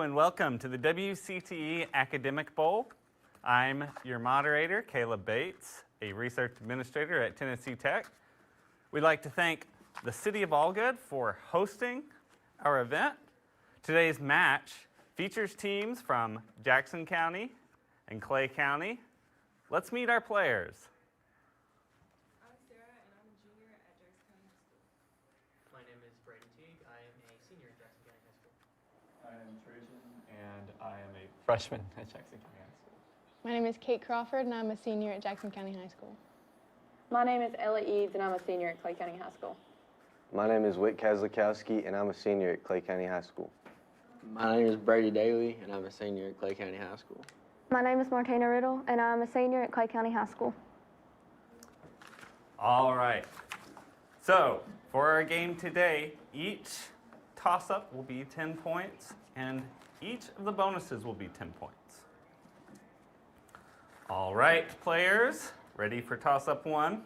and welcome to the WCTE Academic Bowl. I'm your moderator, Caleb Bates, a research administrator at Tennessee Tech. We'd like to thank the City of Allgood for hosting our event. Today's match features teams from Jackson County and Clay County. Let's meet our players. I'm Sarah, and I'm a junior at Jackson County High School. My name is Braden Teague. I am a senior at Jackson County High School. I am Trajan, and I am a freshman at Jackson County High School. My name is Kate Crawford, and I'm a senior at Jackson County High School. My name is Ella Eads, and I'm a senior at Clay County High School. My name is Whit Kazlikowski, and I'm a senior at Clay County High School. My name is Brady Daly, and I'm a senior at Clay County High School. My name is Martina Riddle, and I'm a senior at Clay County High School. All right. So, for our game today, each toss-up will be 10 points, and each of the bonuses will be 10 points. All right, players, ready for toss-up one?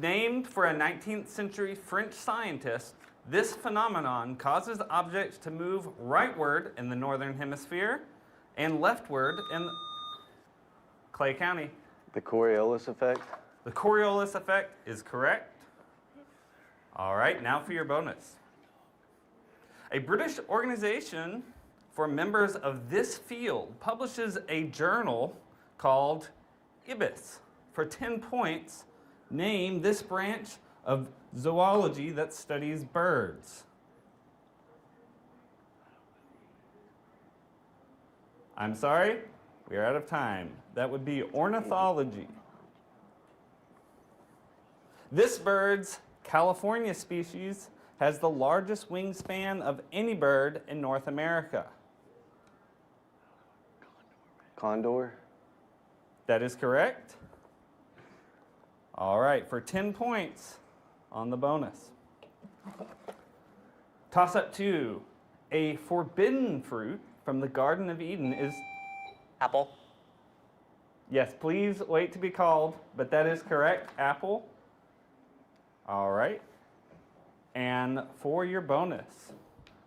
Named for a 19th century French scientist, this phenomenon causes objects to move rightward in the northern hemisphere and leftward in Clay County. The Coriolis effect. The Coriolis effect is correct. All right, now for your bonus. A British organization for members of this field publishes a journal called IBIS. For 10 points, name this branch of zoology that studies birds. I'm sorry, we are out of time. That would be ornithology. This bird's California species has the largest wingspan of any bird in North America. Condor. That is correct. All right, for 10 points on the bonus. Toss up two. A forbidden fruit from the Garden of Eden is... Apple. Yes, please wait to be called, but that is correct, apple. All right. And for your bonus,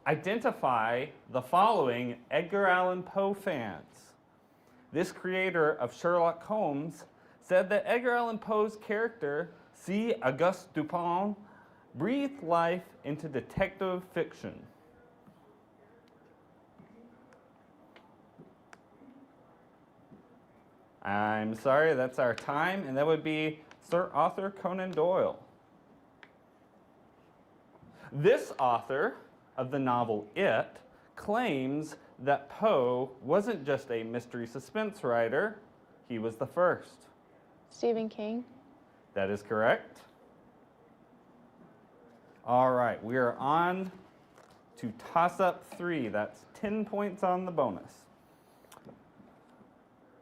identify the following Edgar Allan Poe fans. This creator of Sherlock Holmes said that Edgar Allan Poe's character, C. Auguste Dupin, breathed life into detective fiction. I'm sorry, that's our time, and that would be Sir Arthur Conan Doyle. This author of the novel It claims that Poe wasn't just a mystery suspense writer, he was the first. Stephen King. That is correct. All right, we are on to toss up three. That's 10 points on the bonus.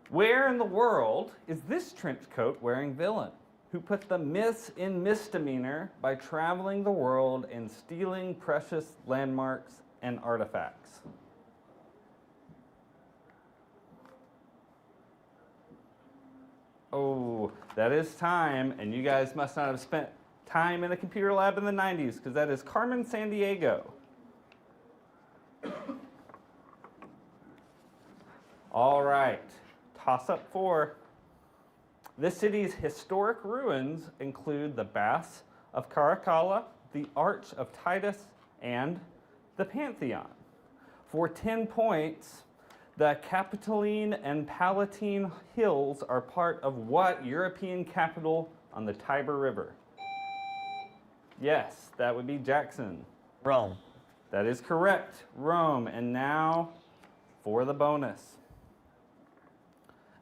Where in the world is this trench coat wearing villain who put the myths in misdemeanor by traveling the world and stealing precious landmarks and artifacts? Oh, that is time, and you guys must not have spent time in a computer lab in the 90s, because that is Carmen Sandiego. All right, toss up four. This city's historic ruins include the Baths of Caracalla, the Arch of Titus, and the Pantheon. For 10 points, the Capitoline and Palatine Hills are part of what European capital on the Tiber River? Yes, that would be Jackson. Rome. That is correct, Rome. And now for the bonus.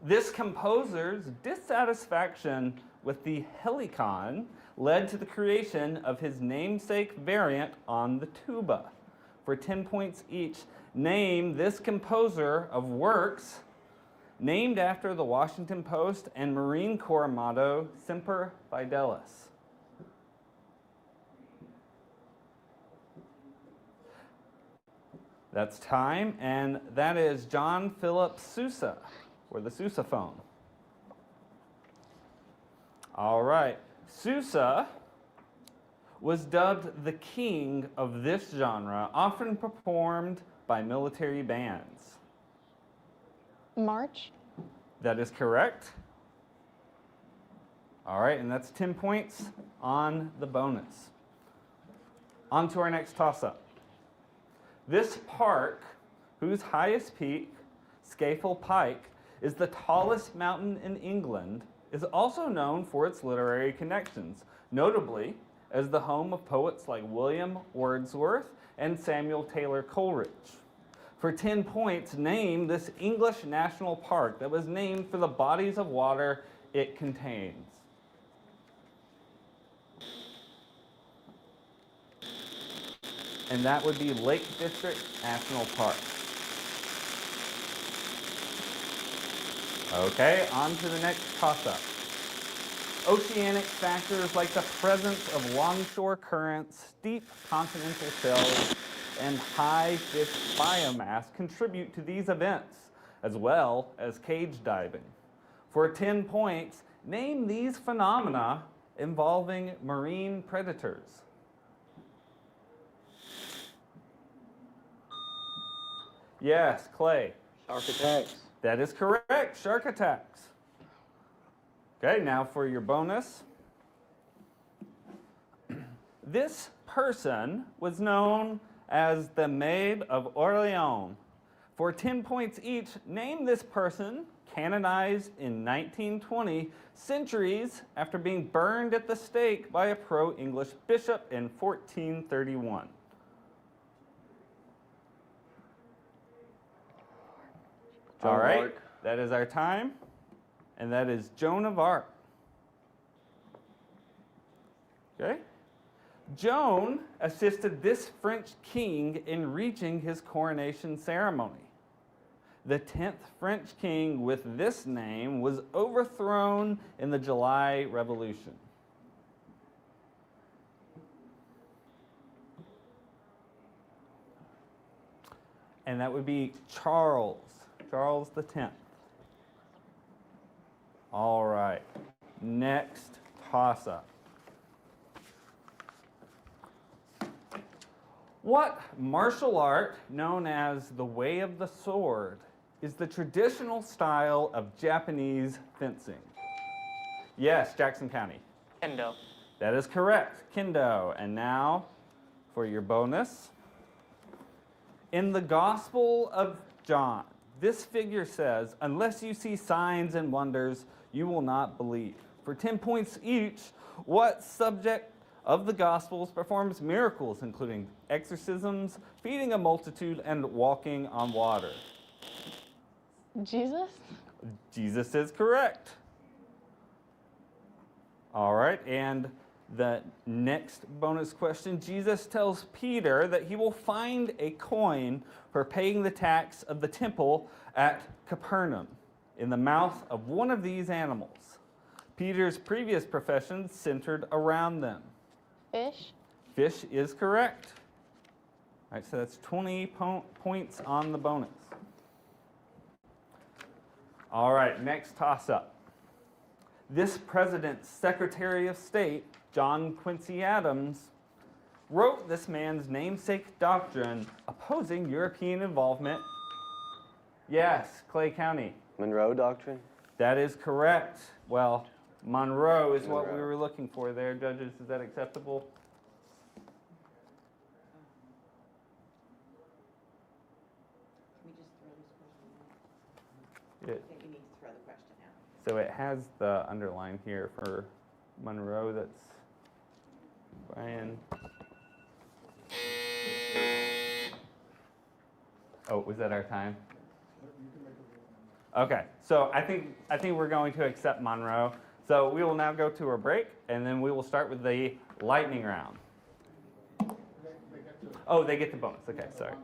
This composer's dissatisfaction with the helicon led to the creation of his namesake variant on the tuba. For 10 points each, name this composer of works named after the Washington Post and Marine Corps motto, Semper Fidelis. That's time, and that is John Philip Sousa, or the sousaphone. All right, Sousa was dubbed the king of this genre, often performed by military bands? March. That is correct. All right, and that's 10 points on the bonus. On to our next toss-up. This park, whose highest peak, Scafell Pike, is the tallest mountain in England, is also known for its literary connections, notably as the home of poets like William Wordsworth and Samuel Taylor Coleridge. For 10 points, name this English national park that was named for the bodies of water it contains. And that would be Lake District National Park. Okay, on to the next toss-up. Oceanic factors like the presence of longshore currents, steep continental shelves, and high fish biomass contribute to these events, as well as cage diving. For 10 points, name these phenomena involving marine predators. Yes, Clay. Shark attacks. That is correct, shark attacks. Okay, now for your bonus. This person was known as the Maid of Orleans. For 10 points each, name this person canonized in 1920, centuries after being burned at the stake by a pro-English bishop in 1431. All right, Arc. that is our time, and that is Joan of Arc. Okay? Joan assisted this French king in reaching his coronation ceremony. The 10th French king with this name was overthrown in the July Revolution. And that would be Charles the 10th. All right, next toss-up. What martial art, known as the Way of the Sword, is the traditional style of Japanese fencing? Yes, Jackson County. Kendo. That is correct, Kendo. And now for your bonus. In the Gospel of John, this figure says, unless you see signs and wonders, you will not believe. For 10 points each, what subject of the Gospels performs miracles, including exorcisms, feeding a multitude, and walking on water? Jesus? Jesus is correct. All right, and the next bonus question, Jesus tells Peter that he will find a coin for paying the tax of the temple at Capernaum in the mouth of one of these animals. Peter's previous professions centered around them. Fish? Fish is correct. All right, so that's 20 points on the bonus. All right, next toss-up. This president's Secretary of State, John Quincy Adams, wrote this man's namesake doctrine opposing European involvement. Yes, Clay County. Monroe Doctrine? That is correct. Well, Monroe is what we Monroe. were looking for there. Judges, is that acceptable? Can we just throw this question out? It, I think we need to throw the question out. so it has the underline here for Monroe. That's Brian. Oh, was that our time? Okay, so I think we're going to accept Monroe. So we will now go to a break, and then we will start with the lightning round. Oh, they get the bonus. Okay, sorry.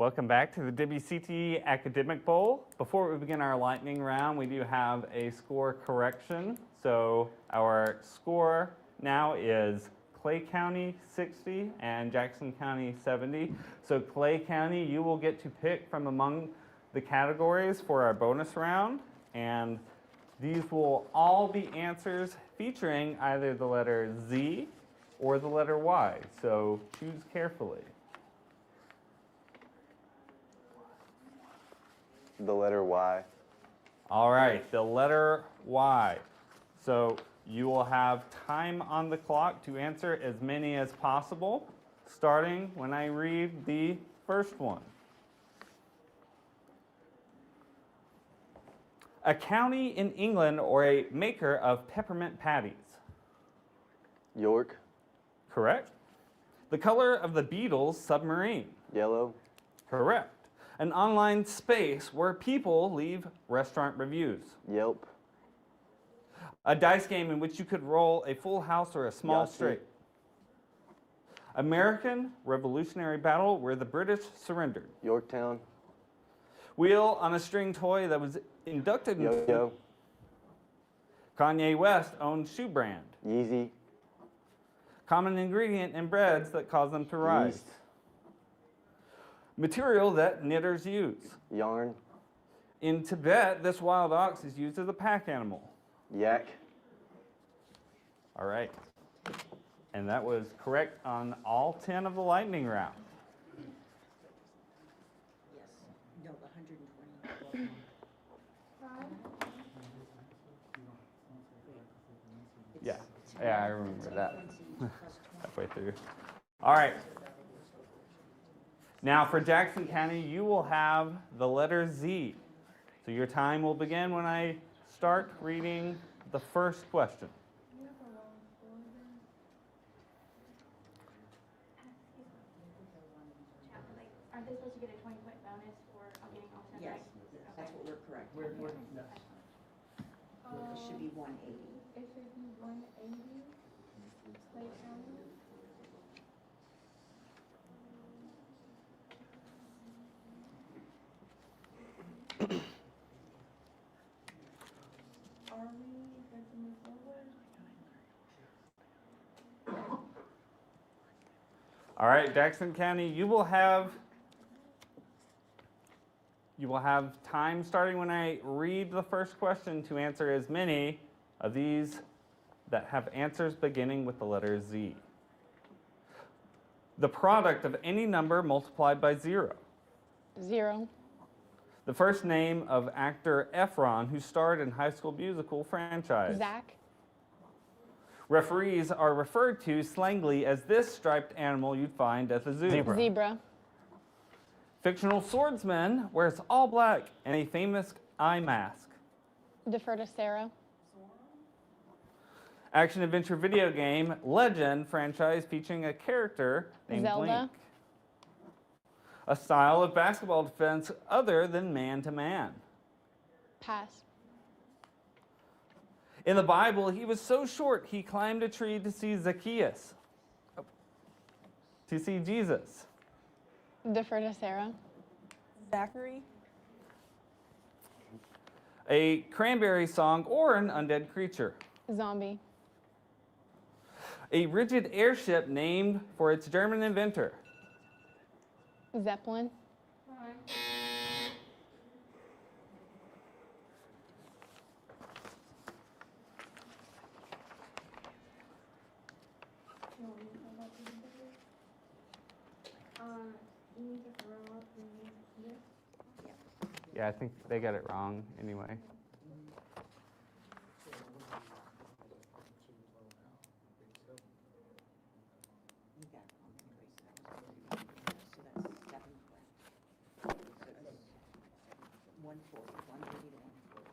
Welcome back to the WCTE Academic Bowl. Before we begin our lightning round, we do have a score correction. So our score now is Clay County 60 and Jackson County 70. So Clay County, you will get to pick from among the categories for our bonus round, and these will all be answers featuring either the letter Z or the letter Y. So choose carefully. The letter Y. All right, the letter Y. So you will have time on the clock to answer as many as possible, starting when I read the first one. A county in England or a maker of peppermint patties. York. Correct. The color of the Beatles' submarine. Yellow. Correct. An online space where people leave restaurant reviews. Yelp. A dice game in which you could roll a full house or a small Yahtzee. straight. American Revolutionary Battle where the British surrendered. Yorktown. Wheel on a string toy that was inducted into Yo-yo. Kanye West owned shoe brand. Yeezy. Common ingredient in breads that cause them to rise. Yeast. Material that knitters use. Yarn. In Tibet, this wild ox is used as a pack animal. Yak. All right. And that was correct on all 10 of the lightning round. Yes. No, the 120. Yeah. Yeah, I remember that. 20 plus 20. Halfway through. All right. Now for Jackson County, you will have the letter Z. So your time will begin when I start reading the first question. Aren't they supposed to get a 20-point bonus for getting all 10 Yes, right? that's what we're correct. It should be 180. It should be 180. Clay County. Are we good to move forward? All right, Jackson County, you will have time starting when I read the first question to answer as many of these that have answers beginning with the letter Z. The product of any number multiplied by 0. 0. The first name of actor Efron, who starred in High School Musical franchise. Zach. Referees are referred to slangily as this striped animal you'd find at the zoo. Zebra. Fictional swordsman wears all black and a famous eye mask. Defer to Sarah. Action-adventure video game Legend franchise featuring a character named Zelda. Link. A style of basketball defense other than man-to-man. Pass. In the Bible, he was so short he climbed a tree to see Zacchaeus, to see Jesus. Defer to Sarah. Zachary. A cranberry song or an undead creature. Zombie. A rigid airship named for its German inventor. Zeppelin. Yeah, I think they got it wrong anyway. You got it wrong anyway, so that was 7 correct. So that's 140, 180 to 140.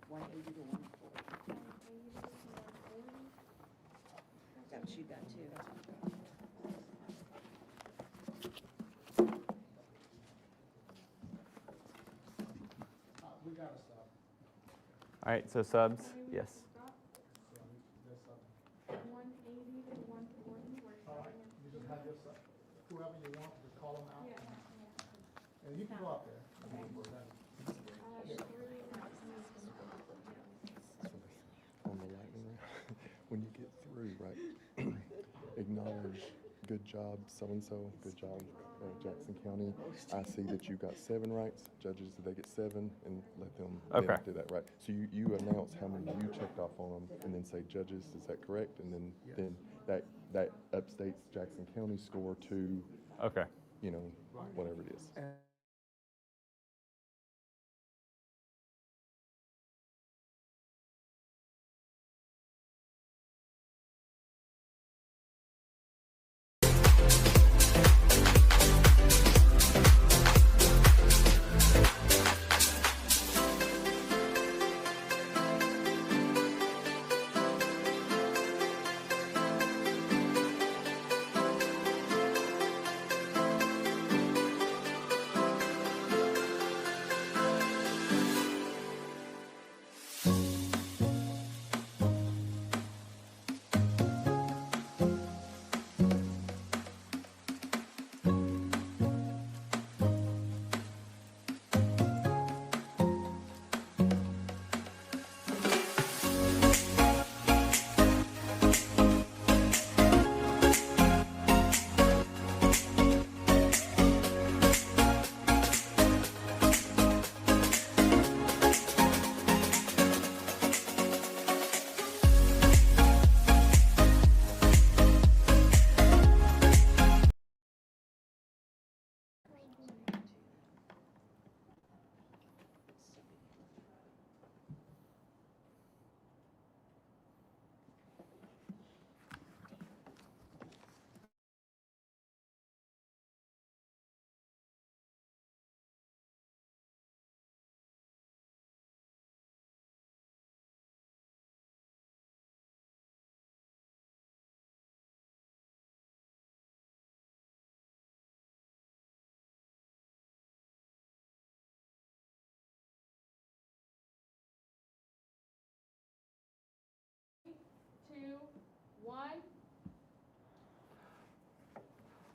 180 to 140. That's what you got too. All right, so subs, yes. 180 to 140. You just have this, whoever you want, just call them out. On the lightning round, when you get through, right, acknowledge, good job, so-and-so, good job, Jackson County. I see that you got 7 rights. Judges, they get 7, and let them Okay. do that, right? So you announce how many you checked off on them, and then say, judges, is that correct? And then that upstates Jackson County's score to, Okay. you know, whatever it is.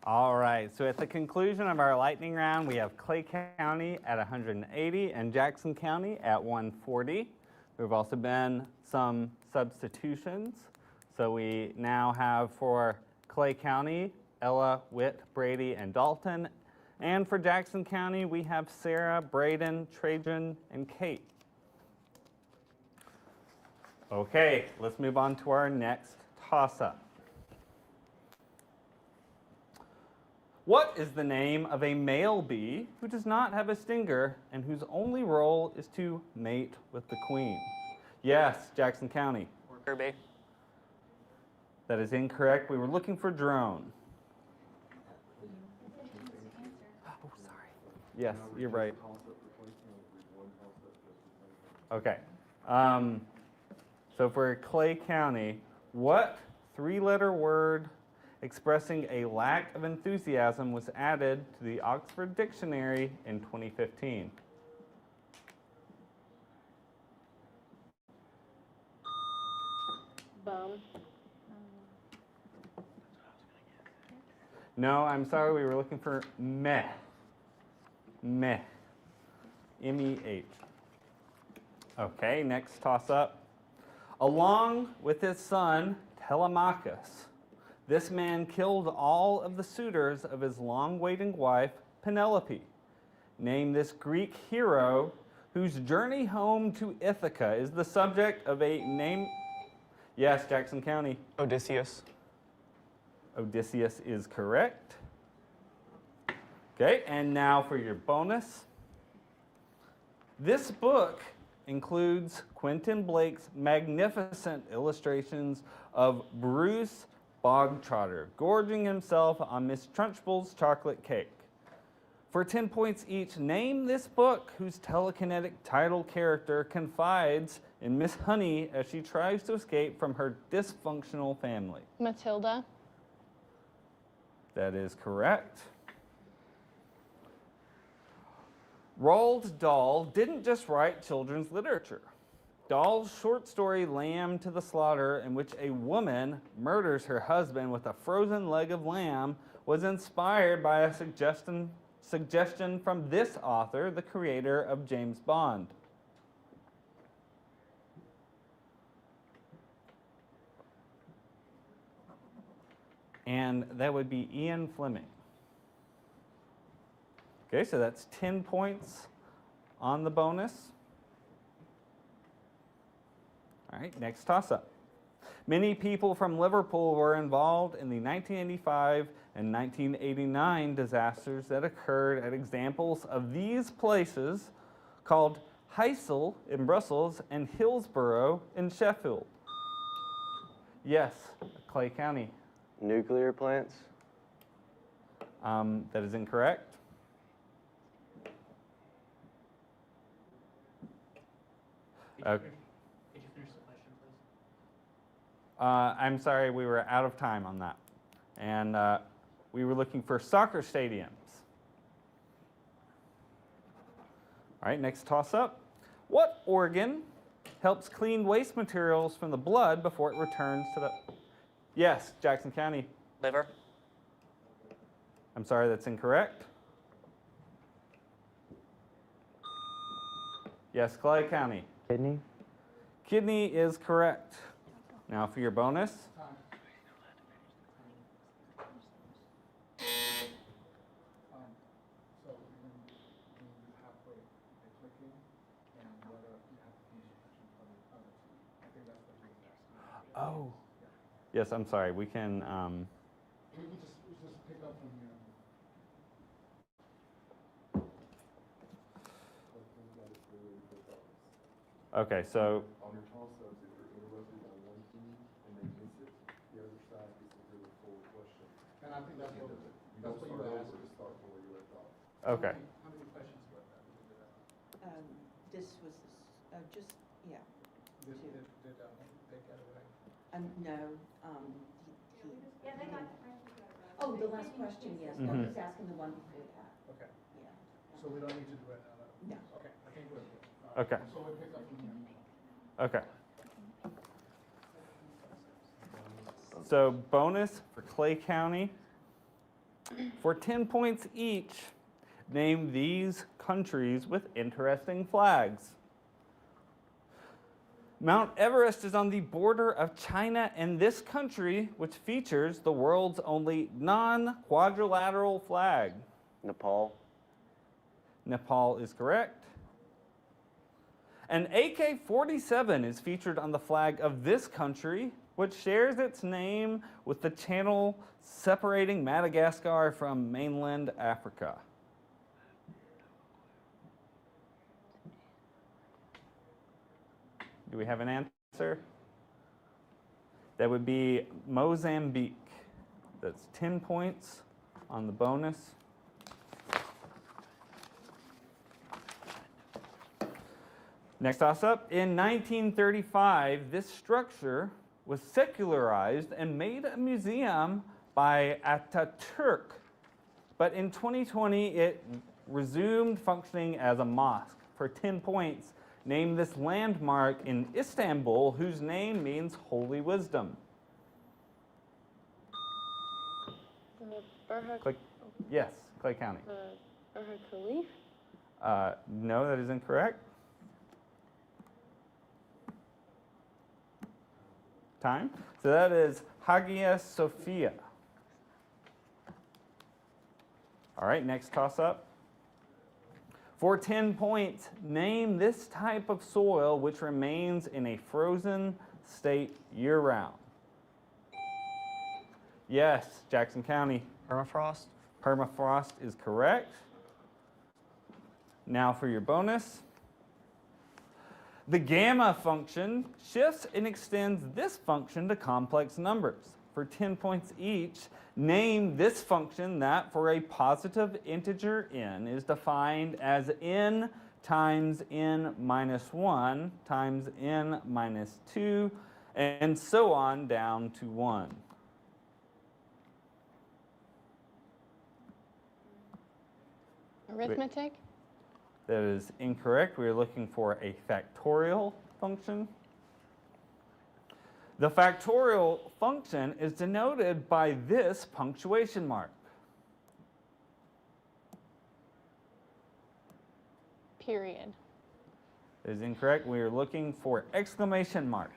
All right, so at the conclusion of our lightning round, we have Clay County at 180 and Jackson County at 140. There have also been some substitutions. So we now have for Clay County, Ella, Witt, Brady, and Dalton. And for Jackson County, we have Sarah, Braden, Trajan, and Kate. Okay, let's move on to our next toss-up. What is the name of a male bee who does not have a stinger and whose only role is to mate with the queen? Yes, Jackson County. Worker bee. That is incorrect. We were looking for drone. Oh, sorry. Yes, you're right. Okay. So for Clay County, what 3-letter word expressing a lack of enthusiasm was added to the Oxford Dictionary in 2015? Bum. No, I'm sorry, we were looking for meh. Meh. M-E-H. Okay, next toss up. Along with his son, Telemachus, this man killed all of the suitors of his long-waiting wife, Penelope. Name this Greek hero whose journey home to Ithaca is the subject of a name. Yes, Jackson County. Odysseus. Odysseus is correct. Okay, and now for your bonus. This book includes Quentin Blake's magnificent illustrations of Bruce Bogtrotter gorging himself on Miss Trunchbull's chocolate cake. For 10 points each, name this book whose telekinetic title character confides in Miss Honey as she tries to escape from her dysfunctional family. Matilda. That is correct. Roald Dahl didn't just write children's literature. Dahl's short story Lamb to the Slaughter, in which a woman murders her husband with a frozen leg of lamb, was inspired by a suggestion from this author, the creator of James Bond? And that would be Ian Fleming. Okay, so that's 10 points on the bonus. All right, next toss-up. Many people from Liverpool were involved in the 1985 and 1989 disasters that occurred at examples of these places called Heysel in Brussels and Hillsborough in Sheffield. Yes, Clay County. Nuclear plants? That is incorrect. Okay. Could you finish the question, please? I'm sorry, we were out of time on that. And we were looking for soccer stadiums. All right, next toss-up. What organ helps clean waste materials from the blood before it returns to the... Yes, Jackson County. Liver. I'm sorry, that's incorrect. Yes, Clay County. Kidney? Kidney is correct. Now for your bonus. Oh. Yes, I'm sorry. We can. We can just pick up from here. Okay, so On your toss-ups, if you're interrupted by one team and they miss it, the other side gets to hear the full question. And I think that's what you don't start over, just start from where you left off. okay. How many questions were there? This was, just, yeah. Did Two. they get away? No, Yeah, they got. Oh, the last question, yes, no, Mhm. he's asking the one before that, Okay, yeah. so we don't need to do it now? No. Okay, I think we're good. All right. Okay. So we pick up from here. Okay. So bonus for Clay County. For 10 points each, name these countries with interesting flags. Mount Everest is on the border of China and this country, which features the world's only non-quadrilateral flag. Nepal? Nepal is correct. An AK-47 is featured on the flag of this country, which shares its name with the channel separating Madagascar from mainland Africa. Do we have an answer? That would be Mozambique. That's 10 points on the bonus. Next toss-up. In 1935, this structure was secularized and made a museum by Ataturk. But in 2020, it resumed functioning as a mosque. For 10 points, name this landmark in Istanbul whose name means holy wisdom. Yes, Clay County. Burj Khalifa? No, that is incorrect. Time. So that is Hagia Sophia. All right, next toss-up. For 10 points, name this type of soil which remains in a frozen state year-round. Yes, Jackson County. Permafrost. Permafrost is correct. Now for your bonus. The gamma function shifts and extends this function to complex numbers. For 10 points each, name this function that for a positive integer n is defined as n times n minus 1 times n minus 2, and so on down to 1. Arithmetic? That is incorrect. We are looking for a factorial function. The factorial function is denoted by this punctuation mark. period. That is incorrect. We are looking for exclamation mark.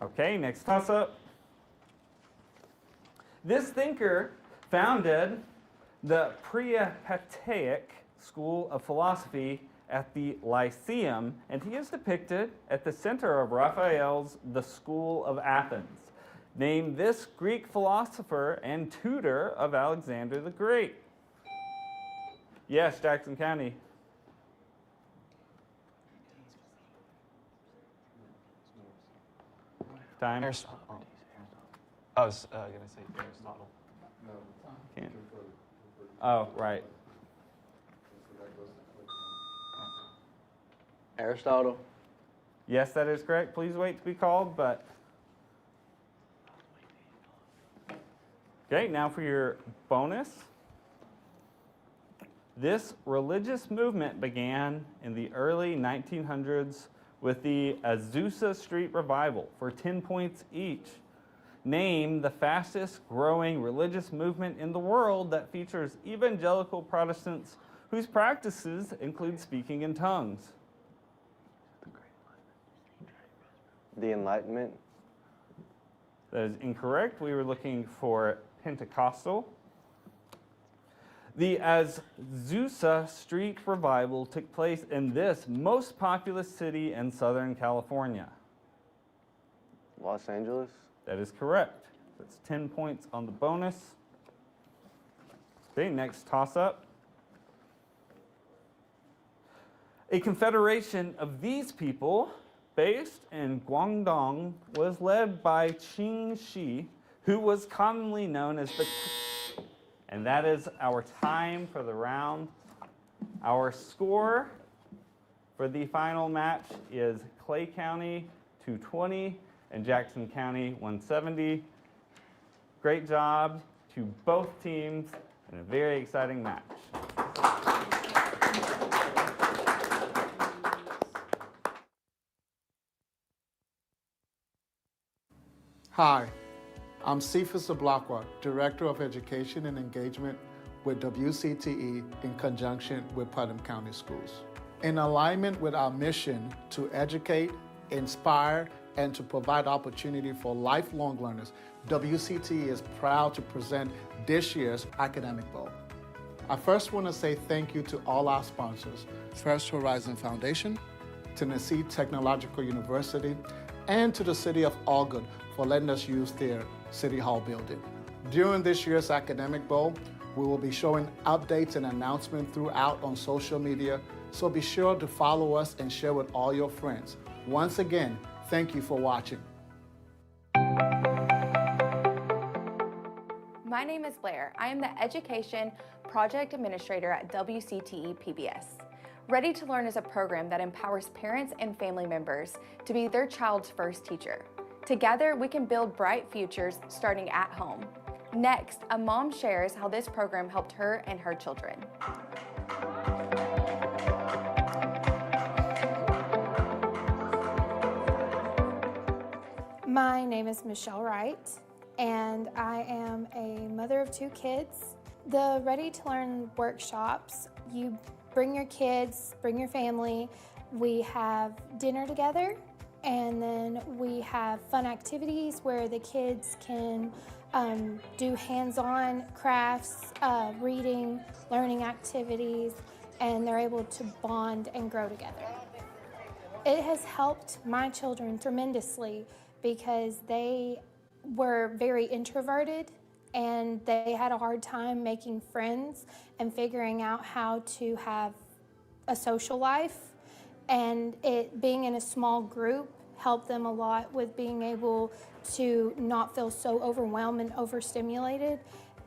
Okay, next toss-up. This thinker founded the Priapataic School of Philosophy at the Lyceum, and he is depicted at the center of Raphael's The School of Athens. Name this Greek philosopher and tutor of Alexander the Great. Yes, Jackson County. Time. Aristotle. I was going to say Aristotle. Can't. Oh, right. Aristotle. Yes, that is correct. Please wait to be called, but. Okay, now for your bonus. This religious movement began in the early 1900s with the Azusa Street Revival for 10 points each. Name the fastest growing religious movement in the world that features evangelical Protestants whose practices include speaking in tongues. The Enlightenment. That is incorrect. We were looking for Pentecostal. The Azusa Street Revival took place in this most populous city in Southern California. Los Angeles. That is correct. That's 10 points on the bonus. Okay, next toss-up. A confederation of these people based in Guangdong was led by Qin Shi, who was commonly known as the... And that is our time for the round. Our score for the final match is Clay County 220 and Jackson County 170. Great job to both teams in a very exciting match. Hi, I'm Cephas Ablakwa, Director of Education and Engagement with WCTE in conjunction with Putnam County Schools. In alignment with our mission to educate, inspire, and to provide opportunity for lifelong learners, WCTE is proud to present this year's Academic Bowl. I first want to say thank you to all our sponsors, First Horizon Foundation, Tennessee Technological University, and to the City of Algood for letting us use their City Hall building. During this year's Academic Bowl, we will be showing updates and announcements throughout on social media, so be sure to follow us and share with all your friends. Once again, thank you for watching. My name is Blair. I am the Education Project Administrator at WCTE PBS. Ready to Learn is a program that empowers parents and family members to be their child's first teacher. Together, we can build bright futures starting at home. Next, a mom shares how this program helped her and her children. My name is Michelle Wright, and I am a mother of 2 kids. The Ready to Learn workshops, you bring your kids, bring your family. We have dinner together, and then we have fun activities where the kids can do hands-on crafts, reading, learning activities, and they're able to bond and grow together. It has helped my children tremendously because they were very introverted and they had a hard time making friends and figuring out how to have a social life. And it being in a small group helped them a lot with being able to not feel so overwhelmed and overstimulated.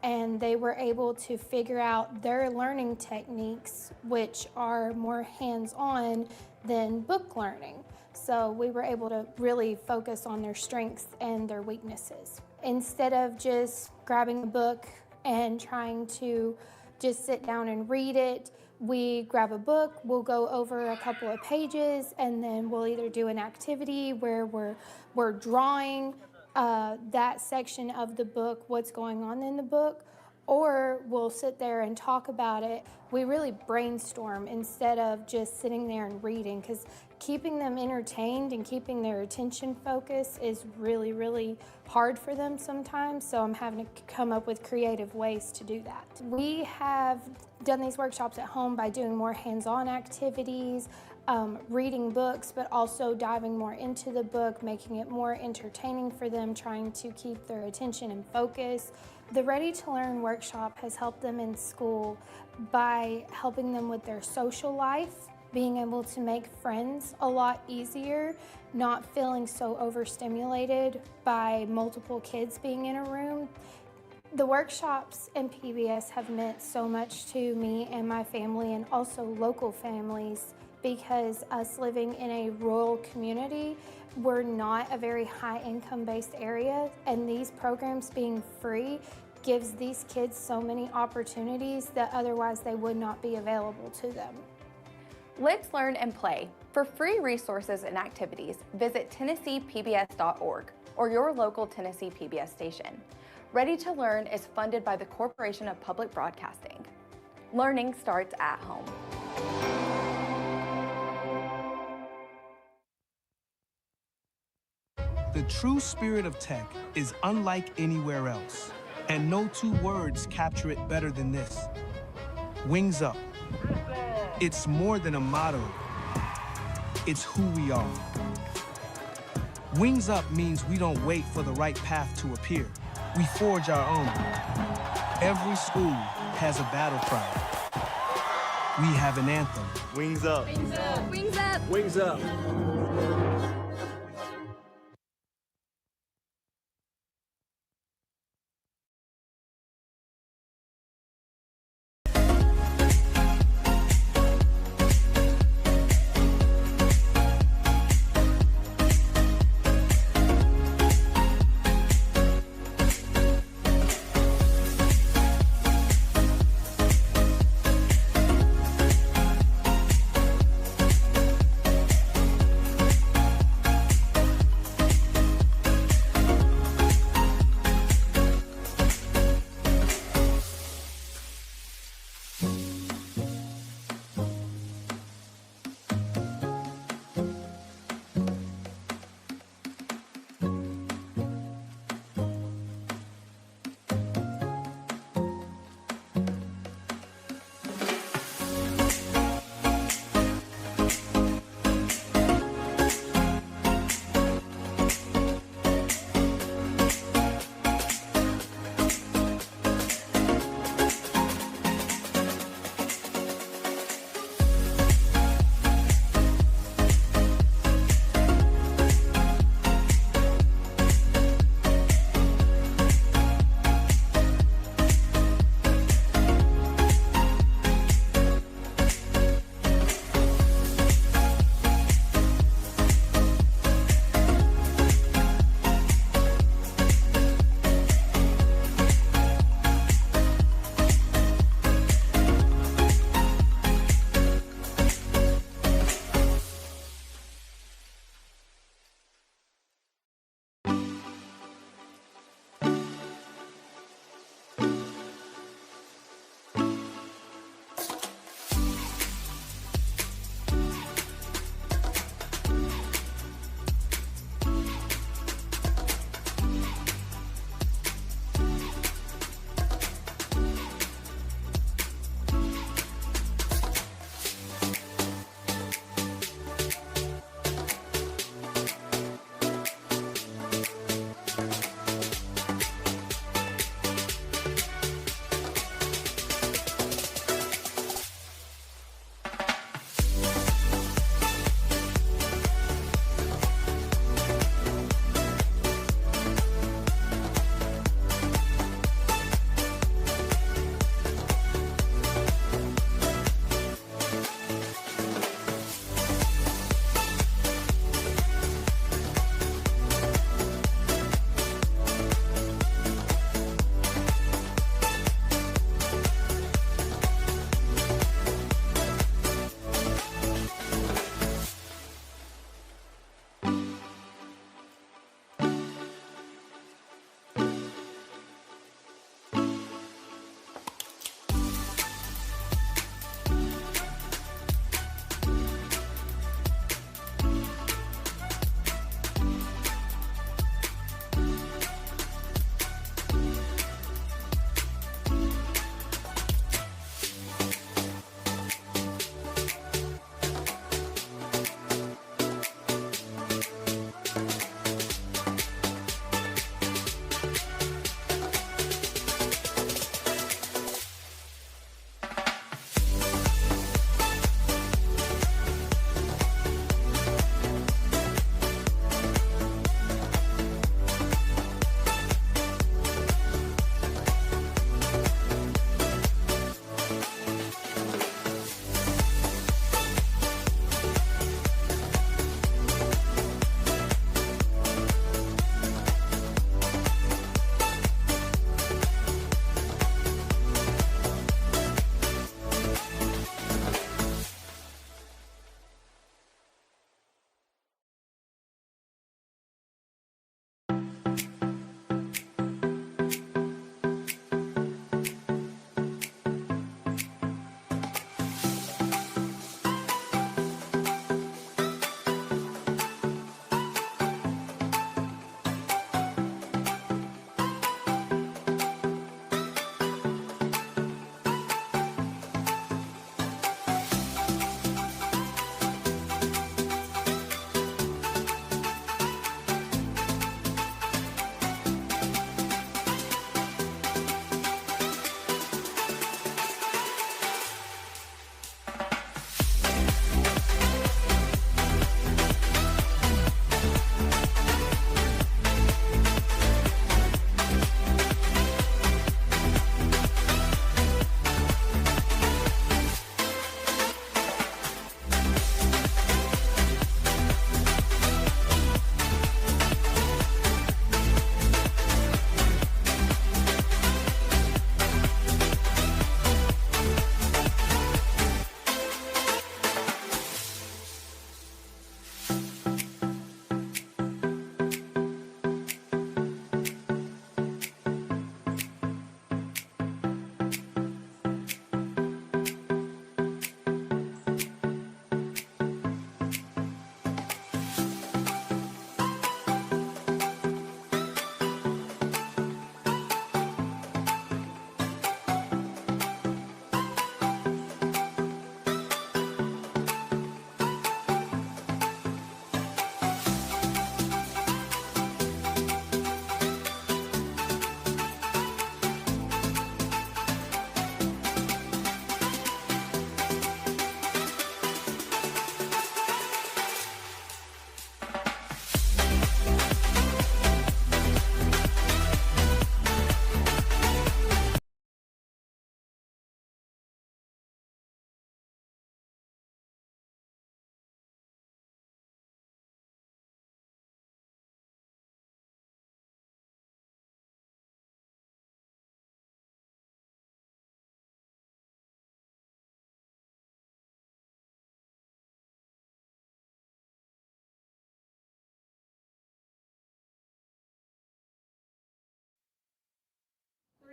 And they were able to figure out their learning techniques, which are more hands-on than book learning. So we were able to really focus on their strengths and their weaknesses. Instead of just grabbing a book and trying to just sit down and read it, we grab a book, we'll go over a couple of pages, and then we'll either do an activity where we're drawing that section of the book, what's going on in the book, or we'll sit there and talk about it. We really brainstorm instead of just sitting there and reading, because keeping them entertained and keeping their attention focused is really, really hard for them sometimes, so I'm having to come up with creative ways to do that. We have done these workshops at home by doing more hands-on activities, reading books, but also diving more into the book, making it more entertaining for them, trying to keep their attention and focus. The Ready to Learn workshop has helped them in school by helping them with their social life, being able to make friends a lot easier, not feeling so overstimulated by multiple kids being in a room. The workshops in PBS have meant so much to me and my family, and also local families, because us living in a rural community, we're not a very high income based area, and these programs being free gives these kids so many opportunities that otherwise they would not be available to them. Let's learn and play. For free resources and activities, visit TennesseePBS.org or your local Tennessee PBS station. Ready to Learn is funded by the Corporation of Public Broadcasting. Learning starts at home. The true spirit of tech is unlike anywhere else, and no two words capture it better than this. Wings up. It's more than a motto. It's who we are. Wings up means we don't wait for the right path to appear. We forge our own. Every school has a battle cry. We have an anthem. Wings up. Wings up. Wings up. Wings up.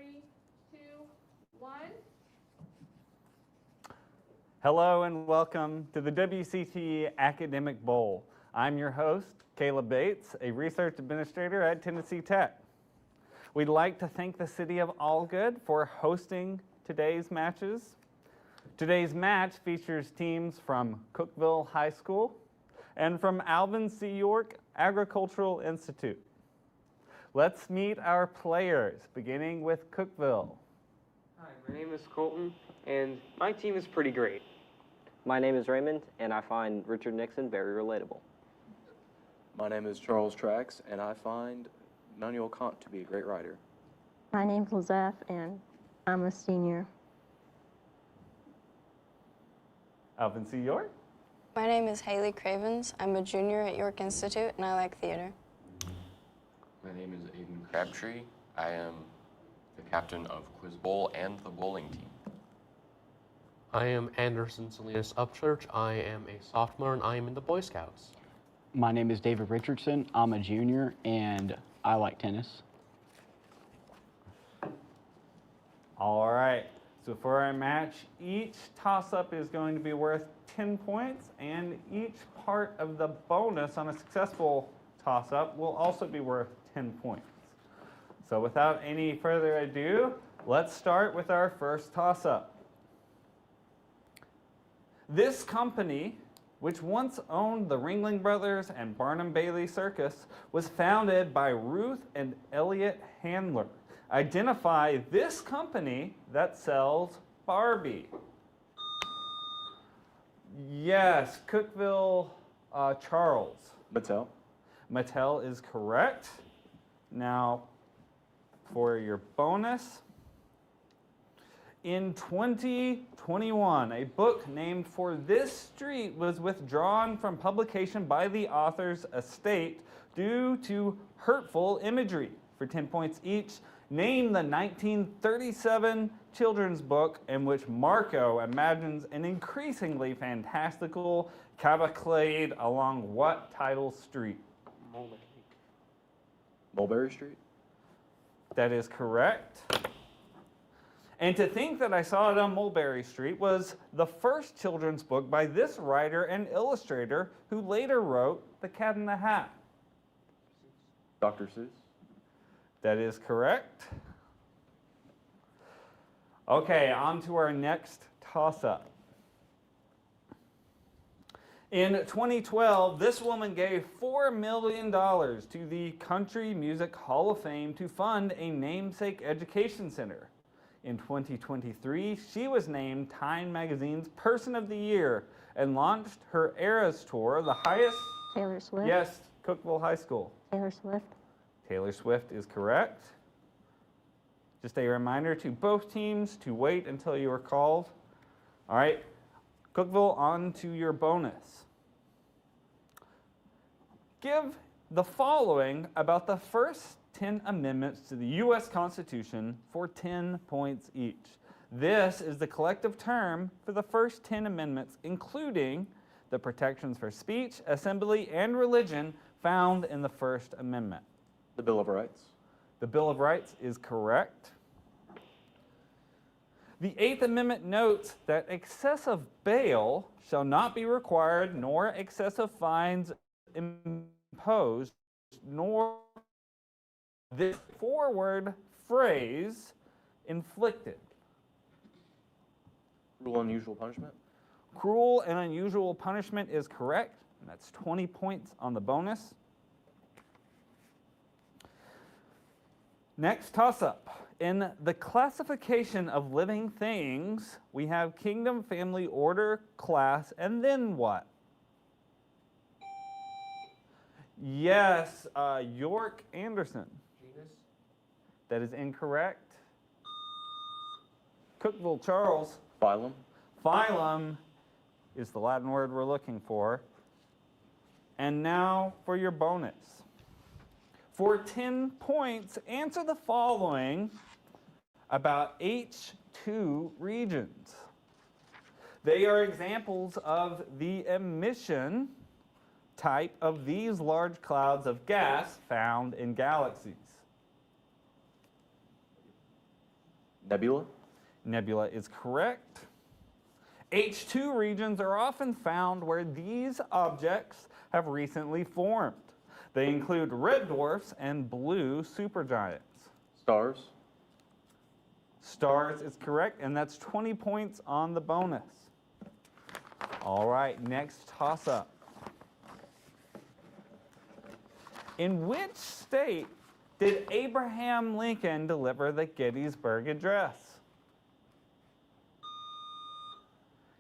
3, 2, 1. Hello and welcome to the WCTE Academic Bowl. I'm your host, Caleb Bates, a research administrator at Tennessee Tech. We'd like to thank the city of Allgood for hosting today's matches. Today's match features teams from Cookeville High School and from Alvin C. York Agricultural Institute. Let's meet our players, beginning with Cookeville. Hi, my name is Colton, and my team is pretty great. My name is Raymond, and I find Richard Nixon very relatable. My name is Charles Trax, and I find Manuel Kant to be a great writer. My name's Lizeth, and I'm a senior. Alvin C. York. My name is Haley Cravens. I'm a junior at York Institute, and I like theater. My name is Aiden Crabtree. I am the captain of Quiz Bowl and the bowling team. I am Anderson Salinas Upchurch. I am a sophomore, and I am in the Boy Scouts. My name is David Richardson. I'm a junior, and I like tennis. All right, so for our match, each toss-up is going to be worth 10 points, and each part of the bonus on a successful toss-up will also be worth 10 points. So without any further ado, let's start with our first toss-up. This company, which once owned the Ringling Brothers and Barnum Bailey Circus, was founded by Ruth and Elliot Handler. Identify this company that sells Barbie. Yes, Cookeville, Charles. Mattel. Mattel is correct. Now, for your bonus, in 2021, a book named for this street was withdrawn from publication by the author's estate due to hurtful imagery. For 10 points each, name the 1937 children's book in which Marco imagines an increasingly fantastical cavalcade along what title street? Mulberry Street. That is correct. And to think that I saw it on Mulberry Street was the first children's book by this writer and illustrator who later wrote The Cat in the Hat. Dr. Seuss. That is correct. Okay, on to our next toss-up. In 2012, this woman gave $4 million to the Country Music Hall of Fame to fund a namesake education center. In 2023, she was named Time Magazine's Person of the Year and launched her Eras Tour, the highest... Taylor Swift. Yes, Cookeville High School. Taylor Swift. Taylor Swift is correct. Just a reminder to both teams to wait until you are called. All right, Cookeville, on to your bonus. Give the following about the first 10 amendments to the U.S. Constitution for 10 points each. This is the collective term for the first 10 amendments, including the protections for speech, assembly, and religion found in the First Amendment. The Bill of Rights. The Bill of Rights is correct. The Eighth Amendment notes that excessive bail shall not be required, nor excessive fines imposed, nor this forward phrase inflicted. Cruel and unusual punishment. Cruel and unusual punishment is correct, and that's 20 points on the bonus. Next toss-up. In the classification of living things, we have kingdom, family, order, class, and then what? Yes, York Anderson. Genus. That is incorrect. Cookeville Charles. Phylum. Phylum is the Latin word we're looking for. And now for your bonus. For 10 points, answer the following about H2 regions. They are examples of the emission type of these large clouds of gas found in galaxies. Nebula. Nebula is correct. H2 regions are often found where these objects have recently formed. They include red dwarfs and blue supergiants. Stars. Stars is correct, and that's 20 points on the bonus. All right, next toss-up. In which state did Abraham Lincoln deliver the Gettysburg Address?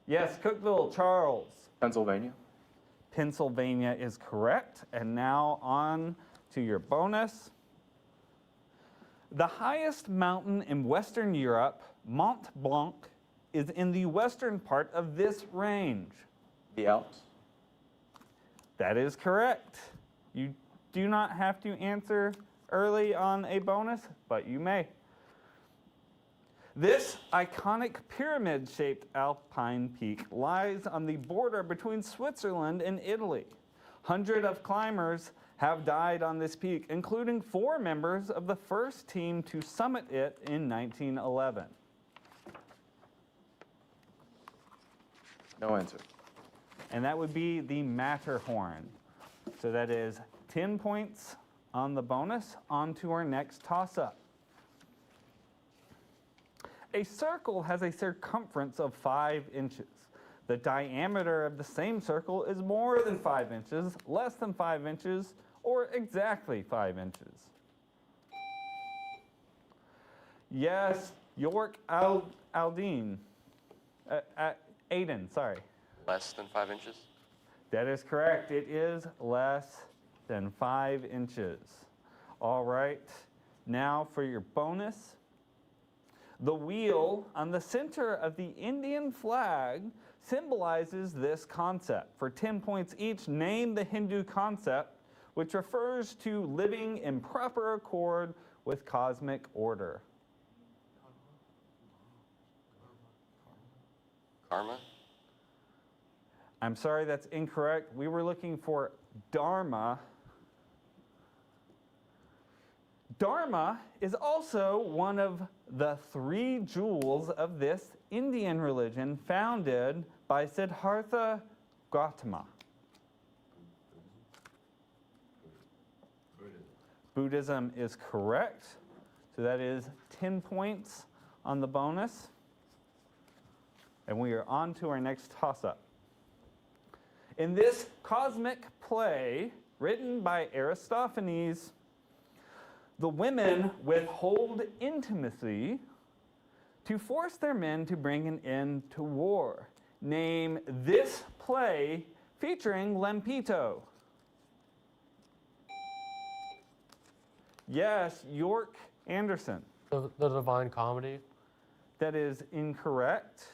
Yes, Cookeville, Charles. Pennsylvania. Pennsylvania is correct. And now on to your bonus. The highest mountain in Western Europe, Mont Blanc, is in the western part of this range. The Alps. That is correct. You do not have to answer early on a bonus, but you may. This iconic pyramid-shaped alpine peak lies on the border between Switzerland and Italy. Hundreds of climbers have died on this peak, including 4 members of the first team to summit it in 1911. No answer. And that would be the Matterhorn. So that is 10 points on the bonus. On to our next toss-up. A circle has a circumference of 5 inches. The diameter of the same circle is more than 5 inches, less than 5 inches, or exactly 5 inches. Yes, York Aldine. Aiden, sorry. Less than 5 inches? That is correct. It is less than 5 inches. All right, now for your bonus. The wheel on the center of the Indian flag symbolizes this concept. For 10 points each, name the Hindu concept, which refers to living in proper accord with cosmic order. Karma? I'm sorry, that's incorrect. We were looking for Dharma. Dharma is also one of the 3 jewels of this Indian religion founded by Siddhartha Gautama. Buddhism is correct. So that is 10 points on the bonus. And we are on to our next toss-up. In this cosmic play, written by Aristophanes, the women withhold intimacy to force their men to bring an end to war. Name this play featuring Lampito. Yes, York Anderson. The Divine Comedy. That is incorrect.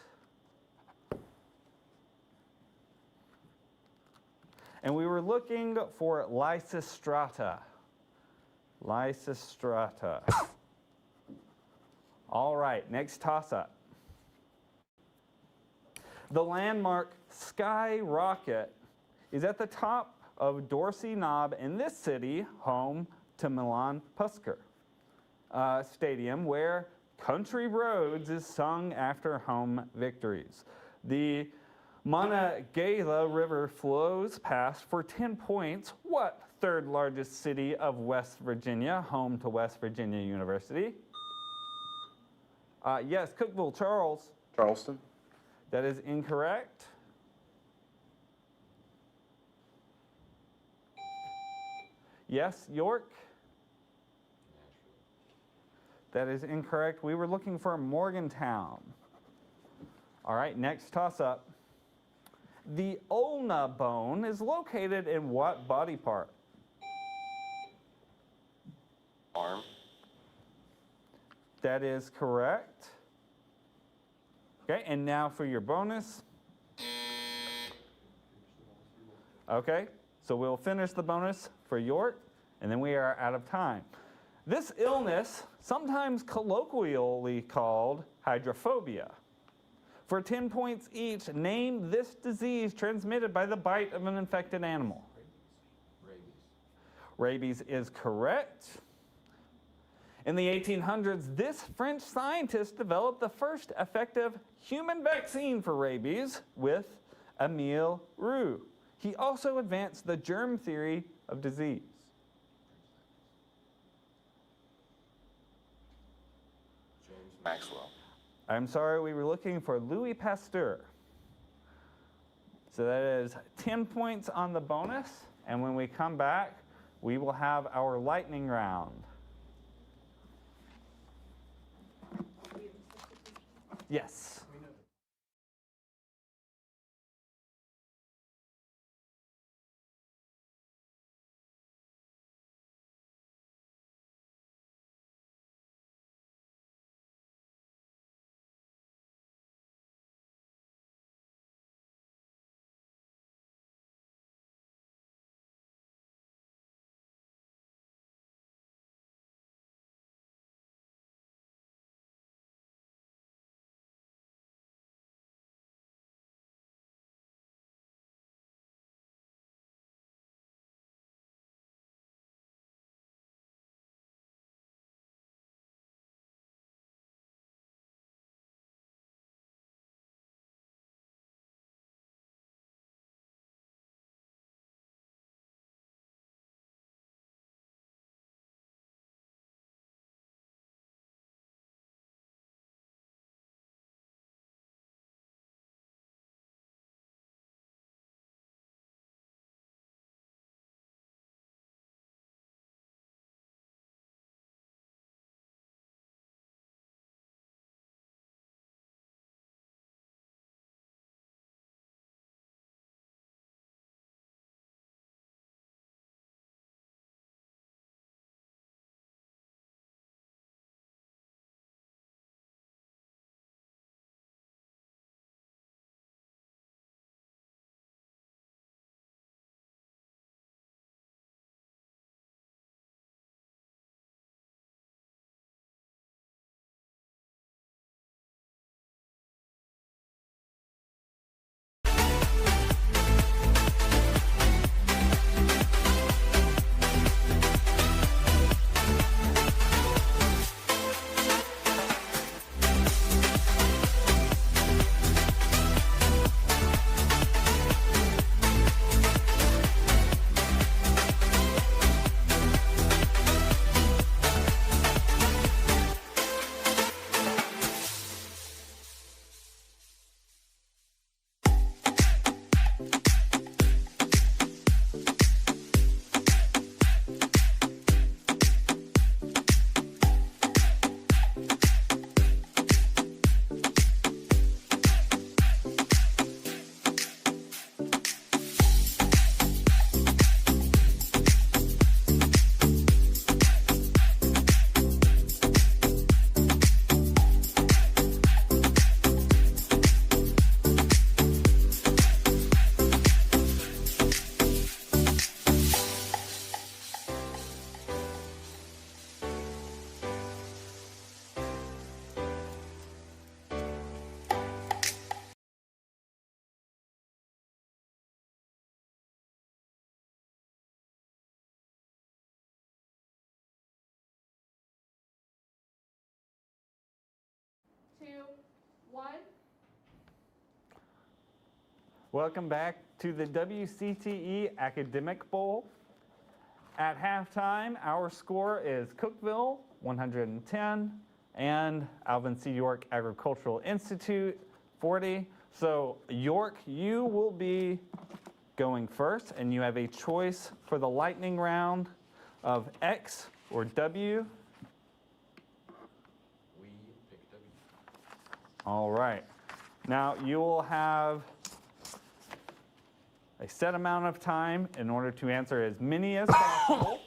And we were looking for Lysistrata. Lysistrata. All right, next toss-up. The landmark Sky Rocket is at the top of Dorsey Knob in this city, home to Milan Puskar Stadium, where Country Roads is sung after home victories. The Monongahela River flows past for 10 points. What 3rd largest city of West Virginia, home to West Virginia University? Yes, Cookeville, Charles. Charleston. That is incorrect. Yes, York. That is incorrect. We were looking for Morgantown. All right, next toss-up. The ulna bone is located in what body part? Arm. That is correct. Okay, and now for your bonus. Okay, so we'll finish the bonus for York, and then we are out of time. This illness, sometimes colloquially called hydrophobia. For 10 points each, name this disease transmitted by the bite of an infected animal. Rabies. Rabies is correct. In the 1800s, this French scientist developed the first effective human vaccine for rabies with Emile Roux. He also advanced the germ theory of disease. James Maxwell. I'm sorry, we were looking for Louis Pasteur. So that is 10 points on the bonus, and when we come back, we will have our lightning round. Yes. Welcome back to the WCTE Academic Bowl. At halftime, our score is Cookeville 110 and Alvin C. York Agricultural Institute 40. So York, you will be going first, and you have a choice for the lightning round of X or W. We pick W. All right. Now you will have a set amount of time in order to answer as many as possible,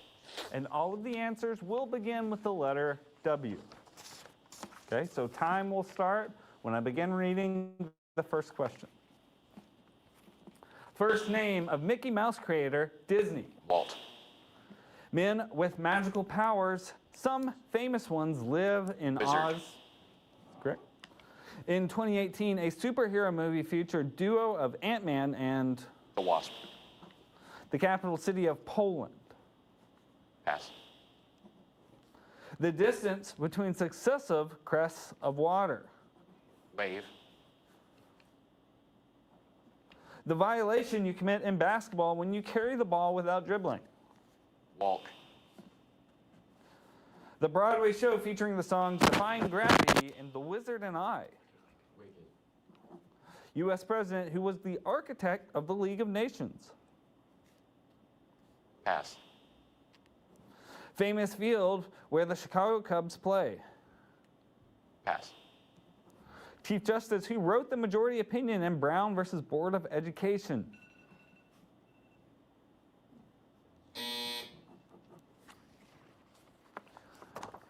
and all of the answers will begin with the letter W. Okay, so time will start when I begin reading the first question. First name of Mickey Mouse creator, Disney. Walt. Men with magical powers, some famous ones live in Wizard. Oz. Correct. In 2018, a superhero movie featured duo of Ant-Man and The Wasp. the capital city of Poland. Pass. The distance between successive crests of water. Wave. The violation you commit in basketball when you carry the ball without dribbling. Walk. The Broadway show featuring the songs Defying Gravity and The Wizard and I. U.S. president who was the architect of the League of Nations. Pass. Famous field where the Chicago Cubs play. Pass. Chief Justice who wrote the majority opinion in Brown versus Board of Education.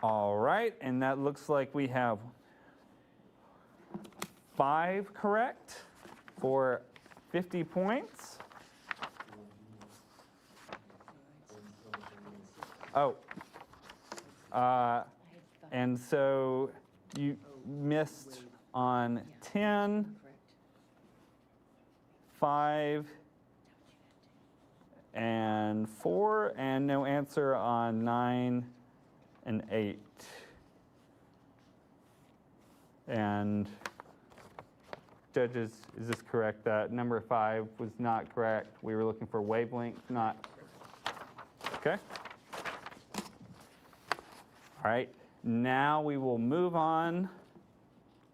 All right, and that looks like we have 5 correct for 50 points. Oh, and so you missed on 10, 5, and 4, and no answer on 9 and 8. And judges, is this correct that number 5 was not correct? We were looking for wavelength, not. Okay. All right, now we will move on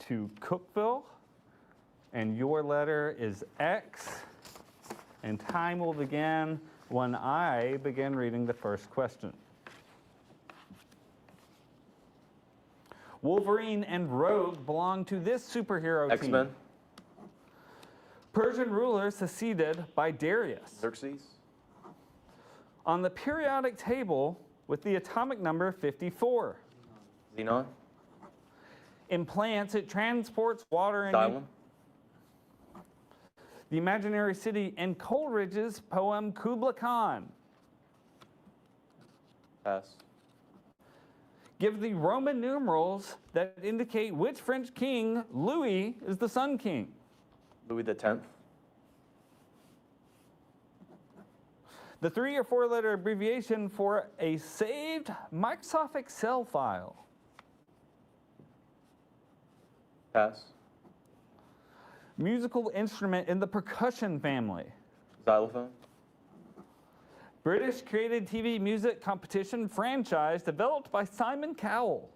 to Cookeville, and your letter is X, and time will begin when I begin reading the first question. Wolverine and Rogue belong to this superhero team. X-Men. Persian ruler succeeded by Darius. Xerxes. On the periodic table with the atomic number 54. Xenon. In plants, it transports water and Xylem. the imaginary city in Coleridge's poem Kubla Khan. Pass. Give the Roman numerals that indicate which French king, Louis, is the Sun King. Louis X. The 3 or 4 letter abbreviation for a saved Microsoft Excel file. Pass. Musical instrument in the percussion family. Xylophone. British created TV music competition franchise developed by Simon Cowell.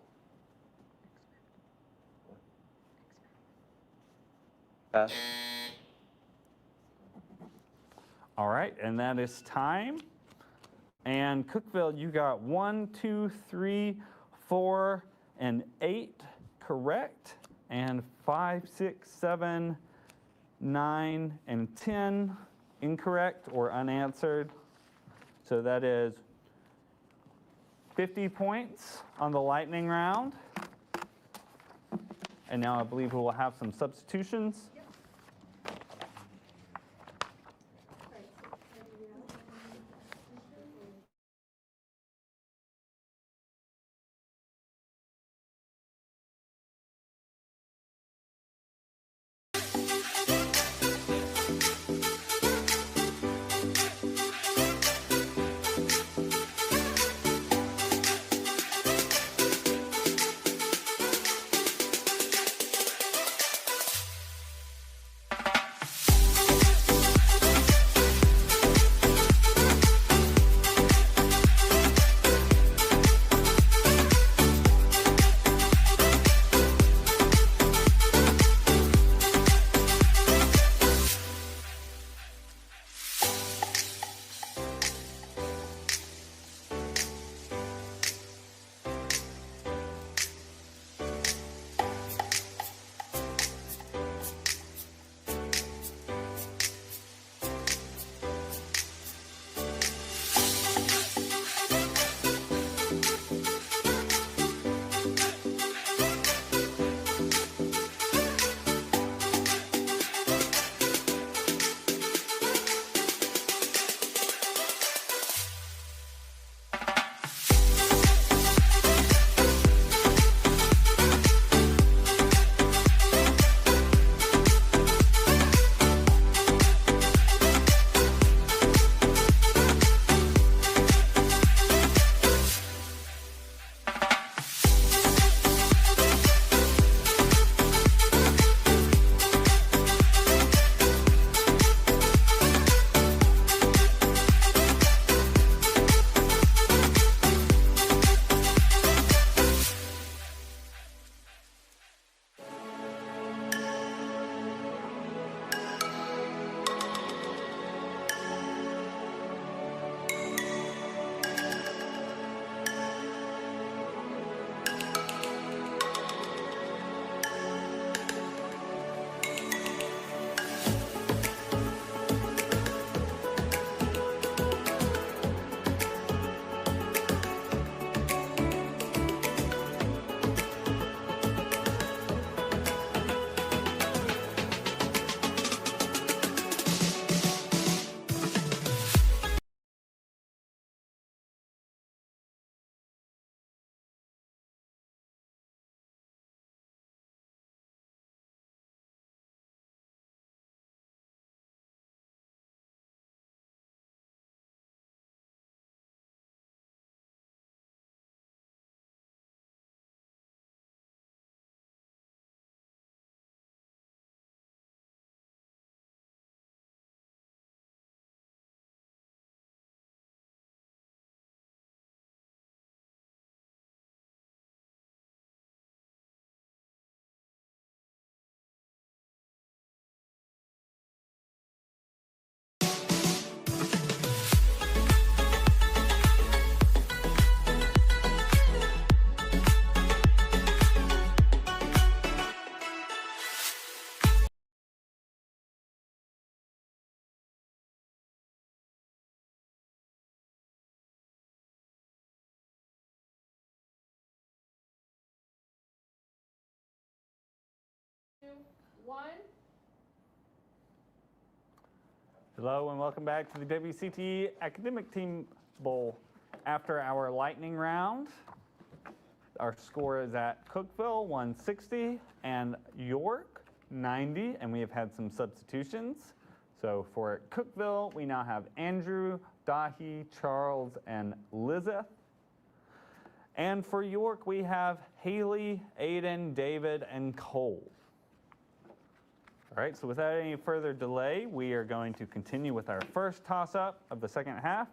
Pass. All right, and that is time. And Cookeville, you got 1, 2, 3, 4, and 8 correct, and 5, 6, 7, 9, and 10 incorrect or unanswered. So that is 50 points on the lightning round. And now I believe we will have some substitutions. 1. Hello and welcome back to the WCTE Academic Team Bowl. After our lightning round, our score is at Cookeville 160 and York 90, and we have had some substitutions. So for Cookeville, we now have Andrew, Dahi, Charles, and Lizeth. And for York, we have Haley, Aiden, David, and Cole. All right, so without any further delay, we are going to continue with our first toss-up of the second half.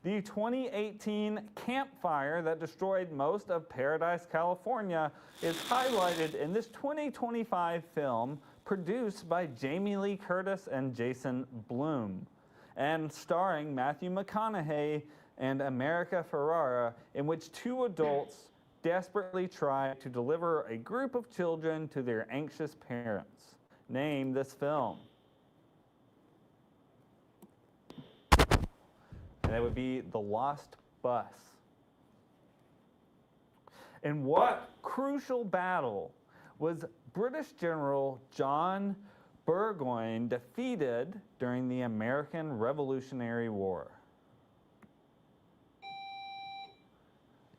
The 2018 campfire that destroyed most of Paradise, California is highlighted in this 2025 film produced by Jamie Lee Curtis and Jason Blum, and starring Matthew McConaughey and America Ferrara, in which two adults desperately try to deliver a group of children to their anxious parents. Name this film. And that would be The Lost Bus. In what crucial battle was British General John Burgoyne defeated during the American Revolutionary War?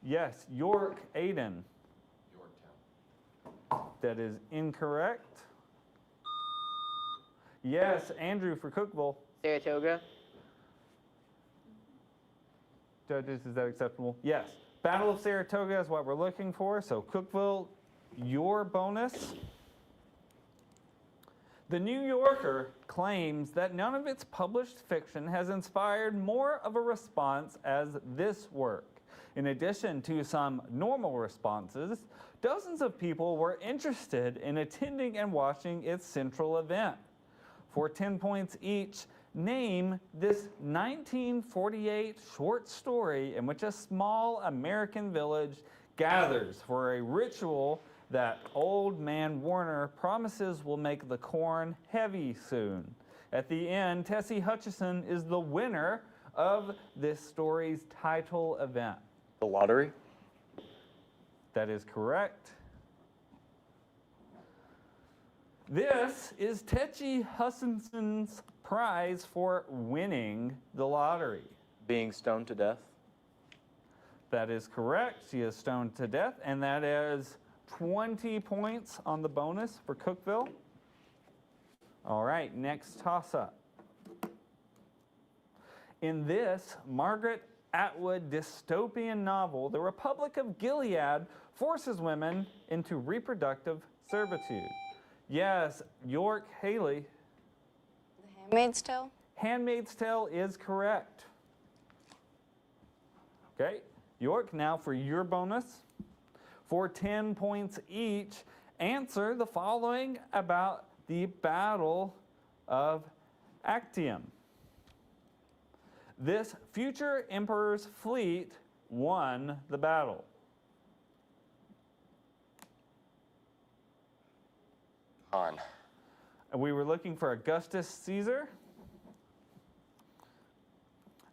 Yes, York, Aiden. Yorktown. That is incorrect. Yes, Andrew for Cookeville. Saratoga. Judges, is that acceptable? Yes. Battle of Saratoga is what we're looking for. So Cookeville, your bonus. The New Yorker claims that none of its published fiction has inspired more of a response as this work. In addition to some normal responses, dozens of people were interested in attending and watching its central event. For 10 points each, name this 1948 short story in which a small American village gathers for a ritual that Old Man Warner promises will make the corn heavy soon. At the end, Tessie Hutchison is the winner of this story's title event. The lottery? That is correct. This is Tessie Hutchinson's prize for winning the lottery. Being stoned to death? That is correct. She is stoned to death, and that is 20 points on the bonus for Cookeville. All right, next toss-up. In this Margaret Atwood dystopian novel, the Republic of Gilead forces women into reproductive servitude. Yes, York, Haley. The Handmaid's Tale? Handmaid's Tale is correct. Okay, York, now for your bonus. For 10 points each, answer the following about the Battle of Actium. This future emperor's fleet won the battle. Han. And we were looking for Augustus Caesar.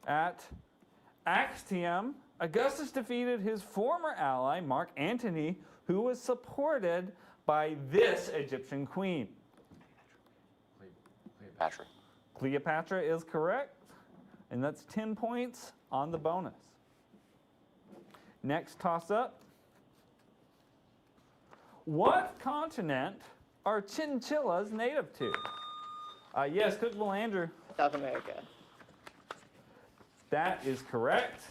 At Actium, Augustus defeated his former ally, Mark Antony, who was supported by this Egyptian queen. Cleopatra. Cleopatra is correct, and that's 10 points on the bonus. Next toss-up. What continent are chinchillas native to? Yes, Cookeville, Andrew. South America. That is correct.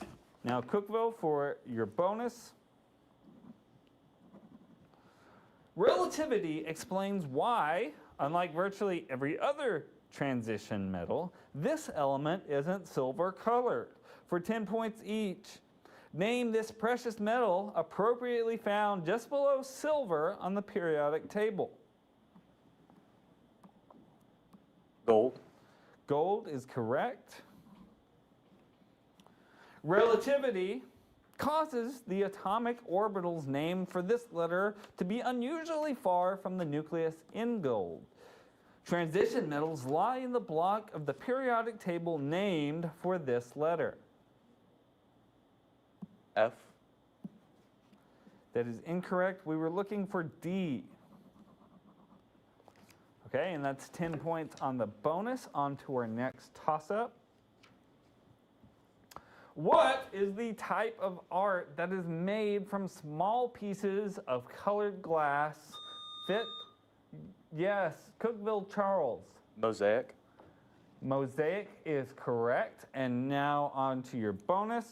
Now, Cookeville, for your bonus. Relativity explains why, unlike virtually every other transition metal, this element isn't silver colored. For 10 points each, name this precious metal appropriately found just below silver on the periodic table. Gold. Gold is correct. Relativity causes the atomic orbitals named for this letter to be unusually far from the nucleus in gold. Transition metals lie in the block of the periodic table named for this letter. F. That is incorrect. We were looking for D. Okay, and that's 10 points on the bonus. On to our next toss-up. What is the type of art that is made from small pieces of colored glass fit? Yes, Cookville Charles. Mosaic. Mosaic is correct. And now on to your bonus.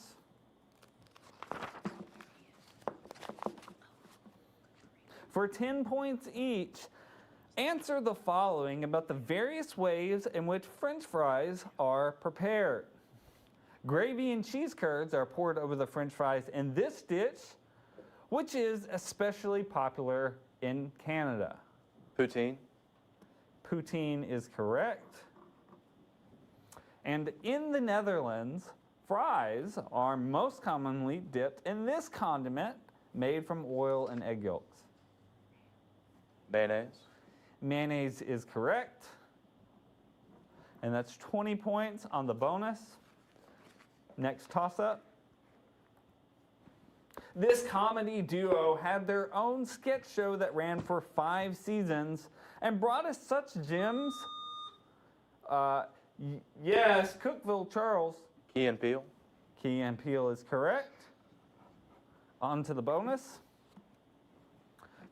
For 10 points each, answer the following about the various ways in which French fries are prepared. Gravy and cheese curds are poured over the French fries in this dish, which is especially popular in Canada. Poutine. Poutine is correct. And in the Netherlands, fries are most commonly dipped in this condiment made from oil and egg yolks. Mayonnaise. Mayonnaise is correct. And that's 20 points on the bonus. Next toss-up. This comedy duo had their own sketch show that ran for 5 seasons and brought us such gems. Yes, Cookville Charles. Key and Peele. Key and Peele is correct. On to the bonus.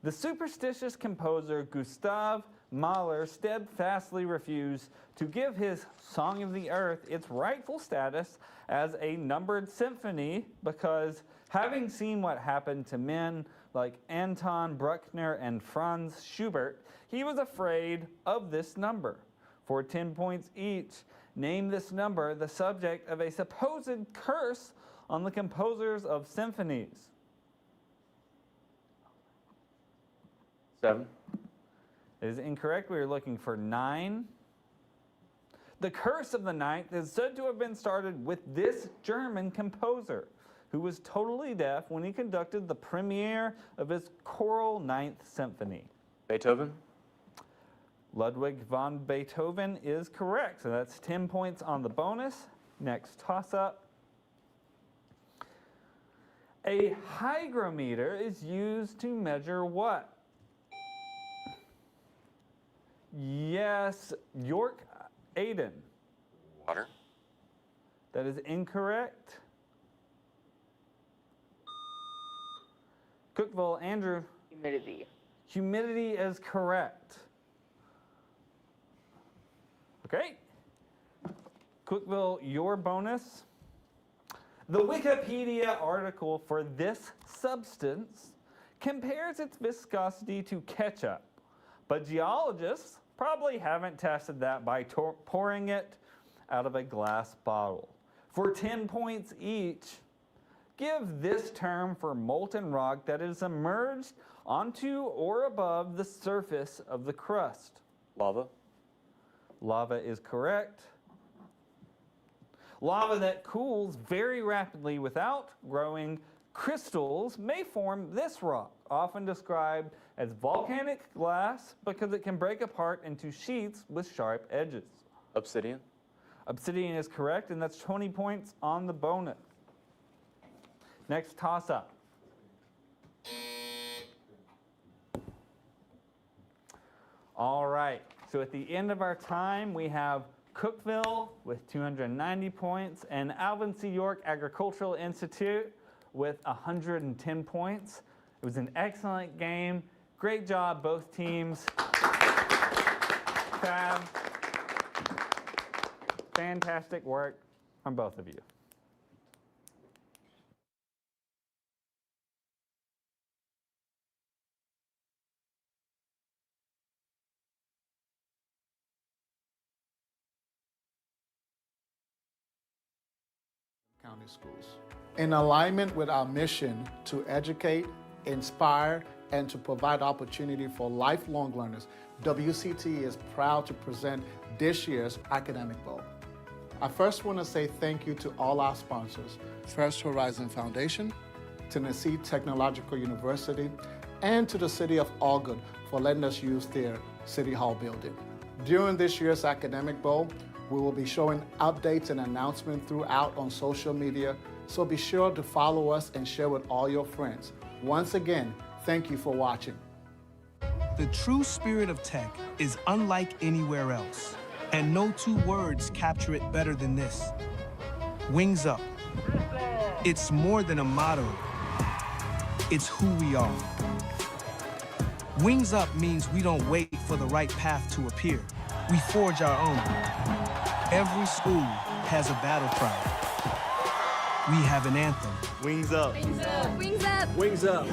The superstitious composer Gustav Mahler steadfastly refused to give his Song of the Earth its rightful status as a numbered symphony because, having seen what happened to men like Anton Bruckner and Franz Schubert, he was afraid of this number. For 10 points each, name this number the subject of a supposed curse on the composers of symphonies. 7. It is incorrect. We are looking for 9. The curse of the ninth is said to have been started with this German composer, who was totally deaf when he conducted the premiere of his choral Ninth Symphony. Beethoven. Ludwig van Beethoven is correct. So that's 10 points on the bonus. Next toss-up. A hygrometer is used to measure what? Yes, York Aiden. Water. That is incorrect. Cookville, Andrew. Humidity. Humidity is correct. Okay. Cookville, your bonus. The Wikipedia article for this substance compares its viscosity to ketchup, but geologists probably haven't tested that by pouring it out of a glass bottle. For 10 points each, give this term for molten rock that is emerged onto or above the surface of the crust. Lava. Lava is correct. Lava that cools very rapidly without growing crystals may form this rock, often described as volcanic glass because it can break apart into sheets with sharp edges. Obsidian. Obsidian is correct, and that's 20 points on the bonus. Next toss-up. All right, so at the end of our time, we have Cookville with 290 points and Alvin C. York Agricultural Institute with 110 points. It was an excellent game. Great job, both teams. Fab. Fantastic work from both of you. County schools. In alignment with our mission to educate, inspire, and to provide opportunity for lifelong learners, WCTE is proud to present this year's Academic Bowl. I first want to say thank you to all our sponsors, First Horizon Foundation, Tennessee Technological University, and to the City of Allgood for letting us use their City Hall building. During this year's Academic Bowl, we will be showing updates and announcements throughout on social media, so be sure to follow us and share with all your friends. Once again, thank you for watching. The true spirit of tech is unlike anywhere else, and no two words capture it better than this. Wings up. It's more than a motto. It's who we are. Wings up means we don't wait for the right path to appear. We forge our own. Every school has a battle cry. We have an anthem. Wings up. Wings up. Wings up. Wings up.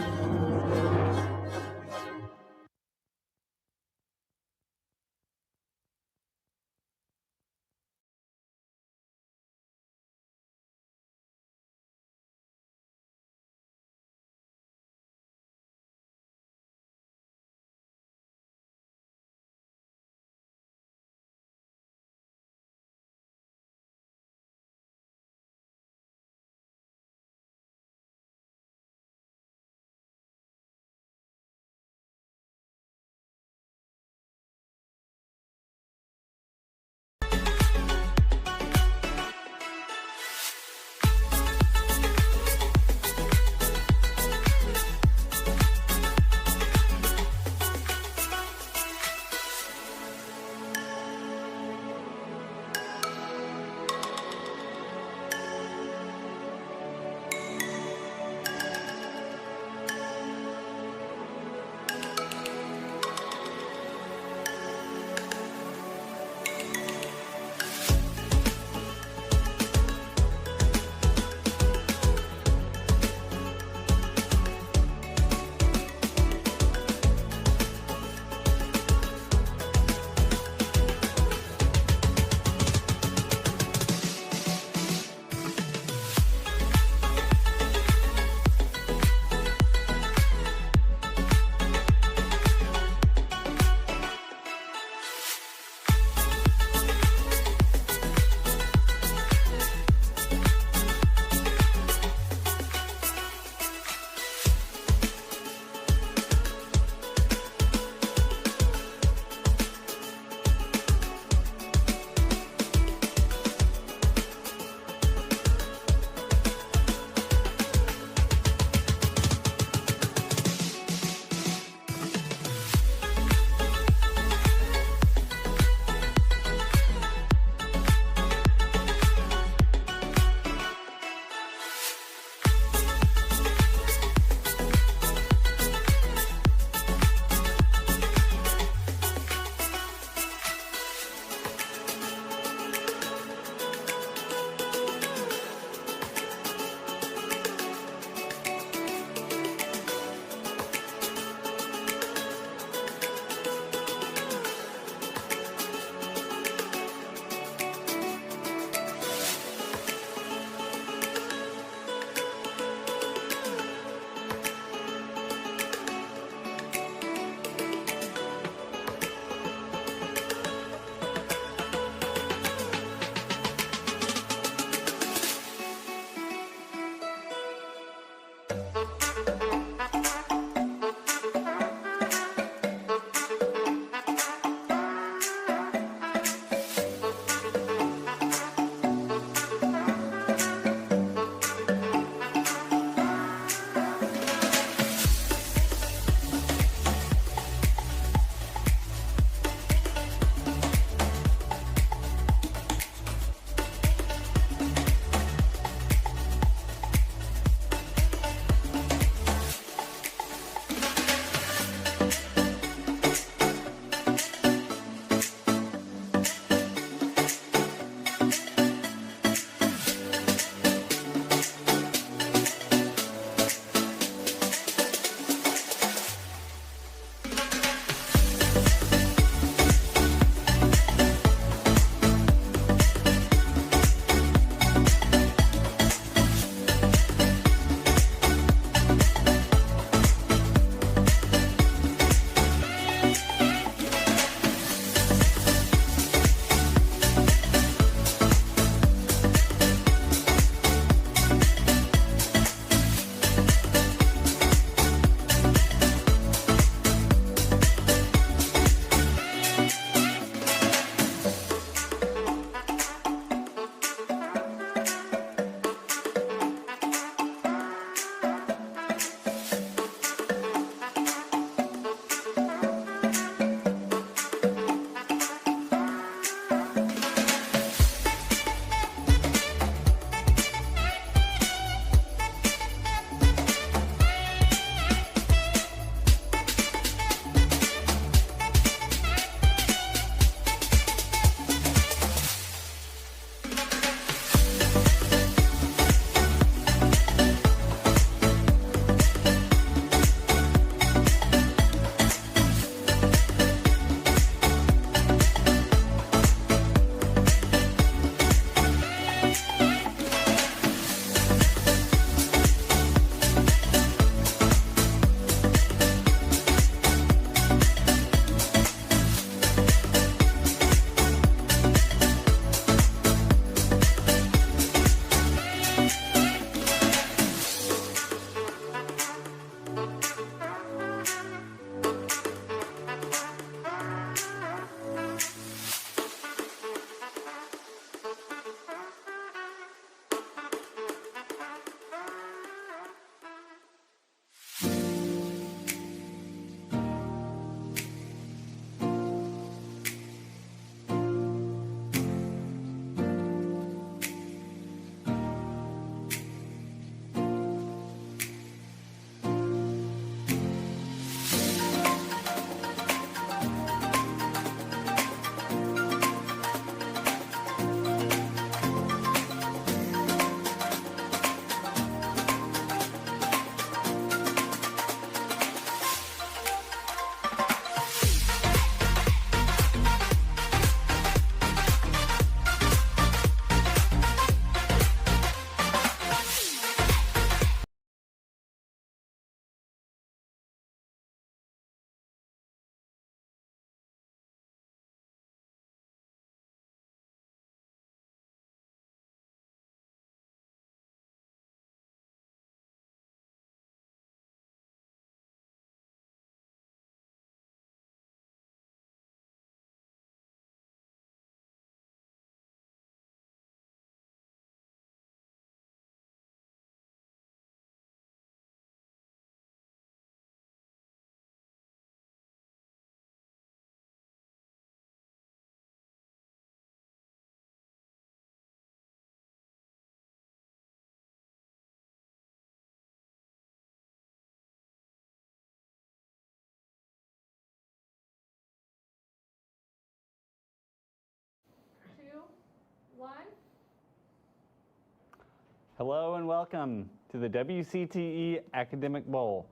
Hello and welcome to the WCTE Academic Bowl.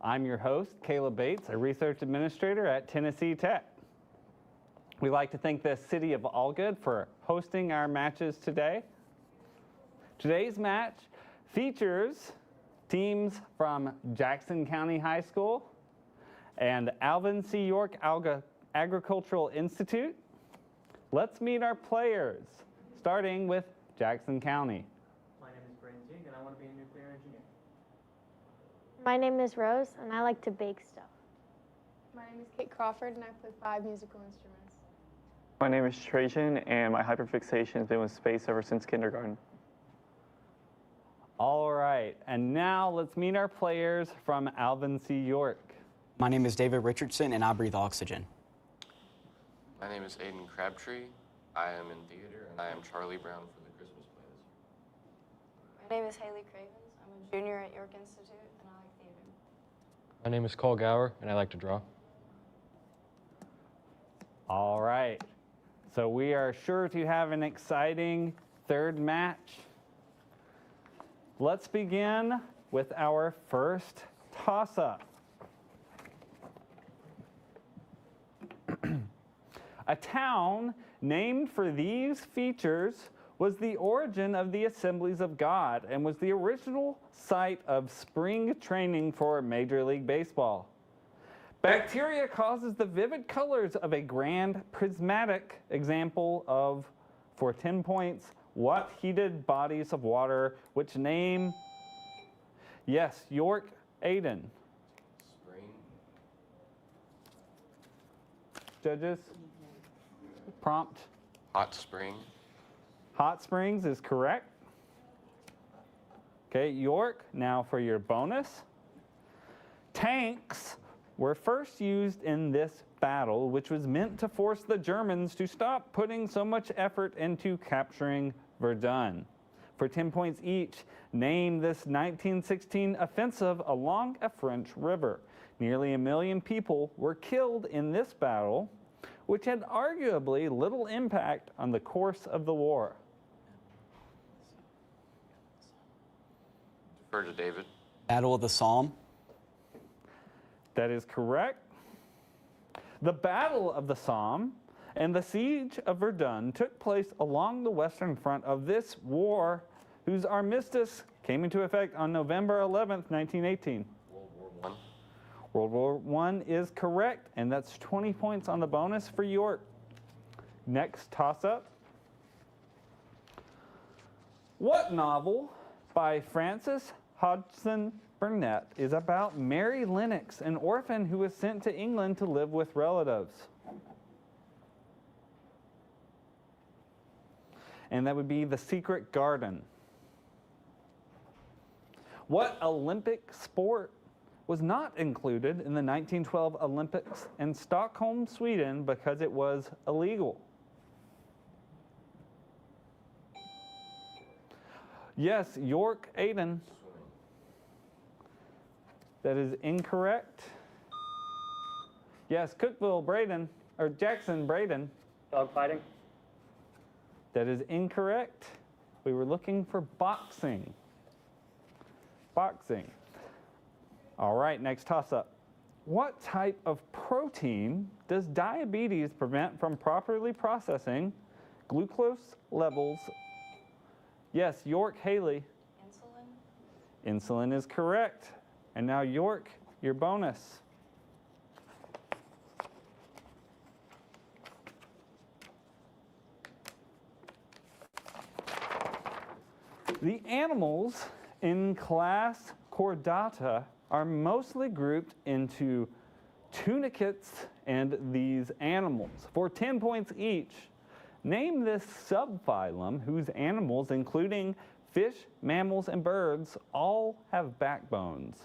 I'm your host, Caleb Bates, a research administrator at Tennessee Tech. We'd like to thank the City of Allgood for hosting our matches today. Today's match features teams from Jackson County High School and Alvin C. York Agricultural Institute. Let's meet our players, starting with Jackson County. My name is Brandon Zink, and I want to be a nuclear engineer. My name is Rose, and I like to bake stuff. My name is Kate Crawford, and I play 5 musical instruments. My name is Trajan, and my hyperfixation has been with space ever since kindergarten. All right, and now let's meet our players from Alvin C. York. My name is David Richardson, and I breathe oxygen. My name is Aiden Crabtree. I am in theater, and I am Charlie Brown for the Christmas plays. My name is Haley Cravens. I'm a junior at York Institute, and I like theater. My name is Cole Gower, and I like to draw. All right, so we are sure to have an exciting third match. Let's begin with our first toss-up. A town named for these features was the origin of the Assemblies of God and was the original site of spring training for Major League Baseball. Bacteria causes the vivid colors of a grand prismatic example of, for 10 points, what heated bodies of water, which name? Yes, York, Aiden. Spring. Judges? Prompt. Hot spring. Hot Springs is correct. Okay, York, now for your bonus. Tanks were first used in this battle, which was meant to force the Germans to stop putting so much effort into capturing Verdun. For 10 points each, name this 1916 offensive along a French river. Nearly 1 million people were killed in this battle, which had arguably little impact on the course of the war. Defer to David. Battle of the Somme. That is correct. The Battle of the Somme and the Siege of Verdun took place along the western front of this war, whose armistice came into effect on November 11th, 1918. World War I. World War I is correct, and that's 20 points on the bonus for York. Next toss-up. What novel by Frances Hodgson Burnett is about Mary Lennox, an orphan who was sent to England to live with relatives? And that would be The Secret Garden. What Olympic sport was not included in the 1912 Olympics in Stockholm, Sweden, because it was illegal? Yes, York, Aiden. That is incorrect. Yes, Cookville, Braden, or Jackson, Braden. Dogfighting. That is incorrect. We were looking for boxing. Boxing. All right, next toss-up. What type of protein does diabetes prevent from properly processing glucose levels? Yes, York, Haley. Insulin. Insulin is correct. And now York, your bonus. The animals in class Chordata are mostly grouped into tunicates and these animals. For 10 points each, name this subphylum whose animals, including fish, mammals, and birds, all have backbones.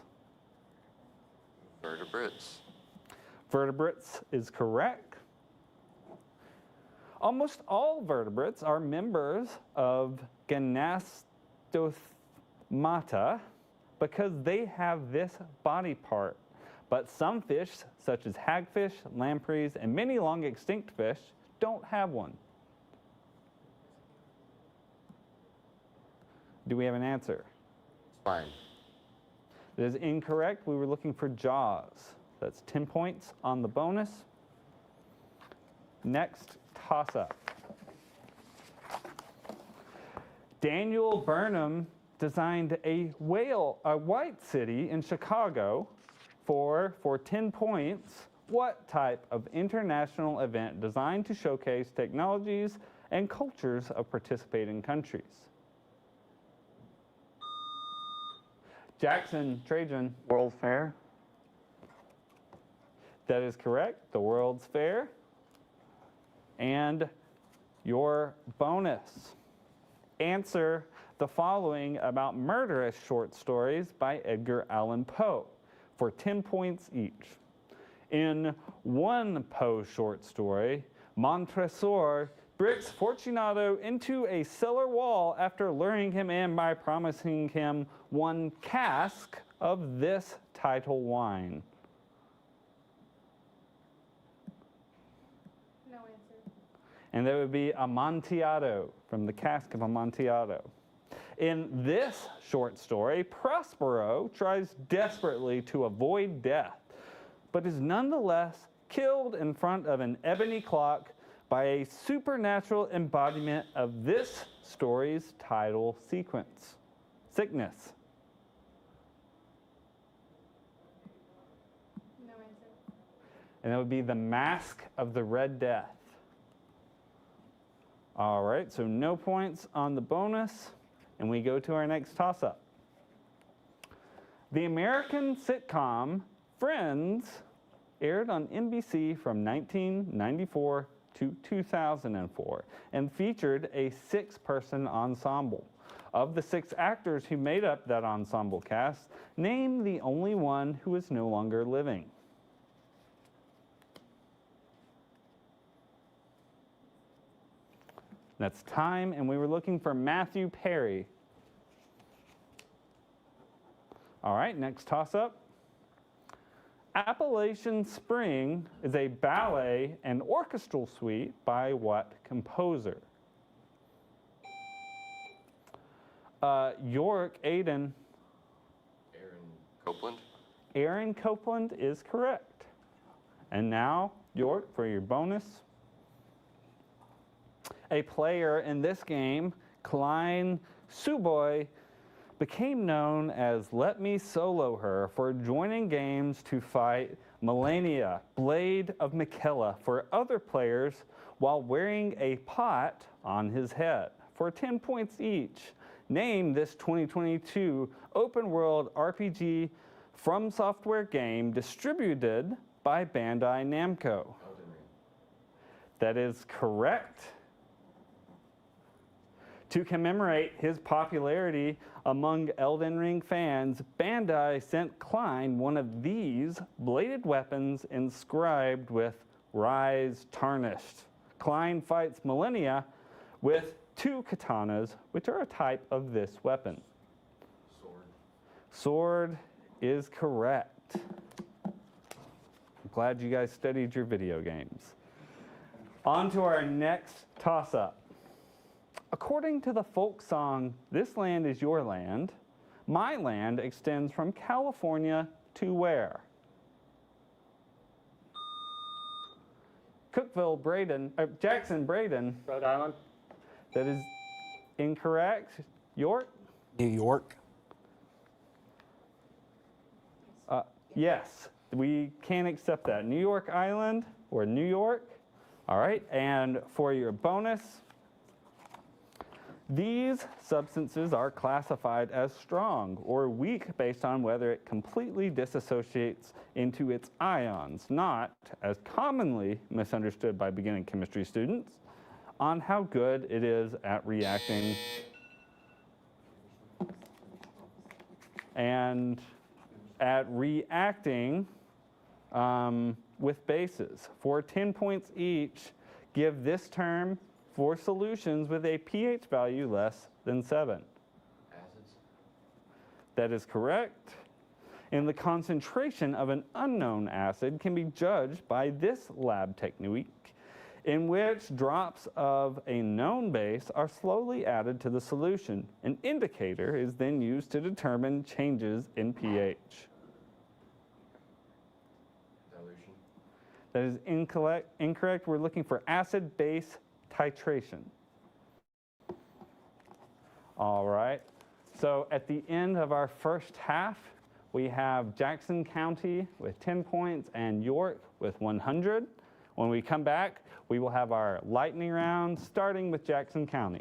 Vertebrates. Vertebrates is correct. Almost all vertebrates are members of Gymnostomata because they have this body part. But some fish, such as hagfish, lampreys, and many long extinct fish, don't have one. Do we have an answer? Spine. That is incorrect. We were looking for jaws. That's 10 points on the bonus. Next toss-up. Daniel Burnham designed a white city in Chicago for 10 points. What type of international event designed to showcase technologies and cultures of participating countries? Jackson, Trajan. World Fair. That is correct, the World's Fair. And your bonus. Answer the following about murderous short stories by Edgar Allan Poe for 10 points each. In one Poe short story, Montresor bricks Fortunato into a cellar wall after luring him in by promising him one cask of this title wine. No answer. And that would be Amontillado, from the cask of Amontillado. In this short story, Prospero tries desperately to avoid death, but is nonetheless killed in front of an ebony clock by a supernatural embodiment of this story's title sequence, sickness. No answer. And that would be the Mask of the Red Death. All right, so no points on the bonus, and we go to our next toss-up. The American sitcom Friends aired on NBC from 1994 to 2004 and featured a 6-person ensemble. Of the 6 actors who made up that ensemble cast, name the only one who is no longer living. That's time, and we were looking for Matthew Perry. All right, next toss-up. Appalachian Spring is a ballet and orchestral suite by what composer? York, Aiden. Aaron Copeland. Aaron Copeland is correct. And now, York, for your bonus. A player in this game, Klein Suboy, became known as Let Me Solo Her for joining games to fight Melania, Blade of Miquella, for other players while wearing a pot on his head. For 10 points each, name this 2022 open-world RPG From Software game distributed by Bandai Namco. That is correct. To commemorate his popularity among Elden Ring fans, Bandai sent Klein one of these bladed weapons inscribed with Rise Tarnished. Klein fights Millennia with 2 katanas, which are a type of this weapon. Sword. Sword is correct. I'm glad you guys studied your video games. On to our next toss-up. According to the folk song, This Land Is Your Land, my land extends from California to where? Jackson, Braden. Rhode Island. That is incorrect. York? New York. Yes, we can accept that. New York Island or New York. All right, and for your bonus, these substances are classified as strong or weak based on whether it completely disassociates into its ions, not, as commonly misunderstood by beginning chemistry students, on how good it is at reacting with bases. For 10 points each, give this term for solutions with a pH value less than 7. Acids. That is correct. And the concentration of an unknown acid can be judged by this lab technique. in which drops of a known base are slowly added to the solution. An indicator is then used to determine changes in pH. Dilution. That is incorrect. We're looking for acid-base titration. All right. So at the end of our first half, we have Jackson County with 10 points and York with 100. When we come back, we will have our lightning round, starting with Jackson County.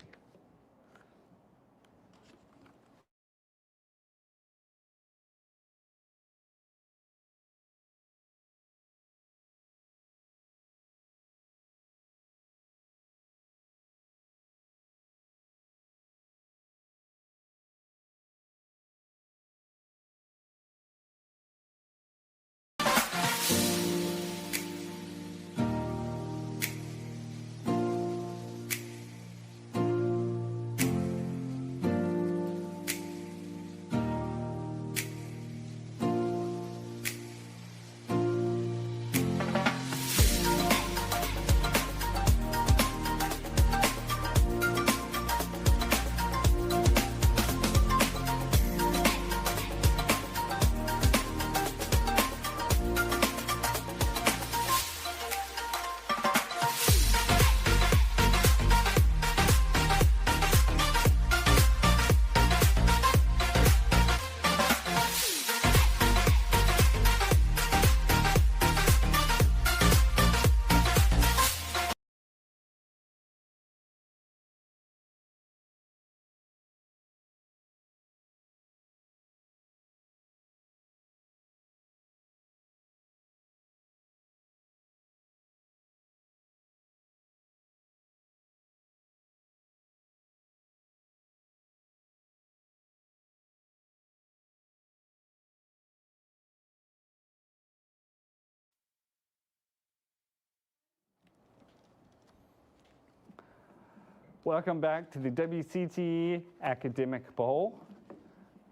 Welcome back to the WCTE Academic Bowl.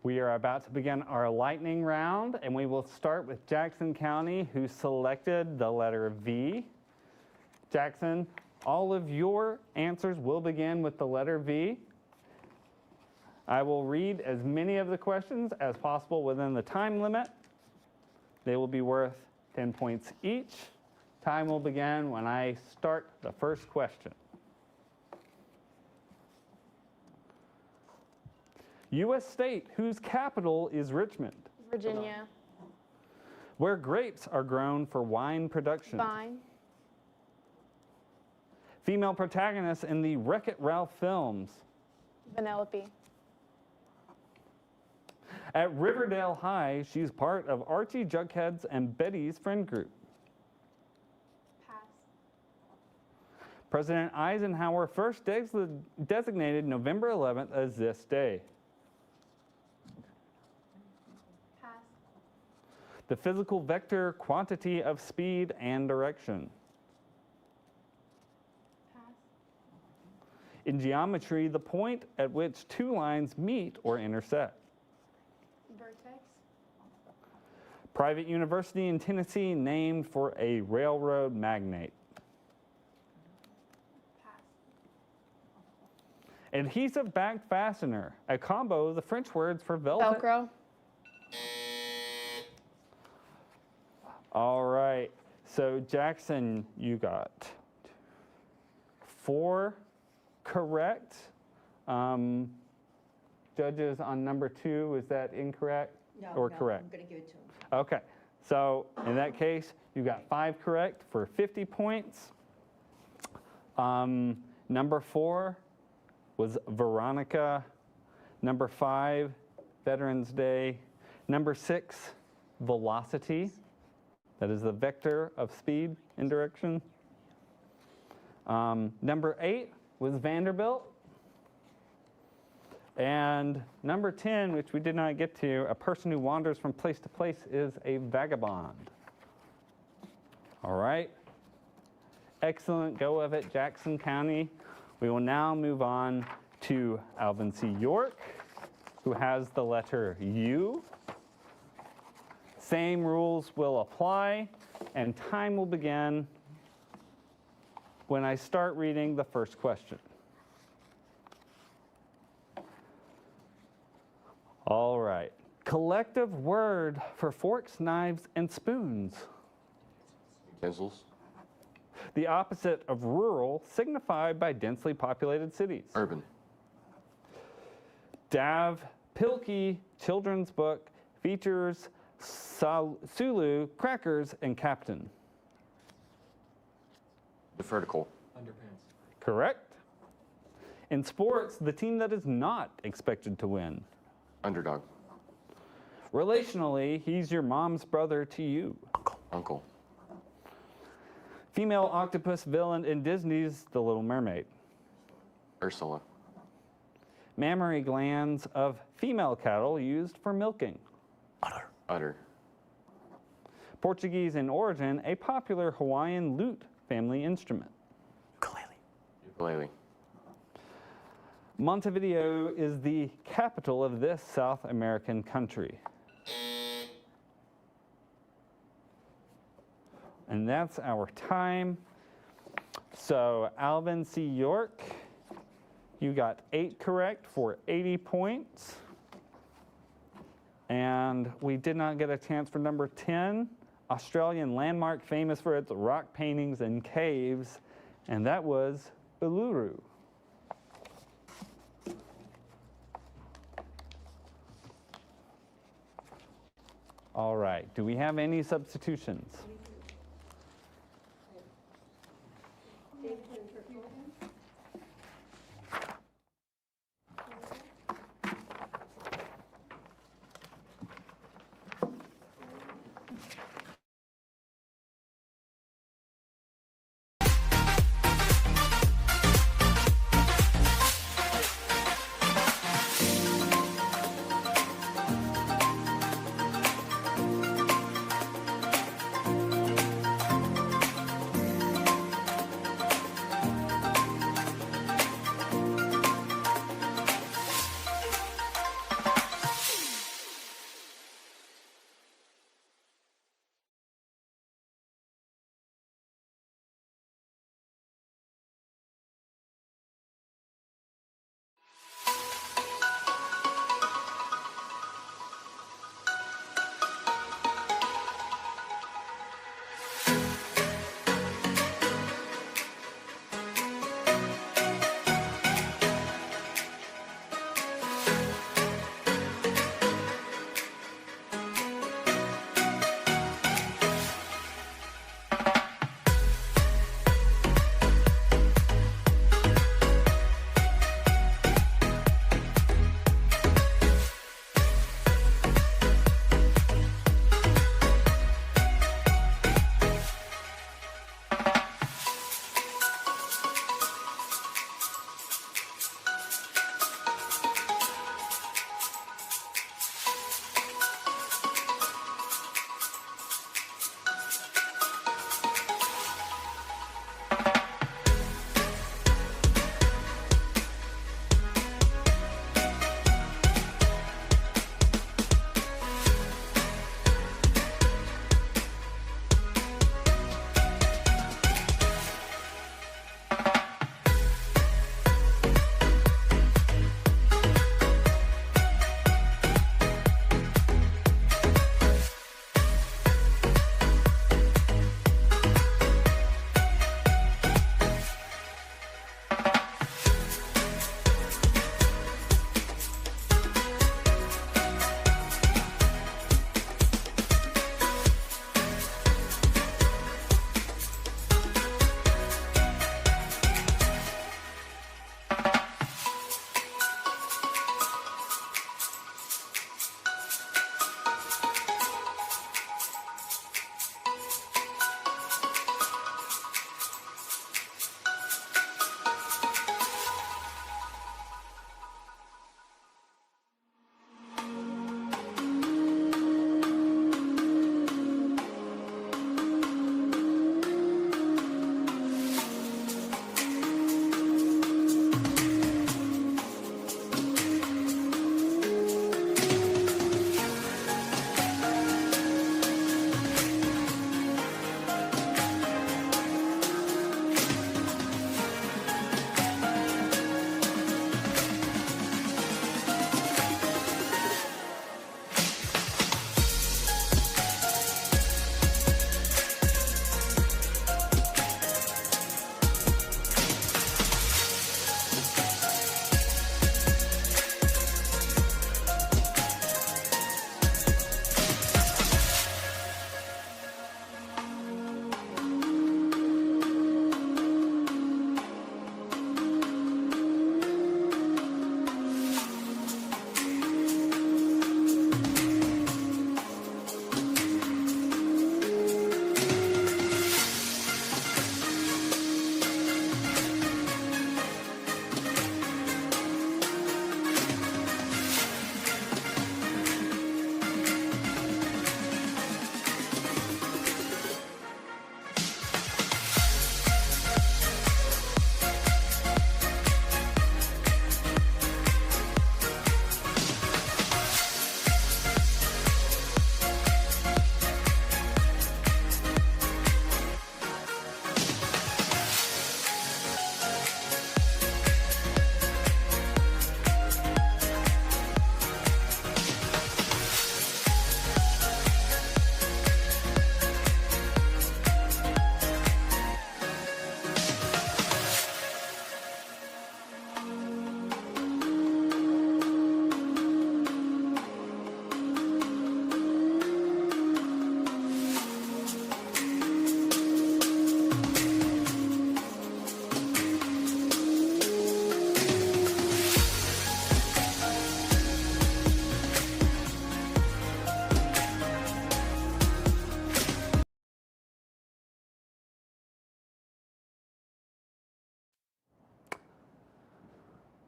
We are about to begin our lightning round, and we will start with Jackson County, who selected the letter V. Jackson, all of your answers will begin with the letter V. I will read as many of the questions as possible within the time limit. They will be worth 10 points each. Time will begin when I start the first question. U.S. state whose capital is Richmond. Virginia. Where grapes are grown for wine production. Vine. Female protagonists in the Wreck-It Ralph films. Vanellope. At Riverdale High, she's part of Archie, Jughead's, and Betty's friend group. Pass. President Eisenhower first designated November 11th as this day. Pass. The physical vector quantity of speed and direction. Pass. In geometry, the point at which two lines meet or intersect. Vertex. Private university in Tennessee named for a railroad magnate. Pass. Adhesive back fastener, a combo of the French words for velvet. Velcro. All right, so Jackson, you got 4 correct. Judges on number 2, is that incorrect or correct? I'm going to give it to him. Okay, so in that case, you got 5 correct for 50 points. Number 4 was Veronica. Number 5, Veterans Day. Number 6, velocity. That is the vector of speed and direction. Number 8 was Vanderbilt. And number 10, which we did not get to, a person who wanders from place to place is a vagabond. All right. Excellent go of it, Jackson County. We will now move on to Alvin C. York, who has the letter U. Same rules will apply, and time will begin when I start reading the first question. All right. Collective word for forks, knives, and spoons. Utensils. The opposite of rural, signified by densely populated cities. Urban. Dav Pilkey children's book features Sulu, crackers, and captain. The vertical. Underpants. Correct. In sports, the team that is not expected to win. Underdog. Relationally, he's your mom's brother to you. Uncle. Female octopus villain in Disney's The Little Mermaid. Ursula. Mammary glands of female cattle used for milking. Udder. Portuguese in origin, a popular Hawaiian lute family instrument. Ukulele. Montevideo is the capital of this South American country. And that's our time. So Alvin C. York, you got 8 correct for 80 points. And we did not get a chance for number 10, Australian landmark famous for its rock paintings and caves, and that was Uluru. All right, do we have any substitutions?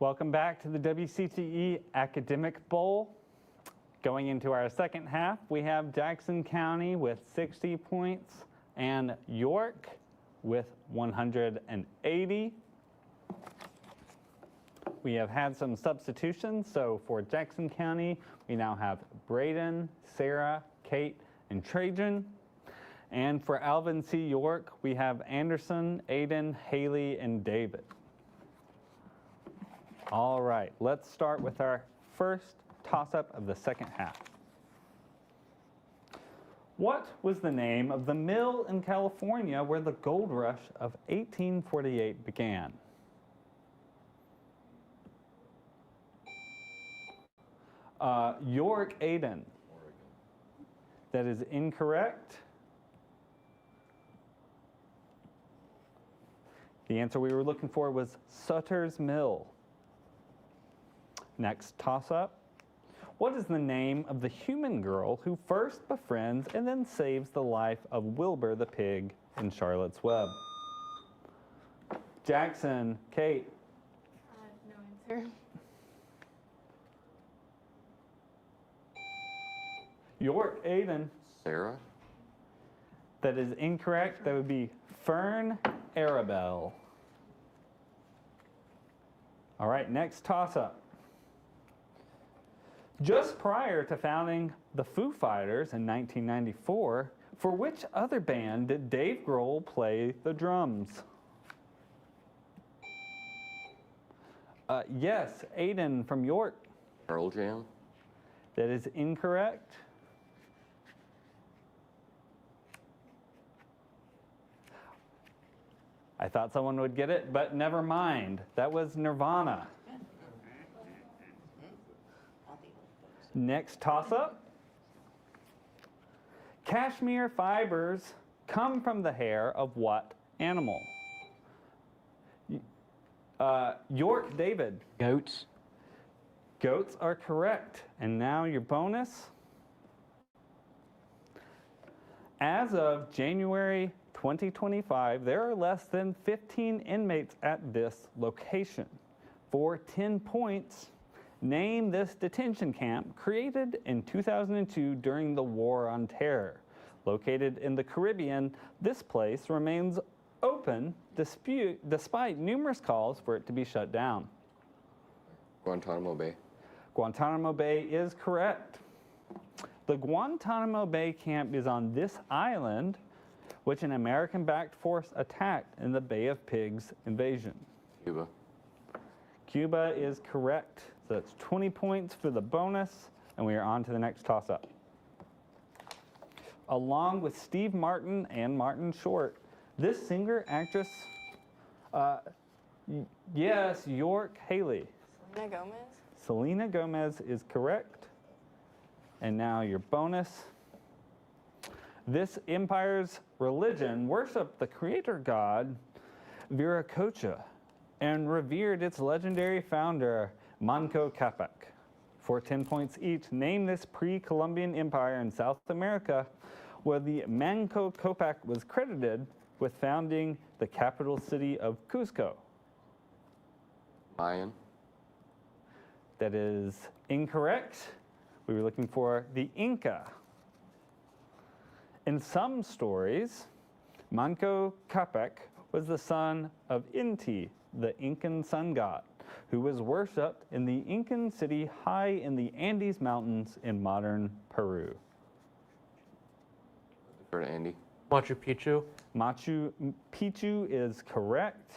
Welcome back to the WCTE Academic Bowl. Going into our second half, we have Jackson County with 60 points and York with 180. We have had some substitutions, so for Jackson County, we now have Braden, Sarah, Kate, and Trajan. And for Alvin C. York, we have Anderson, Aiden, Haley, and David. All right, let's start with our first toss-up of the second half. What was the name of the mill in California where the gold rush of 1848 began? York, Aiden. That is incorrect. The answer we were looking for was Sutter's Mill. Next toss-up. What is the name of the human girl who first befriends and then saves the life of Wilbur the pig in Charlotte's Web? Jackson, Kate. No answer. York, Aiden. Sarah? That is incorrect. That would be Fern Arabelle. All right, next toss-up. Just prior to founding the Foo Fighters in 1994, for which other band did Dave Grohl play the drums? Yes, Aiden from York. Pearl Jam? That is incorrect. I thought someone would get it, but never mind. That was Nirvana. Next toss-up. Cashmere fibers come from the hair of what animal? York, David. Goats. Goats are correct. And now your bonus. As of January 2025, there are less than 15 inmates at this location. For 10 points, name this detention camp created in 2002 during the War on Terror. Located in the Caribbean, this place remains open despite numerous calls for it to be shut down. Guantanamo Bay. Guantanamo Bay is correct. The Guantanamo Bay camp is on this island, which an American-backed force attacked in the Bay of Pigs invasion. Cuba. Cuba is correct. So that's 20 points for the bonus, and we are on to the next toss-up. Along with Steve Martin and Martin Short, this singer-actress, yes, York, Haley. Selena Gomez? Selena Gomez is correct. And now your bonus. This empire's religion worshiped the creator god Viracocha and revered its legendary founder Manco Capac. For 10 points each, name this pre-Columbian empire in South America where the Manco Capac was credited with founding the capital city of Cusco. Mayan. That is incorrect. We were looking for the Inca. In some stories, Manco Capac was the son of Inti, the Incan sun god, who was worshipped in the Incan city high in the Andes Mountains in modern Peru. Defer to Andy. Machu Picchu. Machu Picchu is correct.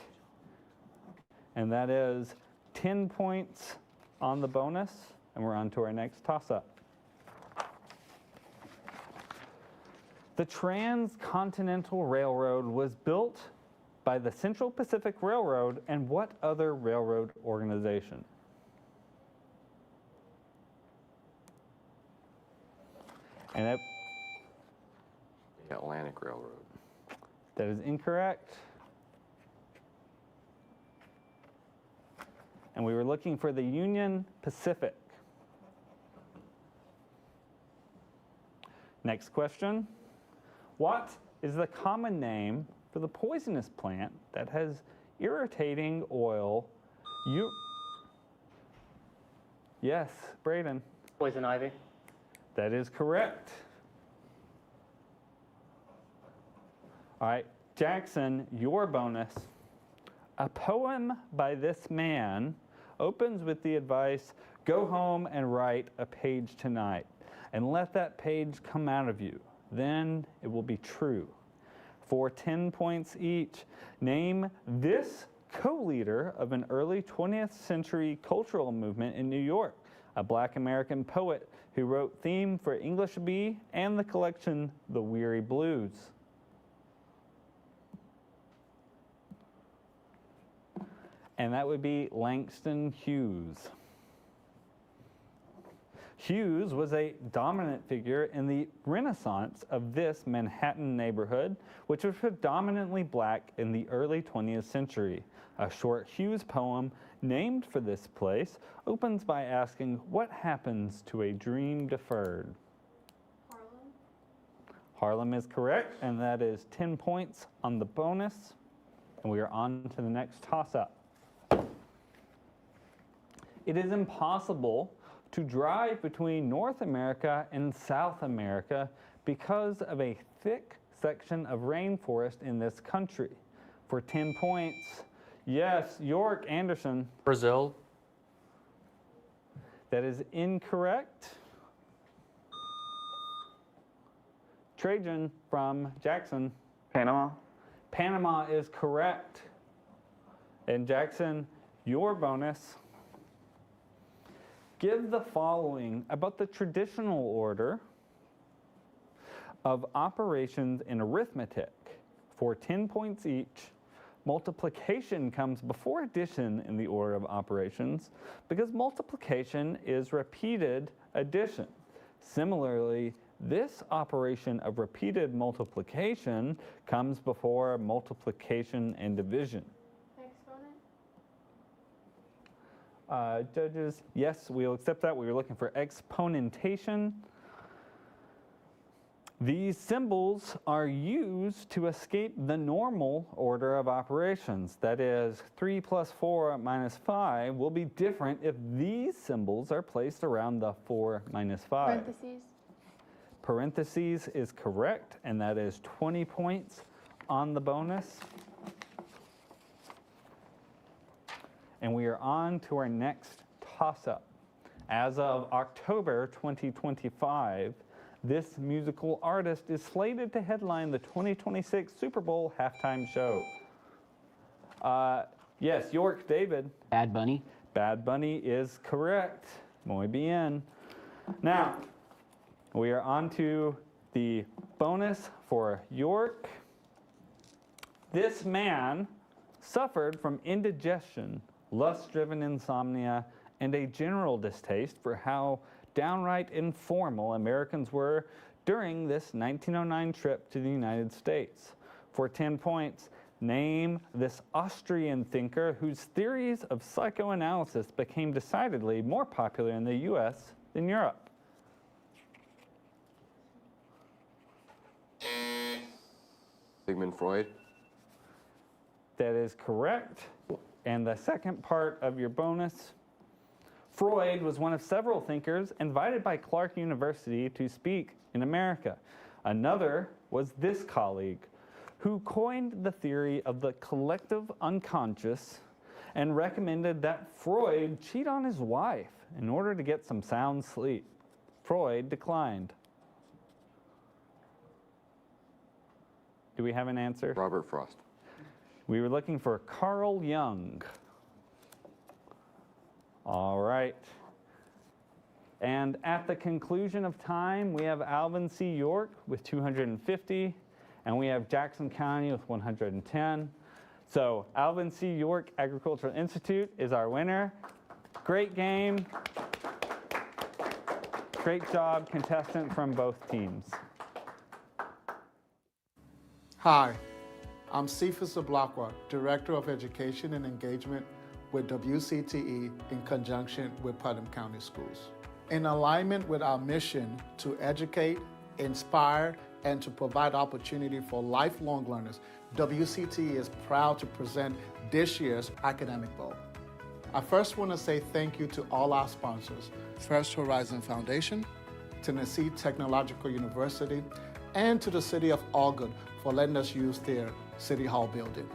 And that is 10 points on the bonus. And we're on to our next toss-up. The Transcontinental Railroad was built by the Central Pacific Railroad and what other railroad organization? And that, The Atlantic Railroad. that is incorrect. And we were looking for the Union Pacific. Next question. What is the common name for the poisonous plant that has irritating oil Yes, Braden. Poison ivy. That is correct. All right, Jackson, your bonus. A poem by this man opens with the advice, go home and write a page tonight, and let that page come out of you. Then it will be true. For 10 points each, name this co-leader of an early 20th century cultural movement in New York, a Black American poet who wrote theme for English Bee and the collection The Weary Blues. And that would be Langston Hughes. Hughes was a dominant figure in the Renaissance of this Manhattan neighborhood, which was predominantly black in the early 20th century. A short Hughes poem named for this place opens by asking, what happens to a dream deferred? Harlem. Harlem is correct, and that is 10 points on the bonus. And we are on to the next toss-up. It is impossible to drive between North America and South America because of a thick section of rainforest in this country. For 10 points, yes, York Anderson. Brazil. That is incorrect. Trajan from Jackson. Panama. Panama is correct. And Jackson, your bonus. Give the following about the traditional order of operations in arithmetic. For 10 points each, multiplication comes before addition in the order of operations because multiplication is repeated addition. Similarly, this operation of repeated multiplication comes before multiplication and division. Judges, yes, we'll accept that. We were looking for exponentation. These symbols are used to escape the normal order of operations. That is, 3 plus 4 minus 5 will be different if these symbols are placed around the 4 minus 5. Parentheses. Parentheses is correct, and that is 20 points on the bonus. And we are on to our next toss-up. As of October 2025, this musical artist is slated to headline the 2026 Super Bowl halftime show. Yes, York, David. Bad Bunny. Bad Bunny is correct. Muy bien. Now, we are on to the bonus for York. This man suffered from indigestion, lust-driven insomnia, and a general distaste for how downright informal Americans were during this 1909 trip to the United States. For 10 points, name this Austrian thinker whose theories of psychoanalysis became decidedly more popular in the US than Europe. Sigmund Freud. That is correct. And the second part of your bonus, Freud was one of several thinkers invited by Clark University to speak in America. Another was this colleague, who coined the theory of the collective unconscious and recommended that Freud cheat on his wife in order to get some sound sleep. Freud declined. Do we have an answer? Robert Frost. We were looking for Carl Jung. All right. And at the conclusion of time, we have Alvin C. York with 250, and we have Jackson County with 110. So Alvin C. York Agricultural Institute is our winner. Great game. Great job, contestant from both teams. Hi, I'm Cephas Ablakwa, Director of Education and Engagement with WCTE in conjunction with Putnam County Schools. In alignment with our mission to educate, inspire, and to provide opportunity for lifelong learners, WCTE is proud to present this year's Academic Bowl. I first want to say thank you to all our sponsors, First Horizon Foundation, Tennessee Technological University, and to the City of Algood for letting us use their City Hall building.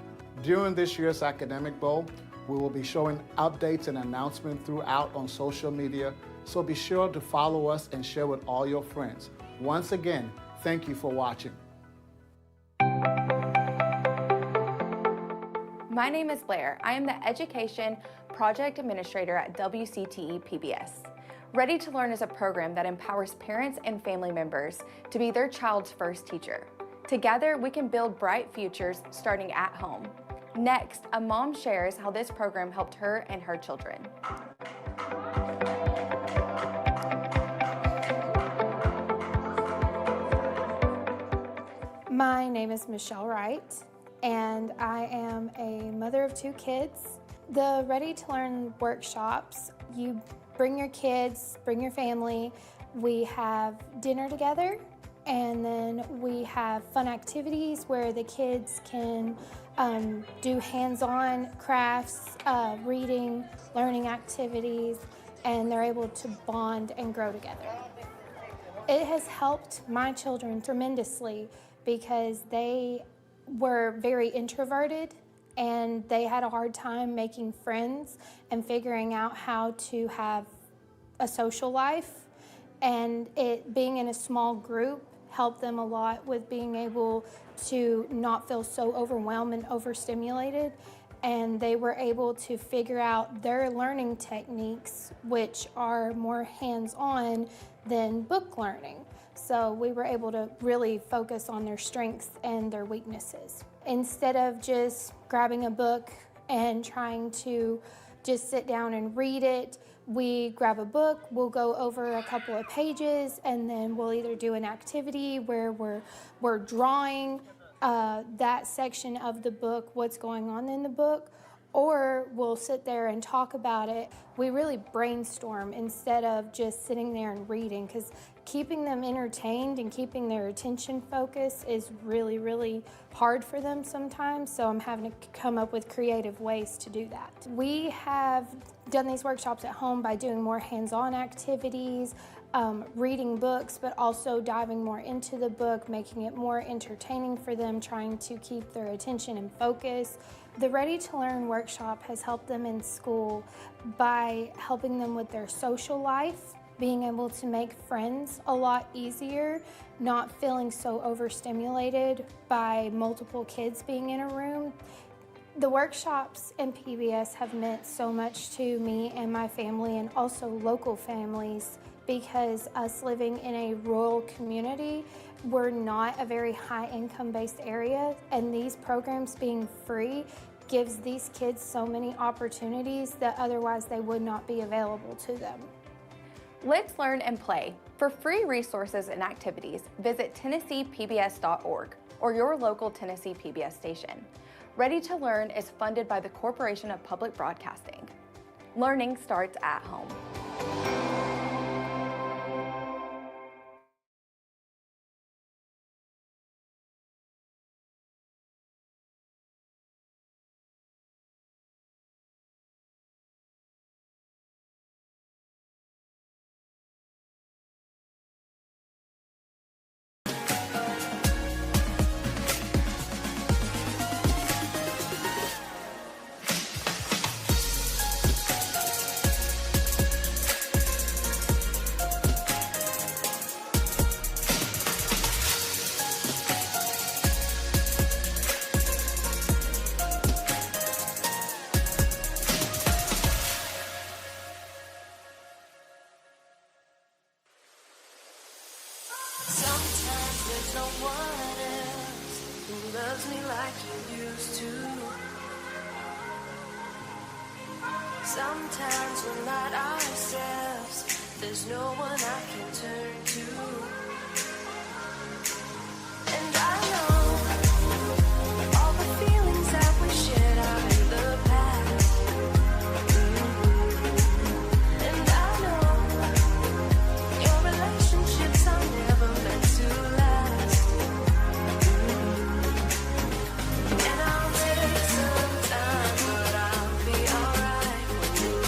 During this year's Academic Bowl, we will be showing updates and announcements throughout on social media, so be sure to follow us and share with all your friends. Once again, thank you for watching. My name is Blair. I am the Education Project Administrator at WCTE PBS. Ready to Learn is a program that empowers parents and family members to be their child's first teacher. Together, we can build bright futures starting at home. Next, a mom shares how this program helped her and her children. My name is Michelle Wright, and I am a mother of 2 kids. The Ready to Learn workshops, you bring your kids, bring your family. We have dinner together, and then we have fun activities where the kids can do hands-on crafts, reading, learning activities, and they're able to bond and grow together. It has helped my children tremendously because they were very introverted and they had a hard time making friends and figuring out how to have a social life. And it being in a small group helped them a lot with being able to not feel so overwhelmed and overstimulated. And they were able to figure out their learning techniques, which are more hands-on than book learning. So we were able to really focus on their strengths and their weaknesses. Instead of just grabbing a book and trying to just sit down and read it, we grab a book, we'll go over a couple of pages, and then we'll either do an activity where we're drawing that section of the book, what's going on in the book, or we'll sit there and talk about it. We really brainstorm instead of just sitting there and reading, because keeping them entertained and keeping their attention focused is really, really hard for them sometimes, so I'm having to come up with creative ways to do that. We have done these workshops at home by doing more hands-on activities, reading books, but also diving more into the book, making it more entertaining for them, trying to keep their attention and focus. The Ready to Learn workshop has helped them in school by helping them with their social life, being able to make friends a lot easier, not feeling so overstimulated by multiple kids being in a room. The workshops in PBS have meant so much to me and my family, and also local families, because us living in a rural community, we're not a very high income based area, and these programs being free gives these kids so many opportunities that otherwise they would not be available to them. Let's learn and play. For free resources and activities, visit TennesseePBS.org or your local Tennessee PBS station. Ready to Learn is funded by the Corporation of Public Broadcasting. Learning starts at home. Sometimes there's no one else who loves me like you used to. Sometimes we're not ourselves, there's no one I can turn to. And I know all the feelings that we shared are in the past. And I know your relationships are never meant to last. And I'll take some time, but I'll be alright when you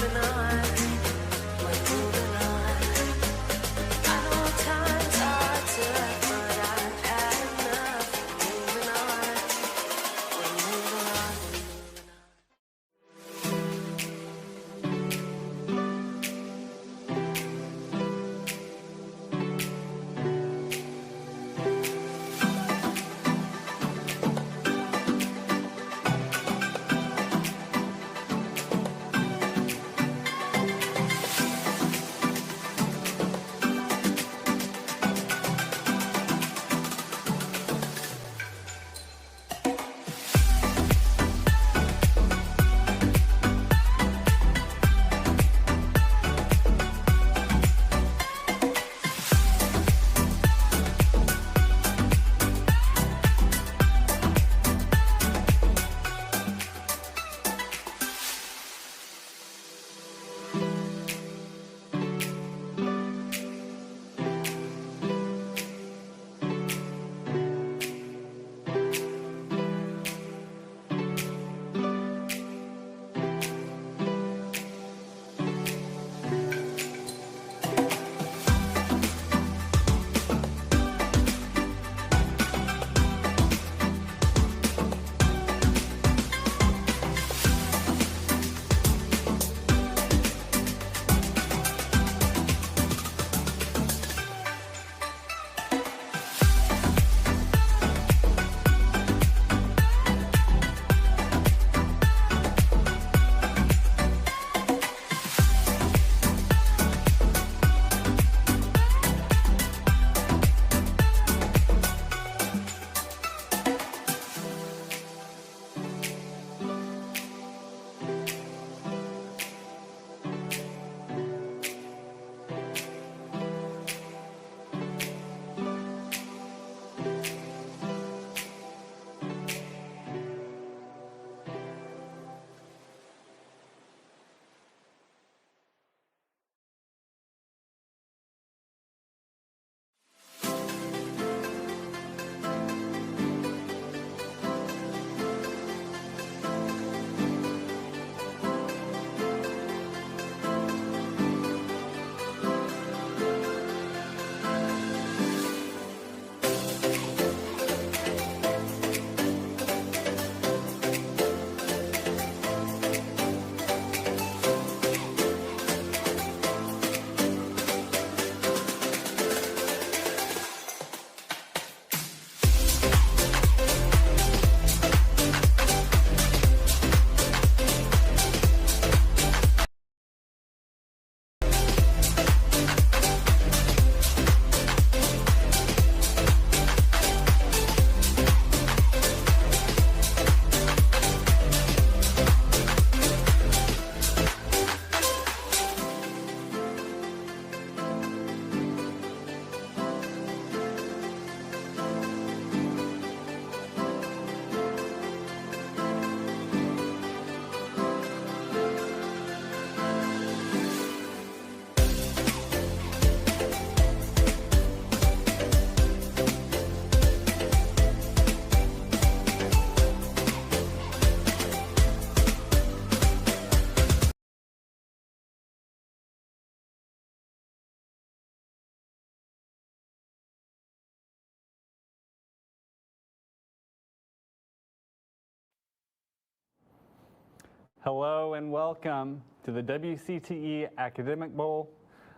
Hello and welcome to the WCTE Academic Bowl.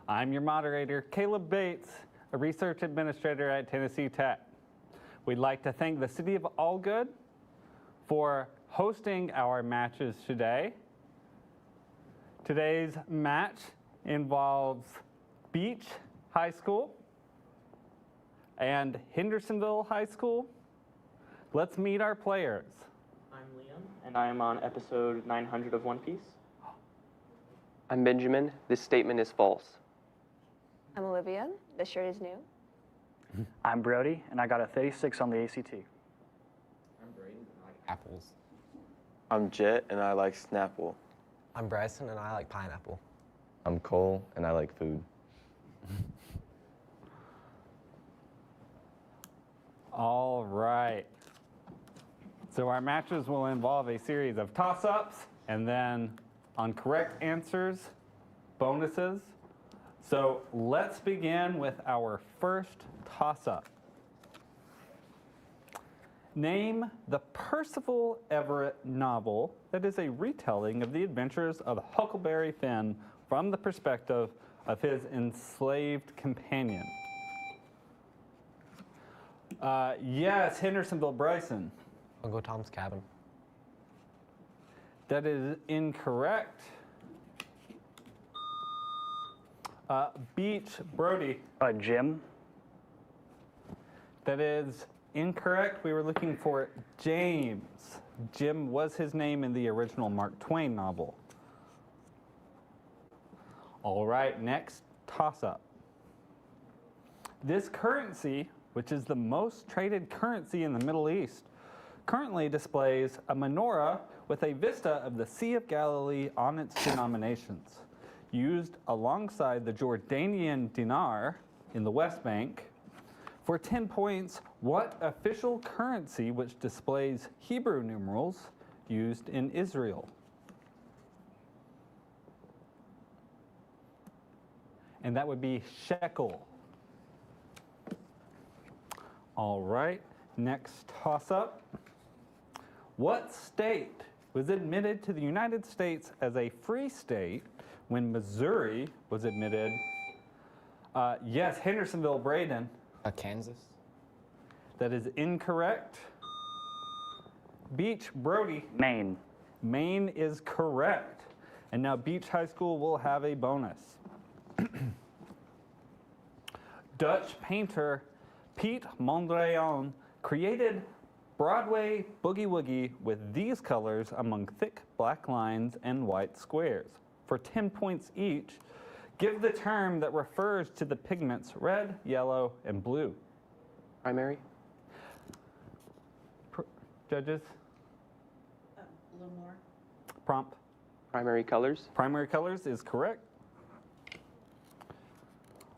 I'm your moderator, Caleb Bates, a research administrator at Tennessee Tech. We'd like to thank the City of Allgood for hosting our matches today. Today's match involves Beach High School and Hendersonville High School. Let's meet our players. I'm Liam, and I am on episode 900 of One Piece. I'm Benjamin. This statement is false. I'm Olivia. This shirt is new. I'm Brody, and I got a 36 on the ACT. I'm Braden, and I like apples. I'm Jet, and I like Snapple. I'm Bryson, and I like pineapple. I'm Cole, and I like food. All right. So our matches will involve a series of toss-ups, and then on correct answers, bonuses. So let's begin with our first toss-up. Name the Percival Everett novel that is a retelling of the adventures of Huckleberry Finn from the perspective of his enslaved companion. Yes, Hendersonville Bryson. Uncle Tom's Cabin. That is incorrect. Beach Brody. Jim. That is incorrect. We were looking for James. Jim was his name in the original Mark Twain novel. All right, next toss-up. This currency, which is the most traded currency in the Middle East, currently displays a menorah with a vista of the Sea of Galilee on its denominations. Used alongside the Jordanian dinar in the West Bank. For 10 points, what official currency which displays Hebrew numerals used in Israel? And that would be shekel. All right, next toss-up. What state was admitted to the United States as a free state when Missouri was admitted? Yes, Hendersonville Braden. Kansas. That is incorrect. Beach Brody. Maine. Maine is correct. And now Beach High School will have a bonus. Dutch painter Piet Mondrian created Broadway Boogie Woogie with these colors among thick black lines and white squares. For 10 points each, give the term that refers to the pigments red, yellow, and blue. Primary. Judges? A little more. Prompt. Primary colors. Primary colors is correct.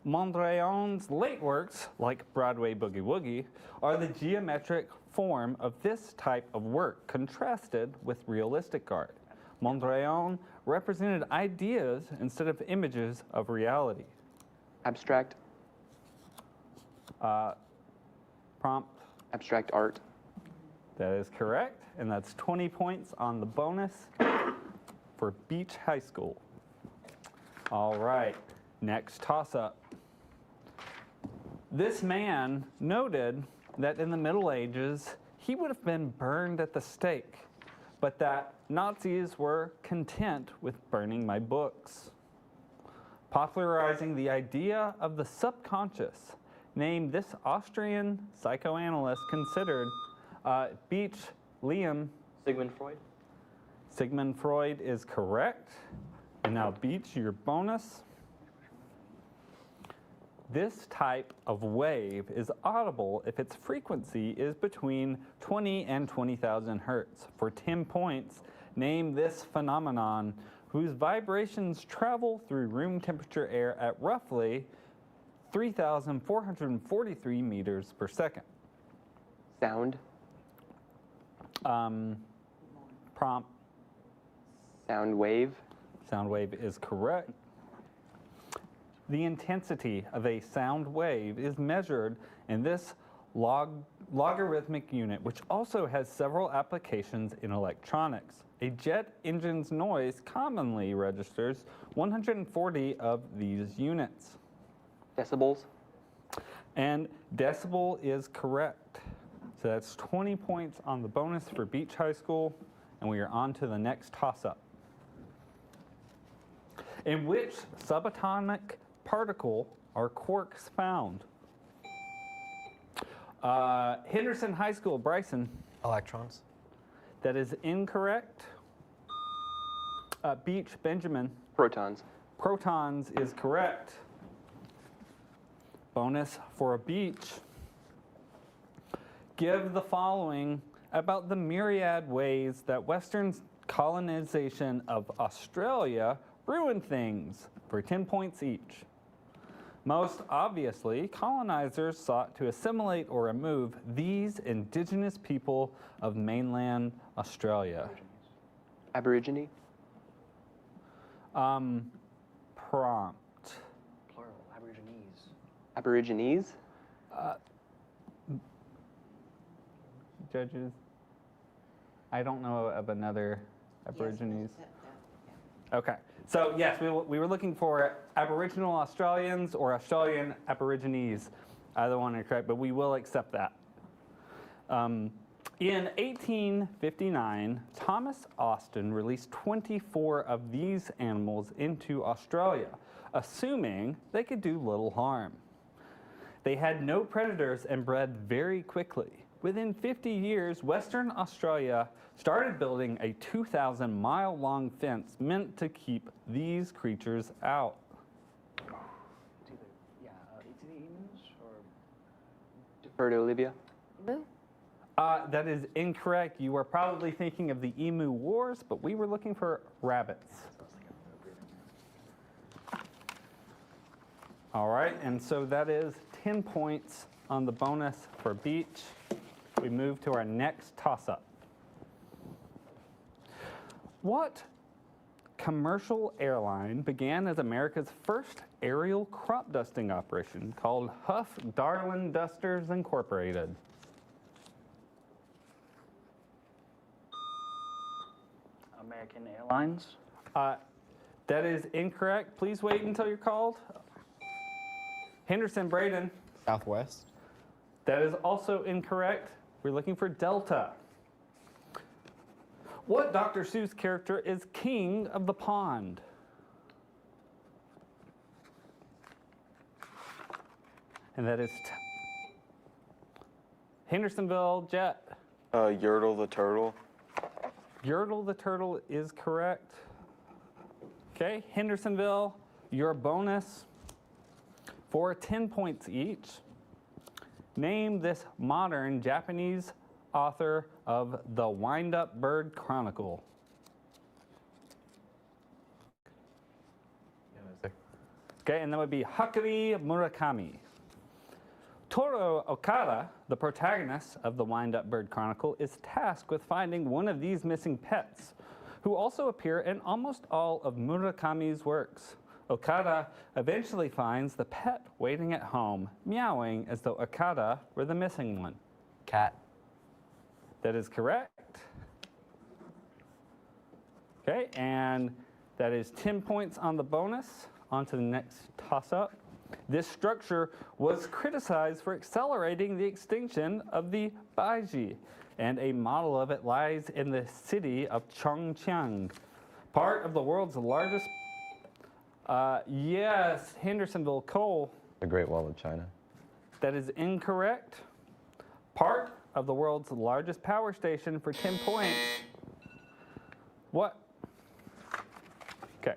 Mondrian's late works, like Broadway Boogie Woogie, are the geometric form of this type of work, contrasted with realistic art. Mondrian represented ideas instead of images of reality. Abstract. Prompt. Abstract art. That is correct, and that's 20 points on the bonus for Beach High School. All right, next toss-up. This man noted that in the Middle Ages, he would have been burned at the stake, but that Nazis were content with burning my books. Popularizing the idea of the subconscious, named this Austrian psychoanalyst considered Beach Liam. Sigmund Freud. Sigmund Freud is correct. And now Beach, your bonus. This type of wave is audible if its frequency is between 20 and 20,000 hertz. For 10 points, name this phenomenon whose vibrations travel through room temperature air at roughly 3,443 meters per second. Sound. Prompt. Sound wave. Sound wave is correct. The intensity of a sound wave is measured in this logarithmic unit, which also has several applications in electronics. A jet engine's noise commonly registers 140 of these units. Decibels. And decibel is correct. So that's 20 points on the bonus for Beach High School, and we are on to the next toss-up. In which subatomic particle are quarks found? Henderson High School, Bryson. Electrons. That is incorrect. Beach, Benjamin. Protons. Protons is correct. Bonus for a beach. Give the following about the myriad ways that Western colonization of Australia ruined things for 10 points each. Most obviously, colonizers sought to assimilate or remove these indigenous people of mainland Australia. Aborigine. Prompt. Plural, Aborigines. Aborigines? Judges? I don't know of another Aborigines. Okay, so yes, we were looking for Aboriginal Australians or Australian Aborigines. Either one are correct, but we will accept that. In 1859, Thomas Austin released 24 of these animals into Australia, assuming they could do little harm. They had no predators and bred very quickly. Within 50 years, Western Australia started building a 2,000-mile-long fence meant to keep these creatures out. It's the emus or... Defer to Olivia. Emu? That is incorrect. You are probably thinking of the Emu Wars, but we were looking for rabbits. All right, and so that is 10 points on the bonus for beach. We move to our next toss-up. What commercial airline began as America's first aerial crop dusting operation called Huff Darlin Dusters Incorporated? American Airlines. That is incorrect. Please wait until you're called. Henderson, Braden. Southwest. That is also incorrect. We're looking for Delta. What Dr. Seuss character is king of the pond? And that is Hendersonville, Jet. Yertle the turtle. Yertle the turtle is correct. Okay, Hendersonville, your bonus for 10 points each. Name this modern Japanese author of the Wind-Up Bird Chronicle. Okay, and that would be Hakuri Murakami. Toru Okada, the protagonist of the Wind-Up Bird Chronicle, is tasked with finding one of these missing pets, who also appear in almost all of Murakami's works. Okada eventually finds the pet waiting at home, meowing as though Okada were the missing one. Cat. That is correct. Okay, and that is 10 points on the bonus. On to the next toss-up. This structure was criticized for accelerating the extinction of the Baiji, and a model of it lies in the city of Chongqing, part of the world's largest... yes, Hendersonville, Cole. The Great Wall of China. That is incorrect. Part of the world's largest power station for 10 points. What? Okay.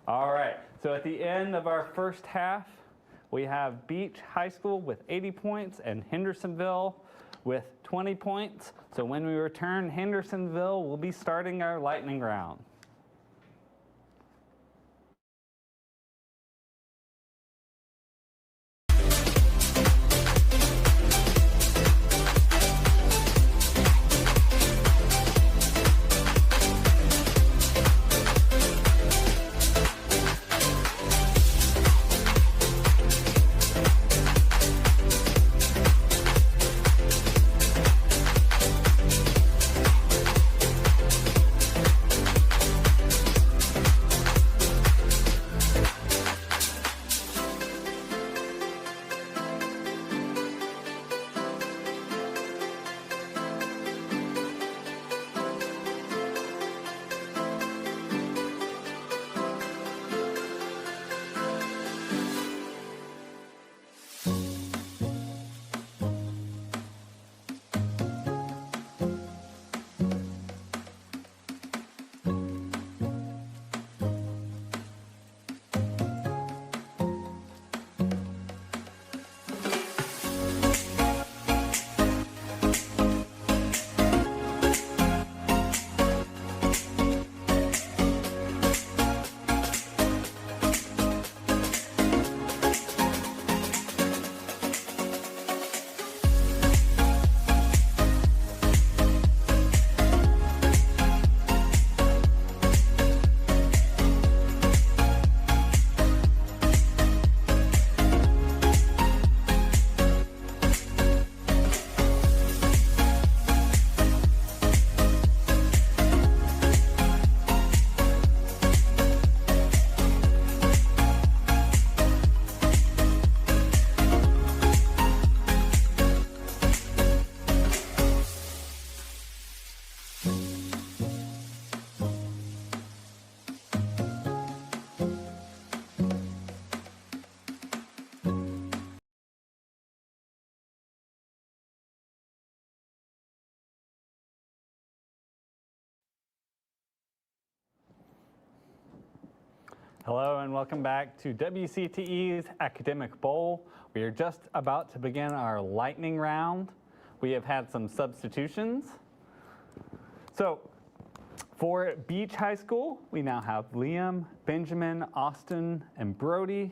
All right. So at the end of our first half, we have Beach High School with 80 points and Hendersonville with 20 points. So when we return, Hendersonville will be starting our lightning round. Hello and welcome back to WCTE's Academic Bowl. We are just about to begin our lightning round. We have had some substitutions. So for Beach High School, we now have Liam, Benjamin, Austin, and Brody.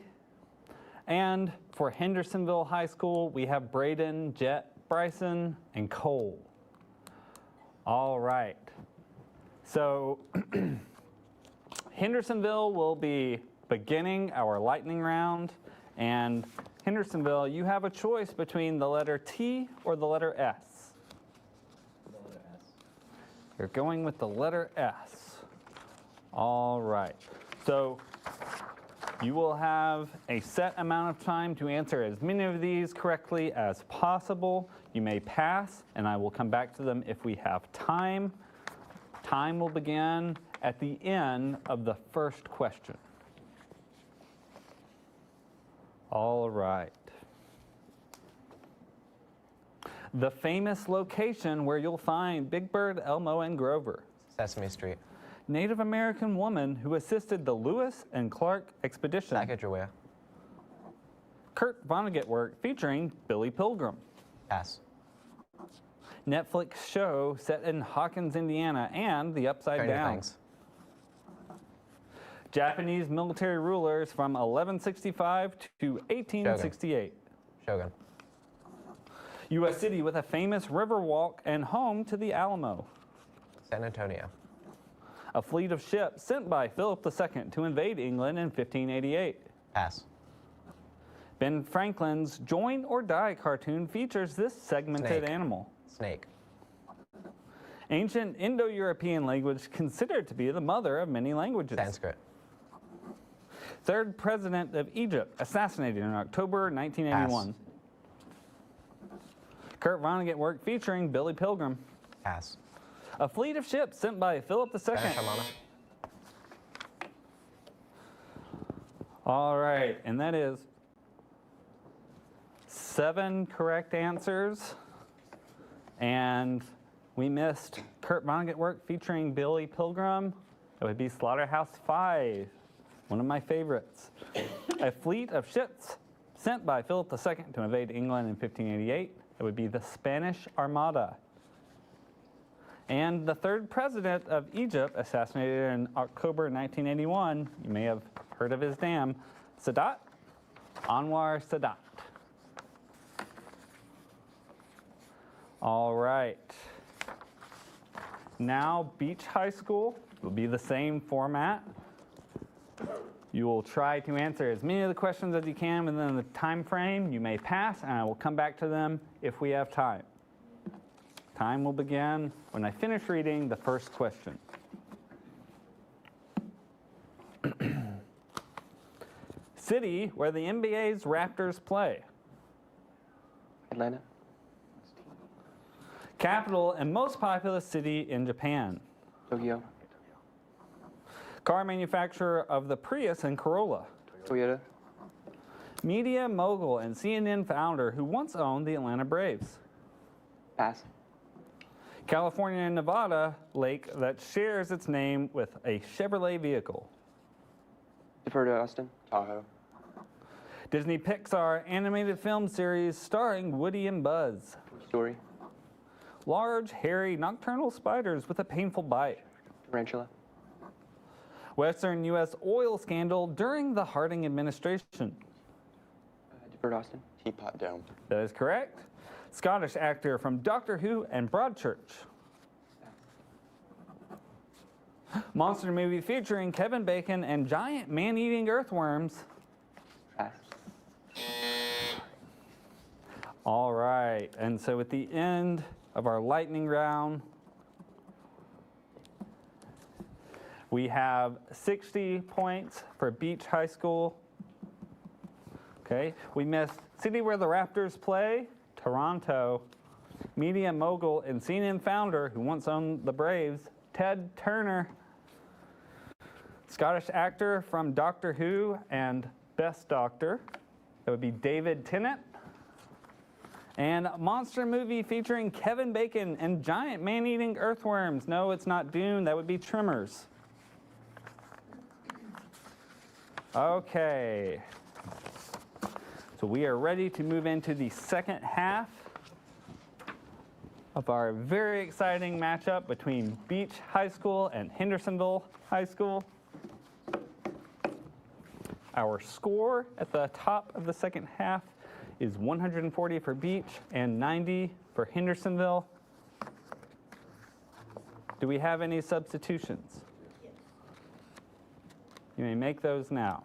And for Hendersonville High School, we have Braden, Jet, Bryson, and Cole. All right. So Hendersonville will be beginning our lightning round. And Hendersonville, you have a choice between the letter T or the letter S. The letter S. You're going with the letter S. All right. So you will have a set amount of time to answer as many of these correctly as possible. You may pass, and I will come back to them if we have time. Time will begin at the end of the first question. All right. The famous location where you'll find Big Bird, Elmo, and Grover. Sesame Street. Native American woman who assisted the Lewis and Clark expedition. Sacagawea. Kurt Vonnegut work featuring Billy Pilgrim. Pass. Netflix show set in Hawkins, Indiana, and The Upside Stranger Down. Things. Japanese military rulers from 1165 to 1868. Shogun. U.S. city with a famous river walk and home to the Alamo. San Antonio. A fleet of ships sent by Philip II to invade England in 1588. Pass. Ben Franklin's Join or Die cartoon features this segmented Snake. animal. Snake. Ancient Indo-European language considered to be the mother of many languages. Sanskrit. Third president of Egypt assassinated in October 1981. Pass. Kurt Vonnegut work featuring Billy Pilgrim. Pass. A fleet of ships sent by Philip II. Spanish Armada. All right, and that is 7 correct answers. And we missed Kurt Vonnegut work featuring Billy Pilgrim. It would be Slaughterhouse-Five, one of my favorites. A fleet of ships sent by Philip II to invade England in 1588. It would be the Spanish Armada. And the third president of Egypt, assassinated in October 1981, you may have heard of his name, Sadat, Anwar Sadat. All right. Now, Beach High School will be the same format. You will try to answer as many of the questions as you can within the time frame. You may pass, and I will come back to them if we have time. Time will begin when I finish reading the first question. City where the NBA's Raptors play. Atlanta. Capital and most populous city in Japan. Tokyo. Car manufacturer of the Prius and Corolla. Toyota. Media mogul and CNN founder who once owned the Atlanta Braves. Pass. California and Nevada lake that shares its name with a Chevrolet vehicle. Defer to Austin. Tahoe. Disney Pixar animated film series starring Woody and Buzz. Story. Large, hairy, nocturnal spiders with a painful bite. Tarantula. Western U.S. oil scandal during the Harding administration. Defer to Austin. Teapot Dome. That is correct. Scottish actor from Doctor Who and Broadchurch. Monster movie featuring Kevin Bacon and giant man-eating earthworms. Pass. All right, and so at the end of our lightning round, we have 60 points for Beach High School. Okay, we missed city where the Raptors play, Toronto. Media mogul and CNN founder who once owned the Braves, Ted Turner. Scottish actor from Doctor Who and Best Doctor, that would be David Tennant. And monster movie featuring Kevin Bacon and giant man-eating earthworms. No, it's not Dune, that would be Tremors. Okay. So we are ready to move into the second half of our very exciting matchup between Beach High School and Hendersonville High School. Our score at the top of the second half is 140 for Beach and 90 for Hendersonville. Do we have any substitutions? You may make those now.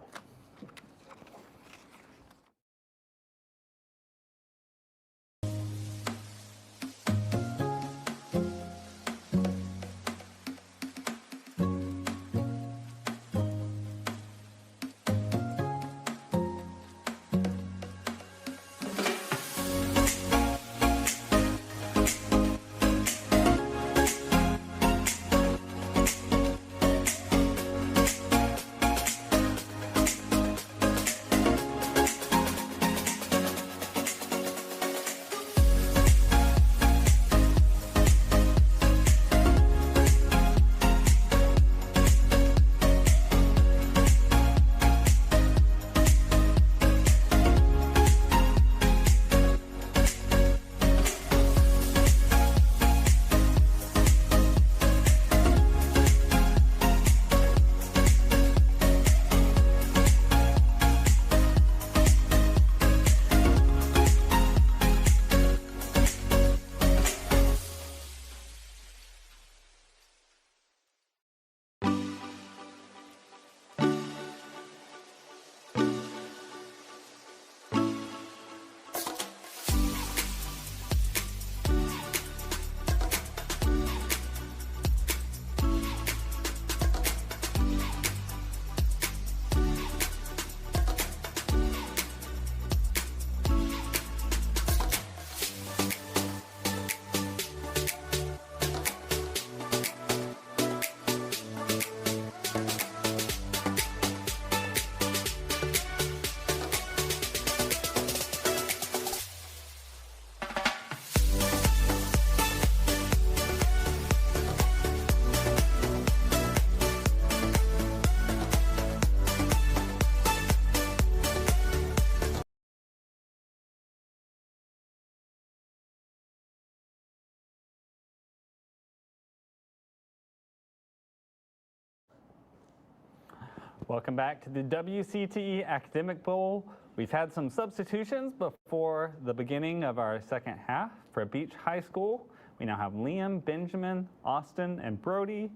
Welcome back to the WCTE Academic Bowl. We've had some substitutions before the beginning of our second half. For Beach High School, we now have Liam, Benjamin, Austin, and Brody.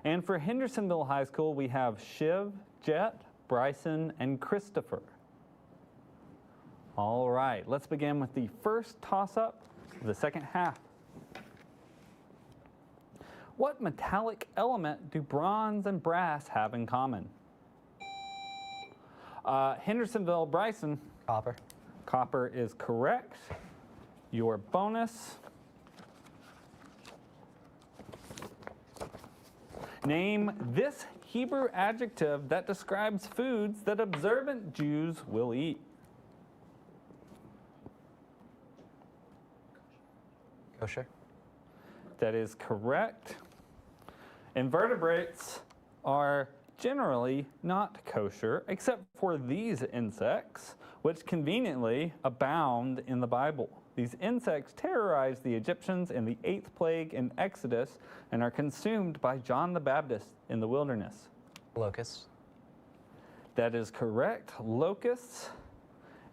And for Hendersonville High School, we have Shiv, Jet, Bryson, and Christopher. All right, let's begin with the first toss-up of the second half. What metallic element do bronze and brass have in common? Hendersonville, Bryson. Copper. Copper is correct. Your bonus. Name this Hebrew adjective that describes foods that observant Jews will eat. Kosher. That is correct. Invertebrates are generally not kosher, except for these insects, which conveniently abound in the Bible. These insects terrorized the Egyptians in the 8th plague in Exodus and are consumed by John the Baptist in the wilderness. Locusts. That is correct. Locusts.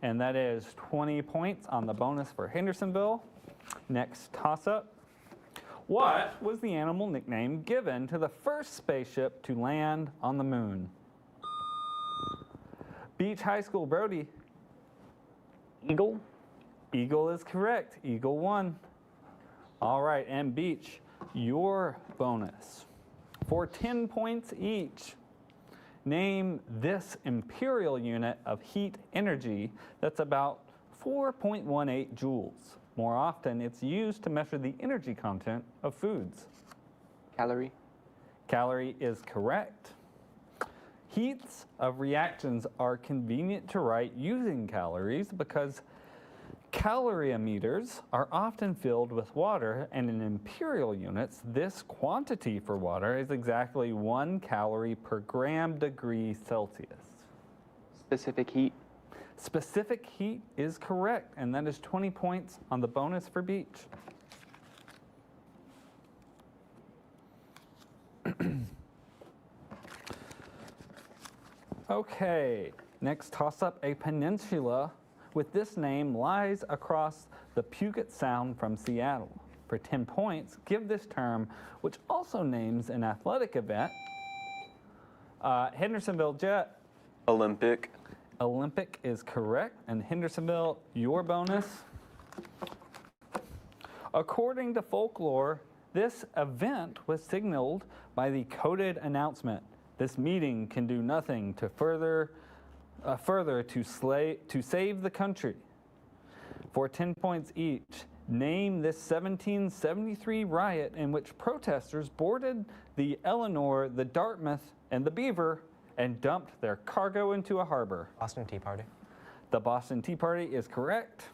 And that is 20 points on the bonus for Hendersonville. Next toss-up. What was the animal nickname given to the first spaceship to land on the moon? Beach High School, Brody. Eagle. Eagle is correct. Eagle won. All right, and Beach, your bonus. For 10 points each, name this imperial unit of heat energy that's about 4.18 joules. More often, it's used to measure the energy content of foods. Calorie. Calorie is correct. Heats of reactions are convenient to write using calories because calorimeters are often filled with water, and in imperial units, this quantity for water is exactly 1 calorie per gram degree Celsius. Specific heat. Specific heat is correct, and that is 20 points on the bonus for beach. Okay, next toss up. A peninsula with this name lies across the Puget Sound from Seattle. For 10 points, give this term, which also names an athletic event. Hendersonville Jet. Olympic. Olympic is correct. And Hendersonville, your bonus. According to folklore, this event was signaled by the coded announcement. This meeting can do nothing to further to save the country. For 10 points each, name this 1773 riot in which protesters boarded the Eleanor, the Dartmouth, and the Beaver and dumped their cargo into a harbor. Boston Tea Party. The Boston Tea Party is correct.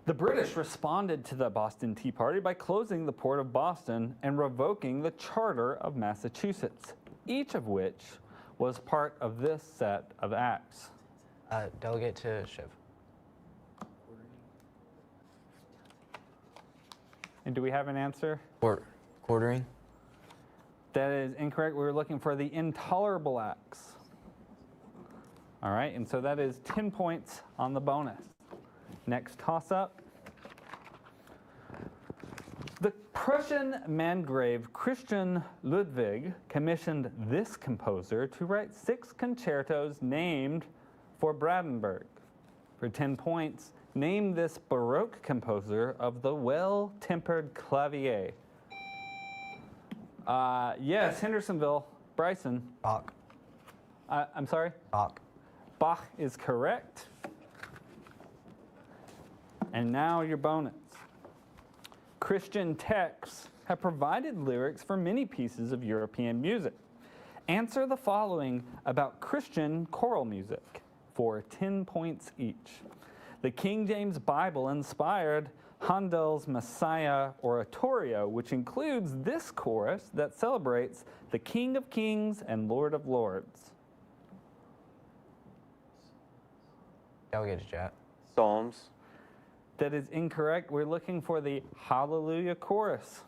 The British responded to the Boston Tea Party by closing the port of Boston and revoking the Charter of Massachusetts, each of which was part of this set of acts. Delegate to Shiv. And do we have an answer? Quartering. That is incorrect. We were looking for the intolerable acts. All right, and so that is 10 points on the bonus. Next toss-up. The Prussian Landgrave Christian Ludwig commissioned this composer to write 6 concertos named for Brandenburg. For 10 points, name this Baroque composer of the well-tempered clavier. Yes, Hendersonville, Bryson. Bach. I'm sorry? Bach. Bach is correct. And now your bonus. Christian texts have provided lyrics for many pieces of European music. Answer the following about Christian choral music for 10 points each. The King James Bible inspired Handel's Messiah oratorio, which includes this chorus that celebrates the King of Kings and Lord of Lords. Delegate to Jet. Psalms. That is incorrect. We're looking for the Hallelujah chorus.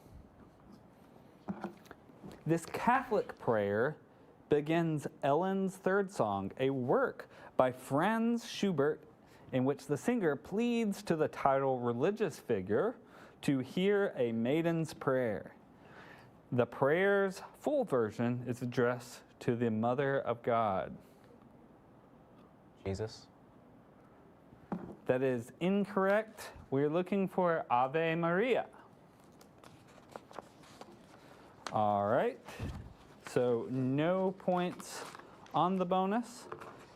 This Catholic prayer begins Ellen's Third Song, a work by Franz Schubert in which the singer pleads to the title religious figure to hear a maiden's prayer. The prayer's full version is addressed to the Mother of God. Jesus. That is incorrect. We're looking for Ave Maria. All right. So no points on the bonus.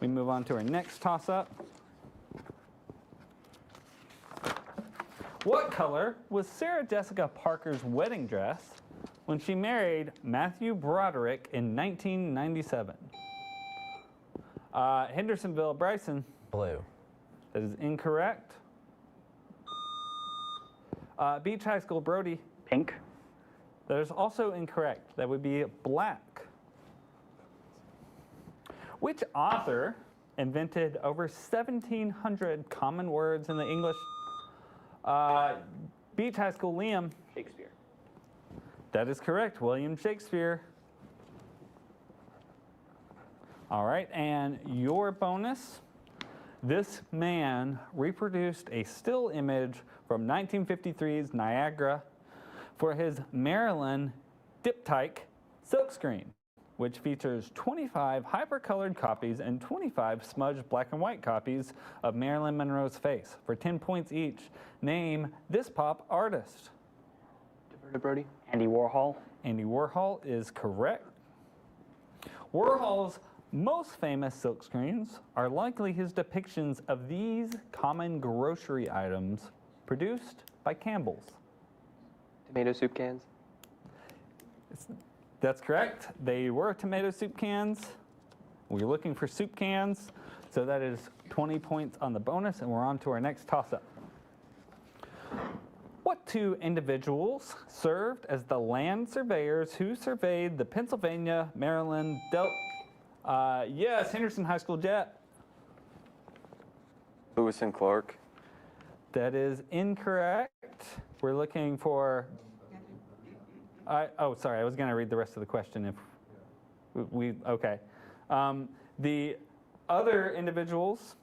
We move on to our next toss-up. What color was Sarah Jessica Parker's wedding dress when she married Matthew Broderick in 1997? Hendersonville, Bryson. Blue. That is incorrect. Beach High School, Brody. Pink. That is also incorrect. That would be black. Which author invented over 1,700 common words in the English? Beach High School, Liam. Shakespeare. That is correct, William Shakespeare. All right, and your bonus. This man reproduced a still image from 1953's Niagara for his Maryland diptyque silkscreen, which features 25 hypercolored copies and 25 smudged black and white copies of Marilyn Monroe's face. For 10 points each, name this pop artist. Defer to Brody. Andy Warhol. Andy Warhol is correct. Warhol's most famous silkscreens are likely his depictions of these common grocery items produced by Campbell's. Tomato soup cans. That's correct. They were tomato soup cans. We're looking for soup cans. So that is 20 points on the bonus, and we're on to our next toss-up. What two individuals served as the land surveyors who surveyed the Pennsylvania, Maryland, Yes, Henderson High School jet. Lewis and Clark. That is incorrect. We're looking for. Oh, sorry. I was going to read the rest of the question. If we okay. The other individuals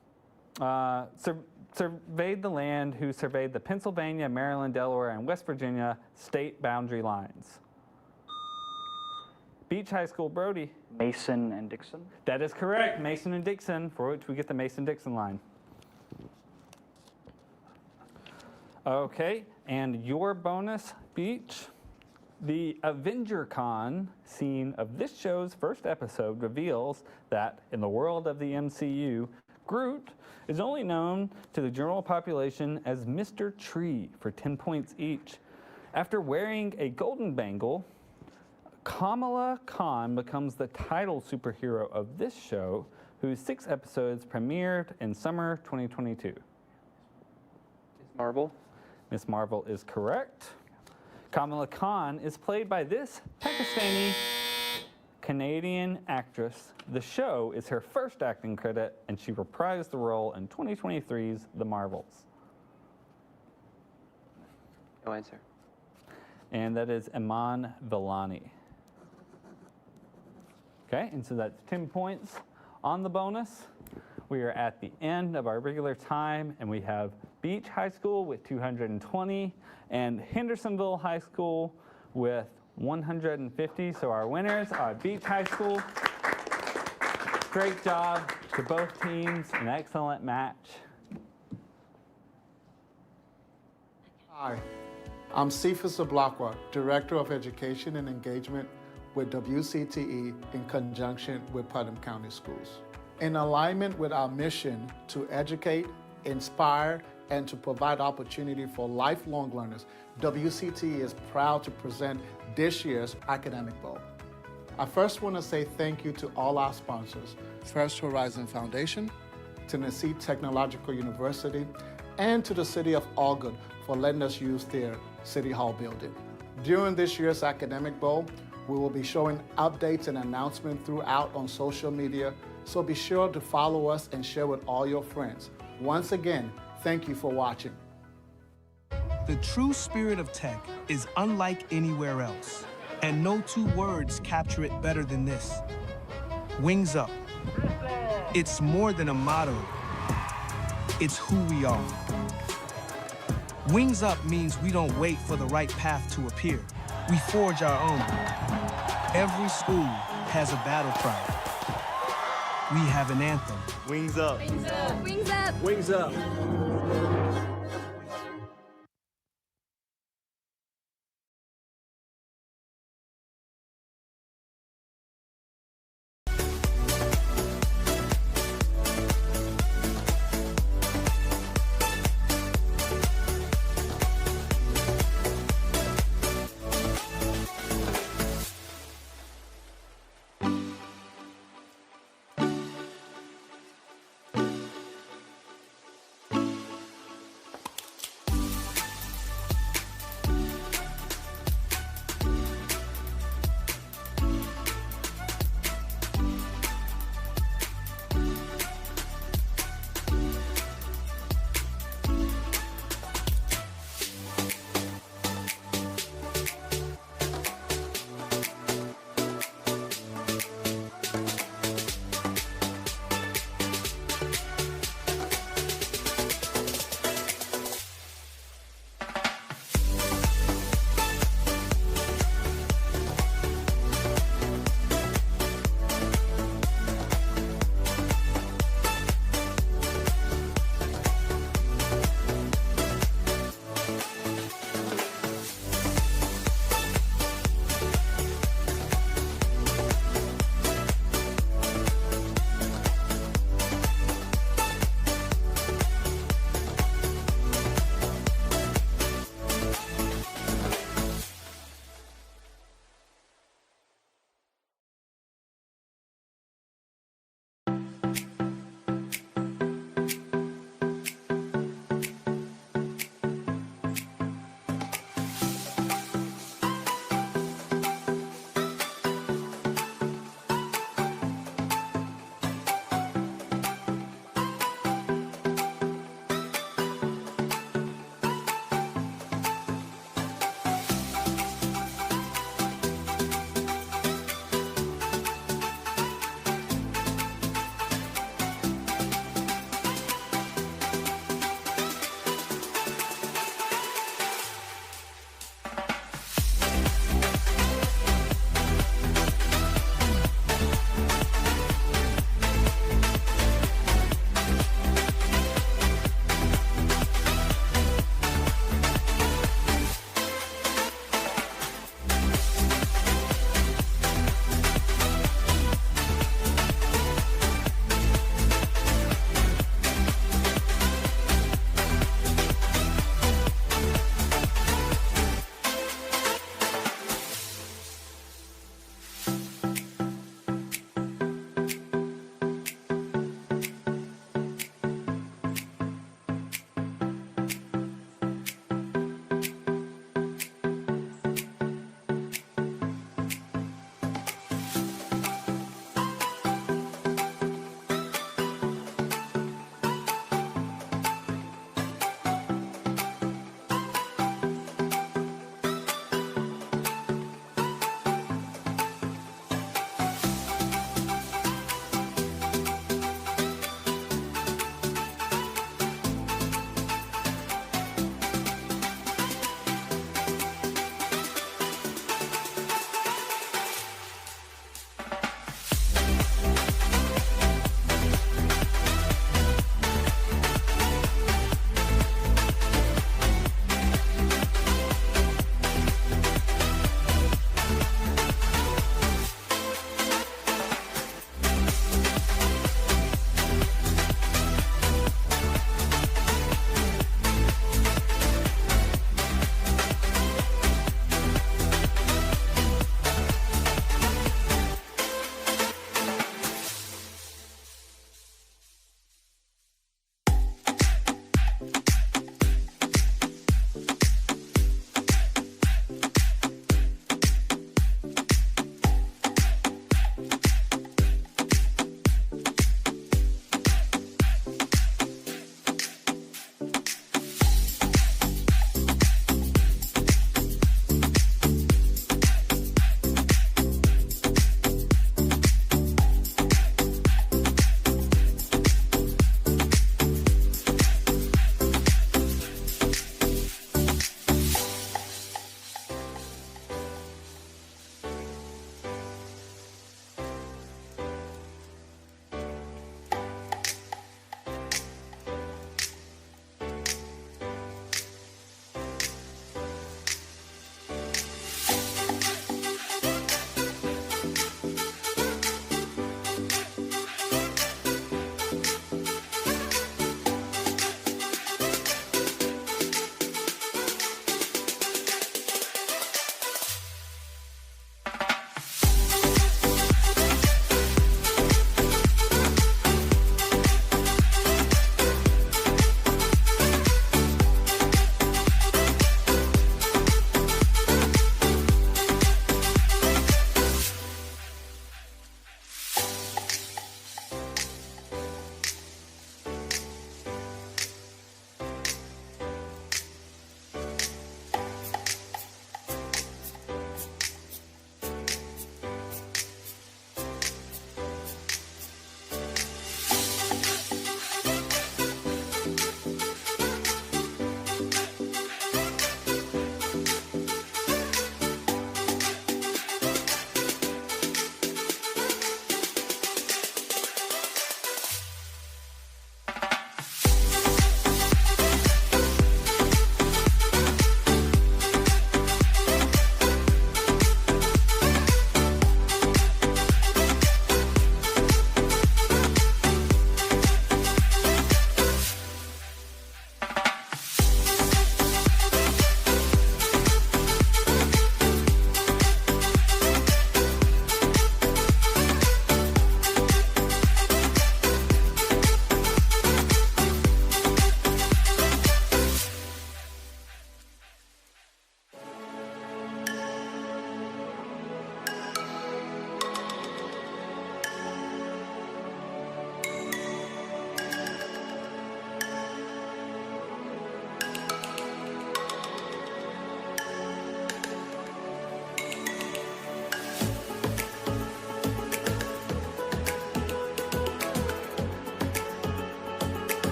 surveyed the land who surveyed the Pennsylvania, Maryland, Delaware, and West Virginia state boundary lines. Beach High School, Brody. Mason and Dixon. That is correct. Mason and Dixon, for which we get the Mason-Dixon line. Okay, and your bonus, Beach. The Avenger Con scene of this show's first episode reveals that in the world of the MCU, Groot is only known to the general population as Mr. Tree for 10 points each. After wearing a golden bangle, Kamala Khan becomes the title superhero of this show, whose 6 episodes premiered in summer 2022. Marvel. Miss Marvel is correct. Kamala Khan is played by this Pakistani Canadian actress. The show is her first acting credit, and she reprised the role in 2023's The Marvels. No answer. And that is Iman Vellani. Okay, and so that's 10 points on the bonus. We are at the end of our regular time, and we have Beach High School with 220 and Hendersonville High School with 150. So our winners are Beach High School. Great job to both teams, an excellent match. Hi, I'm Cephas Ablakwa, Director of Education and Engagement with WCTE in conjunction with Putnam County Schools. In alignment with our mission to educate, inspire, and to provide opportunity for lifelong learners, WCTE is proud to present this year's Academic Bowl. I first want to say thank you to all our sponsors, First Horizon Foundation, Tennessee Technological University, and to the City of Allgood for letting us use their City Hall building. During this year's Academic Bowl, we will be showing updates and announcements throughout on social media, so be sure to follow us and share with all your friends. Once again, thank you for watching. The true spirit of tech is unlike anywhere else, and no 2 words capture it better than this. Wings up. It's more than a motto. It's who we are. Wings up means we don't wait for the right path to appear. We forge our own. Every school has a battle cry. We have an anthem. Wings up. Wings up. Wings up. Wings up.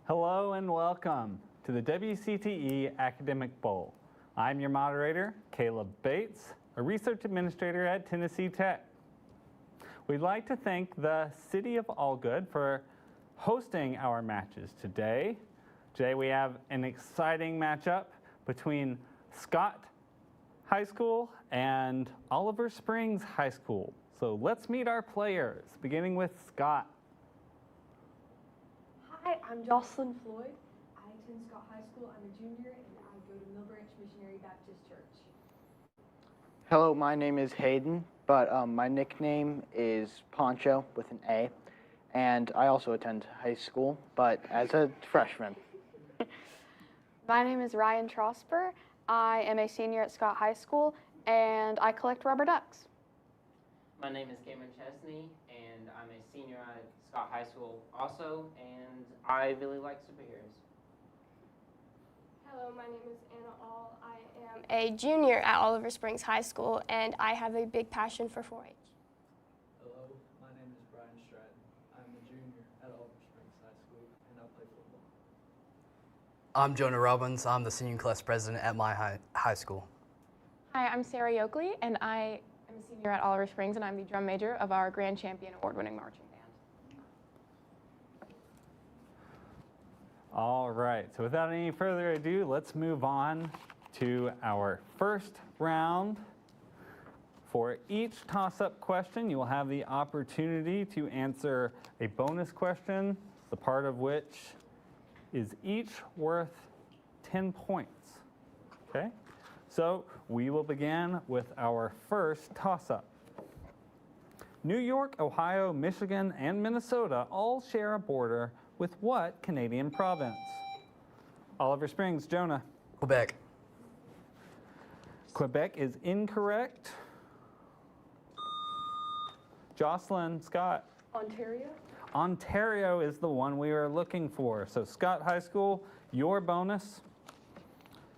Hello and welcome to the WCTE Academic Bowl. I'm your moderator, Caleb Bates, a research administrator at Tennessee Tech. We'd like to thank the City of Allgood for hosting our matches today. Today we have an exciting matchup between Scott High School and Oliver Springs High School. So let's meet our players, beginning with Scott. Hi, I'm Jocelyn Floyd. I attend Scott High School. I'm a junior and I go to Mill Branch Missionary Baptist Church. Hello, my name is Hayden, but my nickname is Poncho with an A, and I also attend high school, but as a freshman. My name is Ryan Trosper. I am a senior at Scott High School, and I collect rubber ducks. My name is Cameron Chesney, and I'm a senior at Scott High School also, and I really like superheroes. Hello, my name is Anna All. I am a junior at Oliver Springs High School, and I have a big passion for 4-H. Hello, my name is Brian Stratton. I'm a junior at Oliver Springs High School, and I play football. I'm Jonah Robbins. I'm the senior class president at my high school. Hi, I'm Sarah Yoakley, and I am a senior at Oliver Springs, and I'm the drum major of our Grand Champion award-winning marching band. All right, so without any further ado, let's move on to our first round. For each toss-up question, you will have the opportunity to answer a bonus question, the part of which is each worth 10 points, okay? So we will begin with our first toss-up. New York, Ohio, Michigan, and Minnesota all share a border with what Canadian province? Oliver Springs, Jonah. Quebec. Quebec is incorrect. Jocelyn, Scott. Ontario. Ontario is the one we are looking for. So Scott High School, your bonus.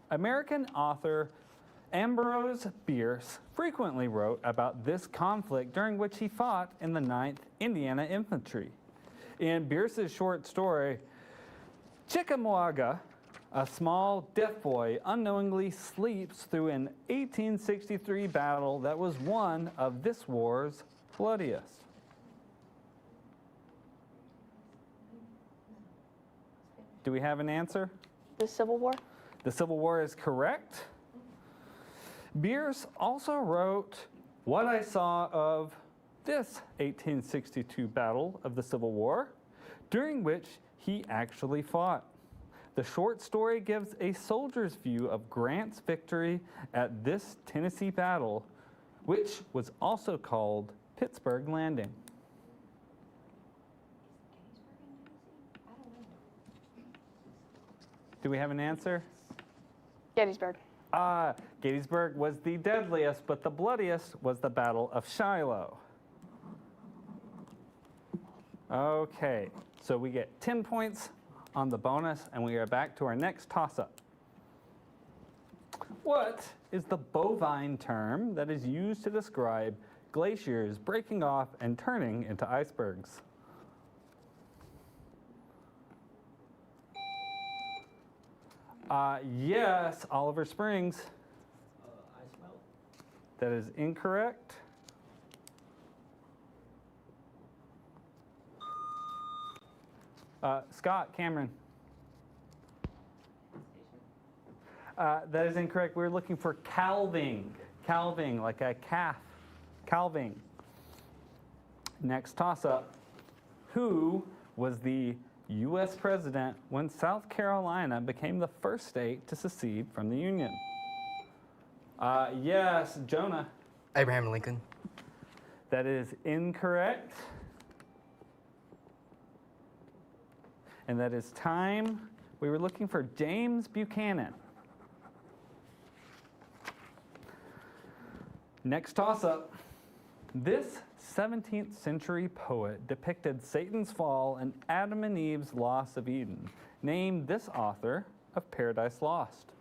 American author Ambrose Bierce frequently wrote about this conflict during which he fought in the 9th Indiana Infantry. In Bierce's short story, Chickamauga, a small deaf boy unknowingly sleeps through an 1863 battle that was one of this war's bloodiest. Do we have an answer? The Civil War? The Civil War is correct. Bierce also wrote What I Saw of this 1862 battle of the Civil War, during which he actually fought. The short story gives a soldier's view of Grant's victory at this Tennessee battle, which was also called Pittsburgh Landing. Do we have an answer? Gettysburg. Gettysburg was the deadliest, but the bloodiest was the Battle of Shiloh. Okay, so we get 10 points on the bonus, and we are back to our next toss-up. What is the bovine term that is used to describe glaciers breaking off and turning into icebergs? Yes, Oliver Springs. Ice melt. That is incorrect. Scott, Cameron. That is incorrect. We're looking for calving. Calving, like a calf. Calving. Next toss-up. Who was the U.S. president when South Carolina became the first state to secede from the Union? Yes, Jonah. Abraham Lincoln. That is incorrect. And that is time. We were looking for James Buchanan. Next toss-up. This 17th century poet depicted Satan's fall and Adam and Eve's loss of Eden. Name this author of Paradise Lost.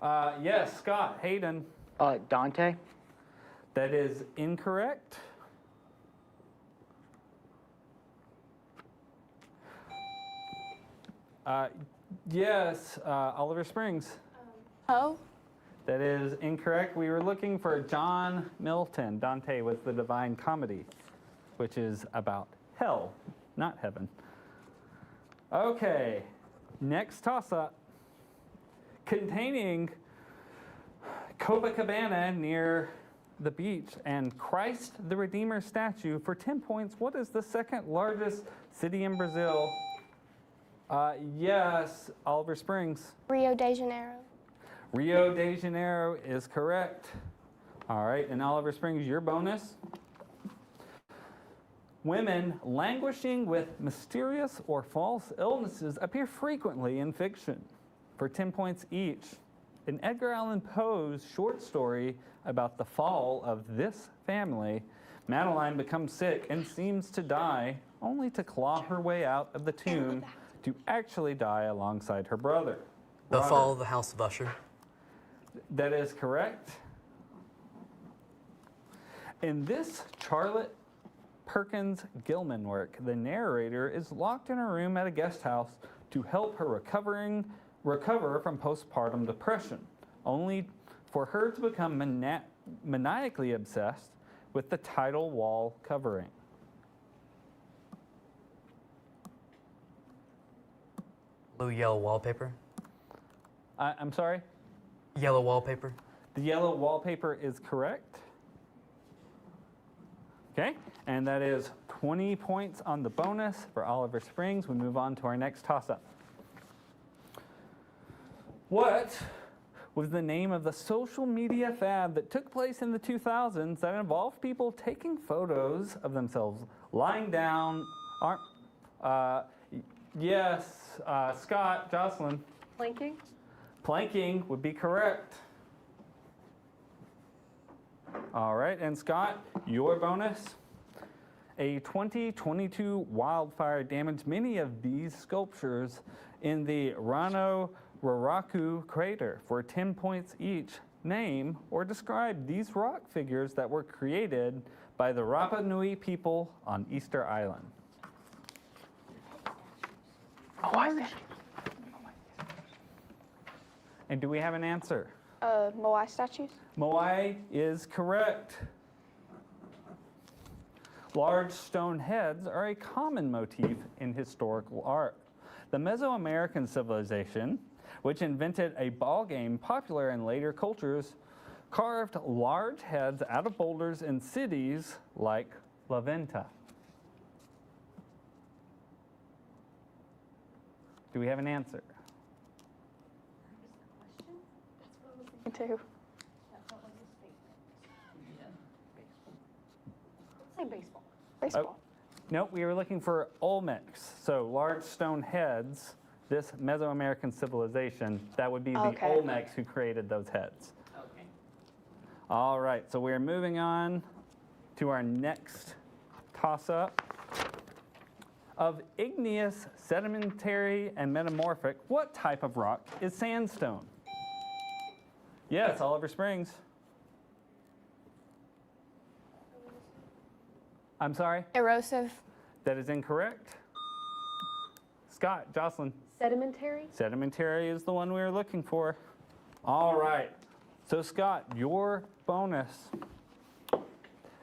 Yes, Scott, Hayden. Dante. That is incorrect. Yes, Oliver Springs. Oh. That is incorrect. We were looking for John Milton. Dante was the Divine Comedy, which is about hell, not heaven. Okay, next toss-up. Containing Copacabana near the beach and Christ the Redeemer statue for 10 points. What is the second largest city in Brazil? Yes, Oliver Springs. Rio de Janeiro. Rio de Janeiro is correct. All right, and Oliver Springs, your bonus. Women languishing with mysterious or false illnesses appear frequently in fiction. For 10 points each, in Edgar Allan Poe's short story about the fall of this family, Madeline becomes sick and seems to die, only to claw her way out of the tomb to actually die alongside her brother. The Robert. Fall of the House of Usher. That is correct. In this Charlotte Perkins Gilman work, the narrator is locked in a room at a guest house to help her recover from postpartum depression, only for her to become maniacally obsessed with the title wall covering. Blue yellow wallpaper. I'm sorry? Yellow wallpaper. The yellow wallpaper is correct. Okay, and that is 20 points on the bonus for Oliver Springs. We move on to our next toss-up. What was the name of the social media fad that took place in the 2000s that involved people taking photos of themselves lying down? Yes, Scott, Jocelyn. Planking? Planking would be correct. All right, and Scott, your bonus. A 2022 wildfire damaged many of these sculptures in the Rano Raraku crater. For 10 points each, name or describe these rock figures that were created by the Rapa Nui people on Easter Island. And do we have an answer? Moai statues. Moai is correct. Large stone heads are a common motif in historical art. The Mesoamerican civilization, which invented a ball game popular in later cultures, carved large heads out of boulders in cities like La Venta. Do we have an answer? Me too. Say baseball. Baseball. Nope, we were looking for Olmecs, so large stone heads. This Mesoamerican civilization, that would be the Olmecs who created those heads. Okay. All right, so we're moving on to our next toss-up. Of igneous, sedimentary, and metamorphic, what type of rock is sandstone? Yes, Oliver Springs. I'm sorry? Erosive. That is incorrect. Scott, Jocelyn. Sedimentary? Sedimentary is the one we were looking for. All right. So Scott, your bonus.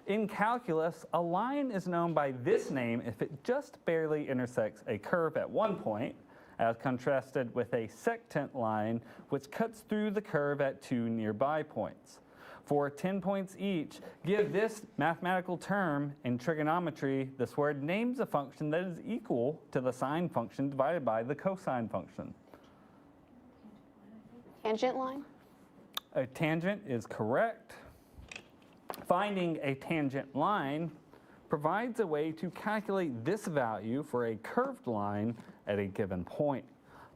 In calculus, a line is known by this name if it just barely intersects a curve at one point, as contrasted with a secant line, which cuts through the curve at two nearby points. For 10 points each, give this mathematical term in trigonometry. This word names a function that is equal to the sine function divided by the cosine function. Tangent line. A tangent is correct. Finding a tangent line provides a way to calculate this value for a curved line at a given point.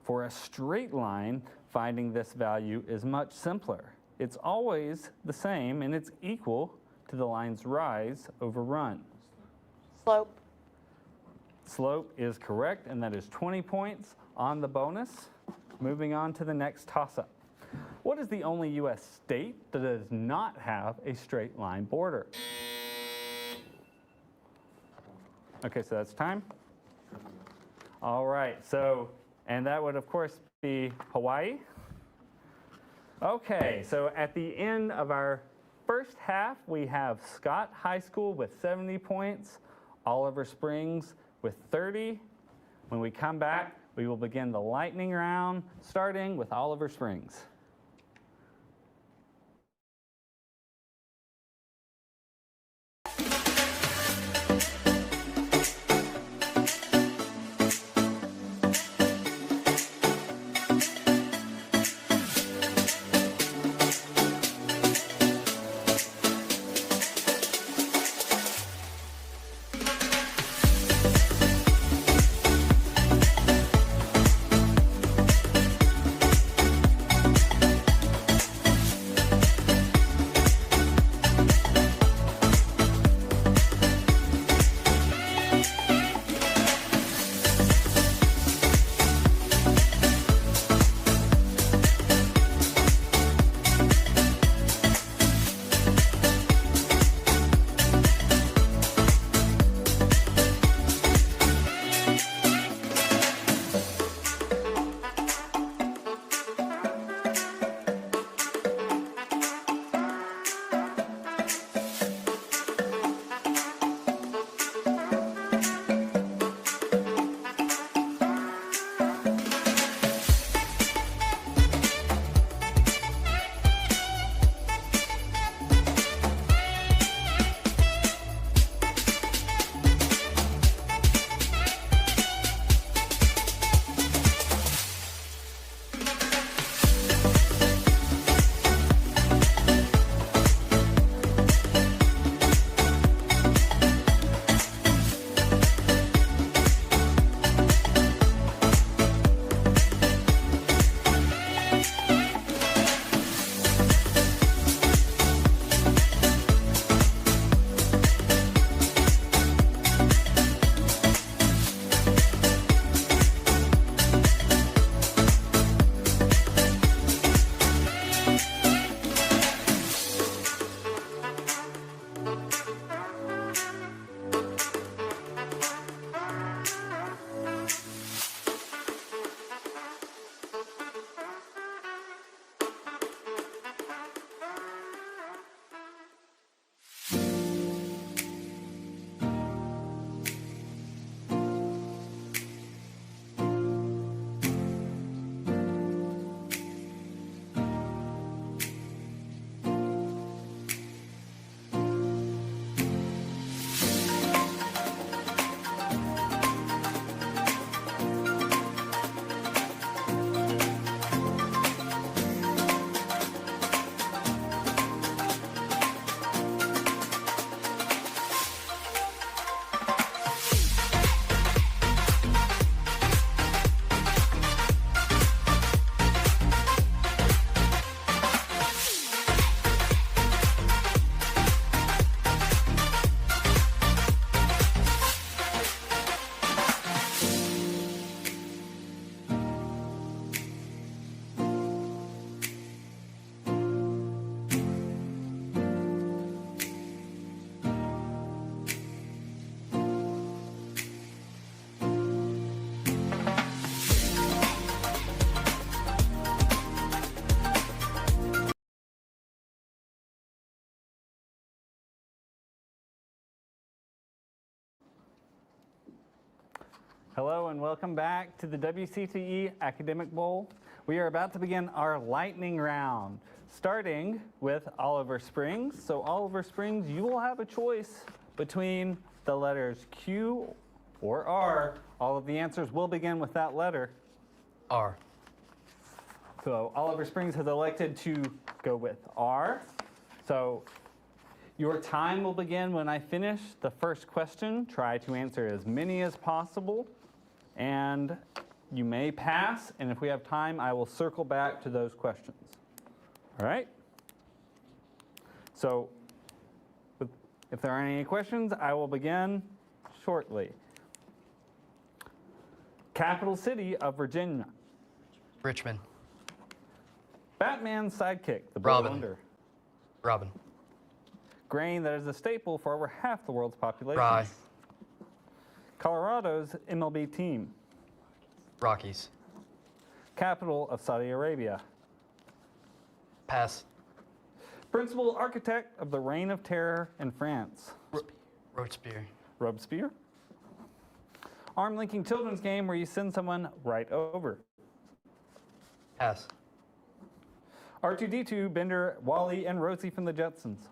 For a straight line, finding this value is much simpler. It's always the same, and it's equal to the line's rise over run. Slope. Slope is correct, and that is 20 points on the bonus. Moving on to the next toss-up. What is the only U.S. state that does not have a straight line border? Okay, so that's time. All right, so And that would, of course, be Hawaii. Okay, so at the end of our first half, we have Scott High School with 70 points, Oliver Springs with 30. When we come back, we will begin the lightning round, starting with Oliver Springs. Hello and welcome back to the WCTE Academic Bowl. We are about to begin our lightning round, starting with Oliver Springs. So Oliver Springs, you will have a choice between the letters Q or R. All of the answers will begin with that letter. R. So Oliver Springs has elected to go with R. So your time will begin when I finish the first question. Try to answer as many as possible. And you may pass, and if we have time, I will circle back to those questions. All right? So if there aren't any questions, I will begin shortly. Capital city of Virginia. Richmond. Batman's sidekick, the Boy Robin. Wonder. Robin. Grain that is a staple for over half the world's population. Rye. Colorado's MLB team. Rockies. Capital of Saudi Arabia. Pass. Principal architect of the Reign of Terror in France. Robespierre. Robespierre. Arm-linking children's game where you send someone right over. Pass. R2-D2, Bender, Wally, and Rosie from the Jetsons.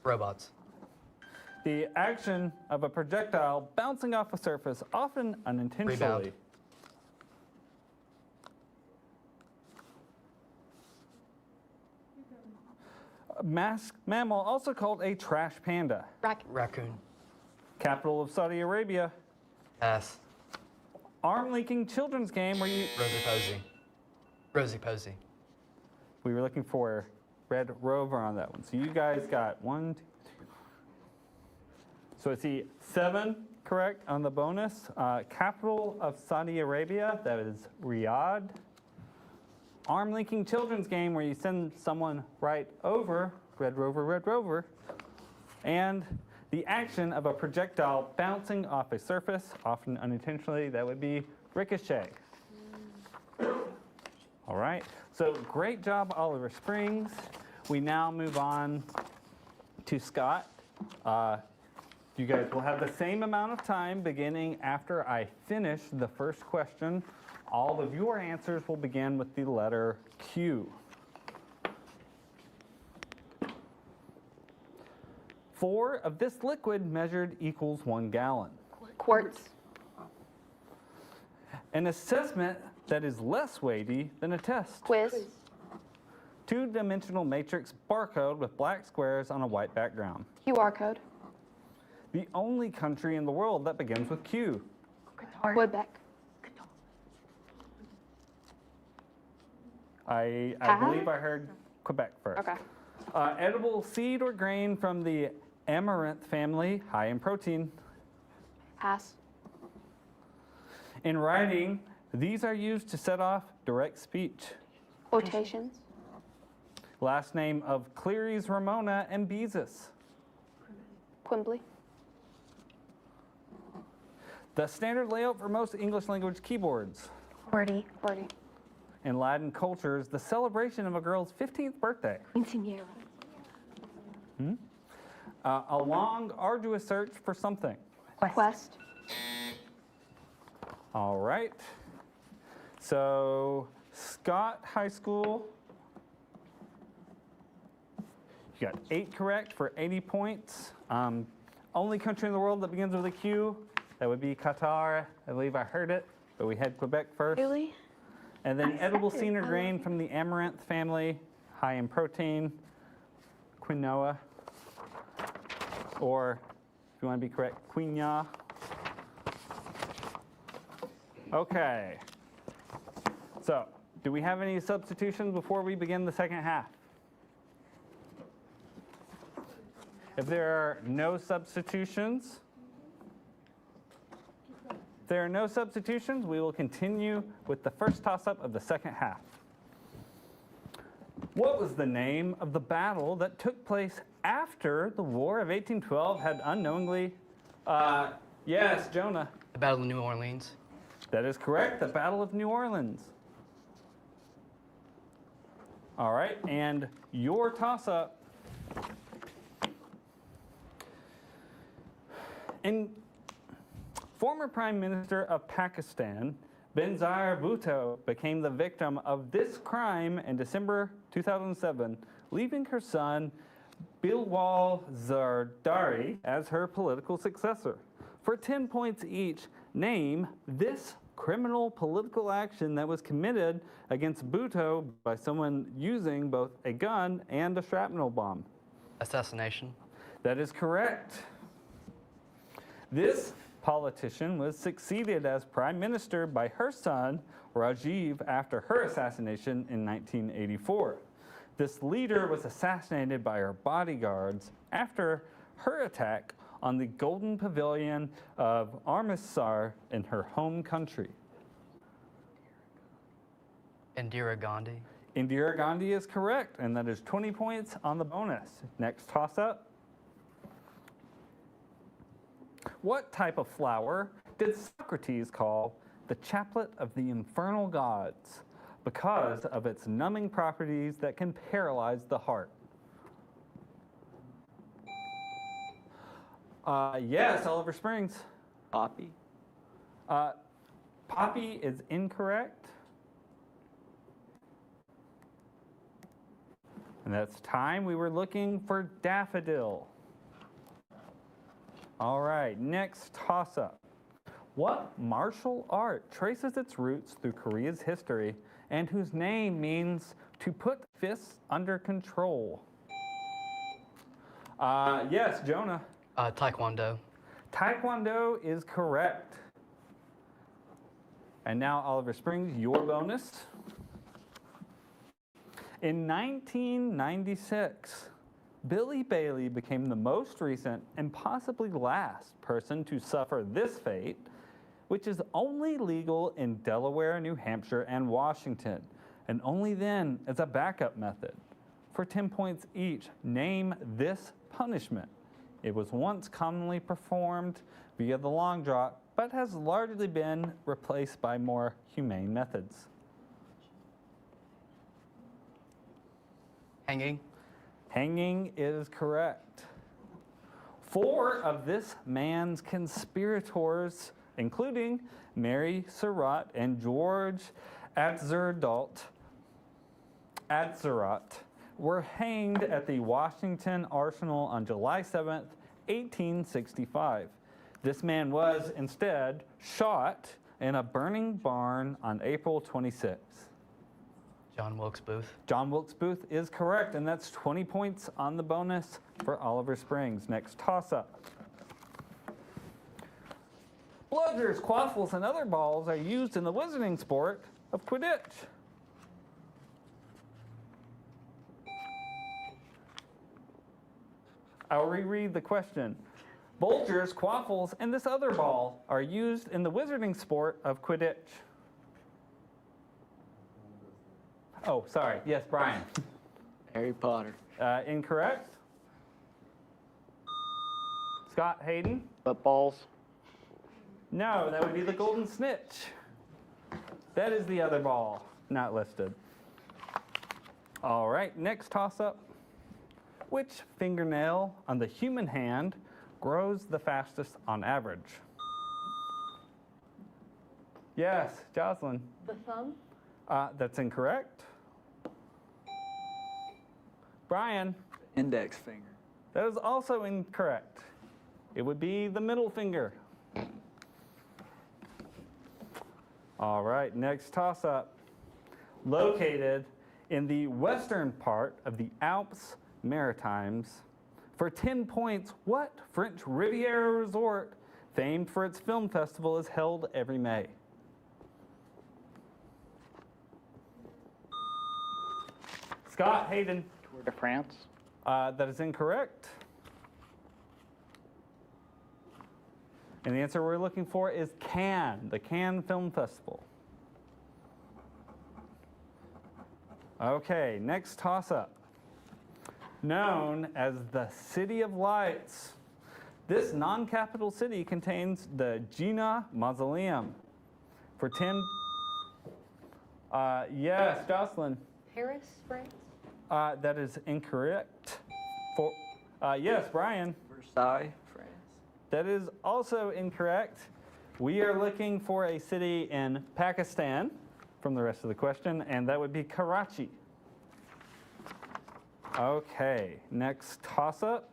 Robots. The action of a projectile bouncing off a surface, often unintentionally. A masked mammal, also called a trash panda. Raccoon. Capital of Saudi Arabia. Pass. Arm-linking children's game where you... Rosie Posey. Rosie Posey. We were looking for Red Rover on that one. So you guys got 1, 2, 3. So I see 7 correct on the bonus. Capital of Saudi Arabia, that is Riyadh. Arm-linking children's game where you send someone right over, Red Rover, Red Rover. And the action of a projectile bouncing off a surface, often unintentionally, that would be ricochet. All right, so great job, Oliver Springs. We now move on to Scott. You guys will have the same amount of time beginning after I finish the first question. All of your answers will begin with the letter Q. 4 of this liquid measured equals 1 gallon. Quarts. An assessment that is less weighty than a test. Quiz. 2-dimensional matrix barcode with black squares on a white background. QR code. The only country in the world that begins with Q. Quebec. I believe I heard Quebec first. Okay. Edible seed or grain from the amaranth family, high in protein. Pass. In writing, these are used to set off direct speech. Quotations. Last name of Cleary's Ramona and Beezus. Quimbley. The standard layout for most English language keyboards. QWERTY. In Latin cultures, the celebration of a girl's 15th birthday. Quinceañera. A long, arduous search for something. Quest. All right. So, Scott High School, you got 8 correct for 80 points. Only country in the world that begins with a Q, that would be Qatar. I believe I heard it, but we had Quebec first. Really? And then edible seed or grain from the amaranth family, high in protein, quinoa, or if you want to be correct, quinoa. Okay. So, do we have any substitutions before we begin the second half? If there are no substitutions, we will continue with the first toss-up of the second half. What was the name of the battle that took place after the War of 1812 had unknowingly... yes, Jonah. The Battle of New Orleans. That is correct, the Battle of New Orleans. All right, and your toss-up. Former Prime Minister of Pakistan, Benazir Bhutto, became the victim of this crime in December 2007, leaving her son, Bilwal Zardari, as her political successor. For 10 points each, name this criminal political action that was committed against Bhutto by someone using both a gun and a shrapnel bomb. Assassination. That is correct. This politician was succeeded as prime minister by her son, Rajiv, after her assassination in 1984. This leader was assassinated by her bodyguards after her attack on the Golden Pavilion of Amritsar in her home country. Indira Gandhi. Indira Gandhi is correct, and that is 20 points on the bonus. Next toss-up. What type of flower did Socrates call the chaplet of the infernal gods, because of its numbing properties that can paralyze the heart? Yes, Oliver Springs. Poppy. Poppy is incorrect. And that's time. We were looking for daffodil. All right, next toss-up. What martial art traces its roots through Korea's history and whose name means to put fists under control? Yes, Jonah. Taekwondo. Taekwondo is correct. And now, Oliver Springs, your bonus. In 1996, Billy Bailey became the most recent and possibly last person to suffer this fate, which is only legal in Delaware, New Hampshire, and Washington, and only then as a backup method. For 10 points each, name this punishment. It was once commonly performed via the long drop, but has largely been replaced by more humane methods. Hanging. Hanging is correct. 4 of this man's conspirators, including Mary Surratt and George Atzerodt, were hanged at the Washington Arsenal on July 7th, 1865. This man was instead shot in a burning barn on April 26th. John Wilkes Booth. John Wilkes Booth is correct, and that's 20 points on the bonus for Oliver Springs. Next toss-up. Bludgers, quaffles, and other balls are used in the wizarding sport of Quidditch. I'll reread the question. Bulgers, quaffles, and this other ball are used in the wizarding sport of Quidditch. Oh, sorry. Yes, Brian. Harry Potter. Incorrect. Scott Hayden. Footballs. No, that would be the golden snitch. That is the other ball, not listed. All right, next toss-up. Which fingernail on the human hand grows the fastest on average? Yes, Jocelyn. The thumb? That's incorrect. Brian. Index finger. That is also incorrect. It would be the middle finger. All right, next toss-up. Located in the western part of the Alps Maritimes, for 10 points, what French Riviera resort, famed for its film festival, is held every May? Scott Hayden. Tour de France. That is incorrect. And the answer we're looking for is Cannes, the Cannes Film Festival. Okay, next toss-up. Known as the City of Lights, this non-capital city contains the Jinnah Mausoleum. For 10, yes, Jocelyn. Paris, France? That is incorrect. For, yes, Brian. Versailles, France. That is also incorrect. We are looking for a city in Pakistan from the rest of the question, and that would be Karachi. Okay, next toss-up.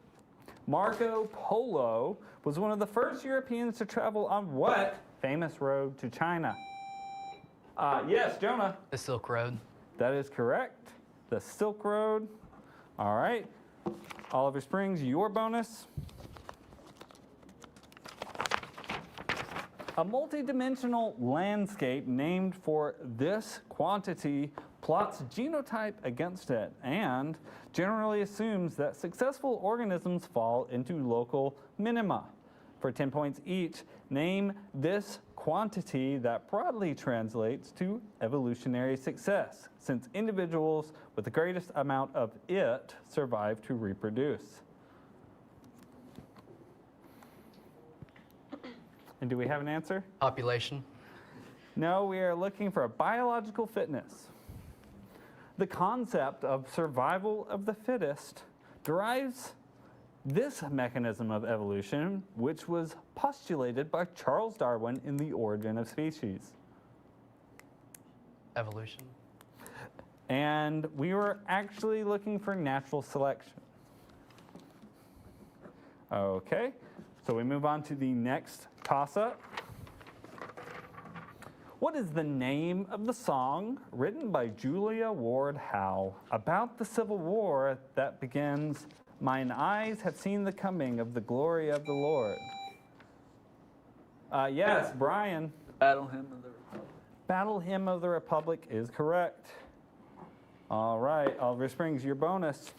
Marco Polo was one of the first Europeans to travel on what famous road to China? Yes, Jonah. The Silk Road. That is correct. The Silk Road. All right. Oliver Springs, your bonus. A multidimensional landscape named for this quantity plots genotype against it and generally assumes that successful organisms fall into local minima. For 10 points each, name this quantity that broadly translates to evolutionary success, since individuals with the greatest amount of it survive to reproduce. And do we have an answer? Population. No, we are looking for biological fitness. The concept of survival of the fittest derives this mechanism of evolution, which was postulated by Charles Darwin in The Origin of Species. Evolution. And we were actually looking for natural selection. Okay, so we move on to the next toss-up. What is the name of the song written by Julia Ward Howe about the Civil War that begins, "Mine eyes have seen the coming of the glory of the Lord"? Yes, Brian. Battle Hymn of the Republic. Battle Hymn of the Republic is correct. All right, Oliver Springs, your bonus.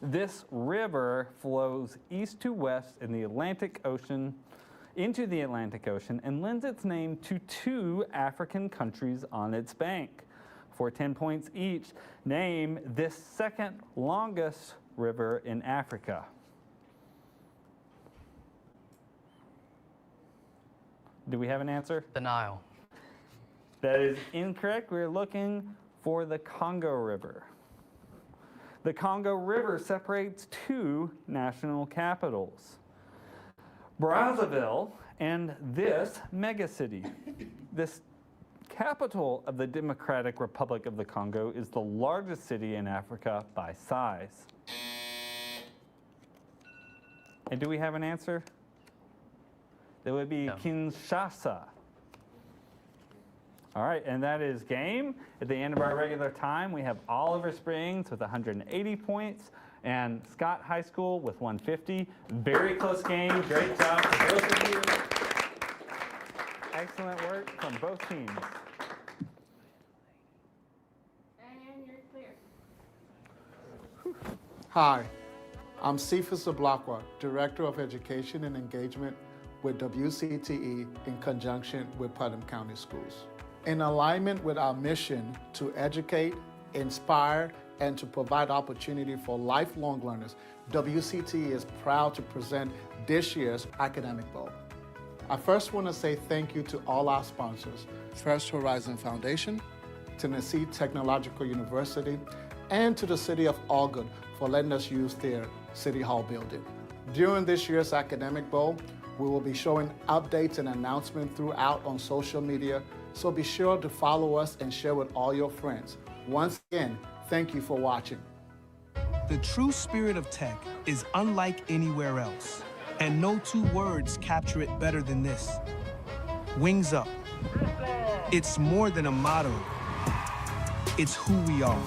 This river flows east to west in the Atlantic Ocean, into the Atlantic Ocean, and lends its name to 2 African countries on its bank. For 10 points each, name this second longest river in Africa. Do we have an answer? The Nile. That is incorrect. We're looking for the Congo River. The Congo River separates 2 national capitals, Brazzaville and this megacity. This capital of the Democratic Republic of the Congo is the largest city in Africa by size. And do we have an answer? That would be Kinshasa. All right, and that is game. At the end of our regular time, we have Oliver Springs with 180 points and Scott High School with 150. Very close game. Great job to both of you. Excellent work from both teams. And you're clear. Hi, I'm Cephas Ablakwa, Director of Education and Engagement with WCTE in conjunction with Putnam County Schools. In alignment with our mission to educate, inspire, and to provide opportunity for lifelong learners, WCTE is proud to present this year's Academic Bowl. I first want to say thank you to all our sponsors, First Horizon Foundation, Tennessee Technological University, and to the City of Allgood for letting us use their City Hall building. During this year's Academic Bowl, we will be showing updates and announcements throughout on social media, so be sure to follow us and share with all your friends. Once again, thank you for watching. The true spirit of tech is unlike anywhere else, and no 2 words capture it better than this. Wings up. It's more than a motto. It's who we are.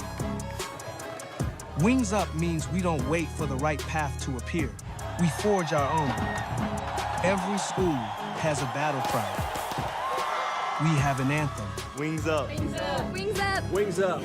Wings up means we don't wait for the right path to appear. We forge our own. Every school has a battle cry. We have an anthem. Wings up. Wings up. Wings up. Wings up.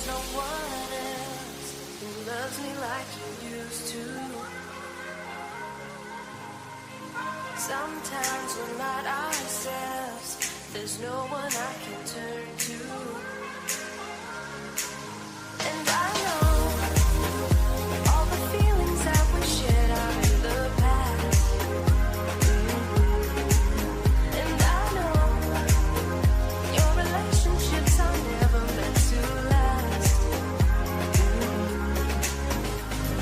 there's no one else who loves me like you used to. Sometimes we're not ourselves, there's no one I can turn to. And I know all the feelings that we shared are in the past. And I know your relationships are never meant to last.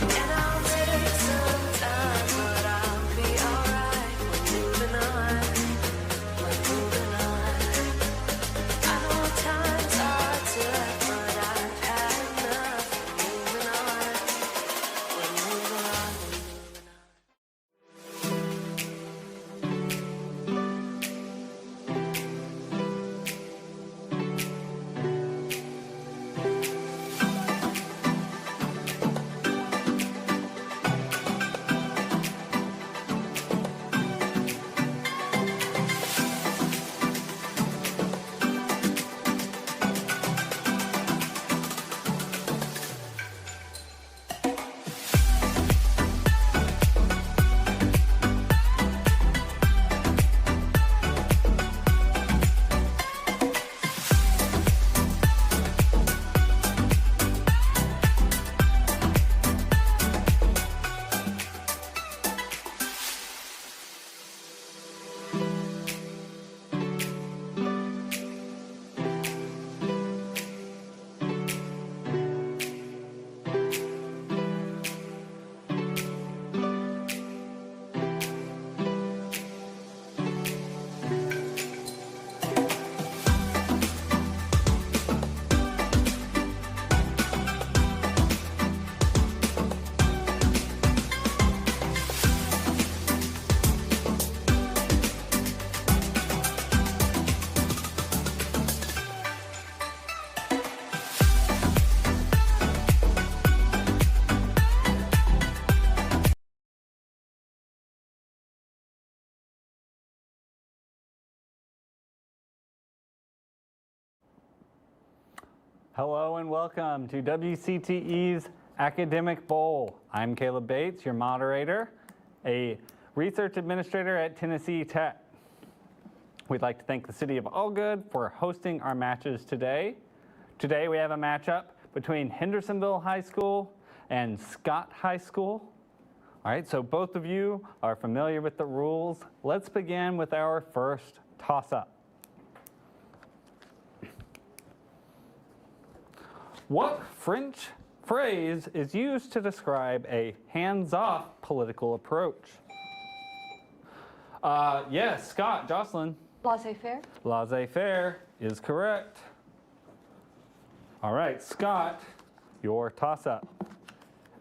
And I'll take some time, but I'll be alright. We're moving on. We're moving on. I know times are tough, but I've had enough. We're moving on. We're moving on. Hello and welcome to WCTE's Academic Bowl. I'm Caleb Bates, your moderator, a research administrator at Tennessee Tech. We'd like to thank the City of Allgood for hosting our matches today. Today we have a matchup between Hendersonville High School and Scott High School. All right, so both of you are familiar with the rules. Let's begin with our first toss-up. What French phrase is used to describe a hands-off political approach? Yes, Scott, Jocelyn. Laissez-faire. Laissez-faire is correct. All right, Scott, your toss-up.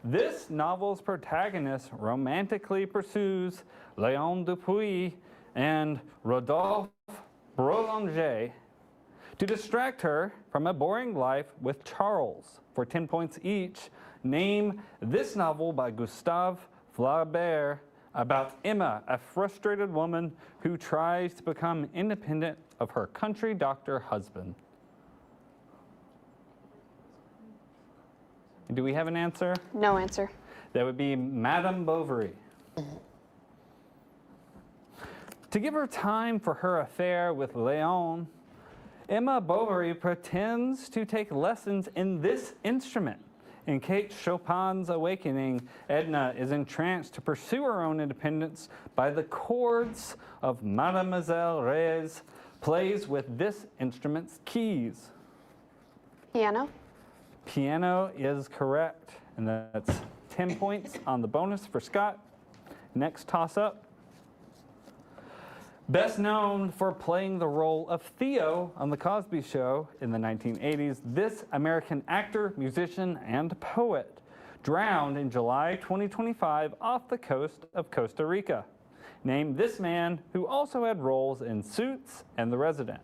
This novel's protagonist romantically pursues Léon Dupuis and Rodolphe Boulanger to distract her from a boring life with Charles. For 10 points each, name this novel by Gustave Flaubert about Emma, a frustrated woman who tries to become independent of her country doctor husband. Do we have an answer? No answer. That would be Madame Bovary. To give her time for her affair with Léon, Emma Bovary pretends to take lessons in this instrument. In Kate Chopin's Awakening, Edna is entranced to pursue her own independence by the chords of Mademoiselle Reyes plays with this instrument's keys. Piano. Piano is correct, and that's 10 points on the bonus for Scott. Next toss-up. Best known for playing the role of Theo on The Cosby Show in the 1980s, this American actor, musician, and poet drowned in July 2025 off the coast of Costa Rica. Name this man who also had roles in Suits and The Resident.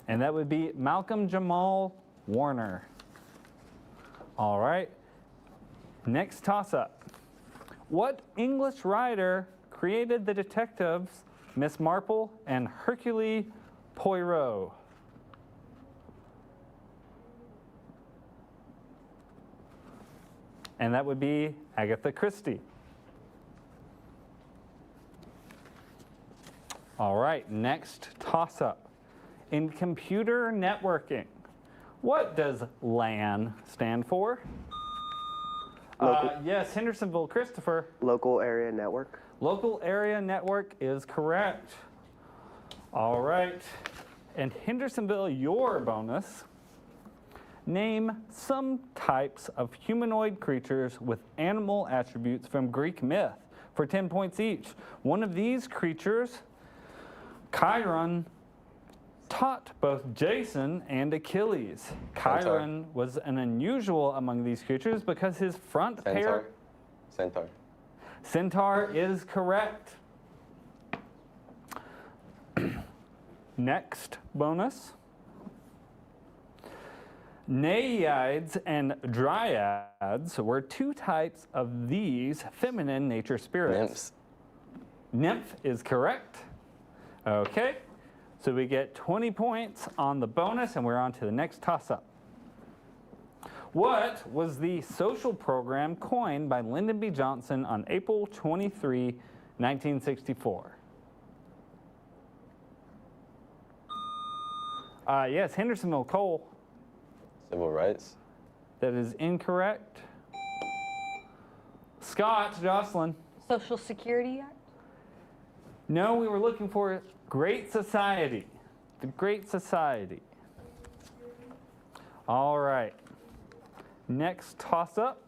And that would be Malcolm Jamal Warner. All right, next toss-up. What English writer created the detectives Miss Marple and Hercule Poirot? and that would be Agatha Christie. All right, next toss-up. In computer networking, what does LAN stand for? Yes, Hendersonville, Christopher. Local area network. Local area network is correct. All right, and Hendersonville, your bonus. Name some types of humanoid creatures with animal attributes from Greek myth for 10 points each. One of these creatures, Chiron, taught both Jason and Achilles. Chiron was an unusual among these creatures because his front pair... Centaur. Centaur is correct. Next bonus. Naiads and dryads were two types of these feminine nature spirits. Nymph is correct. Okay, so we get 20 points on the bonus, and we're on to the next toss-up. What was the social program coined by Lyndon B. Johnson on April 23, 1964? Yes, Hendersonville, Cole. Civil rights. That is incorrect. Scott, Jocelyn. Social Security Act? No, we were looking for Great Society. The Great Society. All right. Next toss-up.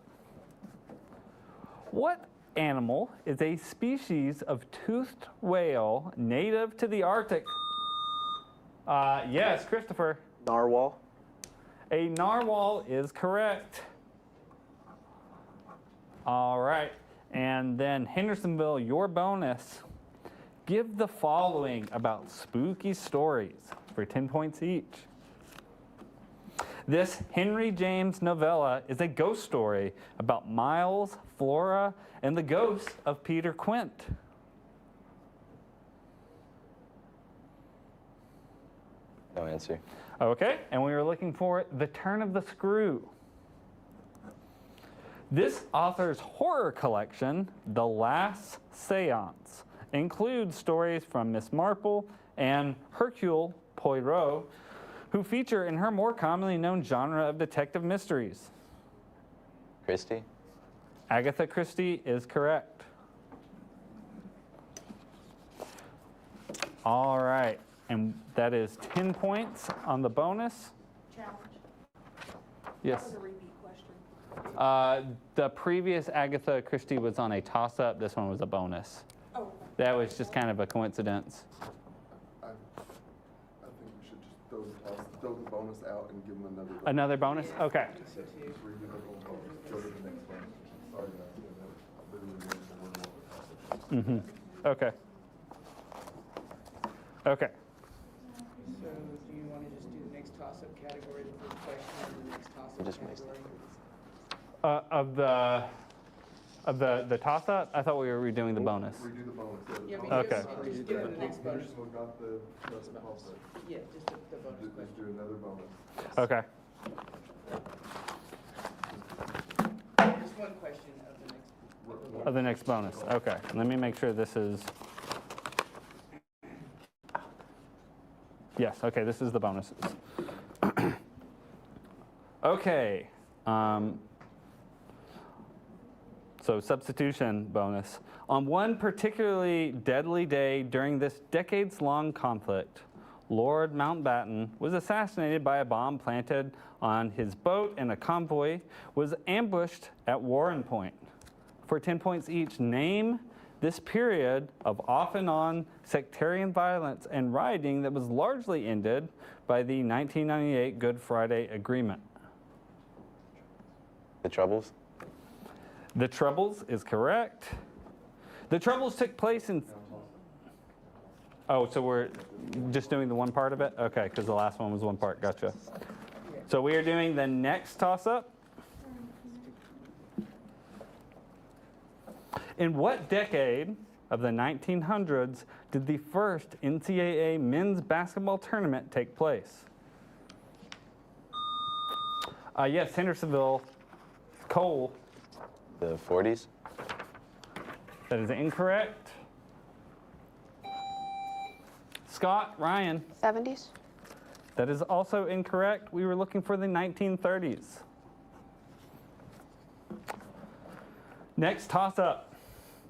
What animal is a species of toothed whale native to the Arctic? Yes, Christopher. Narwhal. A narwhal is correct. All right, and then Hendersonville, your bonus. Give the following about spooky stories for 10 points each. This Henry James novella is a ghost story about Miles, Flora, and the ghost of Peter Quint. No answer. Okay, and we were looking for The Turn of the Screw. This author's horror collection, The Last Seance, includes stories from Miss Marple and Hercule Poirot, who feature in her more commonly known genre of detective mysteries. Christie. Agatha Christie is correct. All right, and that is 10 points on the bonus. Challenge. Yes. That was a repeat question. The previous Agatha Christie was on a toss-up. This one was a bonus. Oh. That was just kind of a coincidence. I think we should just throw the bonus out and give them another. Another bonus? Okay. Go to the next one. Sorry, guys. Mm-hmm. Okay. Okay. So do you want to just do the next toss-up category, the first question, and the next toss-up category? Of the toss-up? I thought we were redoing the bonus. Redo the bonus. Yeah, but okay. just give them the next bonus. Got the toss-up. Yeah, just the bonus question. Just do another bonus. Okay. Just one question of the next. Of the next bonus. Okay. Let me make sure this is. Yes. Okay. This is the bonuses. Okay. So substitution bonus. On one particularly deadly day during this decades-long conflict, Lord Mountbatten was assassinated by a bomb planted on his boat, and a convoy was ambushed at Warren Point. For 10 points each, name this period of off-and-on sectarian violence and rioting that was largely ended by the 1998 Good Friday Agreement. The Troubles. The Troubles is correct. The Troubles took place in... Oh, so we're just doing the one part of it? Okay, because the last one was one part. Gotcha. So we are doing the next toss-up. In what decade of the 1900s did the first NCAA men's basketball tournament take place? Yes, Hendersonville, Cole. The 40s? That is incorrect. Scott, Ryan. 70s. That is also incorrect. We were looking for the 1930s. Next toss-up.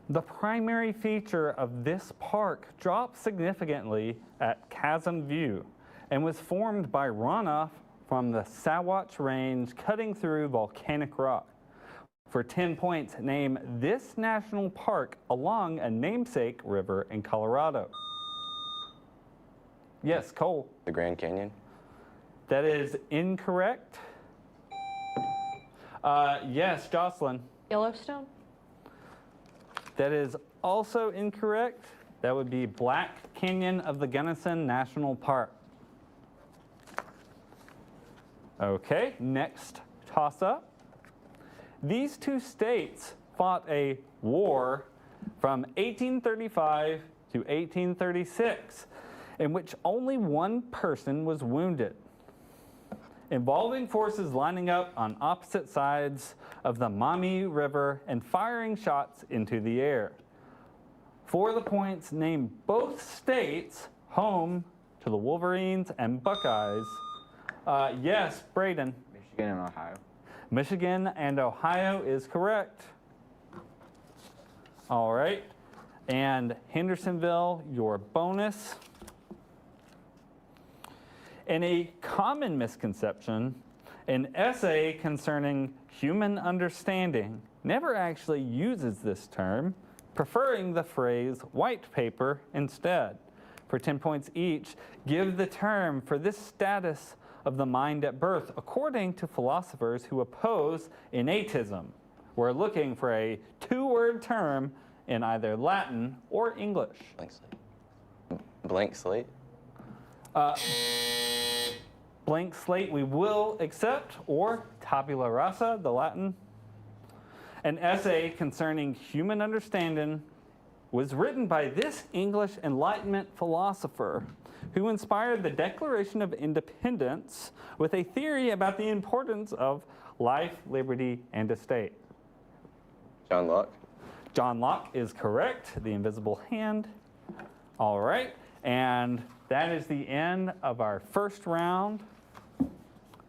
The primary feature of this park dropped significantly at Chasm View and was formed by runoff from the Sawatch Range cutting through volcanic rock. For 10 points, name this national park along a namesake river in Colorado. Yes, Cole. The Grand Canyon? That is incorrect. Yes, Jocelyn. Yellowstone? That is also incorrect. That would be Black Canyon of the Gunnison National Park. Okay, next toss-up. These two states fought a war from 1835 to 1836 in which only one person was wounded, involving forces lining up on opposite sides of the Maumee River and firing shots into the air. For the points, name both states home to the Wolverines and Buckeyes. Yes, Braden. Michigan and Ohio. Michigan and Ohio is correct. All right. And Hendersonville, your bonus. In a common misconception, an essay concerning human understanding never actually uses this term, preferring the phrase white paper instead. For 10 points each, give the term for this status of the mind at birth, according to philosophers who oppose innatism. We're looking for a two-word term in either Latin or English. Blank slate. Blank slate? Blank slate we will accept, or tabula rasa, the Latin. An essay concerning human understanding was written by this English Enlightenment philosopher who inspired the Declaration of Independence with a theory about the importance of life, liberty, and estate. John Locke? John Locke is correct, the invisible hand. All right, and that is the end of our first round.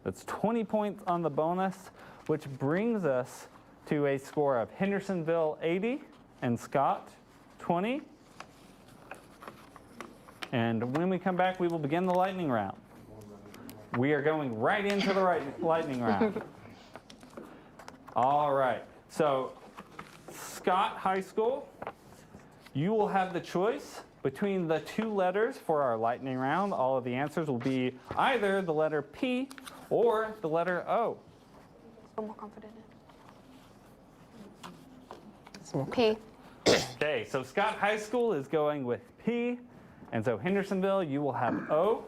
That's 20 points on the bonus, which brings us to a score of Hendersonville 80 and Scott 20. And when we come back, we will begin the lightning round. We are going right into the lightning round. All right, so Scott High School, you will have the choice between the two letters for our lightning round. All of the answers will be either the letter P or the letter O. I'm more confident in P. Okay, so Scott High School is going with P, and so Hendersonville, you will have O.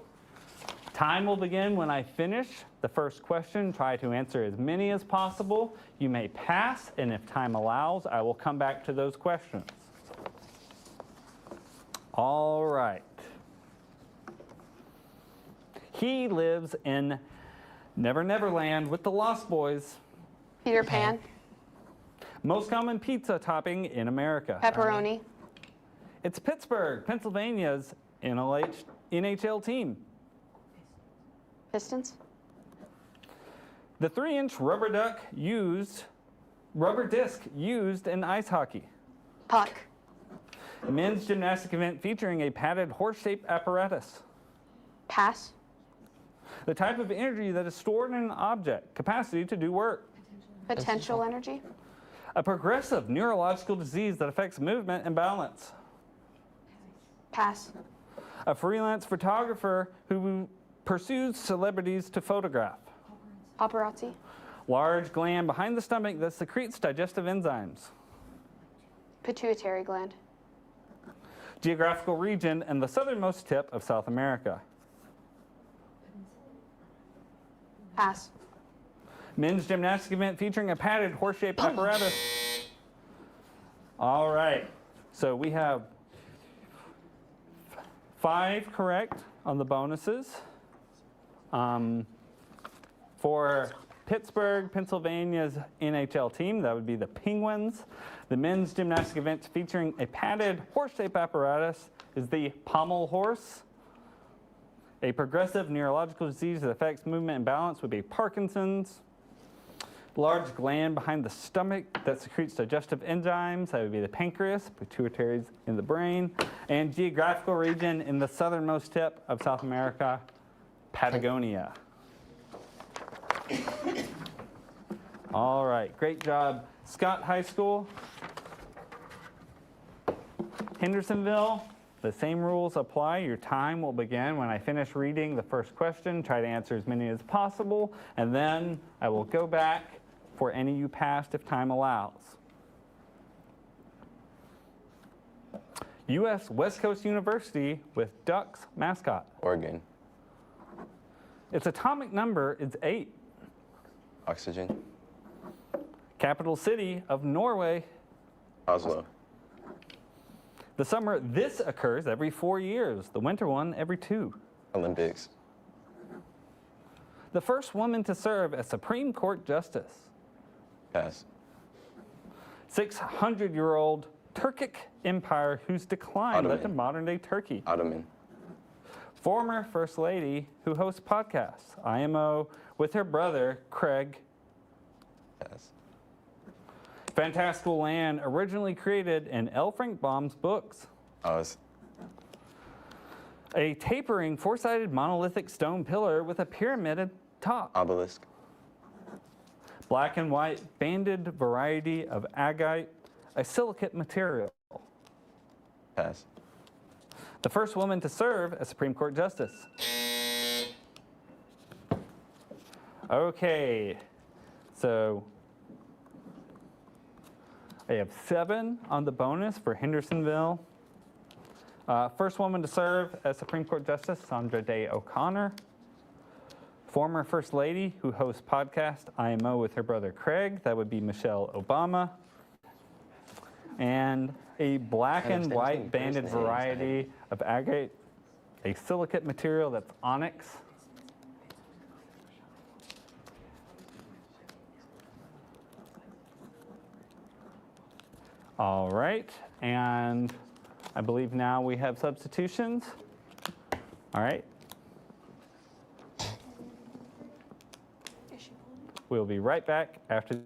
Time will begin when I finish the first question. Try to answer as many as possible. You may pass, and if time allows, I will come back to those questions. All right. He lives in Never Never Land with the Lost Boys. Peter Pan. Most common pizza topping in America. Pepperoni. It's Pittsburgh, Pennsylvania's NHL team. Pistons. The 3-inch rubber disc used in ice hockey. Puck. A men's gymnastic event featuring a padded horse-shaped apparatus. Pass. The type of energy that is stored in an object, capacity to do work. Potential energy. A progressive neurological disease that affects movement and balance. Pass. A freelance photographer who pursues celebrities to photograph. Paparazzi. Large gland behind the stomach that secretes digestive enzymes. Pituitary gland. Geographical region and the southernmost tip of South America. Pass. Men's gymnastic event featuring a padded horse-shaped apparatus. All right, so we have 5 correct on the bonuses. For Pittsburgh, Pennsylvania's NHL team. That would be the Penguins. The men's gymnastic event featuring a padded horse-shaped apparatus is the pommel horse. A progressive neurological disease that affects movement and balance would be Parkinson's. Large gland behind the stomach that secretes digestive enzymes, that would be the pancreas, pituitaries in the brain. And geographical region in the southernmost tip of South America, Patagonia. All right, great job. Scott High School. Hendersonville, the same rules apply. Your time will begin when I finish reading the first question. Try to answer as many as possible, and then I will go back for any you passed if time allows. U.S. West Coast University with Ducks mascot. Oregon. Its atomic number is 8. Oxygen. Capital city of Norway. Oslo. The summer this occurs every 4 years. The winter one every 2. Olympics. The first woman to serve as Supreme Court Justice. Pass. 600-year-old Turkic empire whose decline led to Ottoman. modern-day Turkey. Ottoman. Former First Lady who hosts podcasts, IMO, with her brother, Craig. Pass. Fantastical land originally created in L. Frank Baum's books. Oz. A tapering, four-sided monolithic stone pillar with a pyramided top. Obelisk. Black and white banded variety of agate, a silicate material. Pass. The first woman to serve as Supreme Court Justice. Okay, so I have 7 on the bonus for Hendersonville. First woman to serve as Supreme Court Justice, Sandra Day O'Connor. Former First Lady who hosts podcast IMO with her brother Craig, that would be Michelle Obama. And a black and white banded variety of agate, a silicate material that's onyx. All right, and I believe now we have substitutions. All right. We'll be right back after.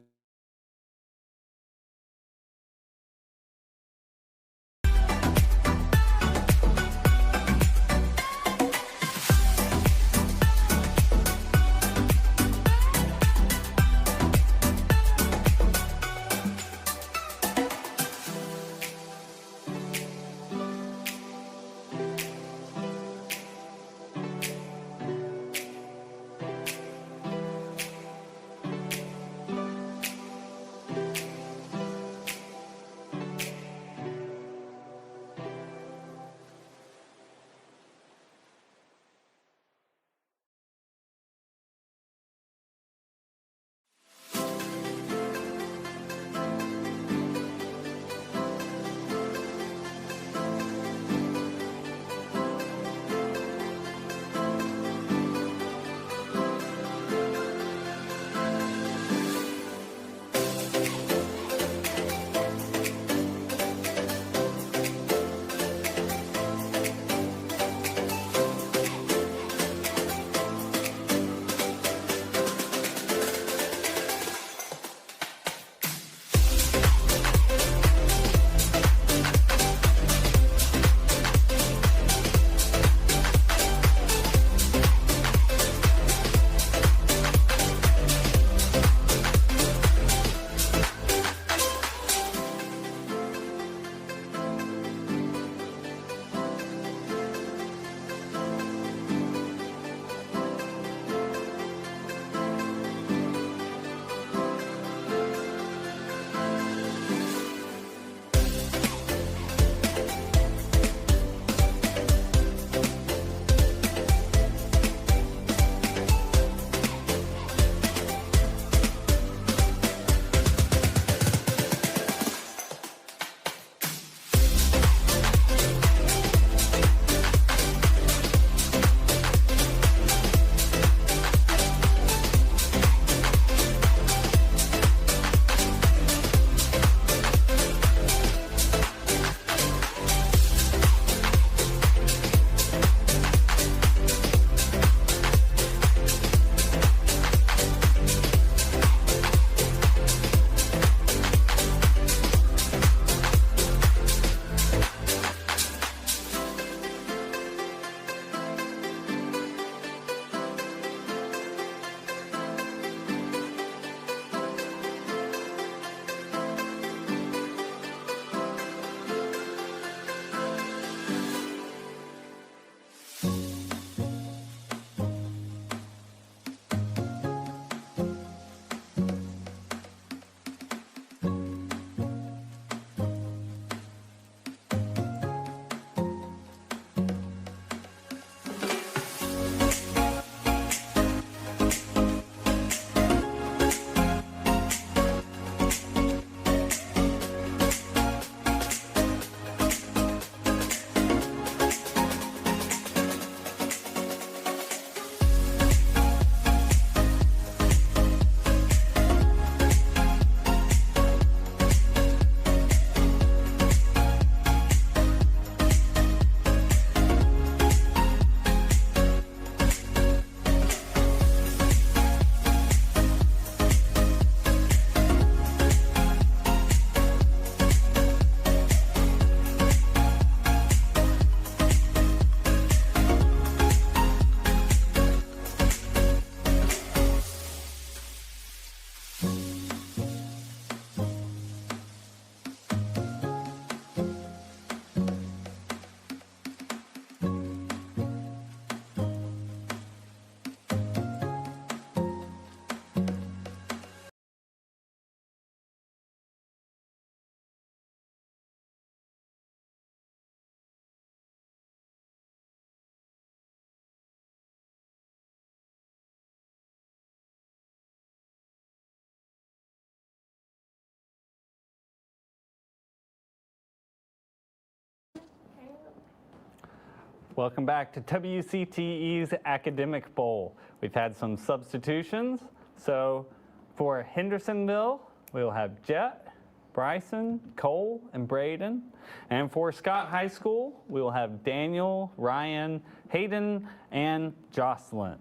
Welcome back to WCTE's Academic Bowl. We've had some substitutions. So for Hendersonville, we'll have Jet, Bryson, Cole, and Braden. And for Scott High School, we will have Daniel, Ryan, Hayden, and Jocelyn.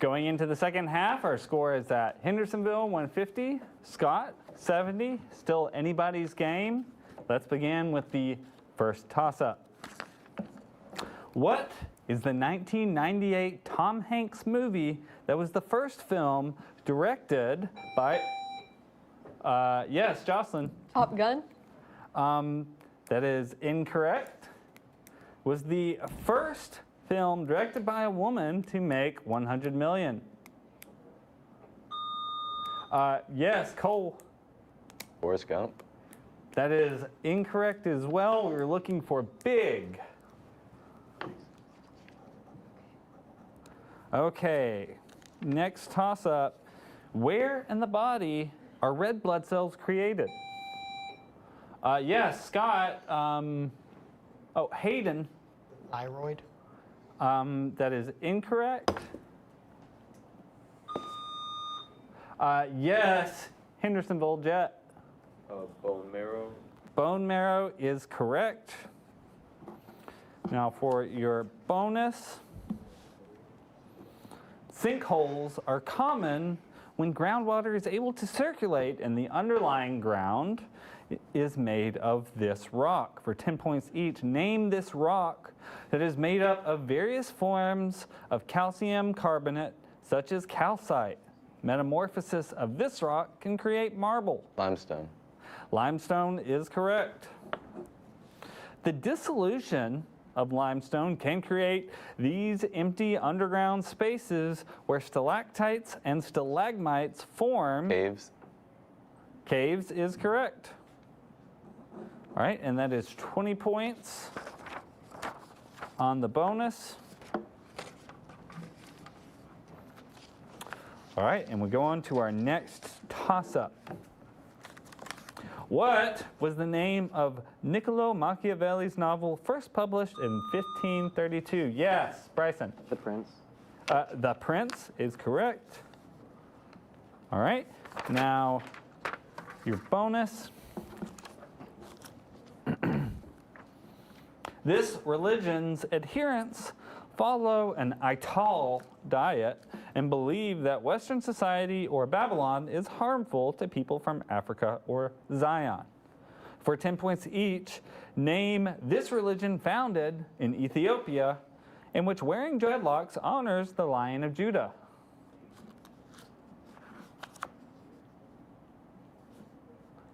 Going into the second half, our score is at Hendersonville 150, Scott 70, still anybody's game. Let's begin with the first toss-up. What is the 1998 Tom Hanks movie that was the first film directed by, yes, Jocelyn. Top Gun? That is incorrect. Was the first film directed by a woman to make 100 million. Yes, Cole. Forrest Gump. That is incorrect as well. We were looking for big. Okay, next toss-up. Where in the body are red blood cells created? Yes, Scott. Hayden. Thyroid? That is incorrect. Yes, Hendersonville Jet. Bone marrow. Bone marrow is correct. Now for your bonus. Sinkholes are common when groundwater is able to circulate and the underlying ground is made of this rock. For 10 points each, name this rock that is made up of various forms of calcium carbonate, such as calcite. Metamorphosis of this rock can create marble. Limestone. Limestone is correct. The dissolution of limestone can create these empty underground spaces where stalactites and stalagmites form. Caves. Caves is correct. All right, and that is 20 points on the bonus. All right, and we go on to our next toss-up. What was the name of Niccolo Machiavelli's novel first published in 1532? Yes, Bryson. The Prince. The Prince is correct. All right, now your bonus. This religion's adherents follow an Ital diet and believe that Western society or Babylon is harmful to people from Africa or Zion. For 10 points each, name this religion founded in Ethiopia in which wearing dreadlocks honors the Lion of Judah.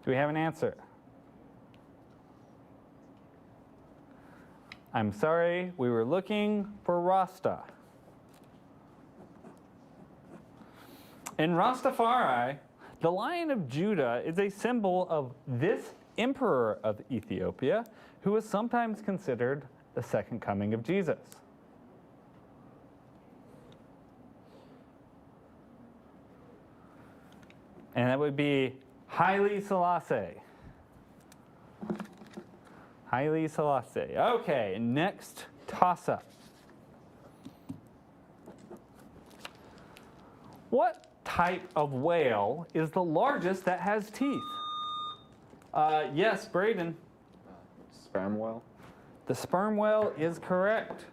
Do we have an answer? I'm sorry, we were looking for Rasta. In Rastafari, the Lion of Judah is a symbol of this emperor of Ethiopia, who is sometimes considered the second coming of Jesus. And that would be Haile Selassie. Haile Selassie. Okay, next toss-up. What type of whale is the largest that has teeth? Yes, Braden. Sperm whale. The sperm whale is correct.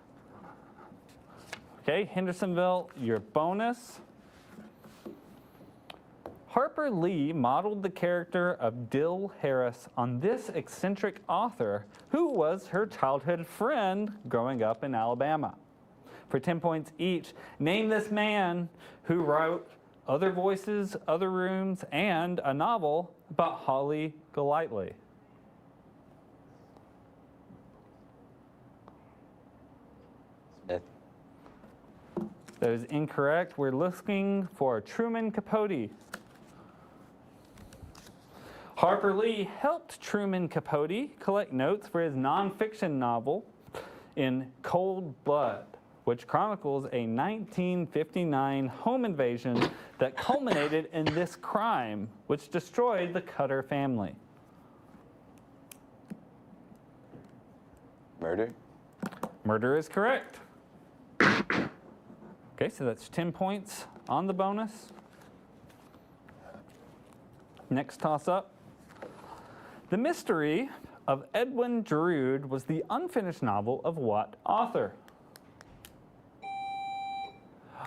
Okay, Hendersonville, your bonus. Harper Lee modeled the character of Dill Harris on this eccentric author who was her childhood friend growing up in Alabama. For 10 points each, name this man who wrote Other Voices, Other Rooms, and a novel about Holly Golightly. Smith. That is incorrect. We're looking for Truman Capote. Harper Lee helped Truman Capote collect notes for his nonfiction novel In Cold Blood, which chronicles a 1959 home invasion that culminated in this crime, which destroyed the Cutter family. Murder. Murder is correct. Okay, so that's 10 points on the bonus. Next toss-up. The Mystery of Edwin Drood was the unfinished novel of what author?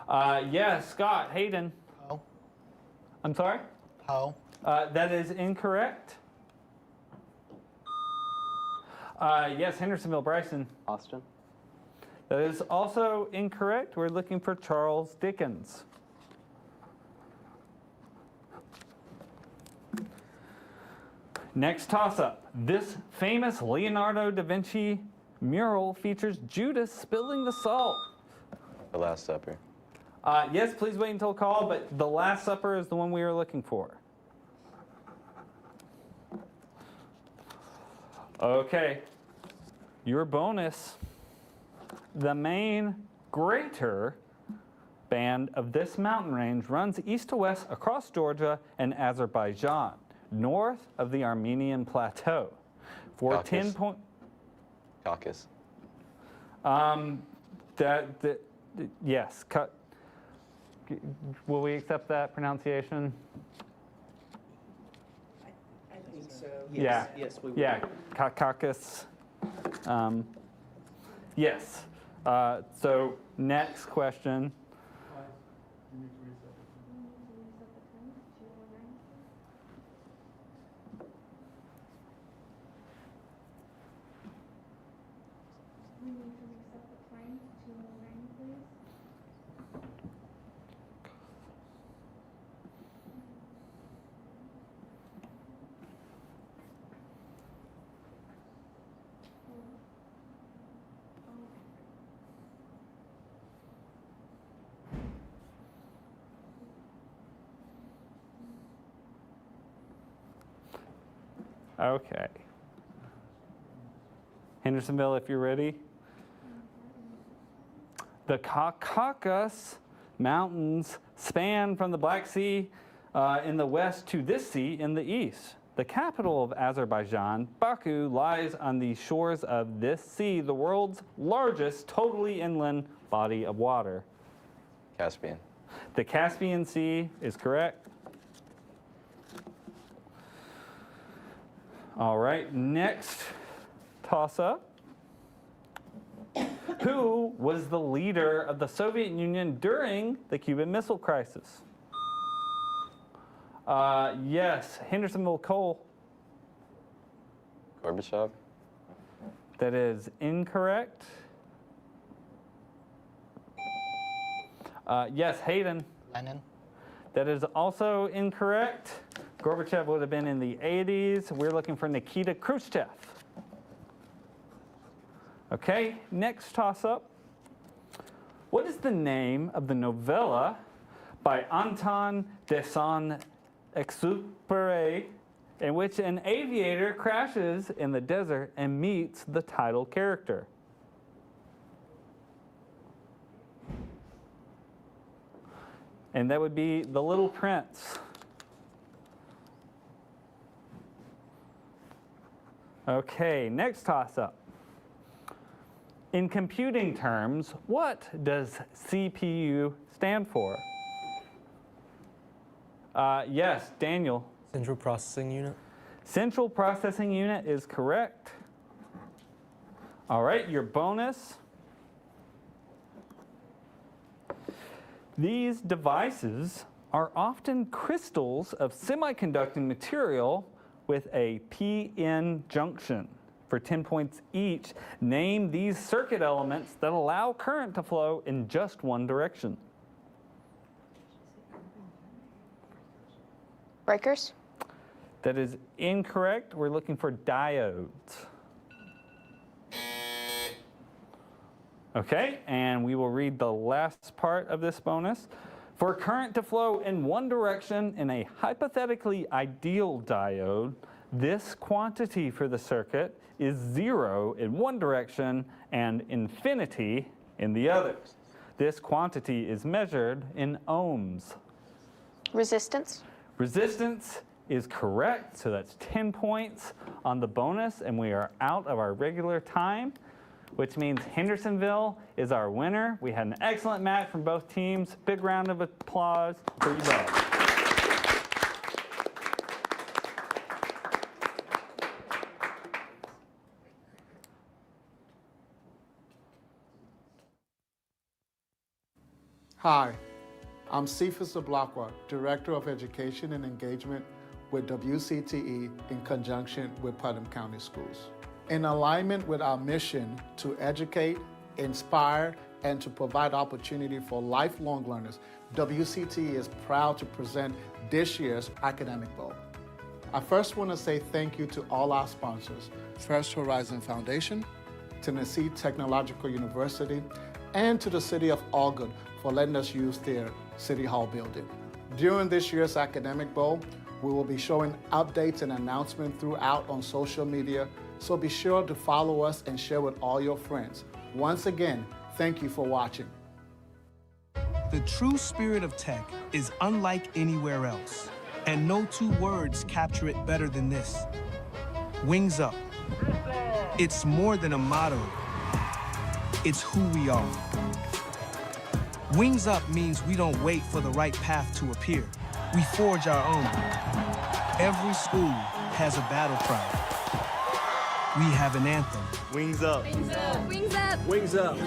Yes, Scott, Hayden. Poe. I'm sorry? Poe. That is incorrect. Yes, Hendersonville, Bryson. Austin. That is also incorrect. We're looking for Charles Dickens. Next toss-up. This famous Leonardo da Vinci mural features Judas spilling the salt. The Last Supper. Yes, please wait until call, but The Last Supper is the one we are looking for. Okay. Your bonus. The main greater band of this mountain range runs east to west across Georgia and Azerbaijan, north of the Armenian Plateau. For Caucasus. 10 points. Caucasus. Yes. Will we accept that pronunciation? I think so. Yeah. Yes, we will. Yeah, Caucasus. Yes. So next question. Okay. Hendersonville, if you're ready. The Caucasus Mountains span from the Black Sea in the west to this sea in the east. The capital of Azerbaijan, Baku, lies on the shores of this sea, the world's largest totally inland body of water. Caspian. The Caspian Sea is correct. All right, next toss-up. Who was the leader of the Soviet Union during the Cuban Missile Crisis? Yes, Hendersonville Cole. Gorbachev. That is incorrect. Yes, Hayden. Lenin. That is also incorrect. Gorbachev would have been in the 80s. We're looking for Nikita Khrushchev. Okay, next toss-up. What is the name of the novella by Anton de Saint-Exupéry in which an aviator crashes in the desert and meets the title character? And that would be The Little Prince. Okay, next toss-up. In computing terms, what does CPU stand for? Yes, Daniel. Central Processing Unit. Central Processing Unit is correct. All right, your bonus. These devices are often crystals of semiconducting material with a p-n junction. For 10 points each, name these circuit elements that allow current to flow in just one direction. Breakers? That is incorrect. We're looking for diodes. Okay, and we will read the last part of this bonus. For current to flow in one direction in a hypothetically ideal diode, this quantity for the circuit is 0 in one direction and infinity in the other. This quantity is measured in ohms. Resistance? Resistance is correct, so that's 10 points on the bonus, and we are out of our regular time. which means Hendersonville is our winner. We had an excellent match from both teams. Big round of applause for you both. Hi, I'm Cephas Ablakwa, Director of Education and Engagement with WCTE in conjunction with Putnam County Schools. In alignment with our mission to educate, inspire, and to provide opportunity for lifelong learners, WCTE is proud to present this year's Academic Bowl. I first want to say thank you to all our sponsors, First Horizon Foundation, Tennessee Technological University, and to the City of Allgood for letting us use their City Hall building. During this year's Academic Bowl, we will be showing updates and announcements throughout on social media, so be sure to follow us and share with all your friends. Once again, thank you for watching. The true spirit of tech is unlike anywhere else, and no two words capture it better than this. Wings up. It's more than a motto. It's who we are. Wings up means we don't wait for the right path to appear. We forge our own. Every school has a battle cry. We have an anthem. Wings up. Wings up. Wings up. Wings up.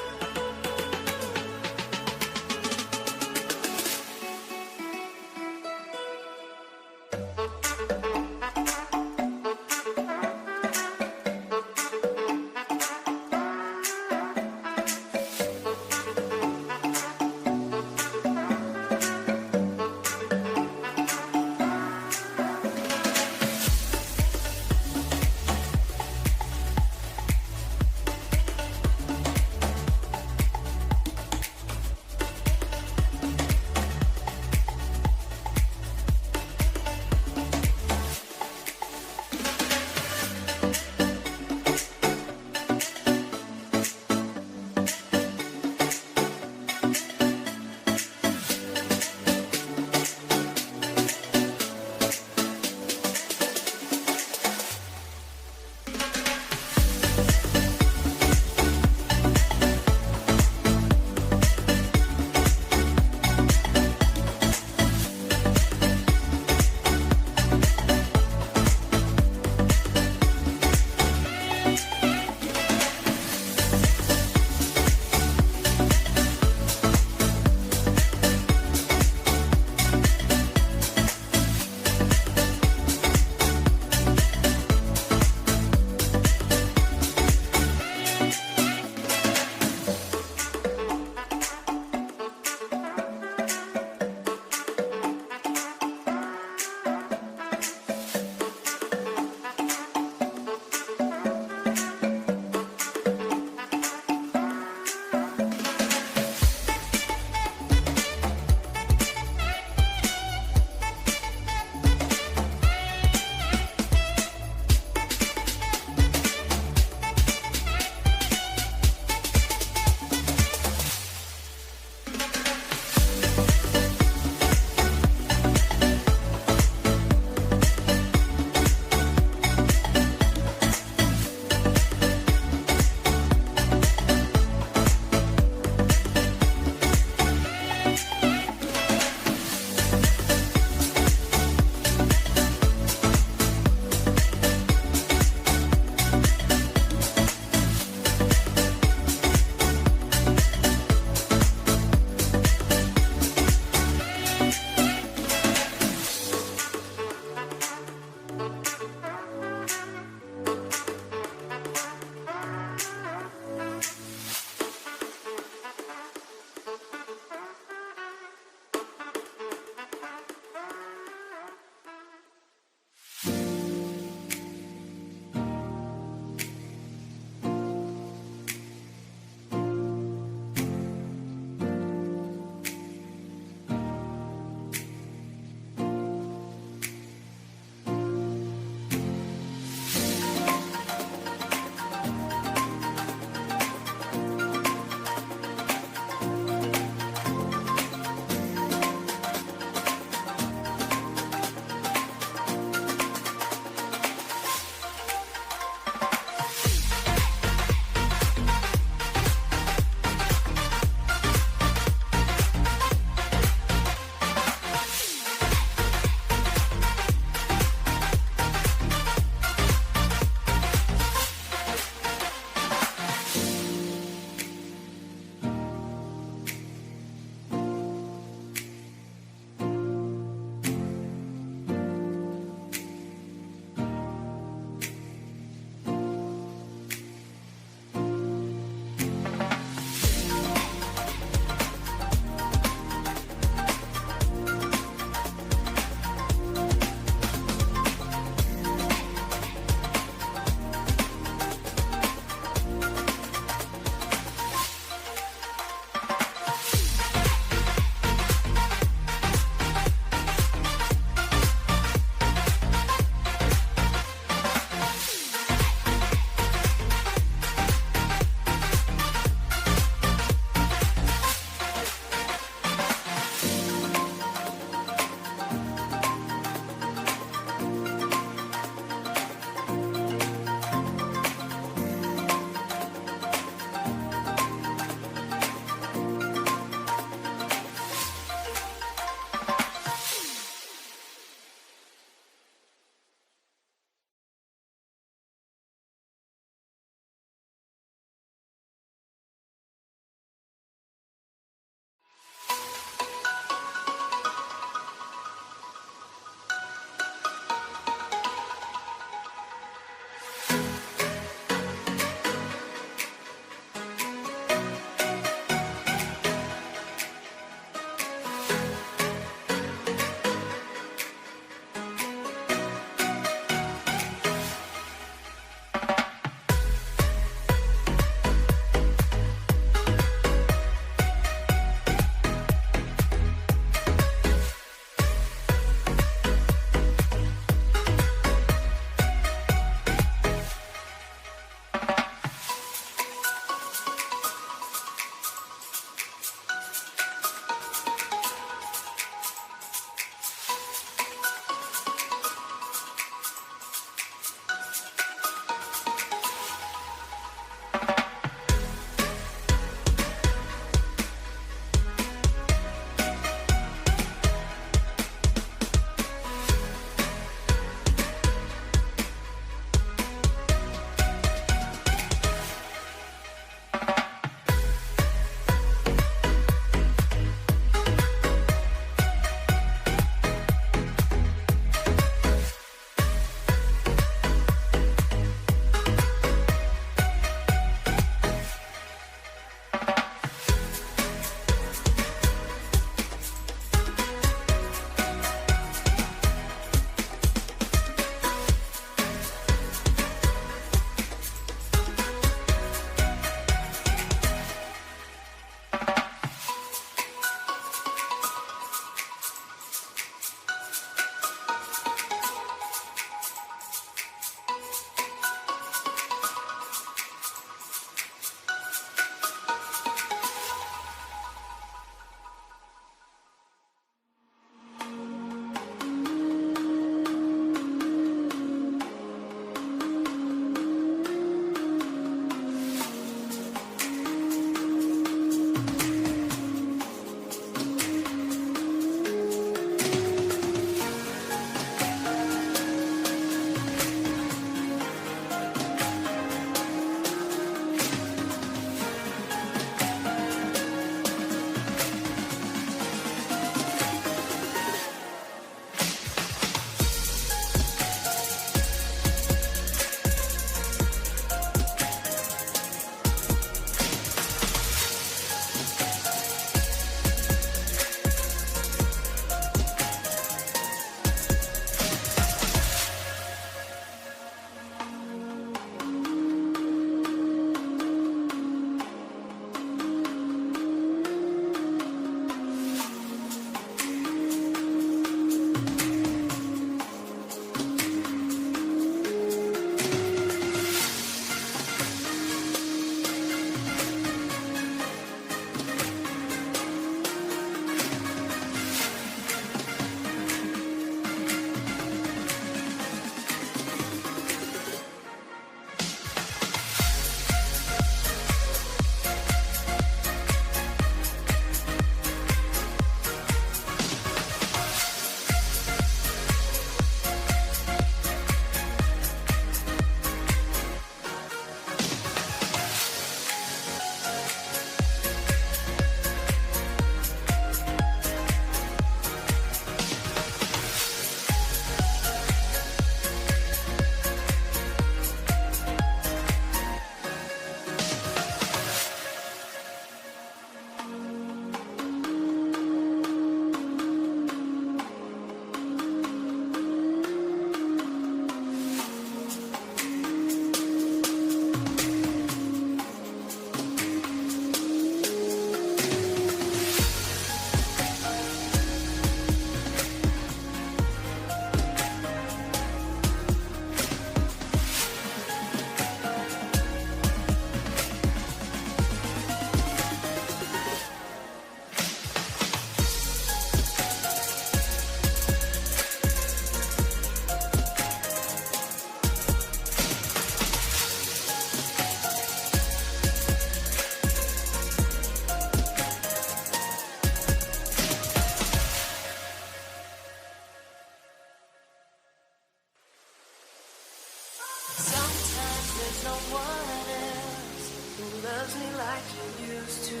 someone else who loves me like you used to.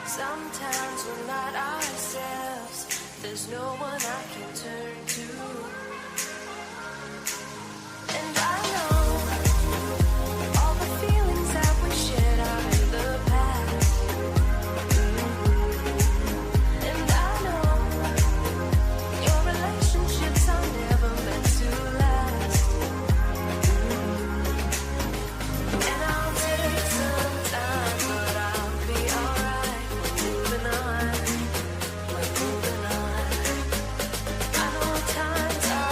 Sometimes we're not ourselves. There's no one I can turn to. And I know all the feelings that we shared are in the past. And I know your relationships are never meant to last. And I'll take some time, but I'll be alright. We're moving on. We're moving on. I know times are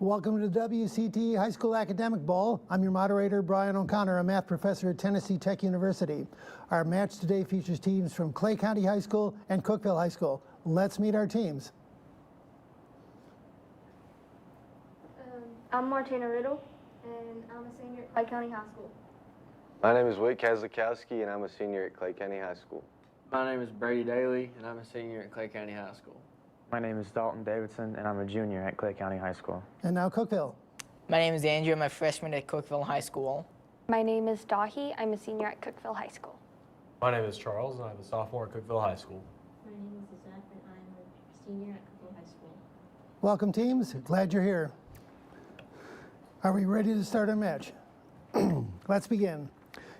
Welcome to the WCTE High School Academic Bowl. I'm your moderator, Brian O'Connor, a math professor at Tennessee Tech University. Our match today features teams from Clay County High School and Cookeville High School. Let's meet our teams. I'm Martina Riddle, and I'm a senior at Clay County High School. My name is Whit Kazakowski, and I'm a senior at Clay County High School. My name is Brady Daly, and I'm a senior at Clay County High School. My name is Dalton Davidson, and I'm a junior at Clay County High School. And now Cookeville. My name is Andrew. I'm a freshman at Cookeville High School. My name is Dahi. I'm a senior at Cookeville High School. My name is Charles, and I'm a sophomore at Cookeville High School. My name is Zach, and I'm a senior at Cookeville High School. Welcome, teams. Glad you're here. Are we ready to start our match? Let's begin.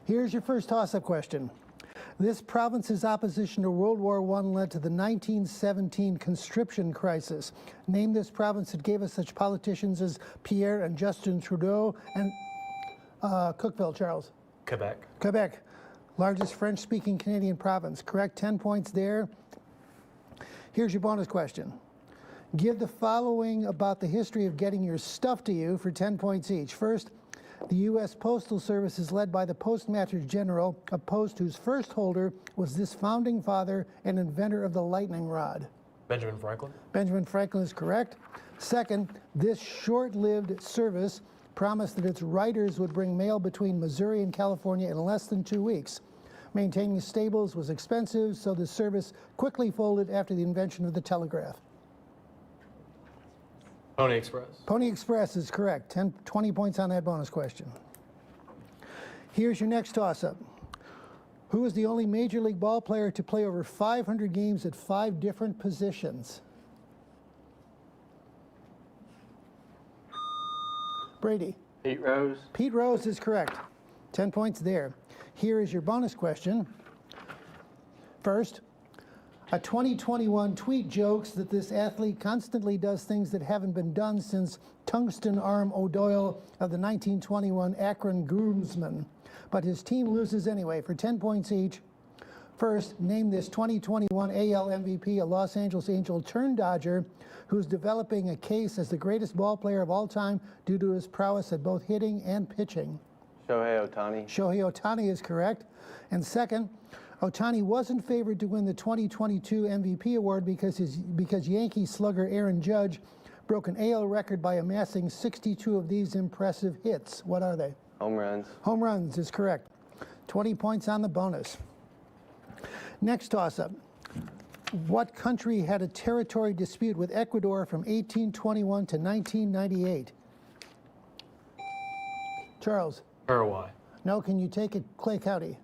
Here's your first toss-up question. This province's opposition to World War I led to the 1917 conscription crisis. Name this province that gave us such politicians as Pierre and Justin Trudeau and Cookeville, Charles. Quebec. Quebec, largest French-speaking Canadian province. Correct, 10 points there. Here's your bonus question. Give the following about the history of getting your stuff to you for 10 points each. First, the U.S. Postal Service is led by the Postmaster General, a post whose first holder was this founding father and inventor of the lightning rod. Benjamin Franklin. Benjamin Franklin is correct. Second, this short-lived service promised that its riders would bring mail between Missouri and California in less than 2 weeks. Maintaining stables was expensive, so the service quickly folded after the invention of the telegraph. Pony Express. Pony Express is correct. 20 points on that bonus question. Here's your next toss-up. Who is the only Major League ball player to play over 500 games at 5 different positions? Brady. Pete Rose. Pete Rose is correct. 10 points there. Here is your bonus question. First, a 2021 tweet jokes that this athlete constantly does things that haven't been done since Tungsten Arm O'Doyle of the 1921 Akron Groomsmen. But his team loses anyway for 10 points each. First, name this 2021 AL MVP, a Los Angeles Angel turned Dodger, who's developing a case as the greatest ball player of all time due to his prowess at both hitting and pitching. Shohei Ohtani. Shohei Ohtani is correct. And second, Ohtani wasn't favored to win the 2022 MVP award because Yankee slugger Aaron Judge broke an AL record by amassing 62 of these impressive hits. What are they? Home runs. Home runs is correct. 20 points on the bonus. Next toss-up. What country had a territory dispute with Ecuador from 1821 to 1998? Charles. Paraguay. No, can you take it, Clay County?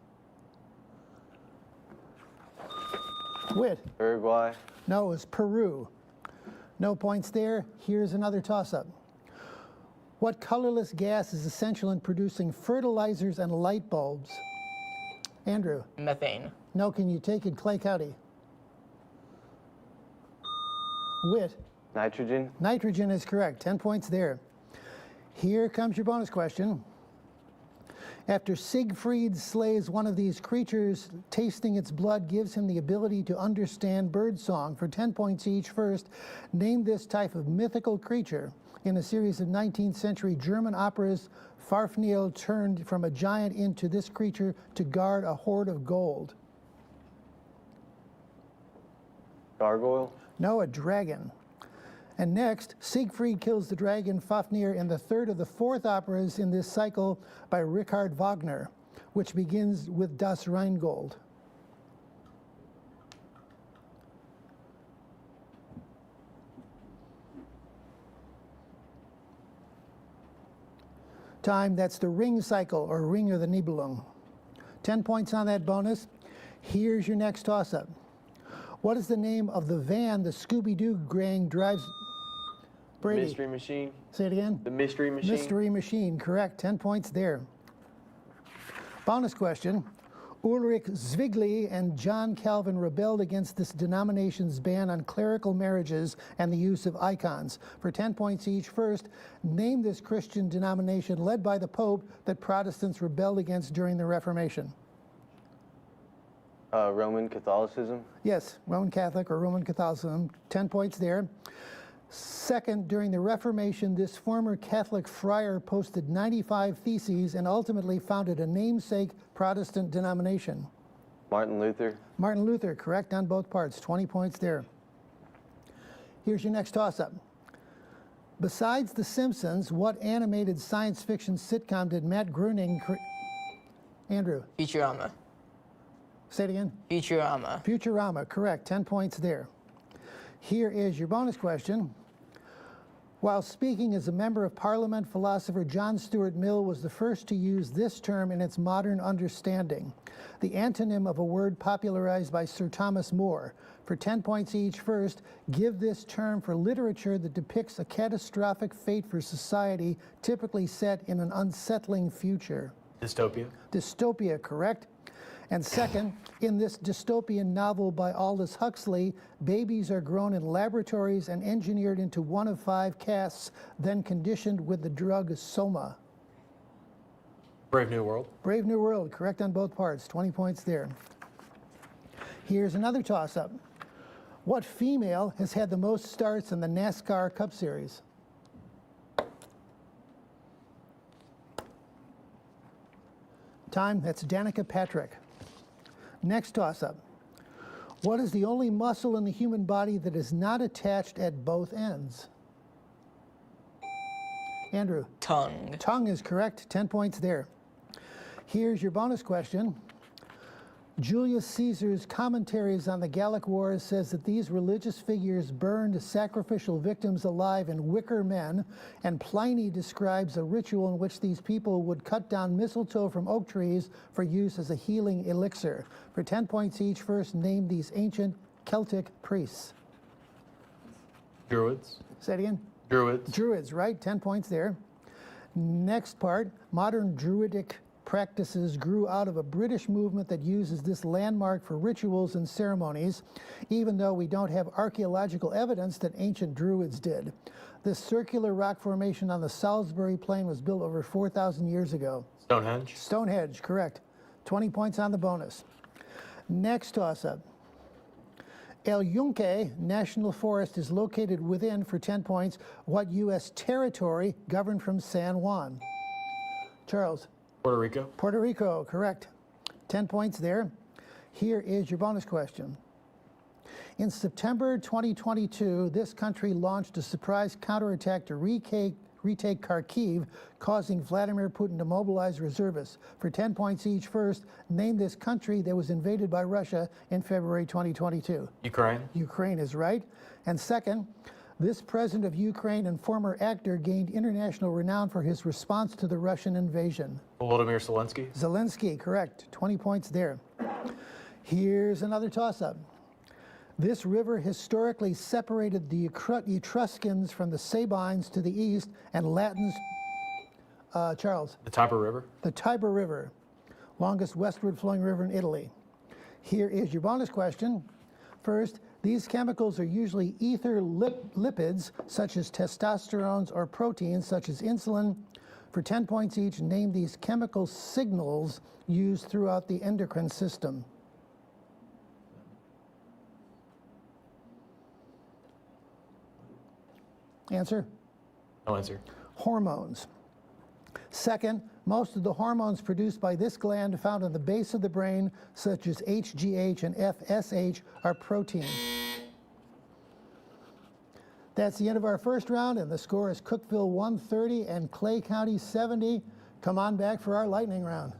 Whit. Uruguay. No, it was Peru. No points there. Here's another toss-up. What colorless gas is essential in producing fertilizers and light bulbs? Andrew. Methane. No, can you take it, Clay County? Whit. Nitrogen. Nitrogen is correct. 10 points there. Here comes your bonus question. After Siegfried slays one of these creatures, tasting its blood gives him the ability to understand birdsong. For 10 points each. First, name this type of mythical creature. In a series of 19th century German operas, Fafnir turned from a giant into this creature to guard a hoard of gold. Gargoyle. No, a dragon. And next, Siegfried kills the dragon Fafnir in the third of the 4th operas in this cycle by Richard Wagner, which begins with Das Rheingold. Time, that's the Ring cycle, or Ring of the Nibelung. 10 points on that bonus. Here's your next toss-up. What is the name of the van the Scooby-Doo gang drives? Brady. Mystery Machine. Say it again. The Mystery Machine. Mystery Machine, correct. 10 points there. Bonus question. Ulrich Zwingli and John Calvin rebelled against this denomination's ban on clerical marriages and the use of icons. For 10 points each. First, name this Christian denomination led by the Pope that Protestants rebelled against during the Reformation. Roman Catholicism. Yes, Roman Catholic or Roman Catholicism. 10 points there. Second, during the Reformation, this former Catholic friar posted 95 theses and ultimately founded a namesake Protestant denomination. Martin Luther. Martin Luther, correct on both parts, 20 points there. Here's your next toss-up. Besides The Simpsons, what animated science fiction sitcom did Matt Groening Andrew? Futurama. Say it again. Futurama. Futurama, correct, 10 points there. Here is your bonus question. While speaking as a member of Parliament, philosopher John Stuart Mill was the first to use this term in its modern understanding, the antonym of a word popularized by Sir Thomas More. For 10 points each, first, give this term for literature that depicts a catastrophic fate for society, typically set in an unsettling future. Dystopia. Dystopia, correct. And second, in this dystopian novel by Aldous Huxley, babies are grown in laboratories and engineered into one of 5 castes, then conditioned with the drug soma. Brave New World. Brave New World, correct on both parts, 20 points there. Here's another toss-up. What female has had the most starts in the NASCAR Cup Series? Time, that's Danica Patrick. Next toss-up. What is the only muscle in the human body that is not attached at both ends? Andrew? Tongue. Tongue is correct, 10 points there. Here's your bonus question. Julius Caesar's commentaries on the Gallic Wars says that these religious figures burned sacrificial victims alive in wicker men, and Pliny describes a ritual in which these people would cut down mistletoe from oak trees for use as a healing elixir. For 10 points each, first name these ancient Celtic priests. Druids. Say it again. Druids. Druids, right? 10 points there. Next part, modern Druidic practices grew out of a British movement that uses this landmark for rituals and ceremonies, even though we don't have archaeological evidence that ancient Druids did. This circular rock formation on the Salisbury Plain was built over 4,000 years ago. Stonehenge. Stonehenge, correct. 20 points on the bonus. Next toss-up. El Yunque National Forest is located within, for 10 points, what U.S. territory governed from San Juan? Charles? Puerto Rico. Puerto Rico, correct. 10 points there. Here is your bonus question. In September 2022, this country launched a surprise counterattack to retake Kharkiv, causing Vladimir Putin to mobilize reservists. For 10 points each, first, name this country that was invaded by Russia in February 2022. Ukraine. Ukraine is right. And second, this president of Ukraine and former actor gained international renown for his response to the Russian invasion. Volodymyr Zelensky. Zelensky, correct. 20 points there. Here's another toss-up. This river historically separated the Etruscans from the Sabines to the east and Latins. Charles? The Tiber River. The Tiber River, longest westward flowing river in Italy. Here is your bonus question. First, these chemicals are usually ether lipids, such as testosterone, or proteins, such as insulin. For 10 points each, name these chemical signals used throughout the endocrine system. Answer? No answer. Hormones. Second, most of the hormones produced by this gland found in the base of the brain, such as HGH and FSH, are proteins. That's the end of our first round, and the score is Cookeville 130 and Clay County 70. Come on back for our lightning round.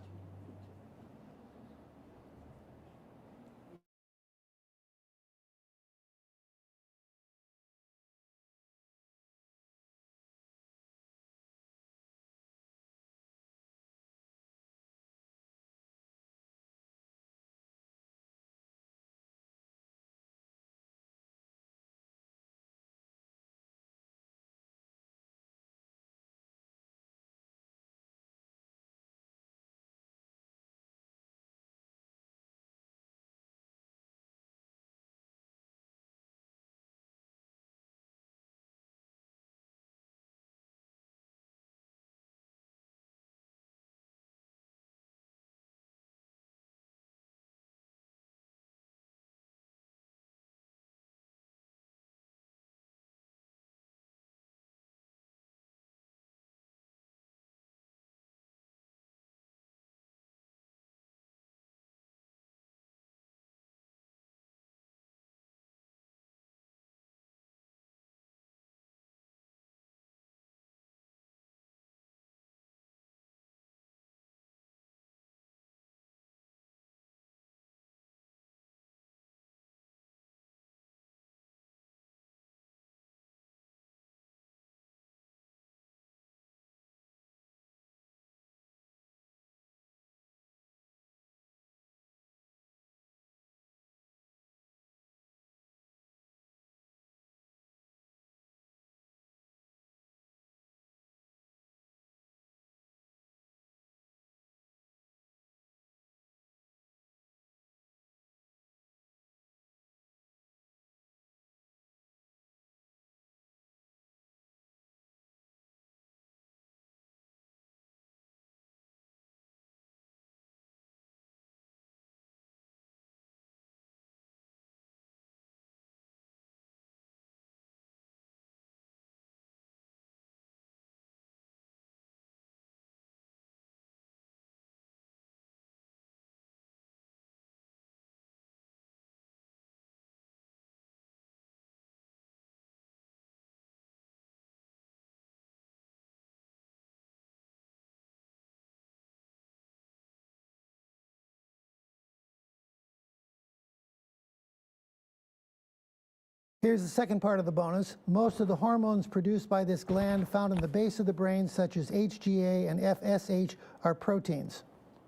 Here's the second part of the bonus. Most of the hormones produced by this gland found in the base of the brain, such as HGA and FSH, are proteins.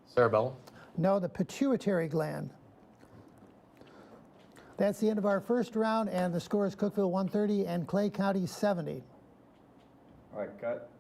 Cerebellum. No, the pituitary gland. That's the end of our first round, and the score is Cookeville 130 and Clay County 70. All right, cut.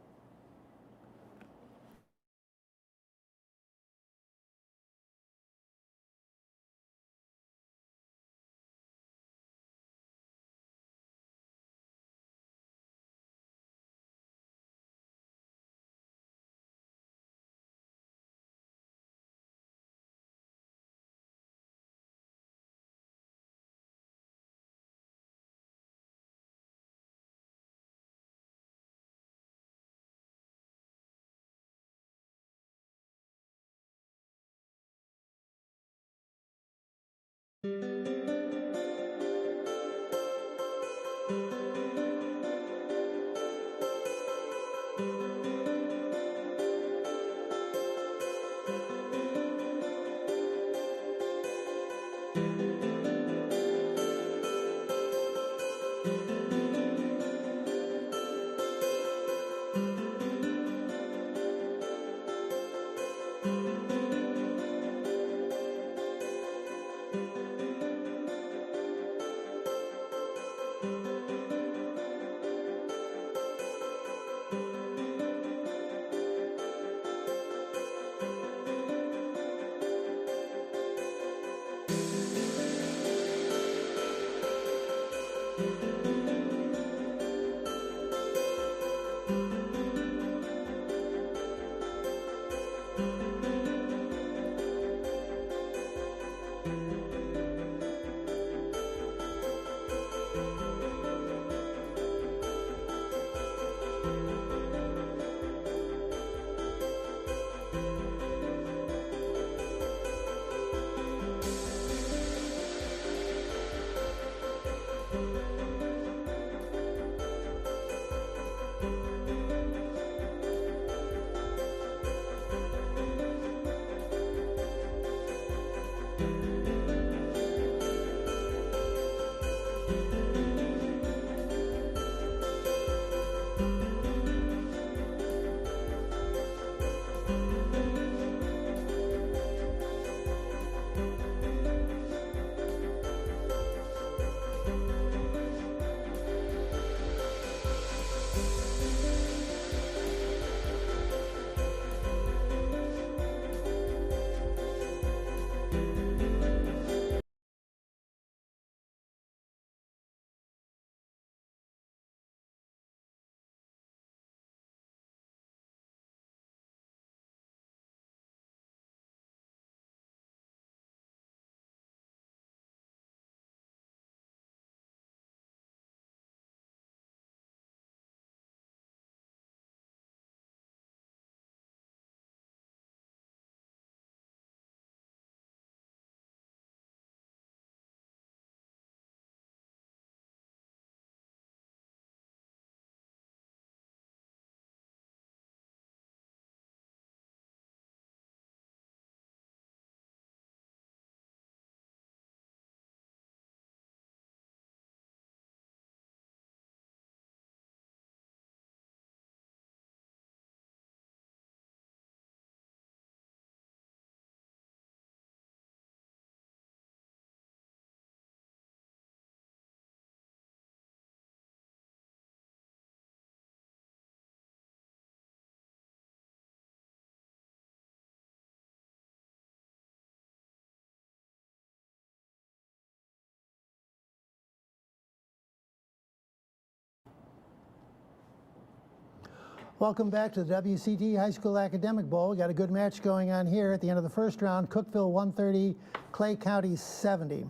Welcome back to the WCTE High School Academic Bowl. We got a good match going on here at the end of the first round. Cookeville 130, Clay County 70.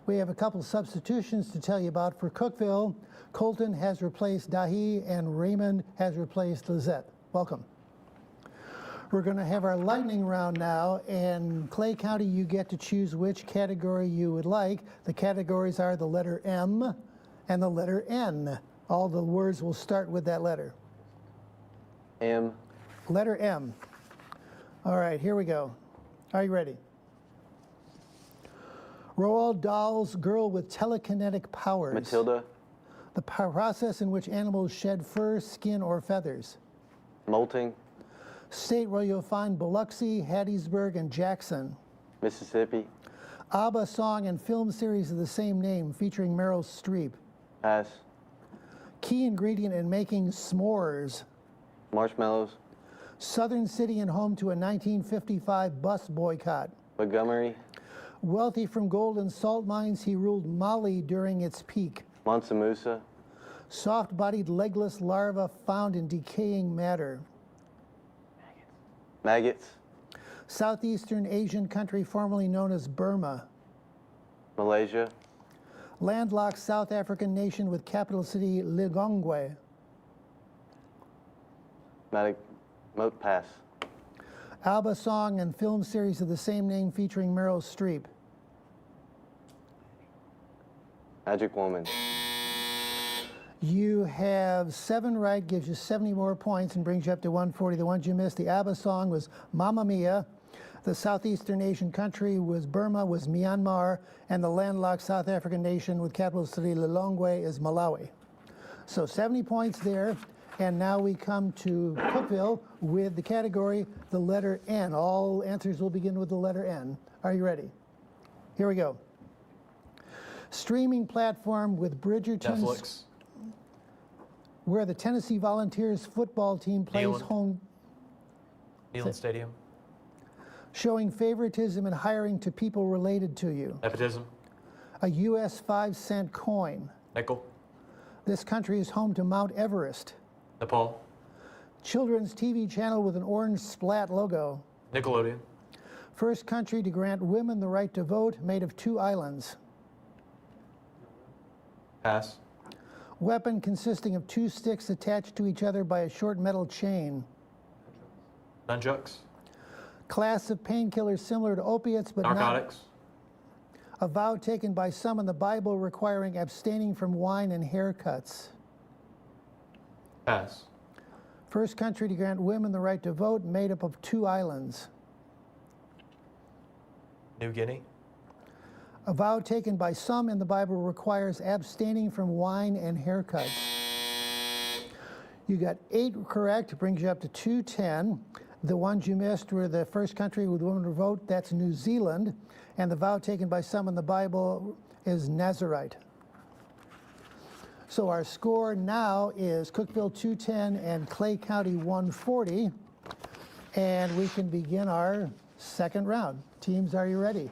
We have a couple substitutions to tell you about for Cookeville. Colton has replaced Dahi and Raymond has replaced Lizette. Welcome. We're going to have our lightning round now, and Clay County, you get to choose which category you would like. The categories are the letter M and the letter N. All the words will start with that letter. M. Letter M. All right, here we go. Are you ready? Roald Dahl's girl with telekinetic powers. Matilda. The process in which animals shed fur, skin, or feathers. Molting. State where you'll find Biloxi, Hattiesburg, and Jackson. Mississippi. ABBA song and film series of the same name featuring Meryl Streep. Pass. Key ingredient in making s'mores. Marshmallows. Southern city and home to a 1955 bus boycott. Montgomery. Wealthy from gold and salt mines, he ruled Mali during its peak. Mansa Musa. Soft-bodied legless larva found in decaying matter. Maggots. Southeastern Asian country formerly known as Burma. Malaysia. Landlocked South African nation with capital city Lilongwe. Pass. ABBA song and film series of the same name featuring Meryl Streep. Magic Woman. You have 7 right, gives you 70 more points and brings you up to 140. The ones you missed, the ABBA song was Mamma Mia. The Southeastern Asian country was Burma, was Myanmar, and the landlocked South African nation with capital city Lilongwe is Malawi. So 70 points there, and now we come to Cookeville with the category, the letter N. All answers will begin with the letter N. Are you ready? Here we go. Streaming platform with Bridgerton's... Netflix. Where the Tennessee Volunteers football team plays Neyland. home... Neyland Stadium. Showing favoritism and hiring to people related to you. Nepotism. A U.S. 5-cent coin. Nickel. This country is home to Mount Everest. Nepal. Children's TV channel with an orange splat logo. Nickelodeon. First country to grant women the right to vote, made of 2 islands. Pass. Weapon consisting of 2 sticks attached to each other by a short metal chain. Nunchucks. Class of painkillers similar to opiates, but Narcotics. not. A vow taken by some in the Bible requiring abstaining from wine and haircuts. Pass. First country to grant women the right to vote, made up of 2 islands. New Guinea. A vow taken by some in the Bible requires abstaining from wine and haircuts. You got 8 correct, brings you up to 210. The ones you missed were the first country with women to vote, that's New Zealand. And the vow taken by some in the Bible is Nazarite. So our score now is Cookeville 210 and Clay County 140. And we can begin our second round. Teams, are you ready?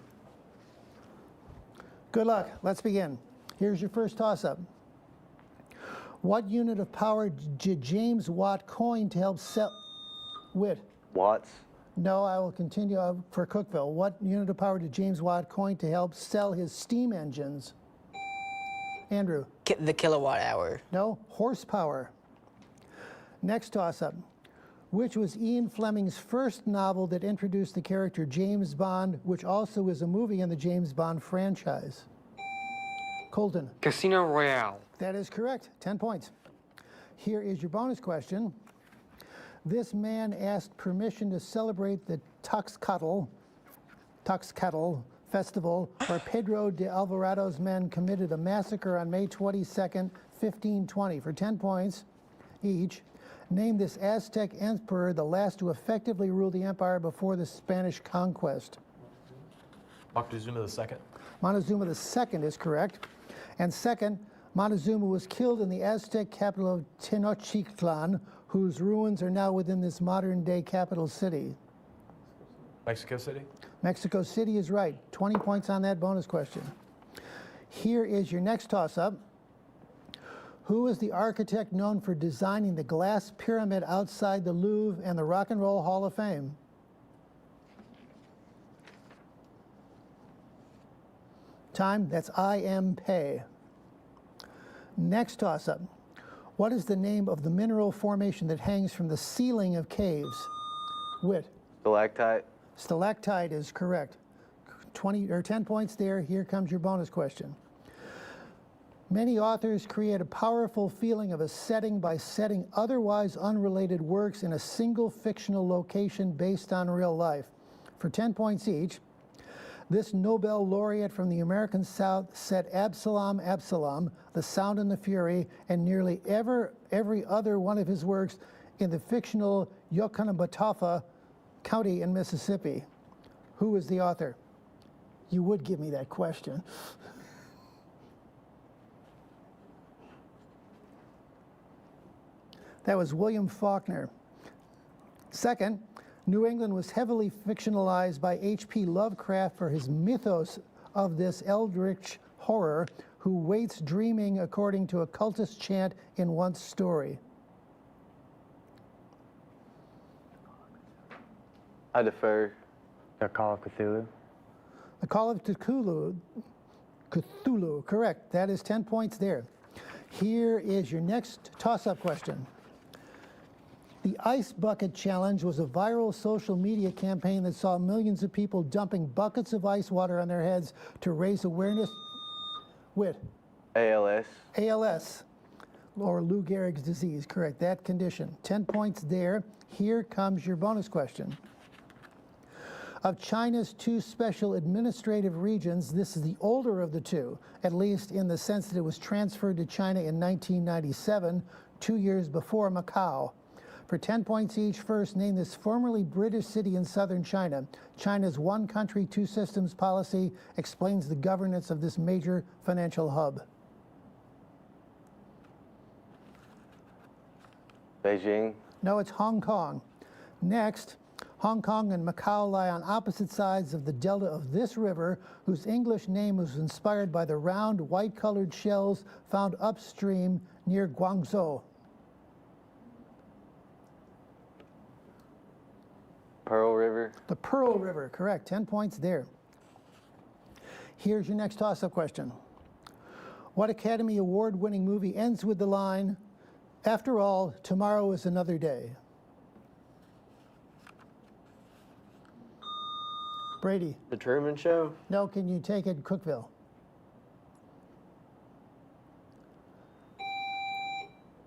Good luck. Let's begin. Here's your first toss-up. What unit of power did James Watt coin to help sell... Wit. Watts. No, I will continue for Cookeville. What unit of power did James Watt coin to help sell his steam engines? Andrew. The kilowatt hour. No, horsepower. Next toss-up. Which was Ian Fleming's first novel that introduced the character James Bond, which also is a movie in the James Bond franchise? Colton. Casino Royale. That is correct. 10 points. Here is your bonus question. This man asked permission to celebrate the Tuxcatl Festival, where Pedro de Alvarado's men committed a massacre on May 22nd, 1520. For 10 points each, name this Aztec emperor, the last to effectively rule the empire before the Spanish conquest. Moctezuma II. Montezuma II is correct. And second, Montezuma was killed in the Aztec capital of Tenochtitlan, whose ruins are now within this modern-day capital city. Mexico City. Mexico City is right. 20 points on that bonus question. Here is your next toss-up. Who is the architect known for designing the glass pyramid outside the Louvre and the Rock and Roll Hall of Fame? Time, that's I.M. Pei. Next toss-up. What is the name of the mineral formation that hangs from the ceiling of caves? Wit. Stalactite. Stalactite is correct. 10 points there. Here comes your bonus question. Many authors create a powerful feeling of a setting by setting otherwise unrelated works in a single fictional location based on real life. For 10 points each, This Nobel laureate from the American South set Absalom, Absalom, The Sound and the Fury, and nearly every other one of his works in the fictional Yokanabatafa County in Mississippi. Who was the author? You would give me that question. That was William Faulkner. Second, New England was heavily fictionalized by H.P. Lovecraft for his mythos of this eldritch horror who waits dreaming according to a cultist chant in one story. I defer. The Call of Cthulhu. The Call of Cthulhu, correct. That is 10 points there. Here is your next toss-up question. The Ice Bucket Challenge was a viral social media campaign that saw millions of people dumping buckets of ice water on their heads to raise awareness with ALS. ALS, or Lou Gehrig's disease, correct, that condition. 10 points there. Here comes your bonus question. Of China's two special administrative regions, this is the older of the two, at least in the sense that it was transferred to China in 1997, 2 years before Macau. For 10 points each, first name this formerly British city in southern China. China's one country, two systems policy explains the governance of this major financial hub. Beijing. No, it's Hong Kong. Next, Hong Kong and Macau lie on opposite sides of the delta of this river, whose English name was inspired by the round, white-colored shells found upstream near Guangzhou. Pearl River. The Pearl River, correct. 10 points there. Here's your next toss-up question. What Academy Award-winning movie ends with the line, "After all, tomorrow is another day"? Brady. The Truman Show. No, can you take it, Cookville?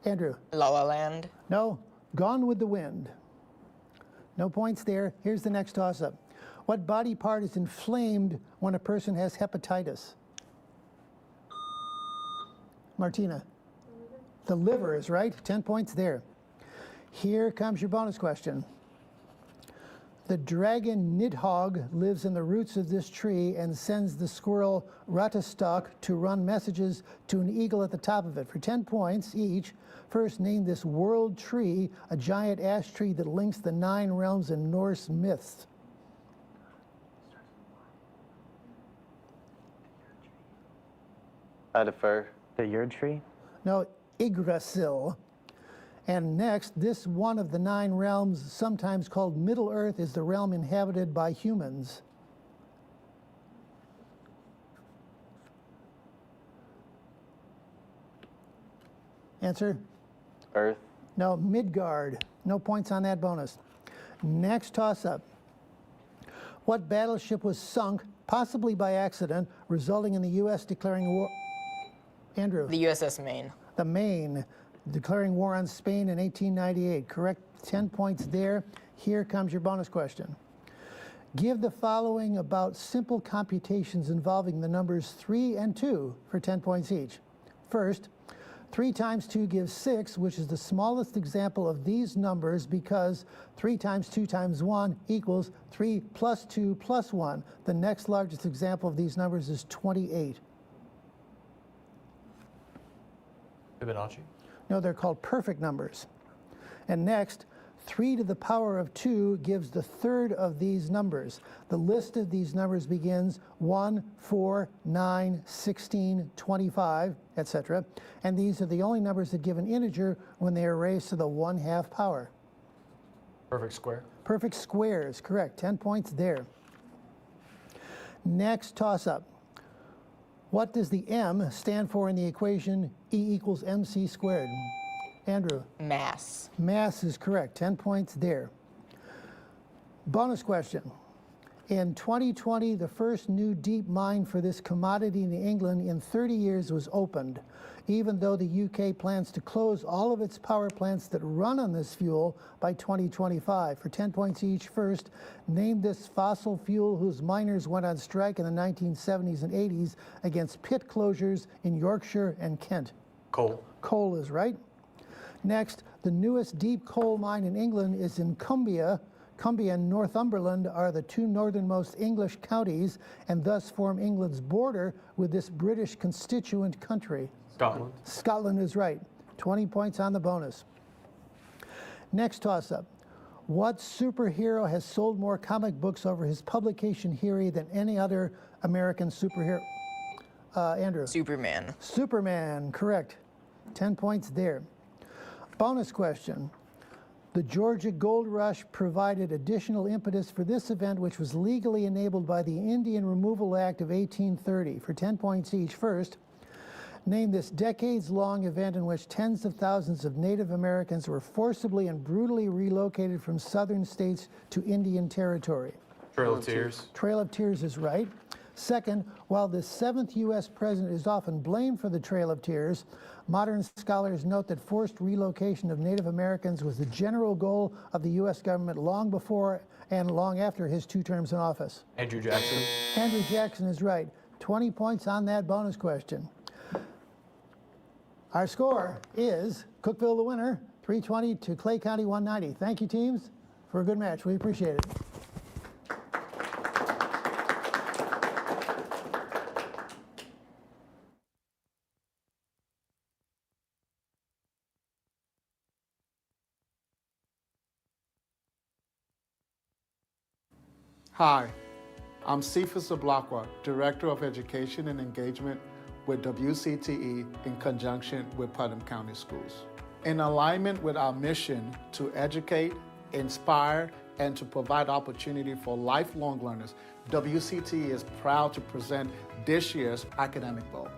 Andrew. La La Land. No, Gone with the Wind. No points there. Here's the next toss-up. What body part is inflamed when a person has hepatitis? Martina. The liver is right. 10 points there. Here comes your bonus question. The dragon nidhogg lives in the roots of this tree and sends the squirrel Ratatosk to run messages to an eagle at the top of it. For 10 points each, first name this world tree, a giant ash tree that links the 9 realms in Norse myths. I defer. The Yurt tree? No, Yggdrasil. And next, this one of the 9 realms, sometimes called Middle Earth, is the realm inhabited by humans. Answer? Earth. No, Midgard. No points on that bonus. Next toss-up. What battleship was sunk, possibly by accident, resulting in the U.S. declaring war? Andrew. The USS Maine. The Maine, declaring war on Spain in 1898. Correct, 10 points there. Here comes your bonus question. Give the following about simple computations involving the numbers 3 and 2 for 10 points each. First, 3 times 2 gives 6, which is the smallest example of these numbers because 3 times 2 times 1 equals 3 plus 2 plus 1. The next largest example of these numbers is 28. Fibonacci. No, they're called perfect numbers. And next, 3 to the power of 2 gives the third of these numbers. The list of these numbers begins 1, 4, 9, 16, 25, etc. And these are the only numbers that give an integer when they are raised to the 1/2 power. Perfect square. Perfect squares, correct. 10 points there. Next toss-up. What does the M stand for in the equation E equals mc squared? Andrew. Mass. Mass is correct. 10 points there. Bonus question. In 2020, the first new deep mine for this commodity in England in 30 years was opened, even though the UK plans to close all of its power plants that run on this fuel by 2025. For 10 points each, first, name this fossil fuel whose miners went on strike in the 1970s and 80s against pit closures in Yorkshire and Kent. Coal. Coal is right. Next, the newest deep coal mine in England is in Cumbria. Cumbria and Northumberland are the two northernmost English counties and thus form England's border with this British constituent country. Scotland. Scotland is right. 20 points on the bonus. Next toss-up. What superhero has sold more comic books over his publication history than any other American superhero? Andrew. Superman. Superman, correct. 10 points there. Bonus question. The Georgia Gold Rush provided additional impetus for this event, which was legally enabled by the Indian Removal Act of 1830. For 10 points each, first, name this decades-long event in which tens of thousands of Native Americans were forcibly and brutally relocated from southern states to Indian territory. Trail of Tears. Trail of Tears is right. Second, while the 7th U.S. president is often blamed for the Trail of Tears, modern scholars note that forced relocation of Native Americans was the general goal of the U.S. government long before and long after his 2 terms in office. Andrew Jackson. Andrew Jackson is right. 20 points on that bonus question. Our score is Cookeville the winner, 320 to Clay County 190. Thank you, teams, for a good match. We appreciate it. Hi, I'm Cephas Ablakwa, Director of Education and Engagement with WCTE in conjunction with Putnam County Schools. In alignment with our mission to educate, inspire, and to provide opportunity for lifelong learners, WCTE is proud to present this year's Academic Bowl.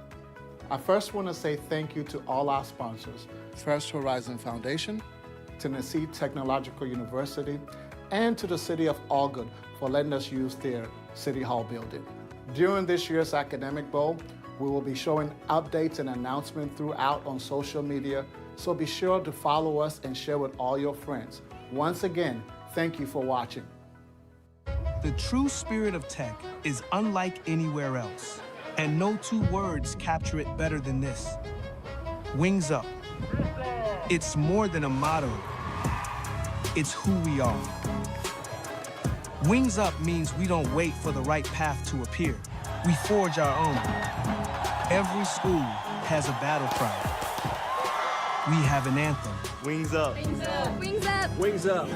I first want to say thank you to all our sponsors, First Horizon Foundation, Tennessee Technological University, and to the City of Algood for letting us use their City Hall building. During this year's Academic Bowl, we will be showing updates and announcements throughout on social media, so be sure to follow us and share with all your friends. Once again, thank you for watching. The true spirit of tech is unlike anywhere else, and no 2 words capture it better than this. Wings up. It's more than a motto. It's who we are. Wings up means we don't wait for the right path to appear. We forge our own. Every school has a battle cry. We have an anthem. Wings up. Wings up. Wings up. Wings up.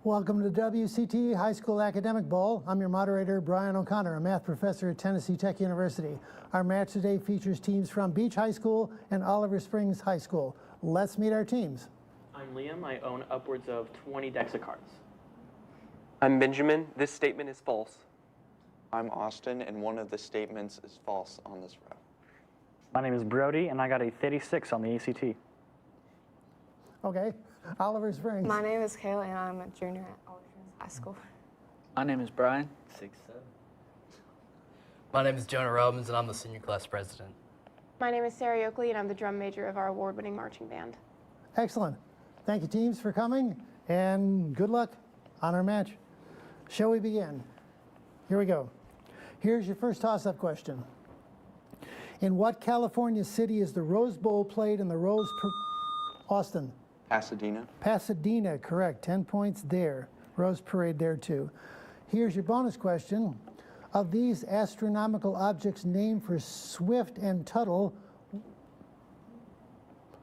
Welcome to WCTE High School Academic Bowl. I'm your moderator, Brian O'Connor, a math professor at Tennessee Tech University. Our match today features teams from Beach High School and Oliver Springs High School. Let's meet our teams. I'm Liam. I own upwards of 20 decks of cards. I'm Benjamin. This statement is false. I'm Austin, and one of the statements is false on this row. My name is Brody, and I got a 36 on the ACT. Okay, Oliver Springs. My name is Kayla, and I'm a junior at Oliver Springs High School. My name is Brian, 6'7". My name is Jonah Robbins, and I'm the senior class president. My name is Sarah Oakley, and I'm the drum major of our award-winning marching band. Excellent. Thank you, teams, for coming, and good luck on our match. Shall we begin? Here we go. Here's your first toss-up question. In what California city is the Rose Bowl played in the Austin? Pasadena. Pasadena, correct. 10 points there. Rose Parade there, too. Here's your bonus question. Of these astronomical objects named for Swift and Tuttle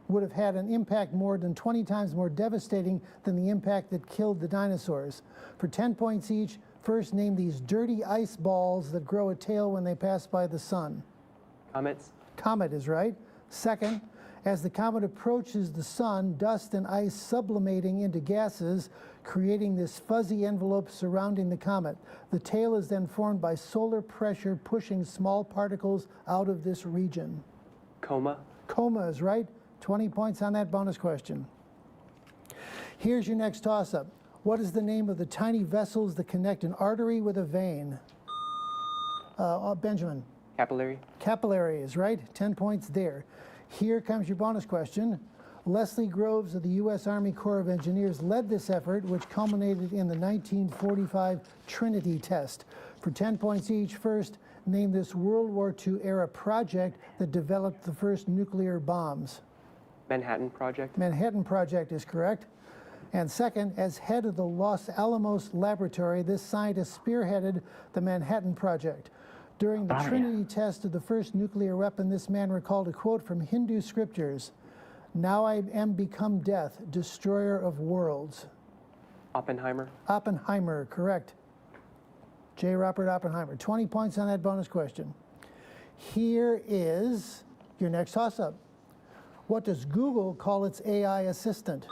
would have had an impact more than 20 times more devastating than the impact that killed the dinosaurs. For 10 points each, first name these dirty ice balls that grow a tail when they pass by the sun. Comets. Comet is right. Second, as the comet approaches the sun, dust and ice sublimating into gases, creating this fuzzy envelope surrounding the comet. The tail is then formed by solar pressure pushing small particles out of this region. Coma. Coma is right. 20 points on that bonus question. Here's your next toss-up. What is the name of the tiny vessels that connect an artery with a vein? Benjamin. Capillary. Capillary is right. 10 points there. Here comes your bonus question. Leslie Groves of the U.S. Army Corps of Engineers led this effort, which culminated in the 1945 Trinity test. For 10 points each, first, name this World War II era project that developed the first nuclear bombs. Manhattan Project. Manhattan Project is correct. And second, as head of the Los Alamos Laboratory, this scientist spearheaded the Manhattan Project. During the Trinity test of the first nuclear weapon, this man recalled a quote from Hindu scriptures, "Now I am become death, destroyer of worlds." Oppenheimer. Oppenheimer, correct. J. Robert Oppenheimer. 20 points on that bonus question. Here is your next toss-up. What does Google call its AI assistant?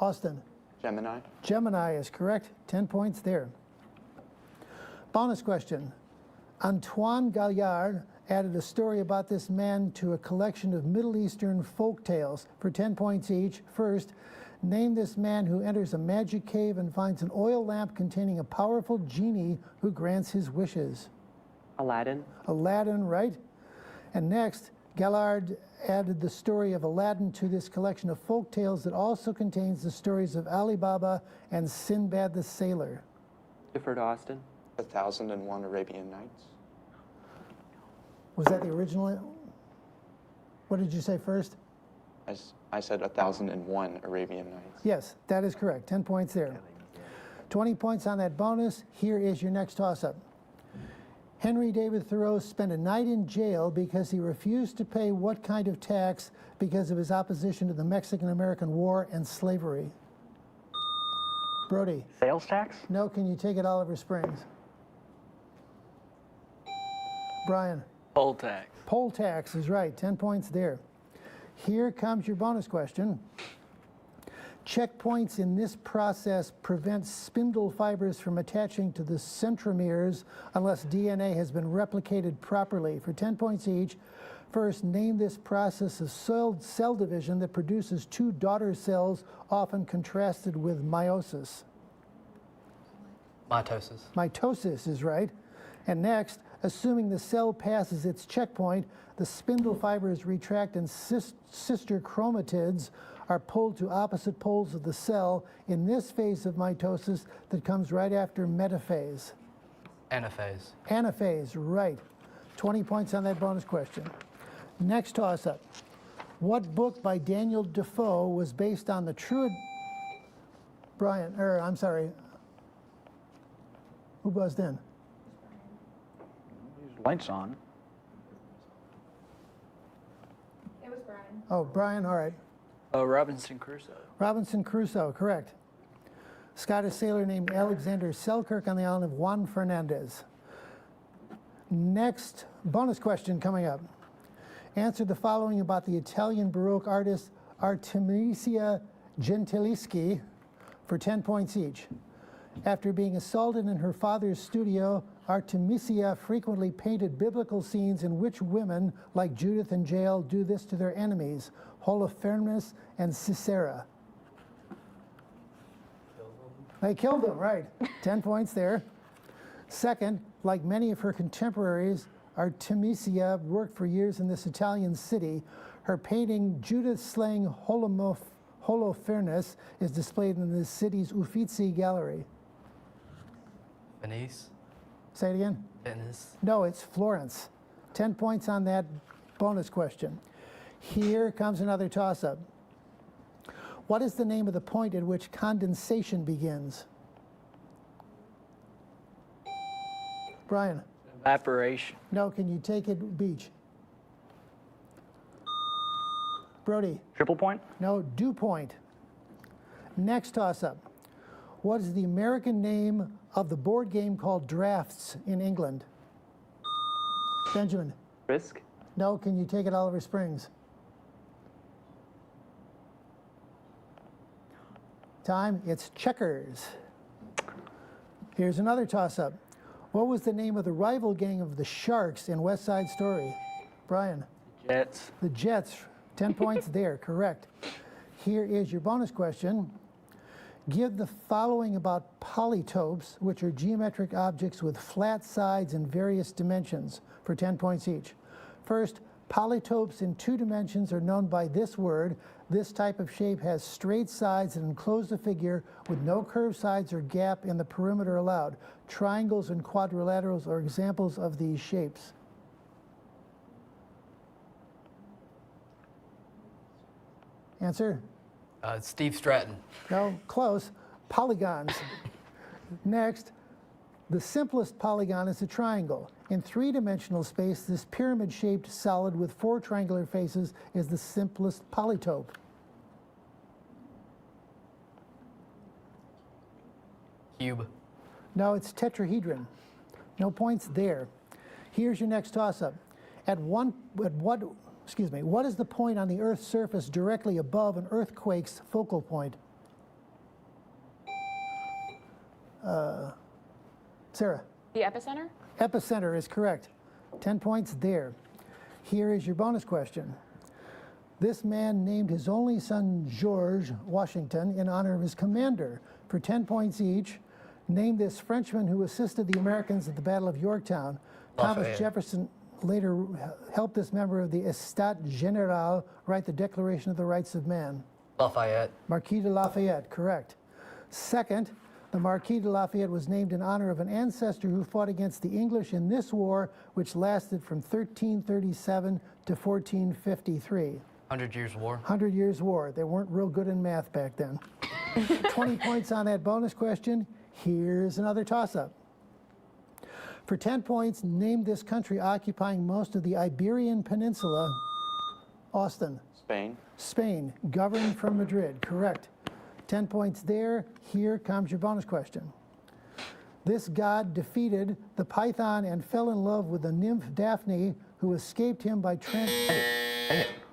Austin. Gemini. Gemini is correct. 10 points there. Bonus question. Antoine Galliard added a story about this man to a collection of Middle Eastern folk tales. For 10 points each, first, name this man who enters a magic cave and finds an oil lamp containing a powerful genie who grants his wishes. Aladdin. Aladdin, right? And next, Galliard added the story of Aladdin to this collection of folk tales that also contains the stories of Ali Baba and Sinbad the Sailor. Defer to Austin. 1001 Arabian Nights. Was that the original? What did you say first? I said 1001 Arabian Nights. Yes, that is correct. 10 points there. 20 points on that bonus. Here is your next toss-up. Henry David Thoreau spent a night in jail because he refused to pay what kind of tax because of his opposition to the Mexican-American War and slavery? Brody. Sales tax? No, can you take it Oliver Springs? Brian. Poll tax. Poll tax is right. 10 points there. Here comes your bonus question. Checkpoints in this process prevent spindle fibers from attaching to the centromeres unless DNA has been replicated properly. For 10 points each, first, name this process of cell division that produces two daughter cells, often contrasted with meiosis. Mitosis. Mitosis is right. And next, assuming the cell passes its checkpoint, the spindle fibers retract and sister chromatids are pulled to opposite poles of the cell in this phase of mitosis that comes right after metaphase. Anaphase. Anaphase, right. 20 points on that bonus question. Next toss-up. What book by Daniel Defoe was based on the true... Who buzzed in? Lights on. It was Brian. Oh, Brian, all right. Robinson Crusoe. Robinson Crusoe, correct. Scottish sailor named Alexander Selkirk on the island of Juan Fernandez. Next bonus question coming up. Answer the following about the Italian Baroque artist Artemisia Gentileschi for 10 points each. After being assaulted in her father's studio, Artemisia frequently painted biblical scenes in which women, like Judith and Jael, do this to their enemies, Holofernes and Sisera. They killed them, right. 10 points there. Second, like many of her contemporaries, Artemisia worked for years in this Italian city. Her painting, Judith slaying Holofernes, is displayed in the city's Uffizi Gallery. Venice. Say it again. Venice. No, it's Florence. 10 points on that bonus question. Here comes another toss-up. What is the name of the point at which condensation begins? Brian? Evaporation. No, can you take it, Beach? Brody? Triple point? No, dew point. Next toss-up. What is the American name of the board game called Drafts in England? Benjamin? Risk. No, can you take it, Oliver Springs? Time, it's checkers. Here's another toss-up. What was the name of the rival gang of the Sharks in West Side Story? Brian? Jets. The Jets. 10 points there, correct. Here is your bonus question. Give the following about polytopes, which are geometric objects with flat sides and various dimensions, for 10 points each. First, polytopes in 2 dimensions are known by this word. This type of shape has straight sides that enclose the figure with no curved sides or gap in the perimeter allowed. Triangles and quadrilaterals are examples of these shapes. Answer? Steve Stratton. No, close. Polygons. Next, the simplest polygon is a triangle. In 3-dimensional space, this pyramid-shaped solid with 4 triangular faces is the simplest polytope. Cube. No, it's tetrahedron. No points there. Here's your next toss-up. What is the point on the Earth's surface directly above an earthquake's focal point? Sarah? The epicenter? Epicenter is correct. 10 points there. Here is your bonus question. This man named his only son George Washington in honor of his commander. For 10 points each, name this Frenchman who assisted the Americans at the Battle of Yorktown. Thomas Jefferson later helped this member of the État Général write the Declaration of the Rights of Man. Lafayette. Marquis de Lafayette, correct. Second, the Marquis de Lafayette was named in honor of an ancestor who fought against the English in this war, which lasted from 1337 to 1453. 100 Years' War. 100 Years' War. They weren't real good in math back then. 20 points on that bonus question. Here's another toss-up. For 10 points, name this country occupying most of the Iberian Peninsula. Austin. Spain. Spain, governed from Madrid, correct. 10 points there. Here comes your bonus question. This god defeated the Python and fell in love with the nymph Daphne, who escaped him by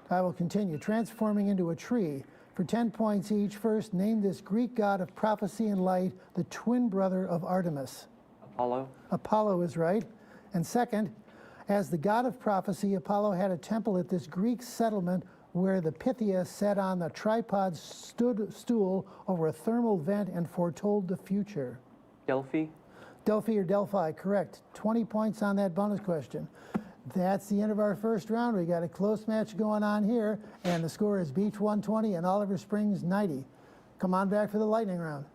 I will continue. Transforming into a tree. For 10 points each, first, name this Greek god of prophecy and light, the twin brother of Artemis. Apollo. Apollo is right. And second, as the god of prophecy, Apollo had a temple at this Greek settlement where the Pythia sat on the tripod stool over a thermal vent and foretold the future. Delphi. Delphi or Delphi, correct. 20 points on that bonus question. That's the end of our first round. We got a close match going on here, and the score is Beach 120 and Oliver Springs 90. Come on back for the lightning round.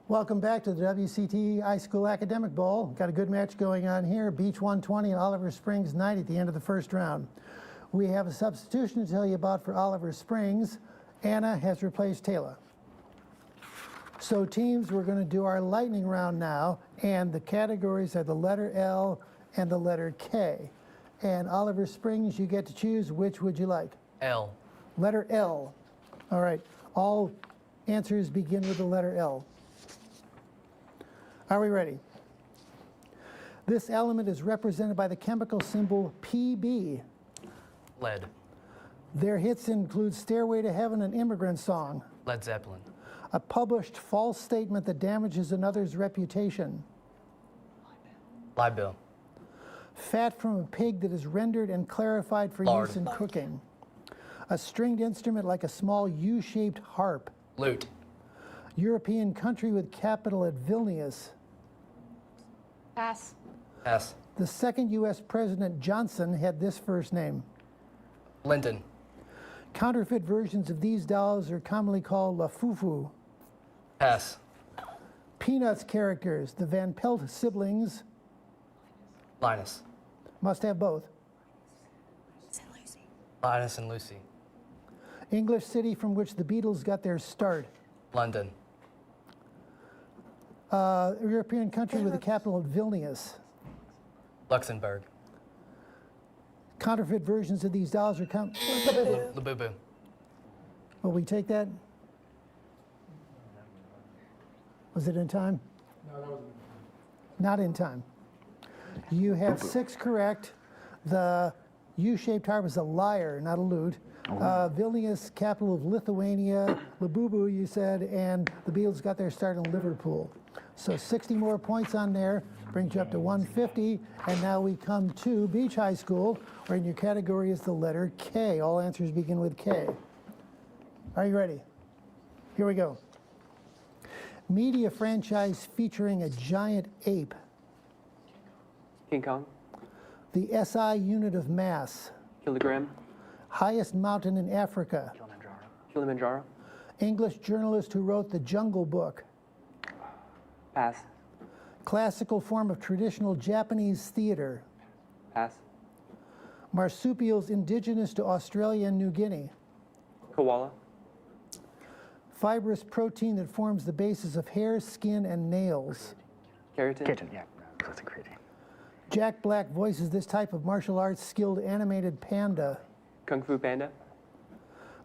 Welcome back to the WCTE High School Academic Bowl. Got a good match going on here. Beach 120 and Oliver Springs 90 at the end of the first round. We have a substitution to tell you about for Oliver Springs. Anna has replaced Taylor. So teams, we're going to do our lightning round now, and the categories are the letter L and the letter K. And Oliver Springs, you get to choose which would you like? L. Letter L. All right. All answers begin with the letter L. Are we ready? This element is represented by the chemical symbol Pb. Lead. Their hits include Stairway to Heaven and Immigrant Song. Led Zeppelin. A published false statement that damages another's reputation. Libel. Fat from a pig that is rendered and clarified for Lard. use in cooking. A stringed instrument like a small U-shaped harp. Lute. European country with capital at Vilnius. Pass. Pass. The second U.S. President Johnson had this first name. Linton. Counterfeit versions of these dolls are commonly called La Fufu. Pass. Peanuts characters, the Van Pelt siblings. Linus. Must have both. Linus and Lucy. English city from which the Beatles got their start. London. European country with the capital at Vilnius. Luxembourg. Counterfeit versions of these dolls are Labubu. Will we take that? Was it in time? No, that was Not in time. You have 6 correct. The U-shaped harp is a lyre, not a lute. Vilnius, capital of Lithuania. Labubu, you said, and the Beatles got their start in Liverpool. So 60 more points on there, brings you up to 150. And now we come to Beach High School, where in your category is the letter K. All answers begin with K. Are you ready? Here we go. Media franchise featuring a giant ape. King Kong. The SI unit of mass. Kilogram. Highest mountain in Africa. Kilimanjaro. English journalist who wrote The Jungle Book. Pass. Classical form of traditional Japanese theater. Pass. Marsupials indigenous to Australia and New Guinea. Koala. Fibrous protein that forms the basis of hair, skin, and nails. Keratin. Keratin, yeah, that's a great name. Jack Black voices this type of martial arts skilled animated panda. Kung Fu Panda.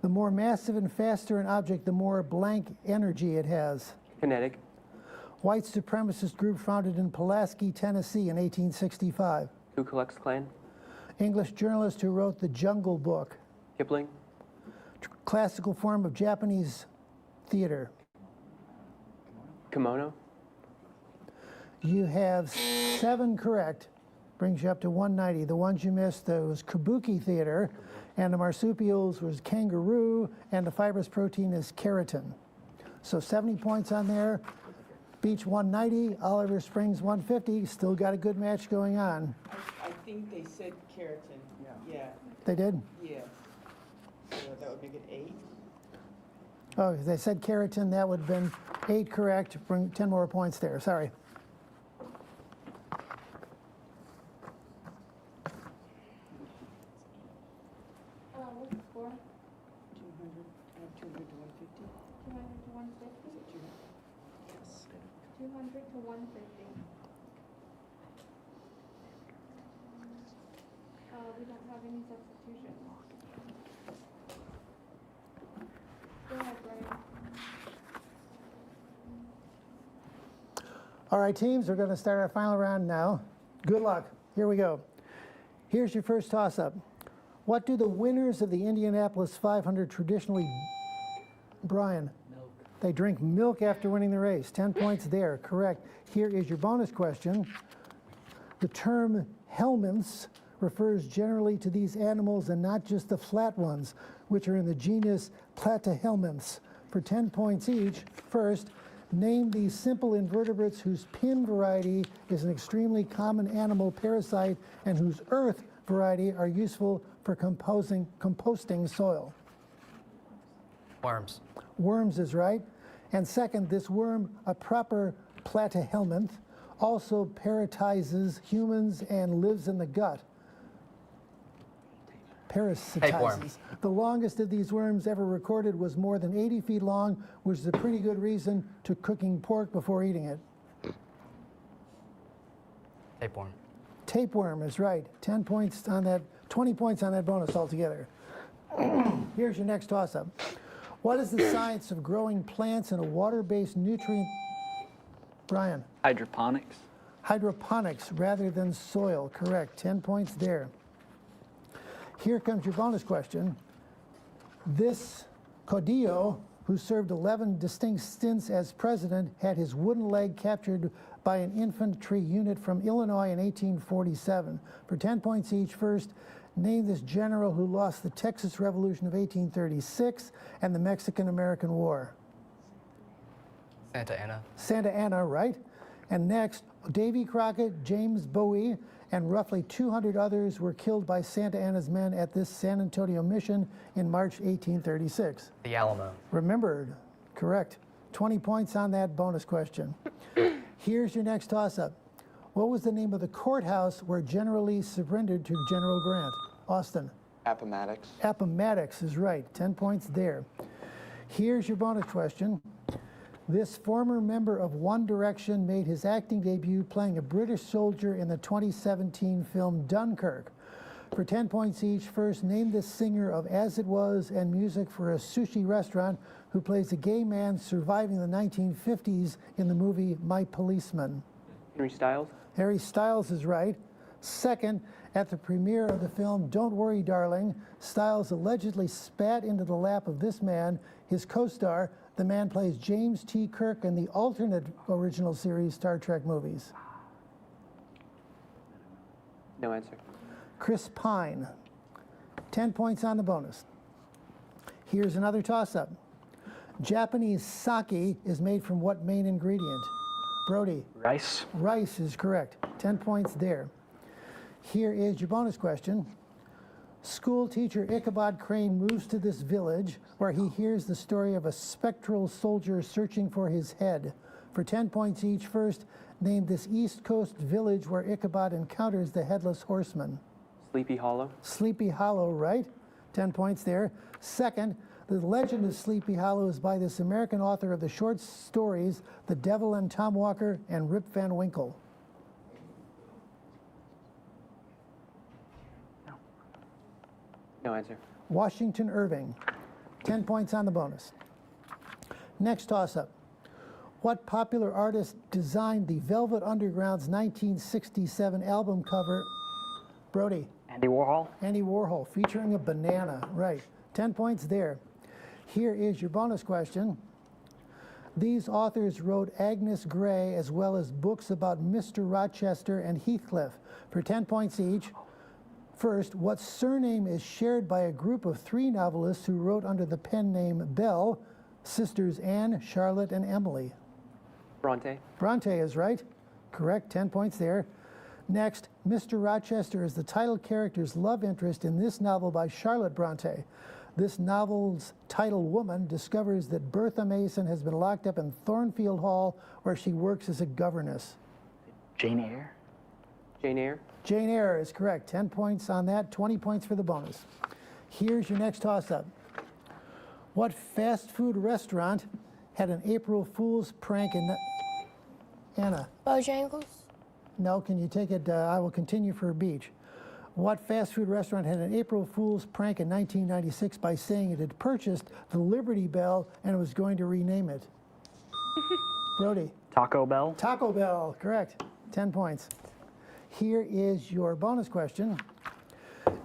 The more massive and faster an object, the more blank energy it has. Kinetic. White supremacist group founded in Pulaski, Tennessee in 1865. Ku Klux Klan. English journalist who wrote The Jungle Book. Kipling. Classical form of Japanese theater. Kimono. You have 7 correct, brings you up to 190. The ones you missed, was Kabuki theater, and the marsupials was kangaroo, and the fibrous protein is keratin. So 70 points on there. Beach 190, Oliver Springs 150. Still got a good match going on. I think they said keratin. Yeah. They did? Yeah. So that would make it 8. Oh, they said keratin. That would have been 8 correct. Bring 10 more points there. Sorry. What's the score? 200 to 150. 200 to 150? Yes. 200 to 150. We don't have any substitution. Go ahead, Brian. All right, teams, we're going to start our final round now. Good luck. Here we go. Here's your first toss-up. What do the winners of the Indianapolis 500 traditionally, Brian? Milk. They drink milk after winning the race. 10 points there. Correct. Here is your bonus question. The term helminths refers generally to these animals and not just the flat ones, which are in the genus Platyhelminths. For 10 points each, first, name these simple invertebrates whose pin variety is an extremely common animal parasite and whose earth variety are useful for composting soil. Worms. Worms is right. And second, this worm, a proper platyhelminth, also parasitizes humans and lives in the gut. Parasitizes. The longest of these worms ever recorded was more than 80 feet long, which is a pretty good reason to cooking pork before eating it. Tapeworm. Tapeworm is right. 10 points on that, 20 points on that bonus altogether. Here's your next toss-up. What is the science of growing plants in a water-based nutrient? Brian. Hydroponics. Hydroponics rather than soil. Correct. 10 points there. Here comes your bonus question. This Caudillo, who served 11 distinct stints as president, had his wooden leg captured by an infantry unit from Illinois in 1847. For 10 points each, first, name this general who lost the Texas Revolution of 1836 and the Mexican-American War. Santa Anna. Santa Anna, right? And next, Davy Crockett, James Bowie, and roughly 200 others were killed by Santa Anna's men at this San Antonio mission in March 1836. The Alamo. Remembered, correct. 20 points on that bonus question. Here's your next toss-up. What was the name of the courthouse where General Lee surrendered to General Grant? Austin. Appomattox. Appomattox is right. 10 points there. Here's your bonus question. This former member of One Direction made his acting debut playing a British soldier in the 2017 film Dunkirk. For 10 points each, first, name the singer of As It Was and music for a sushi restaurant who plays a gay man surviving the 1950s in the movie My Policeman. Henry Styles. Harry Styles is right. Second, at the premiere of the film Don't Worry, Darling, Styles allegedly spat into the lap of this man, his co-star. The man plays James T. Kirk in the alternate original series Star Trek movies. No answer. Chris Pine. 10 points on the bonus. Here's another toss-up. Japanese sake is made from what main ingredient? Brody. Rice. Rice is correct. 10 points there. Here is your bonus question. School teacher Ichabod Crane moves to this village where he hears the story of a spectral soldier searching for his head. For 10 points each, first, name this East Coast village where Ichabod encounters the Headless Horseman. Sleepy Hollow. Sleepy Hollow, right? 10 points there. Second, the legend of Sleepy Hollow is by this American author of the short stories The Devil and Tom Walker and Rip Van Winkle. No answer. Washington Irving. 10 points on the bonus. Next toss-up. What popular artist designed the Velvet Underground's 1967 album cover? Brody. Andy Warhol. Andy Warhol, featuring a banana. Right. 10 points there. Here is your bonus question. These authors wrote Agnes Grey as well as books about Mr. Rochester and Heathcliff. For 10 points each. First, what surname is shared by a group of 3 novelists who wrote under the pen name Bell, sisters Anne, Charlotte, and Emily? Bronte. Bronte is right. Correct, 10 points there. Next, Mr. Rochester is the title character's love interest in this novel by Charlotte Bronte. This novel's title woman discovers that Bertha Mason has been locked up in Thornfield Hall where she works as a governess. Jane Eyre. Jane Eyre. Jane Eyre is correct. 10 points on that, 20 points for the bonus. Here's your next toss-up. What fast food restaurant had an April Fool's prank in... Anna. Bojangles? No, can you take it? I will continue for beach. What fast food restaurant had an April Fool's prank in 1996 by saying it had purchased the Liberty Bell and was going to rename it? Brody. Taco Bell. Taco Bell, correct. 10 points. Here is your bonus question.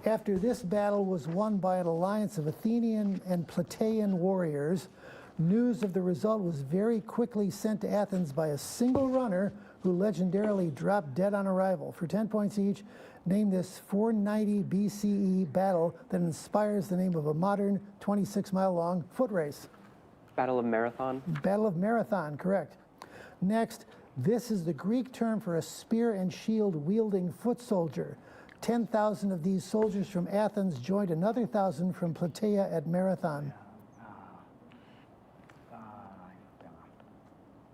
After this battle was won by an alliance of Athenian and Plataean warriors, news of the result was very quickly sent to Athens by a single runner who legendarily dropped dead on arrival. For 10 points each, name this 490 BCE battle that inspires the name of a modern 26-mile-long foot race. Battle of Marathon. Battle of Marathon, correct. Next, this is the Greek term for a spear and shield wielding foot soldier. 10,000 of these soldiers from Athens joined another 1,000 from Plataea at Marathon.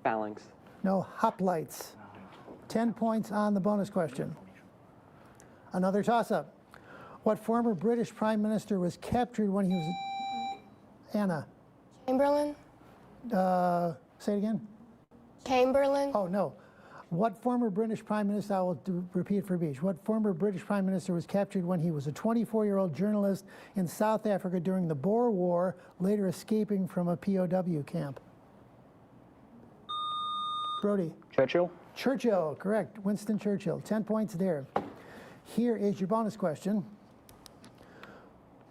Phalanx. No, hoplites. 10 points on the bonus question. Another toss-up. What former British Prime Minister was captured when he was... Anna. Chamberlain? Say it again. Chamberlain? Oh, no. What former British Prime Minister, I will repeat for Beach. What former British Prime Minister was captured when he was a 24-year-old journalist in South Africa during the Boer War, later escaping from a POW camp? Brody. Churchill. Churchill, correct. Winston Churchill. 10 points there. Here is your bonus question.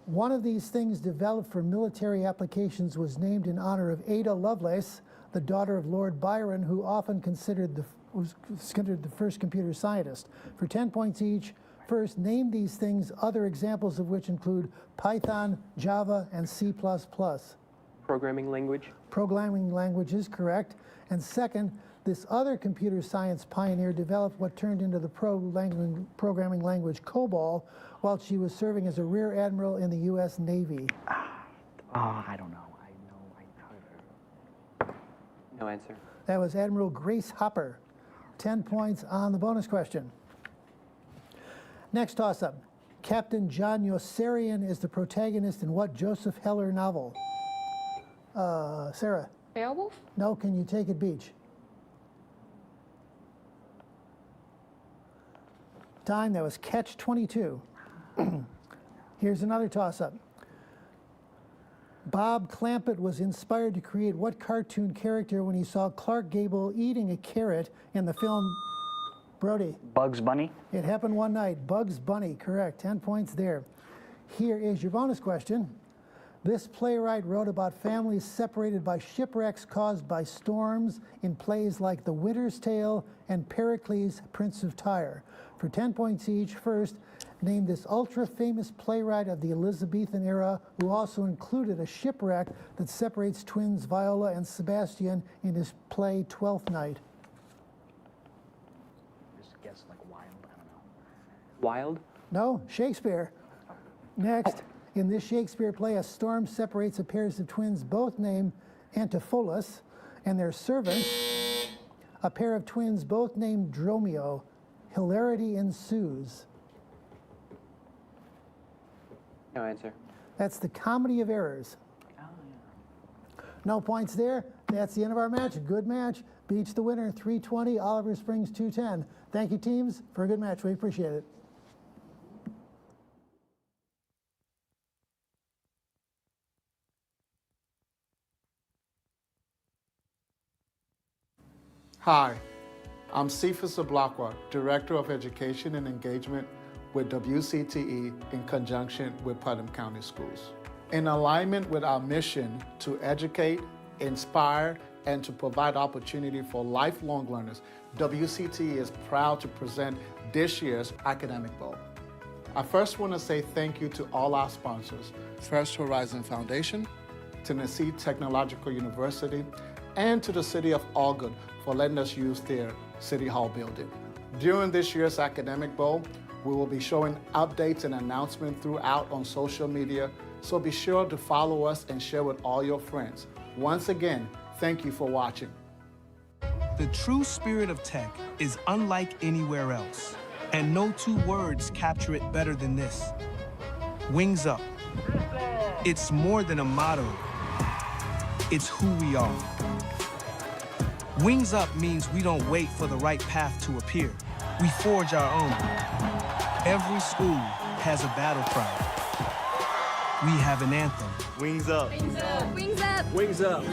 One of these things developed for military applications was named in honor of Ada Lovelace, the daughter of Lord Byron, who often was considered the first computer scientist. For 10 points each, first, name these things, other examples of which include Python, Java, and C++. Programming language. Programming language is correct. And second, this other computer science pioneer developed what turned into the programming language COBOL while she was serving as a rear admiral in the U.S. Navy. I don't know. No answer. That was Admiral Grace Hopper. 10 points on the bonus question. Next toss-up. Captain John Yossarian is the protagonist in what Joseph Heller novel? Sarah? Beowulf? No, can you take it, Beach? Time, that was Catch 22. Here's another toss-up. Bob Clampett was inspired to create what cartoon character when he saw Clark Gable eating a carrot in the film Brody? Bugs Bunny. It happened one night. Bugs Bunny, correct. 10 points there. Here is your bonus question. This playwright wrote about families separated by shipwrecks caused by storms in plays like The Winter's Tale and Pericles, Prince of Tyre. For 10 points each, first, name this ultra-famous playwright of the Elizabethan era who also included a shipwreck that separates twins Viola and Sebastian in his play Twelfth Night. Just guess like Wild. I don't know. Wild? No, Shakespeare. Next, in this Shakespeare play, a storm separates a pair of twins both named Antipholus and their servants, a pair of twins both named Dromio. Hilarity ensues. No answer. That's the Comedy of Errors. No points there. That's the end of our match. Good match. Beach the winner, 320. Oliver Springs, 210. Thank you, teams, for a good match. We appreciate it. Hi, I'm Cephas Ablakwa, Director of Education and Engagement with WCTE in conjunction with Putnam County Schools. In alignment with our mission to educate, inspire, and to provide opportunity for lifelong learners, WCTE is proud to present this year's Academic Bowl. I first want to say thank you to all our sponsors, First Horizon Foundation, Tennessee Technological University, and to the City of Allgood for letting us use their City Hall building. During this year's Academic Bowl, we will be showing updates and announcements throughout on social media, so be sure to follow us and share with all your friends. Once again, thank you for watching. The true spirit of tech is unlike anywhere else, and no two words capture it better than this. Wings up. It's more than a motto. It's who we are. Wings up means we don't wait for the right path to appear. We forge our own. Every school has a battle cry. We have an anthem. Wings up. Wings up. Wings up. Wings up.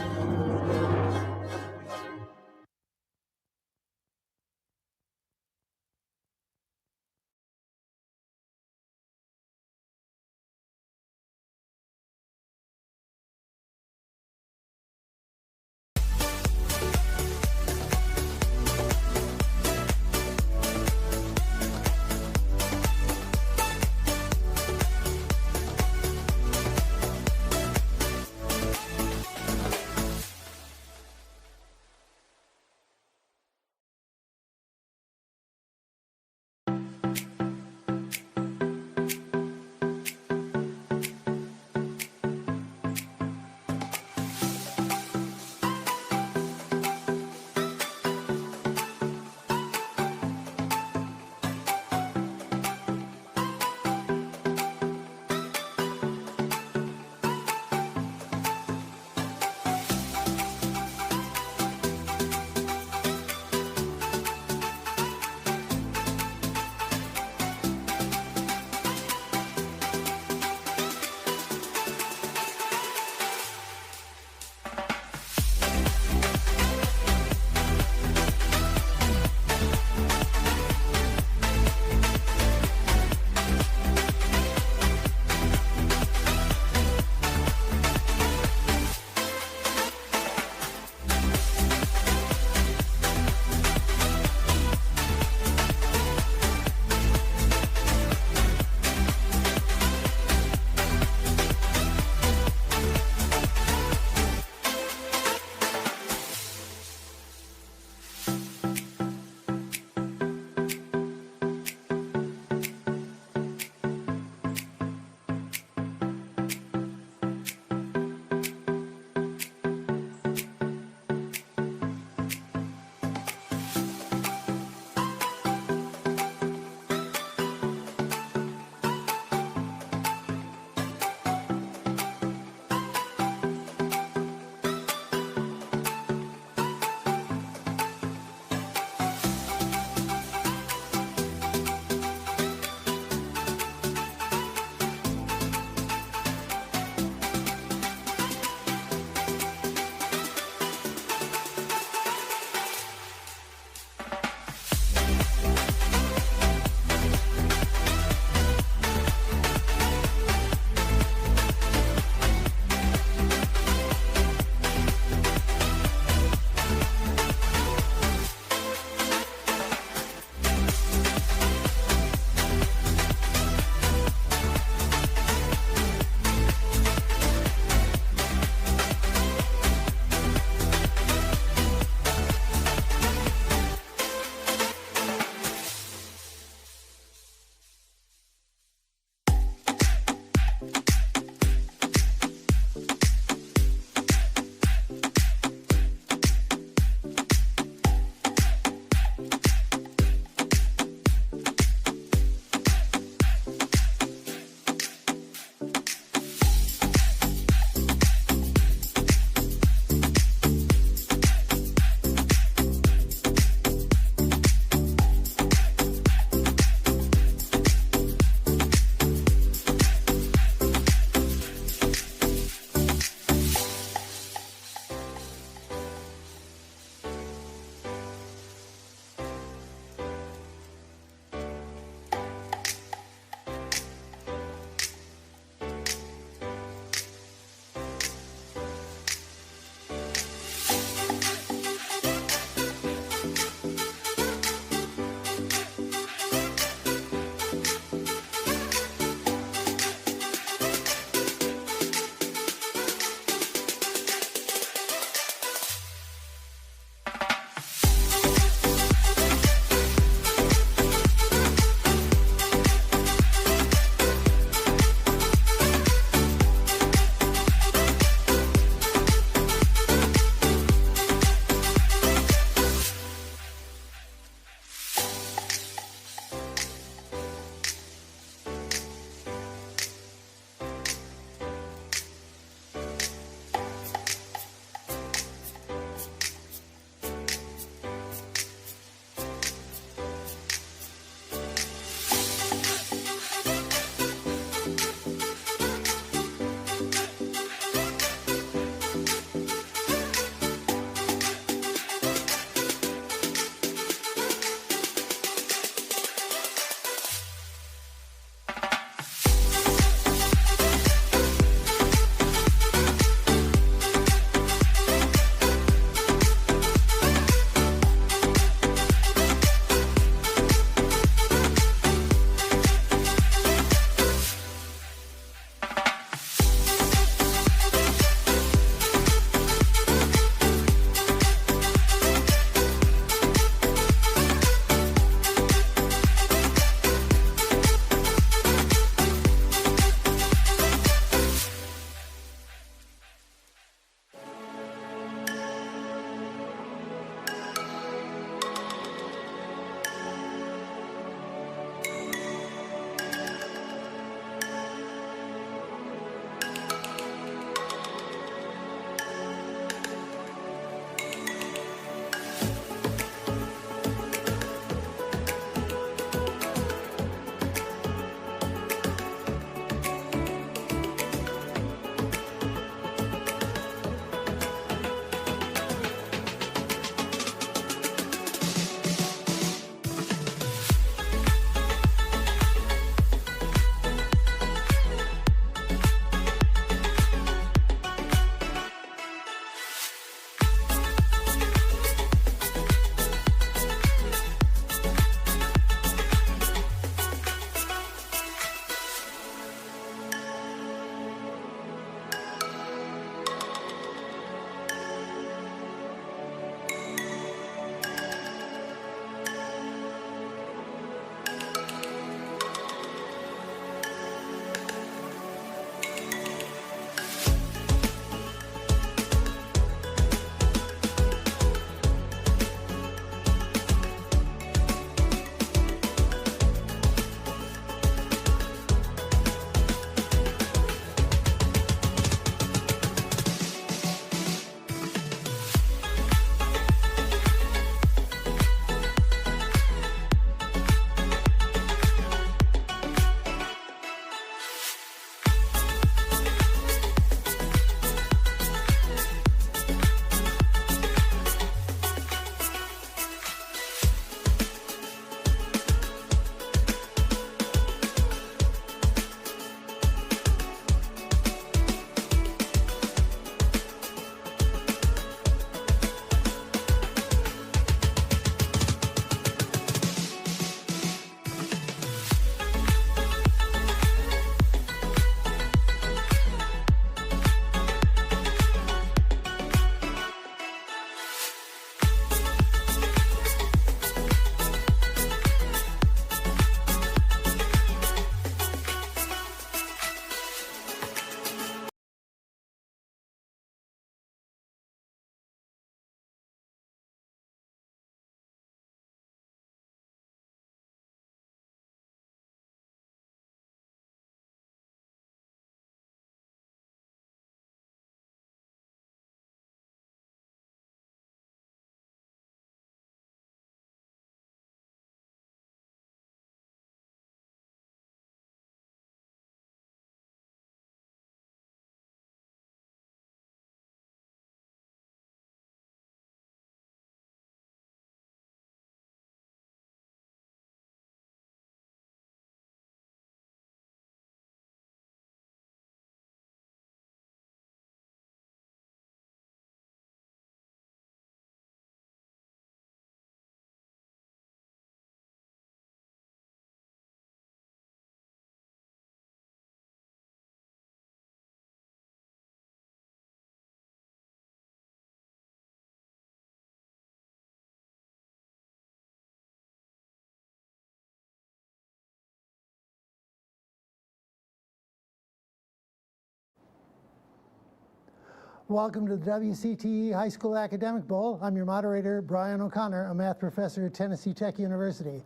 Welcome to the WCTE High School Academic Bowl. I'm your moderator, Brian O'Connor, a math professor at Tennessee Tech University.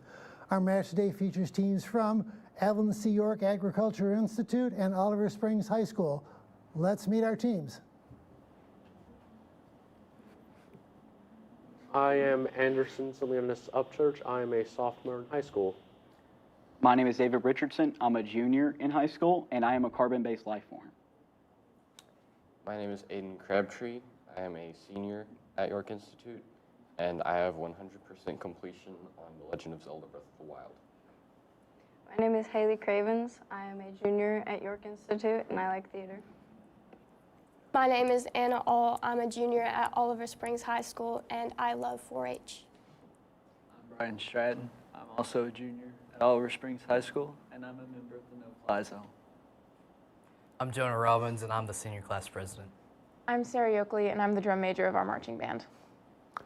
Our match today features teams from Evelyn C. York Agriculture Institute and Oliver Springs High School. Let's meet our teams. I am Anderson Salinas Upchurch. I am a sophomore in high school. My name is David Richardson. I'm a junior in high school, and I am a carbon-based life form. My name is Aiden Crabtree. I am a senior at York Institute, and I have 100% completion on The Legend of Zelda Breath of the Wild. My name is Haley Cravens. I am a junior at York Institute, and I like theater. My name is Anna All. I'm a junior at Oliver Springs High School, and I love 4-H. I'm Brian Stratton. I'm also a junior at Oliver Springs High School, and I'm a member of the No-Fly Zone. I'm Jonah Robbins, and I'm the senior class president. I'm Sarah Yoakley, and I'm the drum major of our marching band.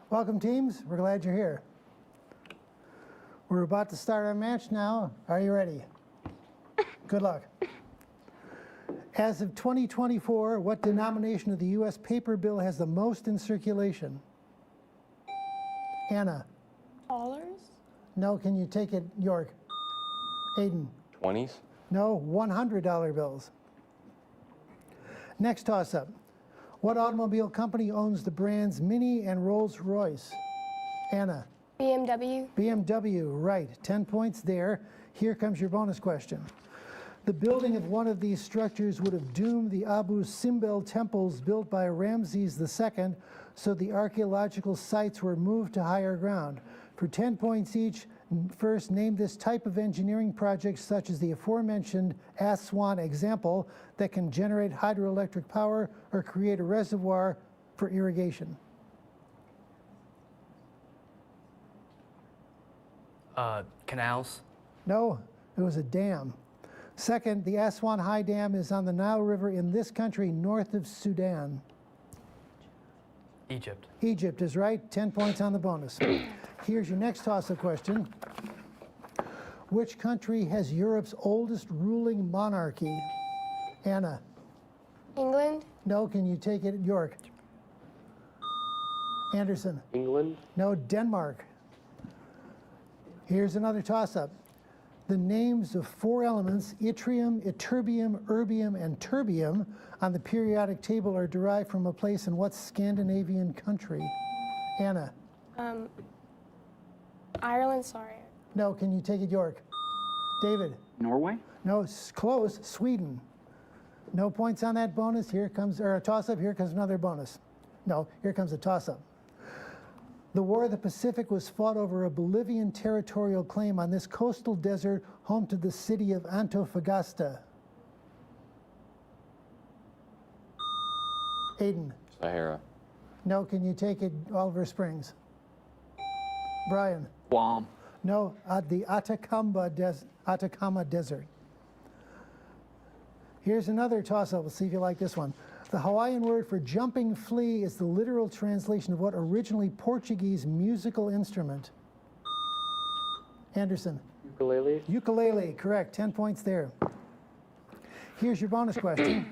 Welcome, teams. We're glad you're here. We're about to start our match now. Are you ready? Good luck. As of 2024, what denomination of the U.S. paper bill has the most in circulation? Anna? Dollars? No, can you take it, York? Aiden? 20s? No, $100 bills. Next toss-up. What automobile company owns the brands Mini and Rolls-Royce? Anna? BMW. BMW, right. 10 points there. Here comes your bonus question. The building of one of these structures would have doomed the Abu Simbel temples built by Ramses II, so the archaeological sites were moved to higher ground. For 10 points each, first name this type of engineering project such as the aforementioned Aswan example that can generate hydroelectric power or create a reservoir for irrigation. Canals? No, it was a dam. Second, the Aswan High Dam is on the Nile River in this country north of Sudan. Egypt. Egypt is right. 10 points on the bonus. Here's your next toss-up question. Which country has Europe's oldest ruling monarchy? Anna? England. No, can you take it, York? Anderson? England. No, Denmark. Here's another toss-up. The names of 4 elements, yttrium, ytterbium, erbium, and terbium, on the periodic table are derived from a place in what Scandinavian country? Anna? Ireland, sorry. No, can you take it, York? David? Norway? No, close, Sweden. No points on that bonus. Here comes, or a toss-up, here comes another bonus. No, here comes a toss-up. The War of the Pacific was fought over a Bolivian territorial claim on this coastal desert home to the city of Antofagasta. Aiden? Sahara. No, can you take it, Oliver Springs? Brian? Guam. No, the Atacama Desert. Here's another toss-up. Let's see if you like this one. The Hawaiian word for jumping flea is the literal translation of what originally Portuguese musical instrument? Anderson? Ukulele. Ukulele, correct. 10 points there. Here's your bonus question.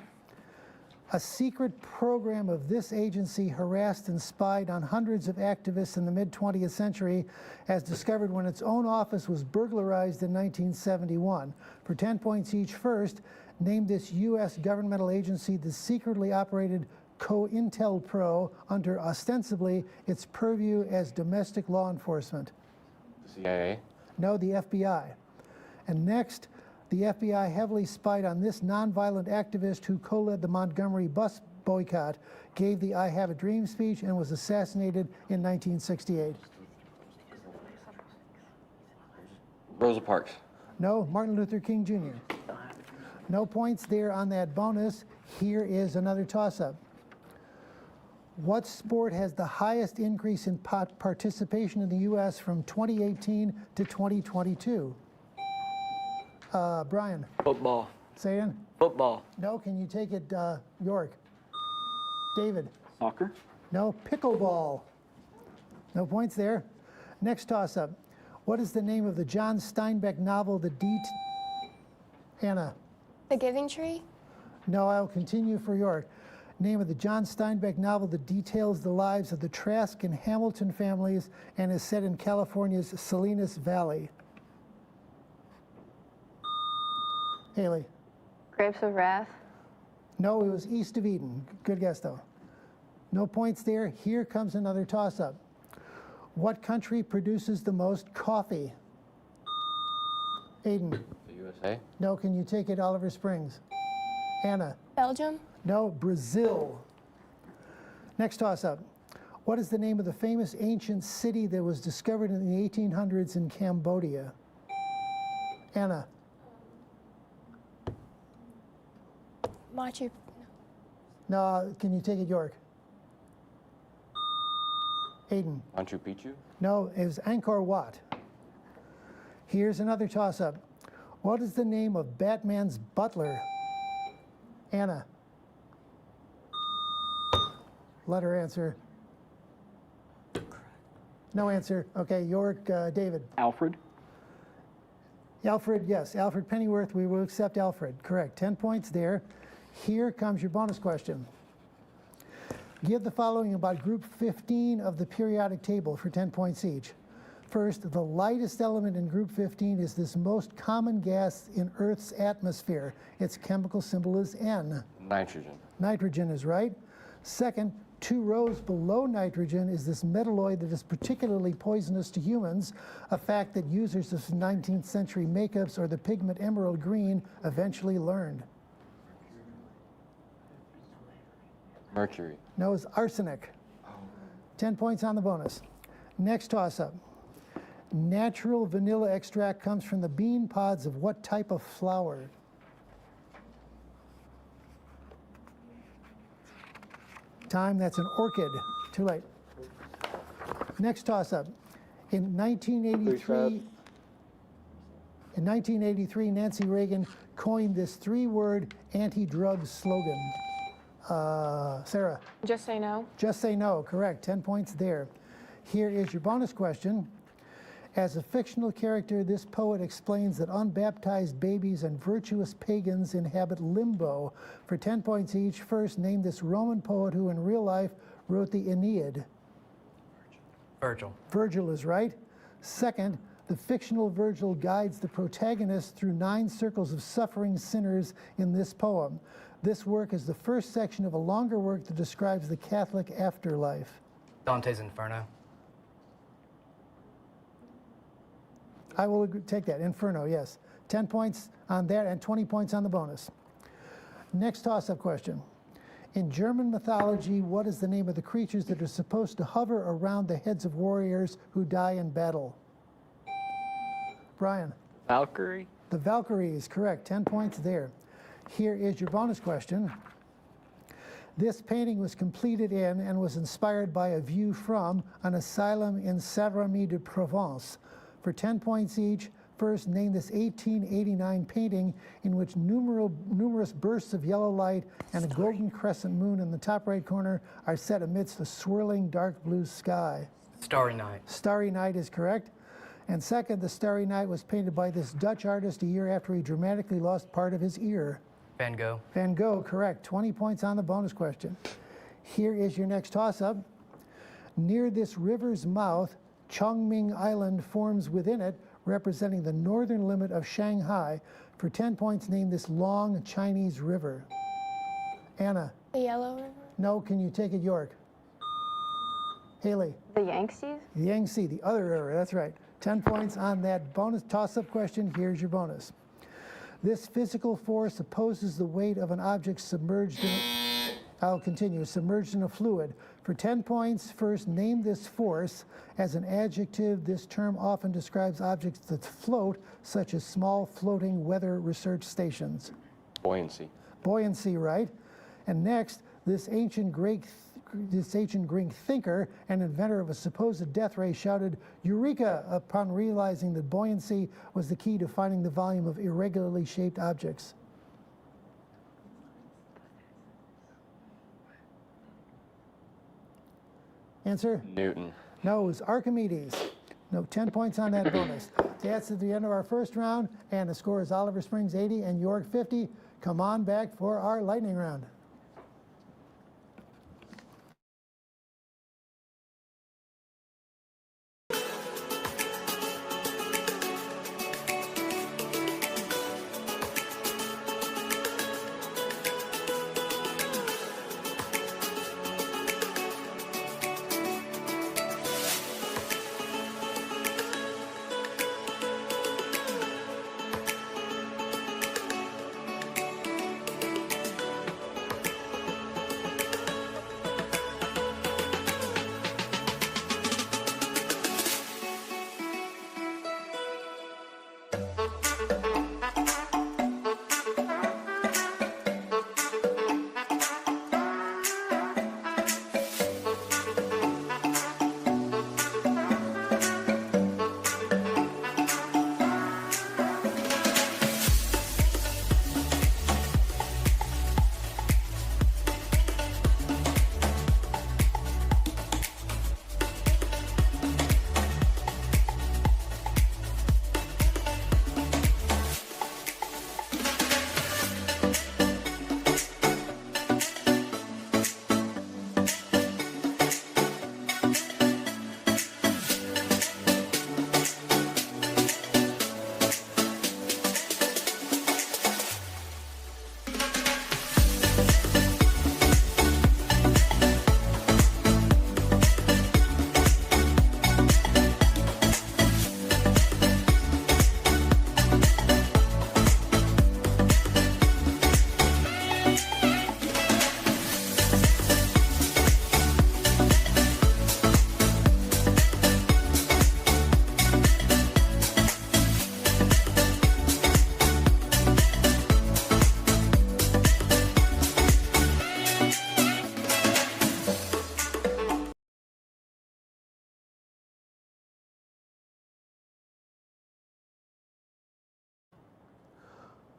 A secret program of this agency harassed and spied on hundreds of activists in the mid-20th century, as discovered when its own office was burglarized in 1971. For 10 points each first, name this U.S. governmental agency that secretly operated COINTELPRO under ostensibly its purview as domestic law enforcement. The CIA? No, the FBI. And next, the FBI heavily spied on this nonviolent activist who co-led the Montgomery bus boycott, gave the I Have a Dream speech, and was assassinated in 1968. Rosa Parks. No, Martin Luther King Jr. No points there on that bonus. Here is another toss-up. What sport has the highest increase in participation in the U.S. from 2018 to 2022? Brian? Football. Say in? Football. No, can you take it, York? David? Soccer. No, pickleball. No points there. Next toss-up. What is the name of the John Steinbeck novel, Anna? The Giving Tree? No, I'll continue for York. Name of the John Steinbeck novel that details the lives of the Trask and Hamilton families and is set in California's Salinas Valley. Haley. Grapes of Wrath. No, it was East of Eden. Good guess, though. No points there. Here comes another toss-up. What country produces the most coffee? Aiden. The USA? No, can you take it, Oliver Springs? Anna. Belgium? No, Brazil. Next toss-up. What is the name of the famous ancient city that was discovered in the 1800s in Cambodia? Anna. Machu. No, can you take it, York? Aiden. Machu Picchu? No, it was Angkor Wat. Here's another toss-up. What is the name of Batman's butler? Anna. Let her answer. No answer. Okay, York, David. Alfred. Alfred, yes. Alfred Pennyworth, we will accept Alfred. Correct. 10 points there. Here comes your bonus question. Give the following about group 15 of the periodic table for 10 points each. First, the lightest element in group 15 is this most common gas in Earth's atmosphere. Its chemical symbol is N. Nitrogen. Nitrogen is right. Second, 2 rows below nitrogen is this metalloid that is particularly poisonous to humans, a fact that users of 19th century makeups or the pigment emerald green eventually learned. Mercury. No, it's arsenic. 10 points on the bonus. Next toss-up. Natural vanilla extract comes from the bean pods of what type of flower? Time, that's an orchid. Too late. Next toss-up. In 1983, Nancy Reagan coined this 3-word anti-drug slogan. Sarah. Just say no. Just say no, correct. 10 points there. Here is your bonus question. As a fictional character, this poet explains that unbaptized babies and virtuous pagans inhabit limbo. For 10 points each, first name this Roman poet who in real life wrote the Aeneid. Virgil. Virgil is right. Second, the fictional Virgil guides the protagonist through 9 circles of suffering sinners in this poem. This work is the first section of a longer work that describes the Catholic afterlife. Dante's Inferno. I will take that. Inferno, yes. 10 points on that and 20 points on the bonus. Next toss-up question. In German mythology, what is the name of the creatures that are supposed to hover around the heads of warriors who die in battle? Brian. Valkyrie. The Valkyrie is correct. 10 points there. Here is your bonus question. This painting was completed in and was inspired by a view from an asylum in Saint-Rémy de Provence. For 10 points each, first name this 1889 painting in which numerous bursts of yellow light and a golden crescent moon in the top right corner are set amidst a swirling dark blue sky. Starry Night. Starry Night is correct. And second, the Starry Night was painted by this Dutch artist a year after he dramatically lost part of his ear. Van Gogh. Van Gogh, correct. 20 points on the bonus question. Here is your next toss-up. Near this river's mouth, Chongming Island forms within it, representing the northern limit of Shanghai. For 10 points, name this long Chinese river. Anna. The Yellow River? No, can you take it, York? Haley. The Yangtze? The Yangtze, the other river, that's right. 10 points on that bonus toss-up question. Here's your bonus. This physical force opposes the weight of an object submerged in I'll continue. Submerged in a fluid. For 10 points, first name this force. As an adjective, this term often describes objects that float, such as small floating weather research stations. Buoyancy. Buoyancy, right? And next, this ancient Greek thinker and inventor of a supposed death ray shouted, "Eureka!" upon realizing that buoyancy was the key to finding the volume of irregularly shaped objects. Answer? Newton. No, it was Archimedes. No, 10 points on that bonus. That's at the end of our first round, and the score is Oliver Springs 80 and York 50. Come on back for our lightning round.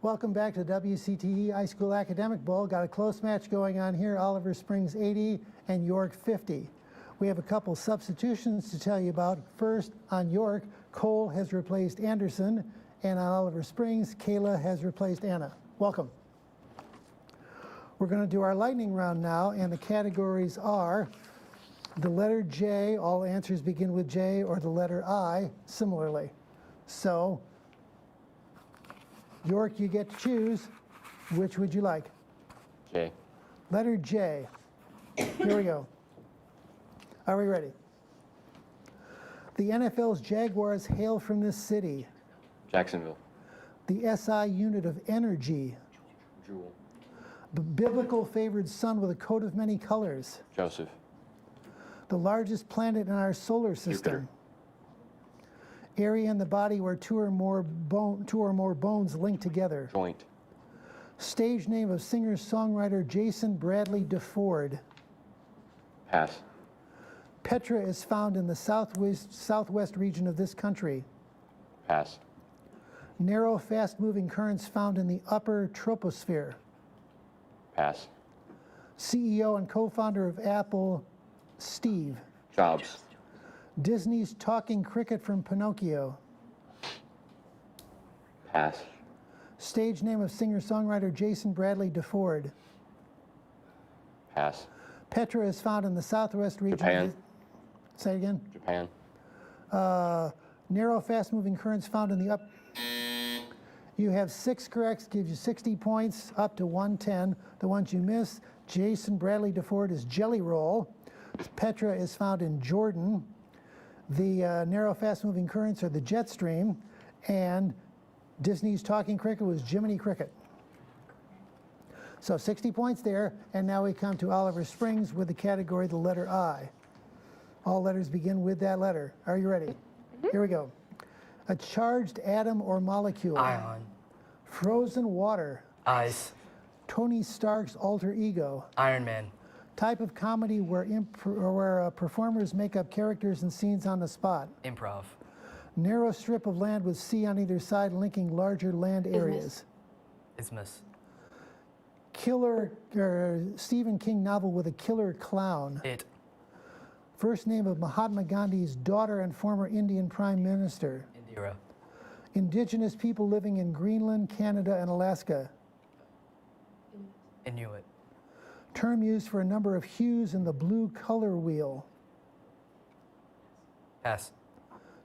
Welcome back to the WCTE High School Academic Bowl. Got a close match going on here. Oliver Springs 80 and York 50. We have a couple substitutions to tell you about. First, on York, Cole has replaced Anderson, and on Oliver Springs, Kayla has replaced Anna. Welcome. We're going to do our lightning round now, and the categories are the letter J, all answers begin with J, or the letter I, similarly. So, York, you get to choose. Which would you like? J. Letter J. Here we go. Are we ready? The NFL's Jaguars hail from this city. Jacksonville. The SI unit of energy. Joule. The biblical favored son with a coat of many colors. Joseph. The largest planet in our solar system. Jupiter. Area in the body where two or more bones link together. Joint. Stage name of singer-songwriter Jason Bradley DeFord. Pass. Petra is found in the southwest region of this country. Pass. Narrow, fast-moving currents found in the upper troposphere. Pass. CEO and co-founder of Apple, Steve. Jobs. Disney's talking cricket from Pinocchio. Pass. Stage name of singer-songwriter Jason Bradley DeFord. Pass. Petra is found in the southwest region. Japan. Say it again. Japan. Narrow, fast-moving currents found in the up. You have 6 corrects, gives you 60 points, up to 110. The ones you miss, Jason Bradley DeFord is Jelly Roll. Petra is found in Jordan. The narrow, fast-moving currents are the jet stream. And Disney's talking cricket was Jiminy Cricket. So 60 points there. And now we come to Oliver Springs with the category, the letter I. All letters begin with that letter. Are you ready? Here we go. A charged atom or molecule. Ion. Frozen water. Ice. Tony Stark's alter ego. Iron Man. Type of comedy where performers make up characters and scenes on the spot. Improv. Narrow strip of land with sea on either side linking larger land areas. Isthmus. Killer, Stephen King novel with a killer clown. It. First name of Mahatma Gandhi's daughter and former Indian Prime Minister. Indira. Indigenous people living in Greenland, Canada, and Alaska. Inuit. Term used for a number of hues in the blue color wheel. Pass.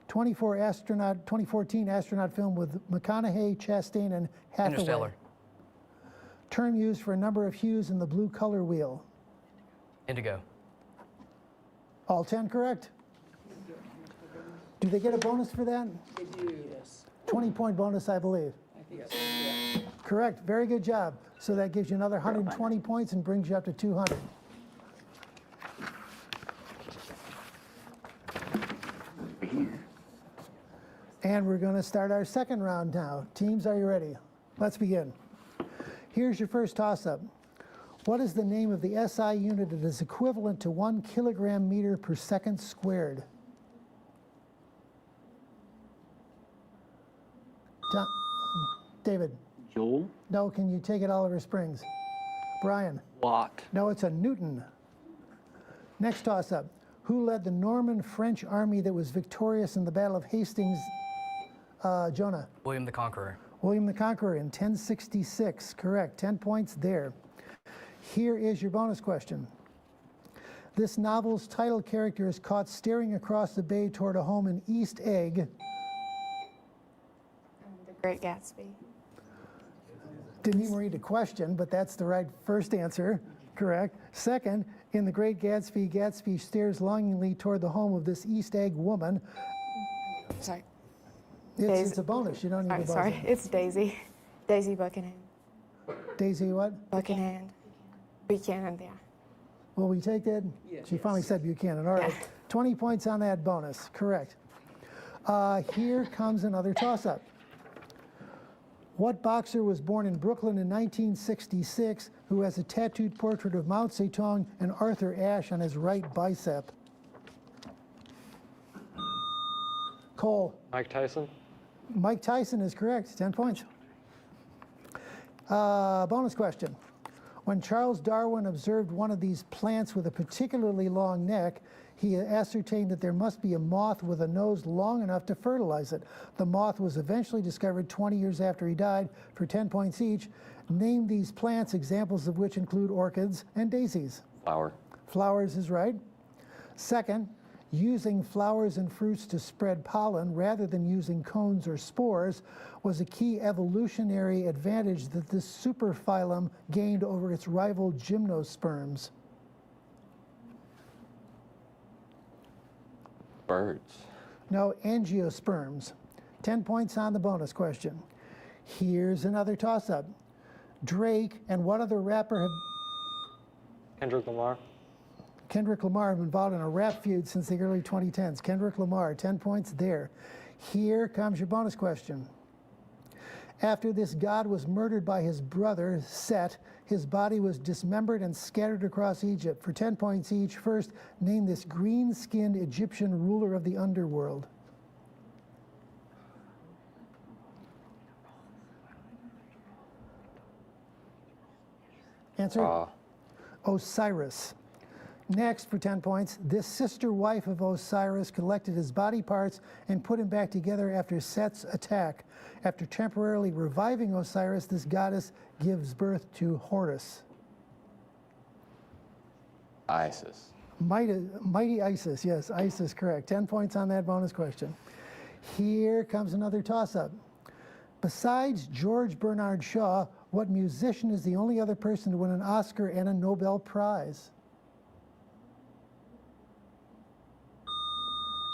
2014 astronaut film with McConaughey, Chastain, and Hathaway. Interstellar. Term used for a number of hues in the blue color wheel. Indigo. All 10 correct? Do they get a bonus for that? They do, yes. 20-point bonus, I believe. I think so, yeah. Correct. Very good job. So that gives you another 120 points and brings you up to 200. And we're going to start our second round now. Teams, are you ready? Let's begin. Here's your first toss-up. What is the name of the SI unit that is equivalent to 1 kilogram meter per second squared? David. Joule. No, can you take it Oliver Springs? Brian. Watt. No, it's a Newton. Next toss-up. Who led the Norman French army that was victorious in the Battle of Hastings? Jonah. William the Conqueror. William the Conqueror in 1066. Correct. 10 points there. Here is your bonus question. This novel's title character is caught staring across the bay toward a home in East Egg. The Great Gatsby. Didn't even read the question, but that's the right first answer. Correct. Second, in The Great Gatsby, Gatsby stares longingly toward the home of this East Egg woman. Sorry. It's a bonus. You don't need a bonus. Sorry, it's Daisy. Daisy Buchanan. Daisy what? Buchanan. Buchanan, yeah. Will we take that? Yes. She finally said Buchanan. All right. 20 points on that bonus. Correct. Here comes another toss-up. What boxer was born in Brooklyn in 1966 who has a tattooed portrait of Mao Zedong and Arthur Ashe on his right bicep? Cole. Mike Tyson. Mike Tyson is correct. 10 points. Bonus question. When Charles Darwin observed one of these plants with a particularly long neck, he ascertained that there must be a moth with a nose long enough to fertilize it. The moth was eventually discovered 20 years after he died. For 10 points each, name these plants, examples of which include orchids and daisies. Flower. Flowers is right. Second, using flowers and fruits to spread pollen rather than using cones or spores was a key evolutionary advantage that this superphylum gained over its rival gymnosperms. Birds. No, angiosperms. 10 points on the bonus question. Here's another toss-up. Drake and what other rapper have... Kendrick Lamar. Kendrick Lamar have been involved in a rap feud since the early 2010s. Kendrick Lamar, 10 points there. Here comes your bonus question. After this god was murdered by his brother, Set, his body was dismembered and scattered across Egypt. For 10 points each, first, name this green-skinned Egyptian ruler of the underworld. Answer? Osiris. Next, for 10 points, this sister wife of Osiris collected his body parts and put him back together after Set's attack. After temporarily reviving Osiris, this goddess gives birth to Horus. Isis. Mighty Isis, yes, Isis, correct. 10 points on that bonus question. Here comes another toss-up. Besides George Bernard Shaw, what musician is the only other person to win an Oscar and a Nobel Prize?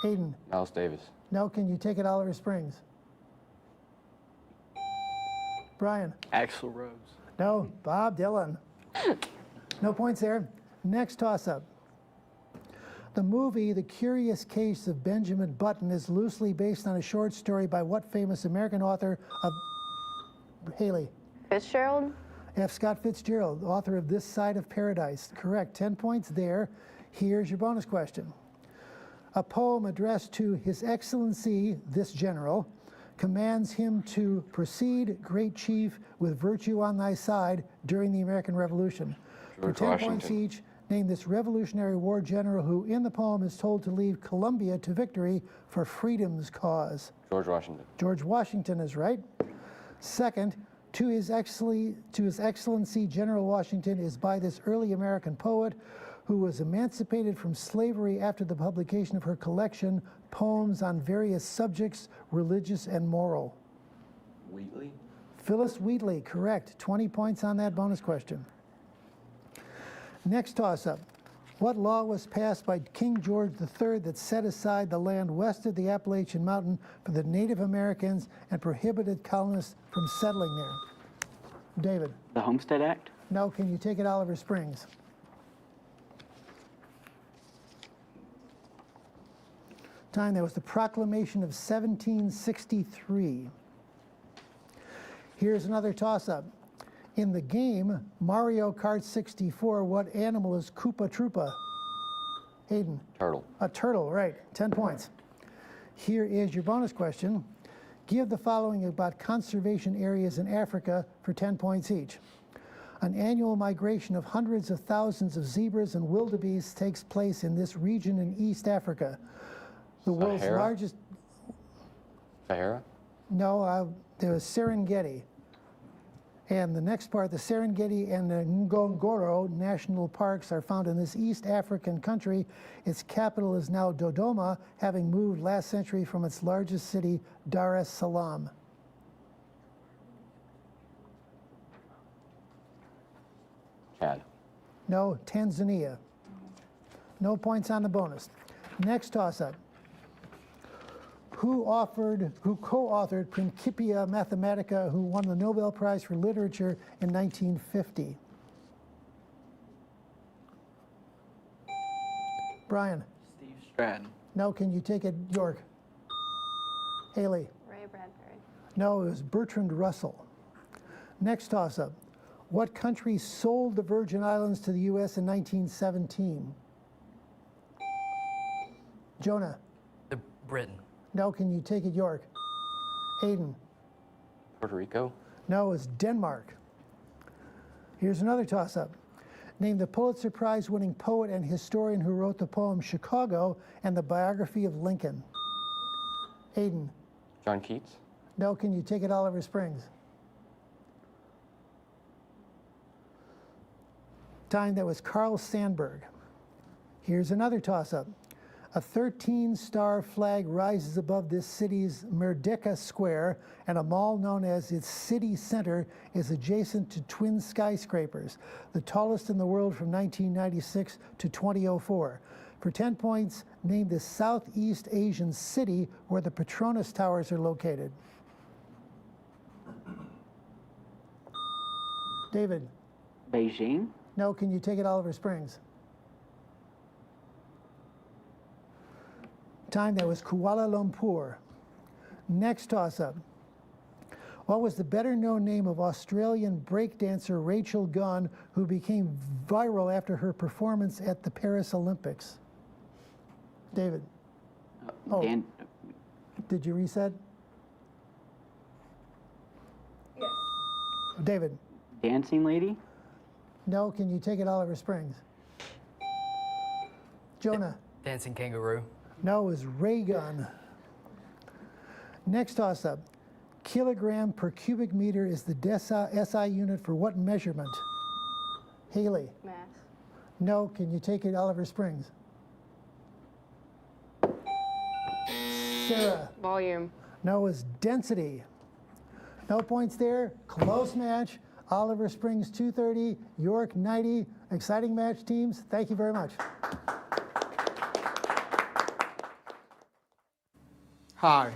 Hayden. Miles Davis. No, can you take it Oliver Springs? Brian. Axl Rose. No, Bob Dylan. No points there. Next toss-up. The movie The Curious Case of Benjamin Button is loosely based on a short story by what famous American author of... Haley. Fitzgerald? F. Scott Fitzgerald, author of This Side of Paradise. Correct, 10 points there. Here's your bonus question. A poem addressed to His Excellency, this general, commands him to proceed, great chief, with virtue on thy side during the American Revolution. George For 10 Washington. points each, name this Revolutionary War general who in the poem is told to leave Columbia to victory for freedom's cause. George Washington. George Washington is right. Second, to his Excellency General Washington is by this early American poet who was emancipated from slavery after the publication of her collection, Poems on Various Subjects, Religious and Moral. Wheatley. Phyllis Wheatley, correct. 20 points on that bonus question. Next toss-up. What law was passed by King George III that set aside the land west of the Appalachian Mountain for the Native Americans and prohibited colonists from settling there? David. The Homestead Act? No, can you take it Oliver Springs? Time, that was the Proclamation of 1763. Here's another toss-up. In the game Mario Kart 64, what animal is Koopa Troopa? Hayden. Turtle. A turtle, right. 10 points. Here is your bonus question. Give the following about conservation areas in Africa for 10 points each. An annual migration of hundreds of thousands of zebras and wildebeests takes place in this region in East Africa. The world's Sahara? largest... Sahara? No, there was Serengeti. And the next part, the Serengeti and the Ngorongoro National Parks are found in this East African country. Its capital is now Dodoma, having moved last century from its largest city, Dar es Salaam. Chad. No, Tanzania. No points on the bonus. Next toss-up. Who co-authored Principia Mathematica, who won the Nobel Prize for Literature in 1950? Brian. Steve Stratton. No, can you take it, York? Haley. Ray Bradbury. No, it was Bertrand Russell. Next toss-up. What country sold the Virgin Islands to the U.S. in 1917? Jonah. Britain. No, can you take it, York? Hayden. Puerto Rico. No, it's Denmark. Here's another toss-up. Name the Pulitzer Prize-winning poet and historian who wrote the poem Chicago and the biography of Lincoln. Aiden. John Keats. No, can you take it Oliver Springs? Time, that was Carl Sandburg. Here's another toss-up. A 13-star flag rises above this city's Merdeka Square, and a mall known as its city center is adjacent to twin skyscrapers, the tallest in the world from 1996 to 2004. For 10 points, name the Southeast Asian city where the Petronas Towers are located. David. Beijing. No, can you take it Oliver Springs? Time, that was Kuala Lumpur. Next toss-up. What was the better-known name of Australian breakdancer Rachel Gunn, who became viral after her performance at the Paris Olympics? David. Dan. Did you reset? Yes. David. Dancing lady. No, can you take it Oliver Springs? Jonah. Dancing kangaroo. No, it was ray gun. Next toss-up. Kilogram per cubic meter is the SI unit for what measurement? Haley. Mass. No, can you take it Oliver Springs? Sarah. Volume. No, it's density. No points there. Close match. Oliver Springs 230, York 90. Exciting match, teams. Thank you very much. Hi,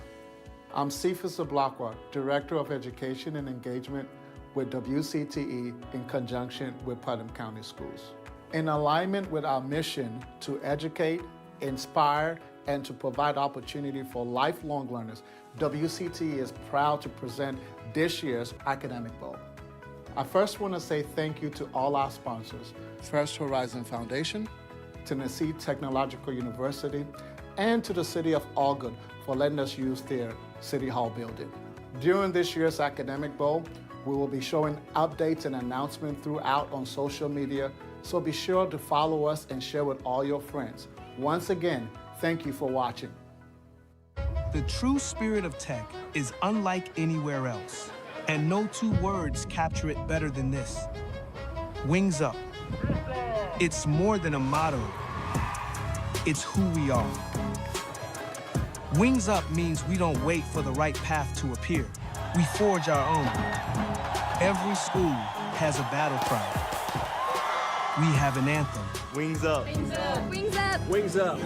I'm Cephas Ablakwa, Director of Education and Engagement with WCTE in conjunction with Putnam County Schools. In alignment with our mission to educate, inspire, and to provide opportunity for lifelong learners, WCTE is proud to present this year's Academic Bowl. I first want to say thank you to all our sponsors, First Horizon Foundation, Tennessee Technological University, and to the City of Algood for letting us use their City Hall building. During this year's Academic Bowl, we will be showing updates and announcements throughout on social media, so be sure to follow us and share with all your friends. Once again, thank you for watching. The true spirit of tech is unlike anywhere else, and no two words capture it better than this. Wings up. It's more than a motto. It's who we are. Wings up means we don't wait for the right path to appear. We forge our own. Every school has a battle cry. We have an anthem. Wings up. Wings up. Wings up. Wings up.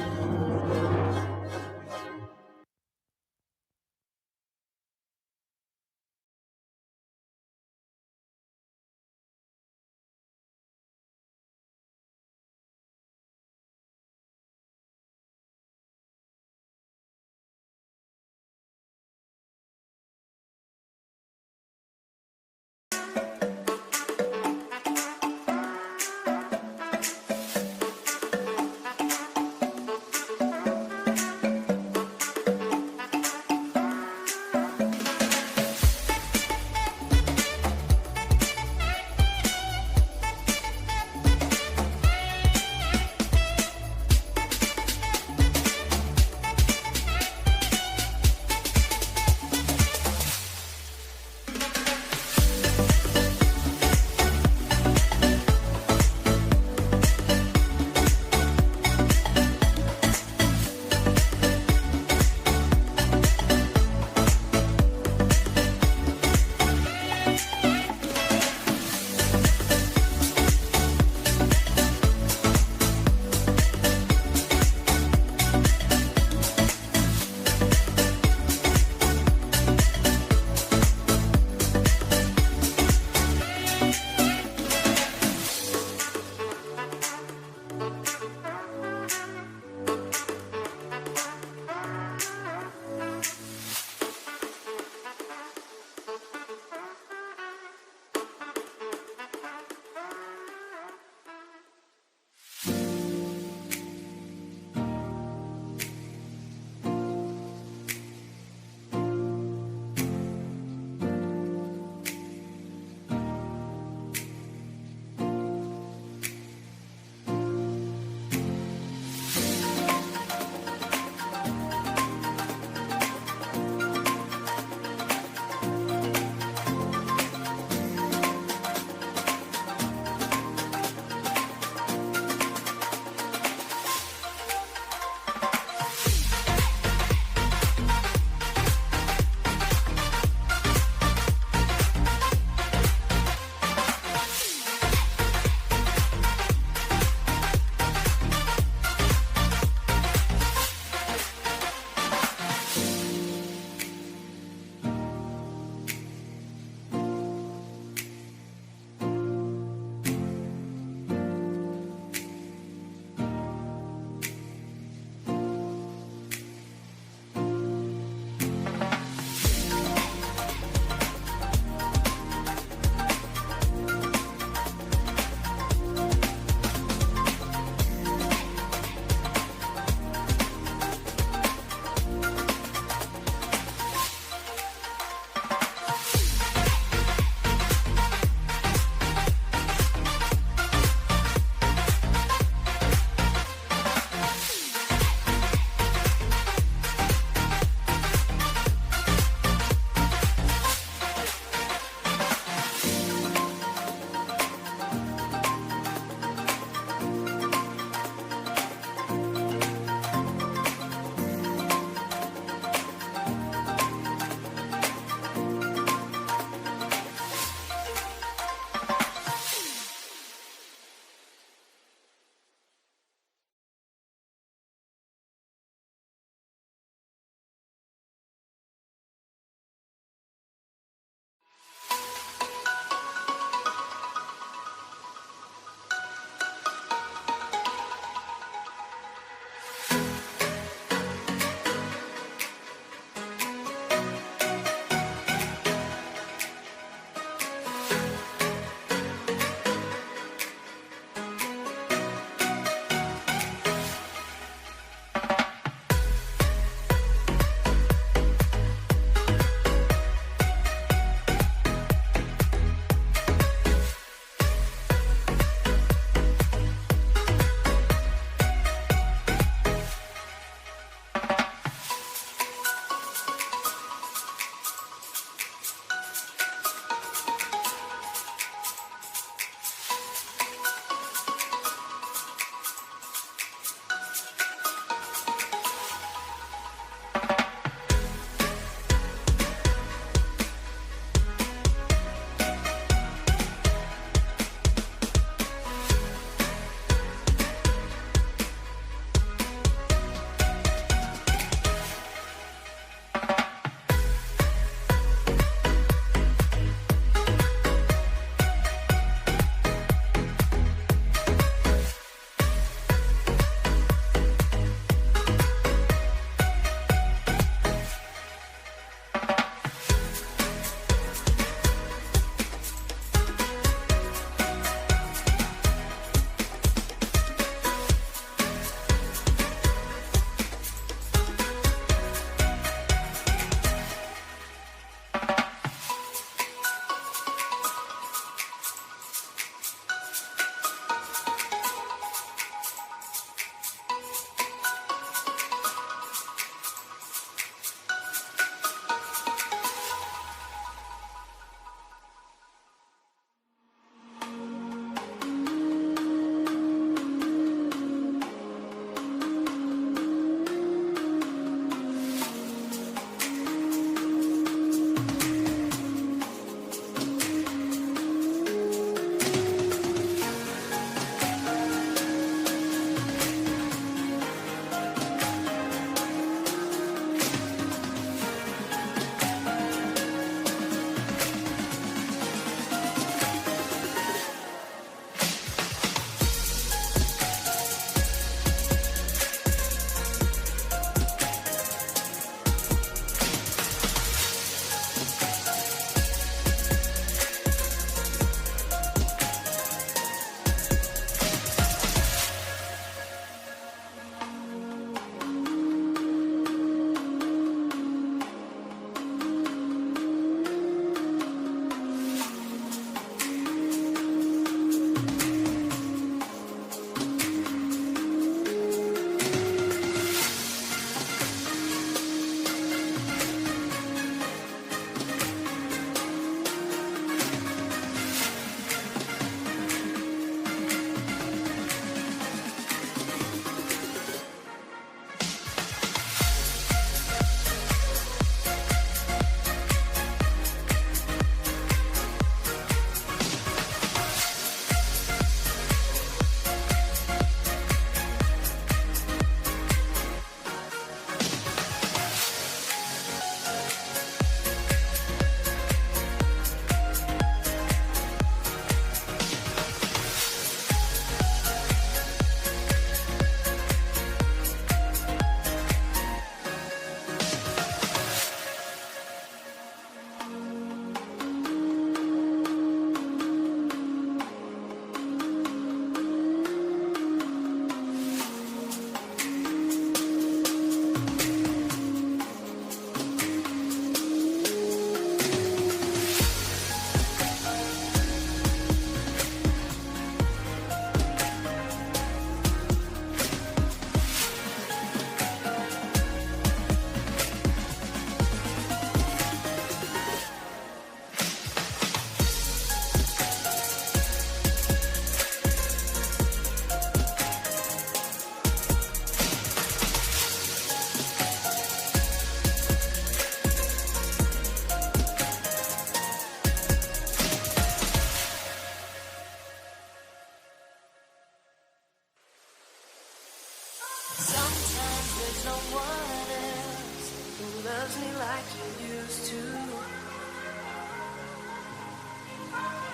like you used to.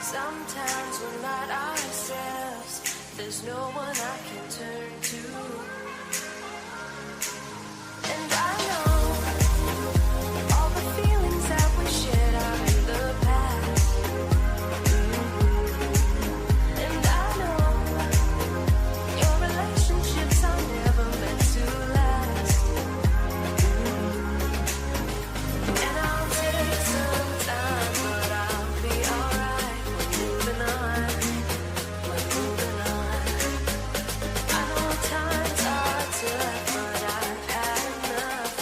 Sometimes we're not ourselves. There's no one I can turn to. And I know all the feelings that we shared are in the past. And I know your relationships are never meant to last. And I'll take some time, but I'll be alright. We're moving on. We're moving on. I know times are tough, but I've had enough.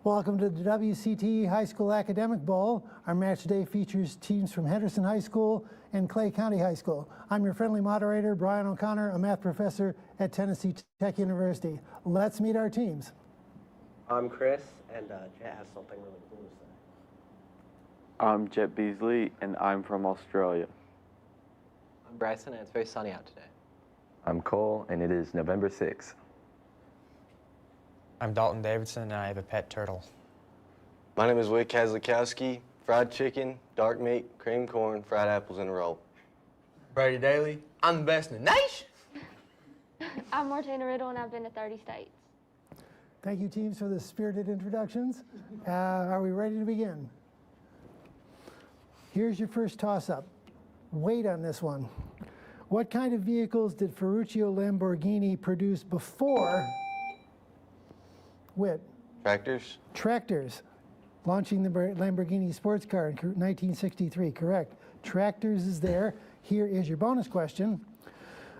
Welcome to the WCTE High School Academic Bowl. Our match today features teams from Henderson High School and Clay County High School. I'm your friendly moderator, Brian O'Connor, a math professor at Tennessee Tech University. Let's meet our teams. I'm Chris, and Jet has something really cool to say. I'm Jet Beasley, and I'm from Australia. I'm Bryson, and it's very sunny out today. I'm Cole, and it is November 6th. I'm Dalton Davidson, and I have a pet turtle. My name is Wick Kazlikowski. Fried chicken, dark meat, cream corn, fried apples in a roll. Brady Daly. I'm the best in the nation. I'm Martina Riddle, and I've been to 30 states. Thank you, teams, for the spirited introductions. Are we ready to begin? Here's your first toss-up. Wait on this one. What kind of vehicles did Ferruccio Lamborghini produce before Wit? Tractors? Tractors. Launching the Lamborghini sports car in 1963, correct. Tractors is there. Here is your bonus question.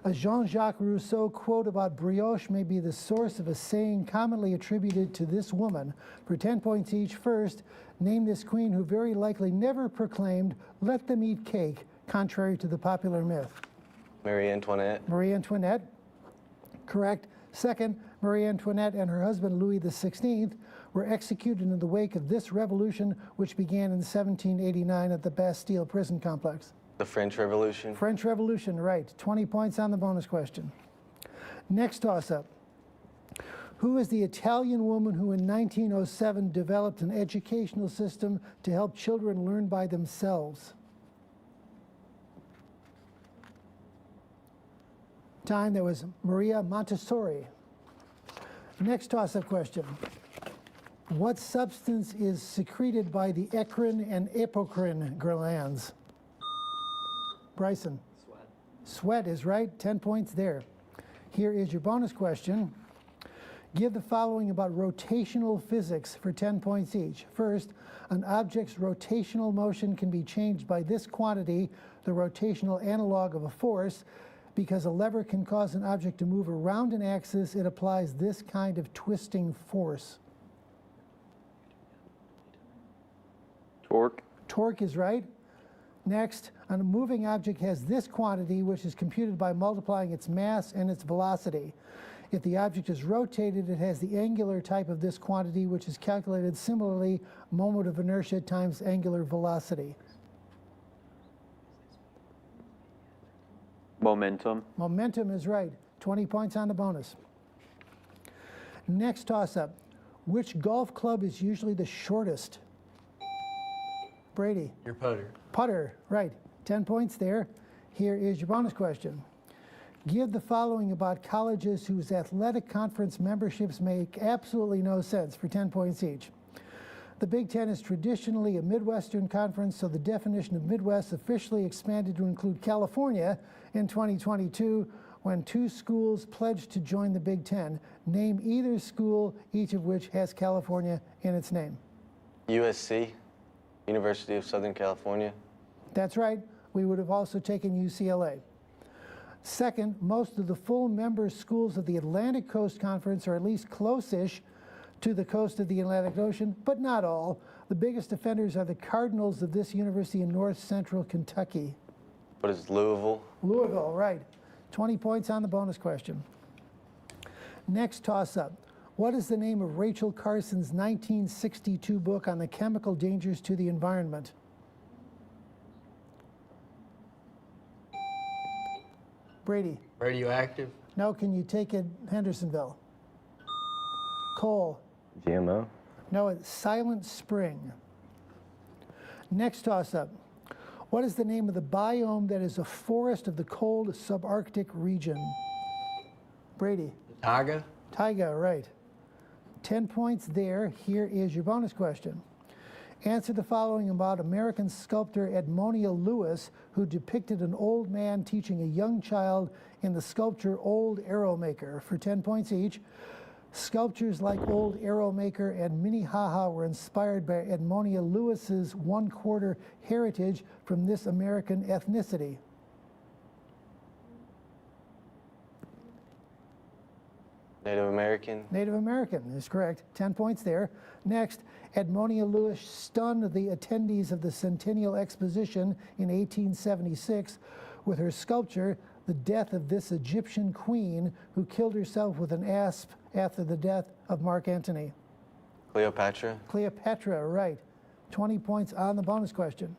A Jean-Jacques Rousseau quote about brioche may be the source of a saying commonly attributed to this woman. For 10 points each, first, name this queen who very likely never proclaimed, "Let them eat cake," contrary to the popular myth. Marie Antoinette. Marie Antoinette, correct. Second, Marie Antoinette and her husband Louis XVI were executed in the wake of this revolution, which began in 1789 at the Bastille prison complex. The French Revolution. French Revolution, right. 20 points on the bonus question. Next toss-up. Who is the Italian woman who in 1907 developed an educational system to help children learn by themselves? Time, that was Maria Montessori. Next toss-up question. What substance is secreted by the eccrine and apocrine glands? Bryson. Sweat. Sweat is right. 10 points there. Here is your bonus question. Give the following about rotational physics for 10 points each. First, an object's rotational motion can be changed by this quantity, the rotational analog of a force. Because a lever can cause an object to move around an axis, it applies this kind of twisting force. Torque. Torque is right. Next, a moving object has this quantity, which is computed by multiplying its mass and its velocity. If the object is rotated, it has the angular type of this quantity, which is calculated similarly, moment of inertia times angular velocity. Momentum. Momentum is right. 20 points on the bonus. Next toss-up. Which golf club is usually the shortest? Brady. Your putter. Putter, right. 10 points there. Here is your bonus question. Give the following about colleges whose athletic conference memberships make absolutely no sense for 10 points each. The Big Ten is traditionally a Midwestern conference, so the definition of Midwest officially expanded to include California in 2022 when 2 schools pledged to join the Big Ten. Name either school, each of which has California in its name. USC, University of Southern California. That's right. We would have also taken UCLA. Second, most of the full member schools of the Atlantic Coast Conference are at least close-ish to the coast of the Atlantic Ocean, but not all. The biggest offenders are the Cardinals of this university in north central Kentucky. What is Louisville? Louisville, right. 20 points on the bonus question. Next toss-up. What is the name of Rachel Carson's 1962 book on the chemical dangers to the environment? Brady. Radioactive. No, can you take it Hendersonville? Cole. GMO. No, it's Silent Spring. Next toss-up. What is the name of the biome that is a forest of the cold subarctic region? Brady. Taiga. Taiga, right. 10 points there. Here is your bonus question. Answer the following about American sculptor Edmonia Lewis, who depicted an old man teaching a young child in the sculpture Old Arrow Maker for 10 points each. Sculptures like Old Arrow Maker and Minnehaha were inspired by Edmonia Lewis's one-quarter heritage from this American ethnicity. Native American. Native American is correct. 10 points there. Next, Edmonia Lewis stunned the attendees of the Centennial Exposition in 1876 with her sculpture, The Death of This Egyptian Queen, who killed herself with an asp after the death of Mark Antony. Cleopatra. Cleopatra, right. 20 points on the bonus question.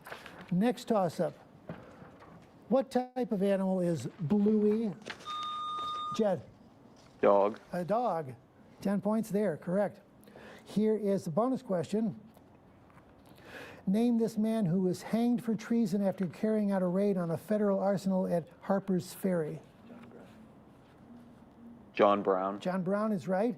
Next toss-up. What type of animal is Bluey? Jed. Dog. A dog. 10 points there, correct. Here is the bonus question. Name this man who was hanged for treason after carrying out a raid on a federal arsenal at Harper's Ferry. John Brown. John Brown is right.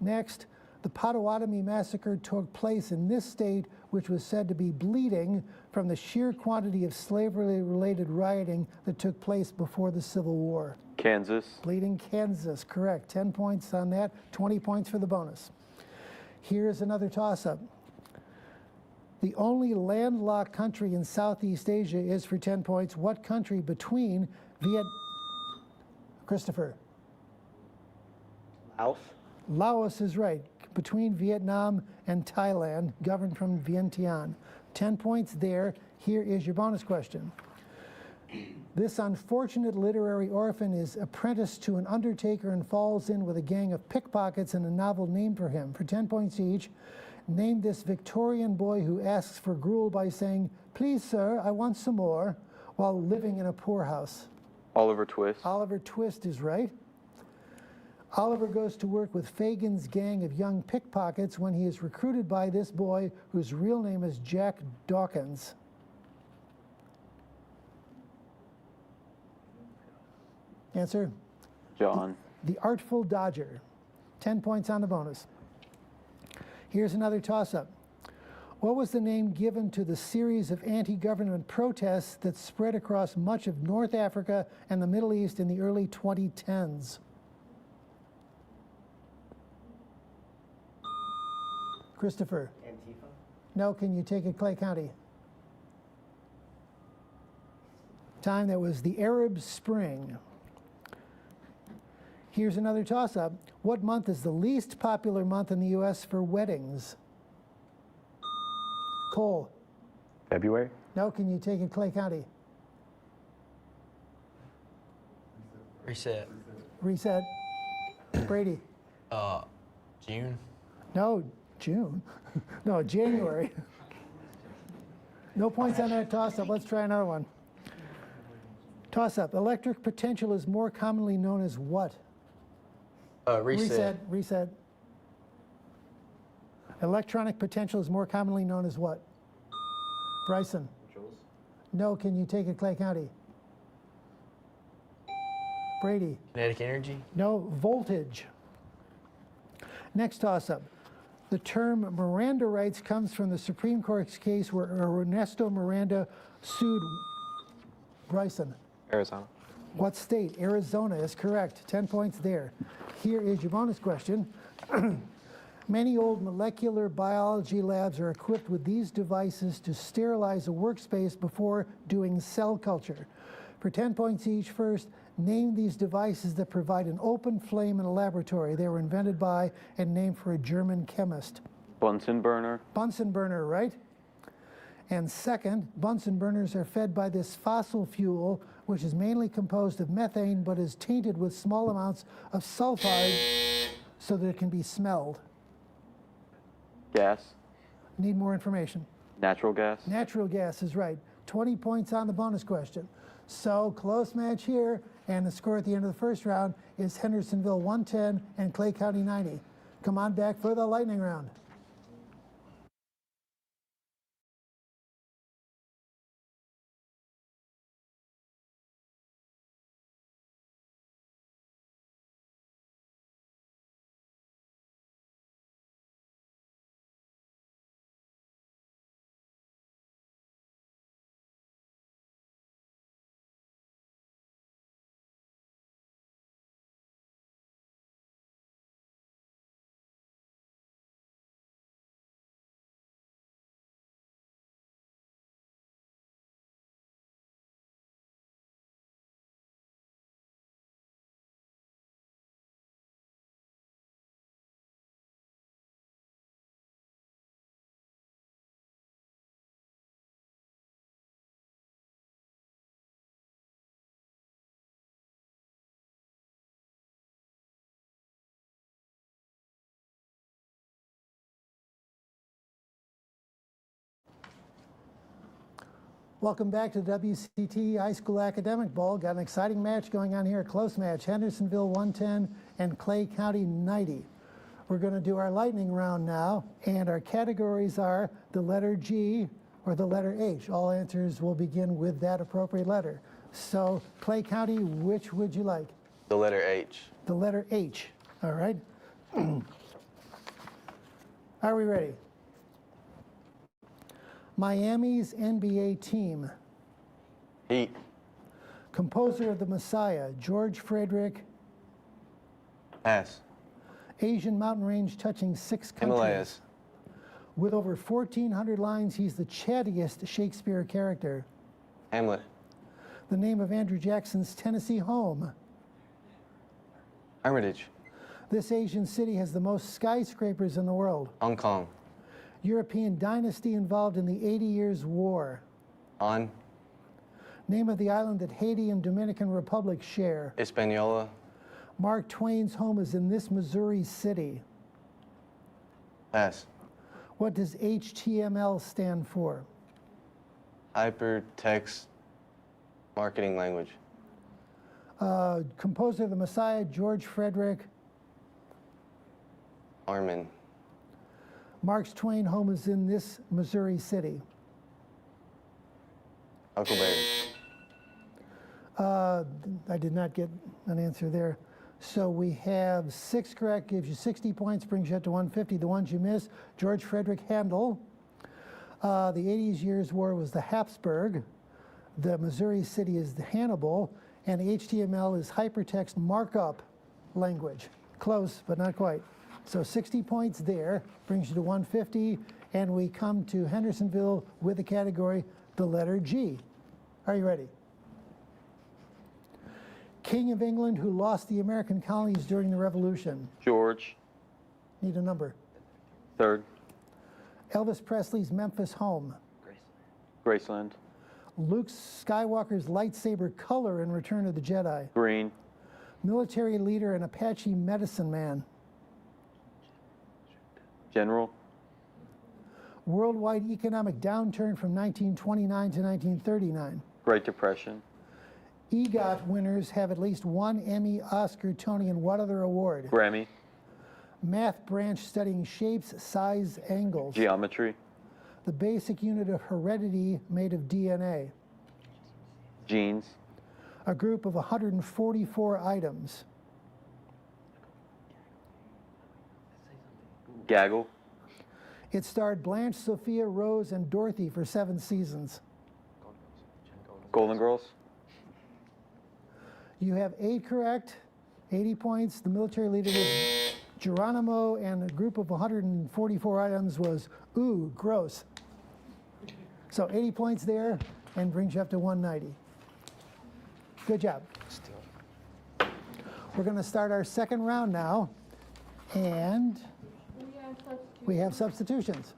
Next, the Potawatomi massacre took place in this state, which was said to be bleeding from the sheer quantity of slavery-related rioting that took place before the Civil War. Kansas. Bleeding, Kansas, correct. 10 points on that, 20 points for the bonus. Here's another toss-up. The only landlocked country in Southeast Asia is, for 10 points, what country between Christopher? Laos. Laos is right. Between Vietnam and Thailand, governed from Vientiane. 10 points there. Here is your bonus question. This unfortunate literary orphan is apprenticed to an undertaker and falls in with a gang of pickpockets and a novel name for him. For 10 points each, name this Victorian boy who asks for gruel by saying, "Please, sir, I want some more," while living in a poorhouse. Oliver Twist. Oliver Twist is right. Oliver goes to work with Fagin's gang of young pickpockets when he is recruited by this boy whose real name is Jack Dawkins. Answer? John. The Artful Dodger. 10 points on the bonus. Here's another toss-up. What was the name given to the series of anti-government protests that spread across much of North Africa and the Middle East in the early 2010s? Christopher. Antifa. No, can you take it, Clay County? Time, that was the Arab Spring. Here's another toss-up. What month is the least popular month in the U.S. for weddings? Cole. February. No, can you take it, Clay County? Reset. Reset. Brady. June. No, June. No, January. No points on that toss-up. Let's try another one. Toss-up. Electric potential is more commonly known as what? Reset. Reset. Electronic potential is more commonly known as what? Bryson. Joules. No, can you take it, Clay County? Brady. Kinetic energy. No, voltage. Next toss-up. The term Miranda rights comes from the Supreme Court's case where Ernesto Miranda sued Bryson. Arizona. What state? Arizona is correct. 10 points there. Here is your bonus question. Many old molecular biology labs are equipped with these devices to sterilize a workspace before doing cell culture. For 10 points each, first, name these devices that provide an open flame in a laboratory. They were invented by and named for a German chemist. Bunsen burner. Bunsen burner, right? And second, Bunsen burners are fed by this fossil fuel, which is mainly composed of methane but is tainted with small amounts of sulfide so that it can be smelled. Gas. Need more information. Natural gas. Natural gas is right. 20 points on the bonus question. So close match here, and the score at the end of the first round is Hendersonville 110 and Clay County 90. Come on back for the lightning round. Welcome back to the WCTE High School Academic Bowl. Got an exciting match going on here, a close match. Hendersonville 110 and Clay County 90. We're going to do our lightning round now, and our categories are the letter G or the letter H. All answers will begin with that appropriate letter. So, Clay County, which would you like? The letter H. The letter H. All right. Are we ready? Miami's NBA team. Heat. Composer of the Messiah, George Frederick. Pass. Asian mountain range touching 6 countries. Himalayas. With over 1,400 lines, he's the chattiest Shakespeare character. Hamlet. The name of Andrew Jackson's Tennessee home. Hermitage. This Asian city has the most skyscrapers in the world. Hong Kong. European dynasty involved in the 80 Years' War. On. Name of the island that Haiti and Dominican Republic share. Hispaniola. Mark Twain's home is in this Missouri city. Pass. What does HTML stand for? Hypertext marketing language. Composer of the Messiah, George Frederick. Armin. Mark Twain home is in this Missouri city. Huckleberry. I did not get an answer there. So we have 6 correct, gives you 60 points, brings you up to 150. The ones you missed, George Frederick Handel. The 80 Years' War was the Habsburg. The Missouri city is the Hannibal. And HTML is hypertext markup language. Close, but not quite. So 60 points there, brings you to 150. And we come to Hendersonville with the category, the letter G. Are you ready? King of England who lost the American colonies during the Revolution. George. Need a number. 3rd. Elvis Presley's Memphis home. Graceland. Luke Skywalker's lightsaber color in Return of the Jedi. Green. Military leader and Apache medicine man. General. Worldwide economic downturn from 1929 to 1939. Great Depression. EGOT winners have at least 1 Emmy, Oscar, Tony, and what other award? Grammy. Math branch studying shapes, size, angles. Geometry. The basic unit of heredity made of DNA. Genes. A group of 144 items. Gaggle. It starred Blanche, Sophia, Rose, and Dorothy for 7 seasons. Golden Girls. You have 8 correct, 80 points. The military leader was Geronimo, and a group of 144 items was, ooh, gross. So 80 points there, and brings you up to 190. Good job. We're going to start our second round now, and we have substitutions.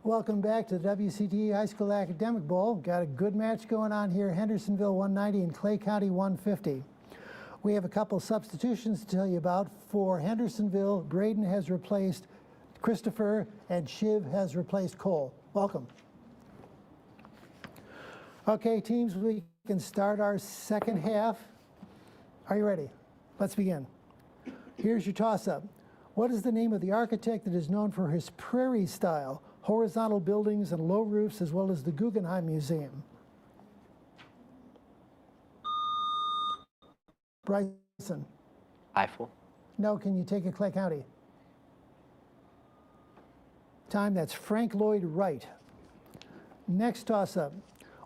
Welcome back to the WCTE High School Academic Bowl. Got a good match going on here. Hendersonville 190 and Clay County 150. We have a couple substitutions to tell you about. For Hendersonville, Braden has replaced Christopher and Shiv has replaced Cole. Welcome. Okay, teams, we can start our second half. Are you ready? Let's begin. Here's your toss-up. What is the name of the architect that is known for his prairie style, horizontal buildings and low roofs, as well as the Guggenheim Museum? Bryson. Eiffel. No, can you take a Clay County? Time, that's Frank Lloyd Wright. Next toss-up.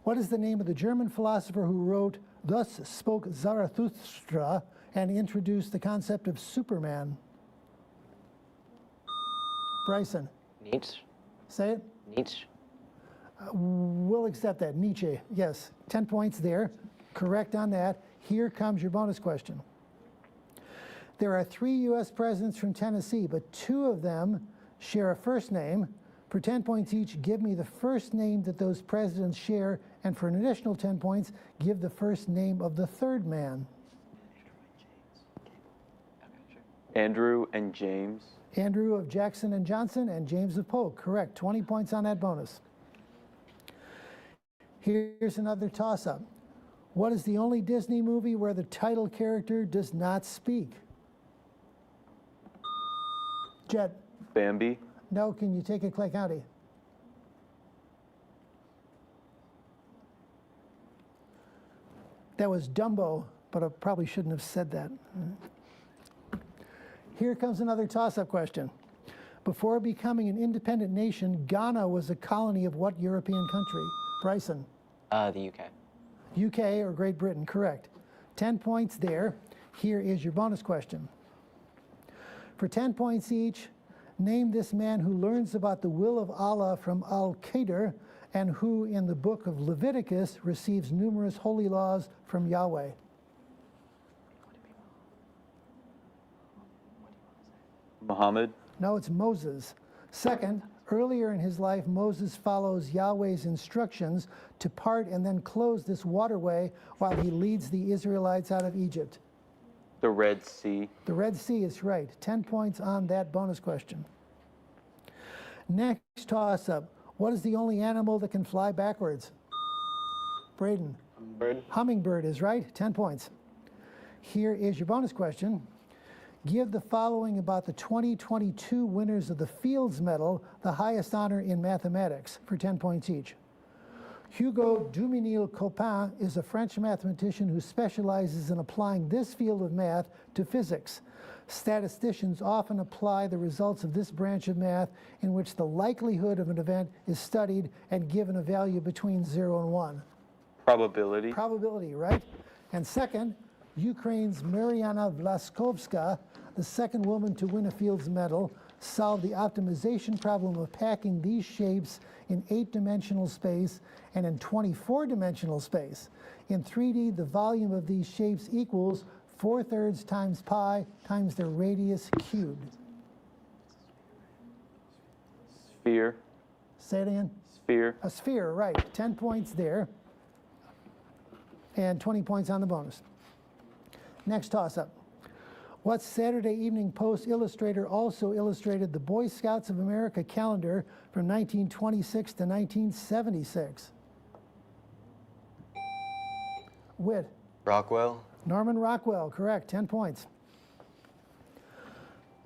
What is the name of the German philosopher who wrote Thus Spoke Zarathustra and introduced the concept of Superman? Bryson. Nietzsche. Say it. Nietzsche. We'll accept that. Nietzsche. Yes. 10 points there. Correct on that. Here comes your bonus question. There are 3 U.S. presidents from Tennessee, but 2 of them share a first name. For 10 points each, give me the first name that those presidents share, and for an additional 10 points, give the first name of the third man. Andrew and James. Andrew of Jackson and Johnson and James of Polk. Correct. 20 points on that bonus. Here's another toss-up. What is the only Disney movie where the title character does not speak? Jet. Bambi. No, can you take it, Clay County? That was Dumbo, but I probably shouldn't have said that. Here comes another toss-up question. Before becoming an independent nation, Ghana was a colony of what European country? Bryson. The UK. UK or Great Britain, correct. 10 points there. Here is your bonus question. For 10 points each, name this man who learns about the will of Allah from Al-Qadr and who in the book of Leviticus receives numerous holy laws from Yahweh. Muhammad. No, it's Moses. Second, earlier in his life, Moses follows Yahweh's instructions to part and then close this waterway while he leads the Israelites out of Egypt. The Red Sea. The Red Sea is right. 10 points on that bonus question. Next toss-up. What is the only animal that can fly backwards? Braden. Bird. Hummingbird is right. 10 points. Here is your bonus question. Give the following about the 2022 winners of the Fields Medal, the highest honor in mathematics, for 10 points each. Hugo Duminil-Copin is a French mathematician who specializes in applying this field of math to physics. Statisticians often apply the results of this branch of math in which the likelihood of an event is studied and given a value between 0 and 1. Probability. Probability, right? And second, Ukraine's Mariana Vlaskovska, the second woman to win a Fields Medal, solved the optimization problem of packing these shapes in 8-dimensional space and in 24-dimensional space. In 3D, the volume of these shapes equals 4/3 times pi times their radius cubed. Sphere. Say it again. Sphere. A sphere, right. 10 points there. And 20 points on the bonus. Next toss-up. What Saturday Evening Post illustrator also illustrated the Boy Scouts of America calendar from 1926 to 1976? Wit. Rockwell. Norman Rockwell, correct. 10 points.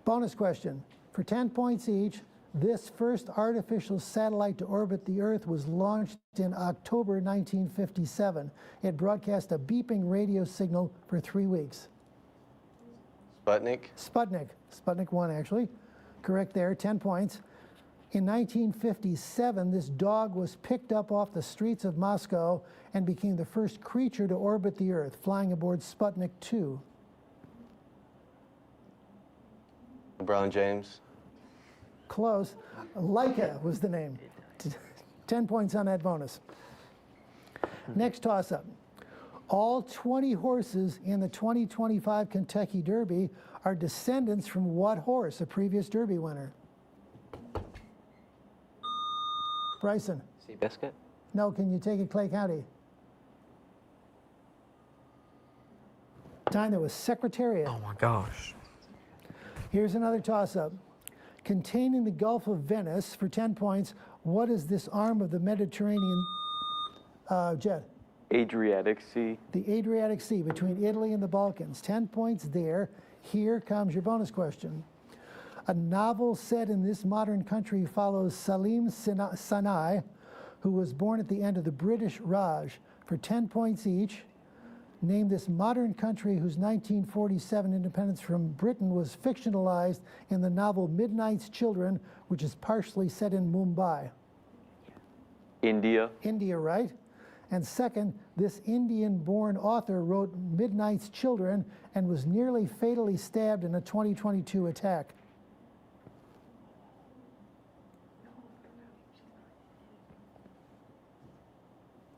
Bonus question. For 10 points each, this first artificial satellite to orbit the Earth was launched in October 1957. It broadcast a beeping radio signal for 3 weeks. Sputnik. Sputnik. Sputnik 1, actually. Correct there, 10 points. In 1957, this dog was picked up off the streets of Moscow and became the first creature to orbit the Earth, flying aboard Sputnik 2. LeBron James. Close. Laika was the name. 10 points on that bonus. Next toss-up. All 20 horses in the 2025 Kentucky Derby are descendants from what horse, a previous Derby winner? Bryson? Seabiscuit. No, can you take it Clay County? Time, that was Secretariat. Oh my gosh. Here's another toss-up. Containing the Gulf of Venice, for 10 points, what is this arm of the Mediterranean, Jed? Adriatic Sea. The Adriatic Sea, between Italy and the Balkans. 10 points there. Here comes your bonus question. A novel set in this modern country follows Salim Sinai, who was born at the end of the British Raj. For 10 points each, name this modern country whose 1947 independence from Britain was fictionalized in the novel Midnight's Children, which is partially set in Mumbai. India. India, right? And second, this Indian-born author wrote Midnight's Children and was nearly fatally stabbed in a 2022 attack.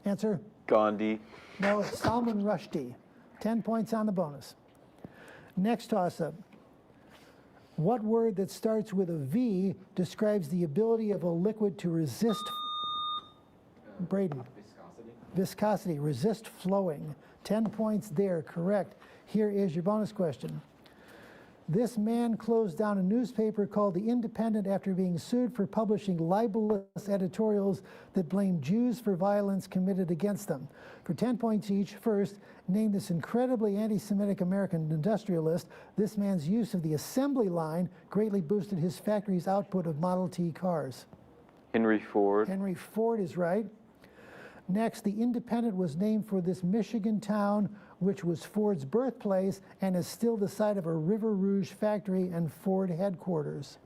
Answer? Gandhi. No, it's Salman Rushdie. 10 points on the bonus. Next toss-up. What word that starts with a V describes the ability of a liquid to resist? Braden. Viscosity, resist flowing. 10 points there, correct. Here is your bonus question. This man closed down a newspaper called The Independent after being sued for publishing libelous editorials that blamed Jews for violence committed against them. For 10 points each, first, name this incredibly anti-Semitic American industrialist. This man's use of the assembly line greatly boosted his factory's output of Model T cars. Henry Ford. Henry Ford is right. Next, The Independent was named for this Michigan town, which was Ford's birthplace and is still the site of a River Rouge factory and Ford headquarters.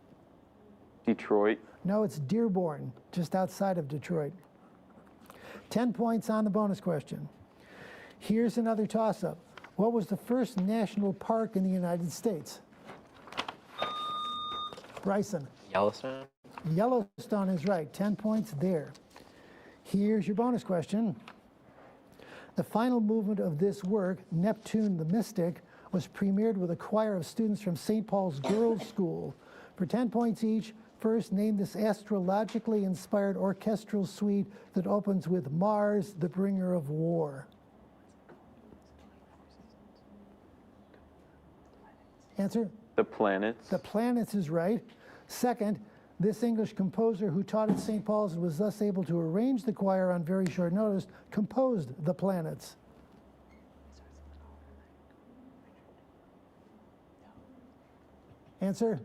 Detroit. No, it's Dearborn, just outside of Detroit. 10 points on the bonus question. Here's another toss-up. What was the first national park in the United States? Bryson. Yellowstone. Yellowstone is right. 10 points there. Here's your bonus question. The final movement of this work, Neptune the Mystic, was premiered with a choir of students from St. Paul's Girls' School. For 10 points each, first name this astrologically inspired orchestral suite that opens with Mars, the bringer of war. Answer? The Planets. The Planets is right. Second, this English composer who taught at St. Paul's and was thus able to arrange the choir on very short notice composed The Planets. Answer?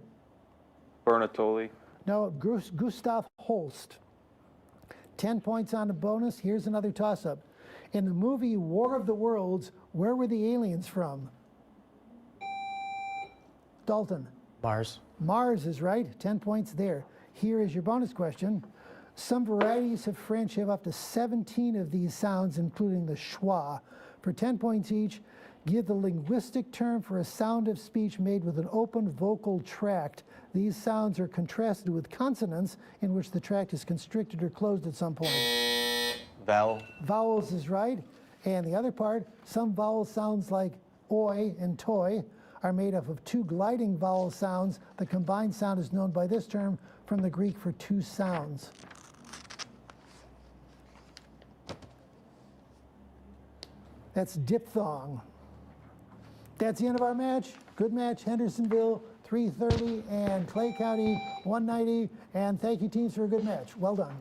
Bernattoli. No, Gustav Holst. 10 points on the bonus. Here's another toss-up. In the movie War of the Worlds, where were the aliens from? Dalton. Mars. Mars is right. 10 points there. Here is your bonus question. Some varieties of French have up to 17 of these sounds, including the schwa. For 10 points each, give the linguistic term for a sound of speech made with an open vocal tract. These sounds are contrasted with consonants in which the tract is constricted or closed at some point. Vowel. Vowels is right. And the other part, some vowel sounds like oi and toy are made up of two gliding vowel sounds. The combined sound is known by this term from the Greek for two sounds. That's diphthong. That's the end of our match. Good match, Hendersonville 330 and Clay County 190. And thank you teams for a good match. Well done.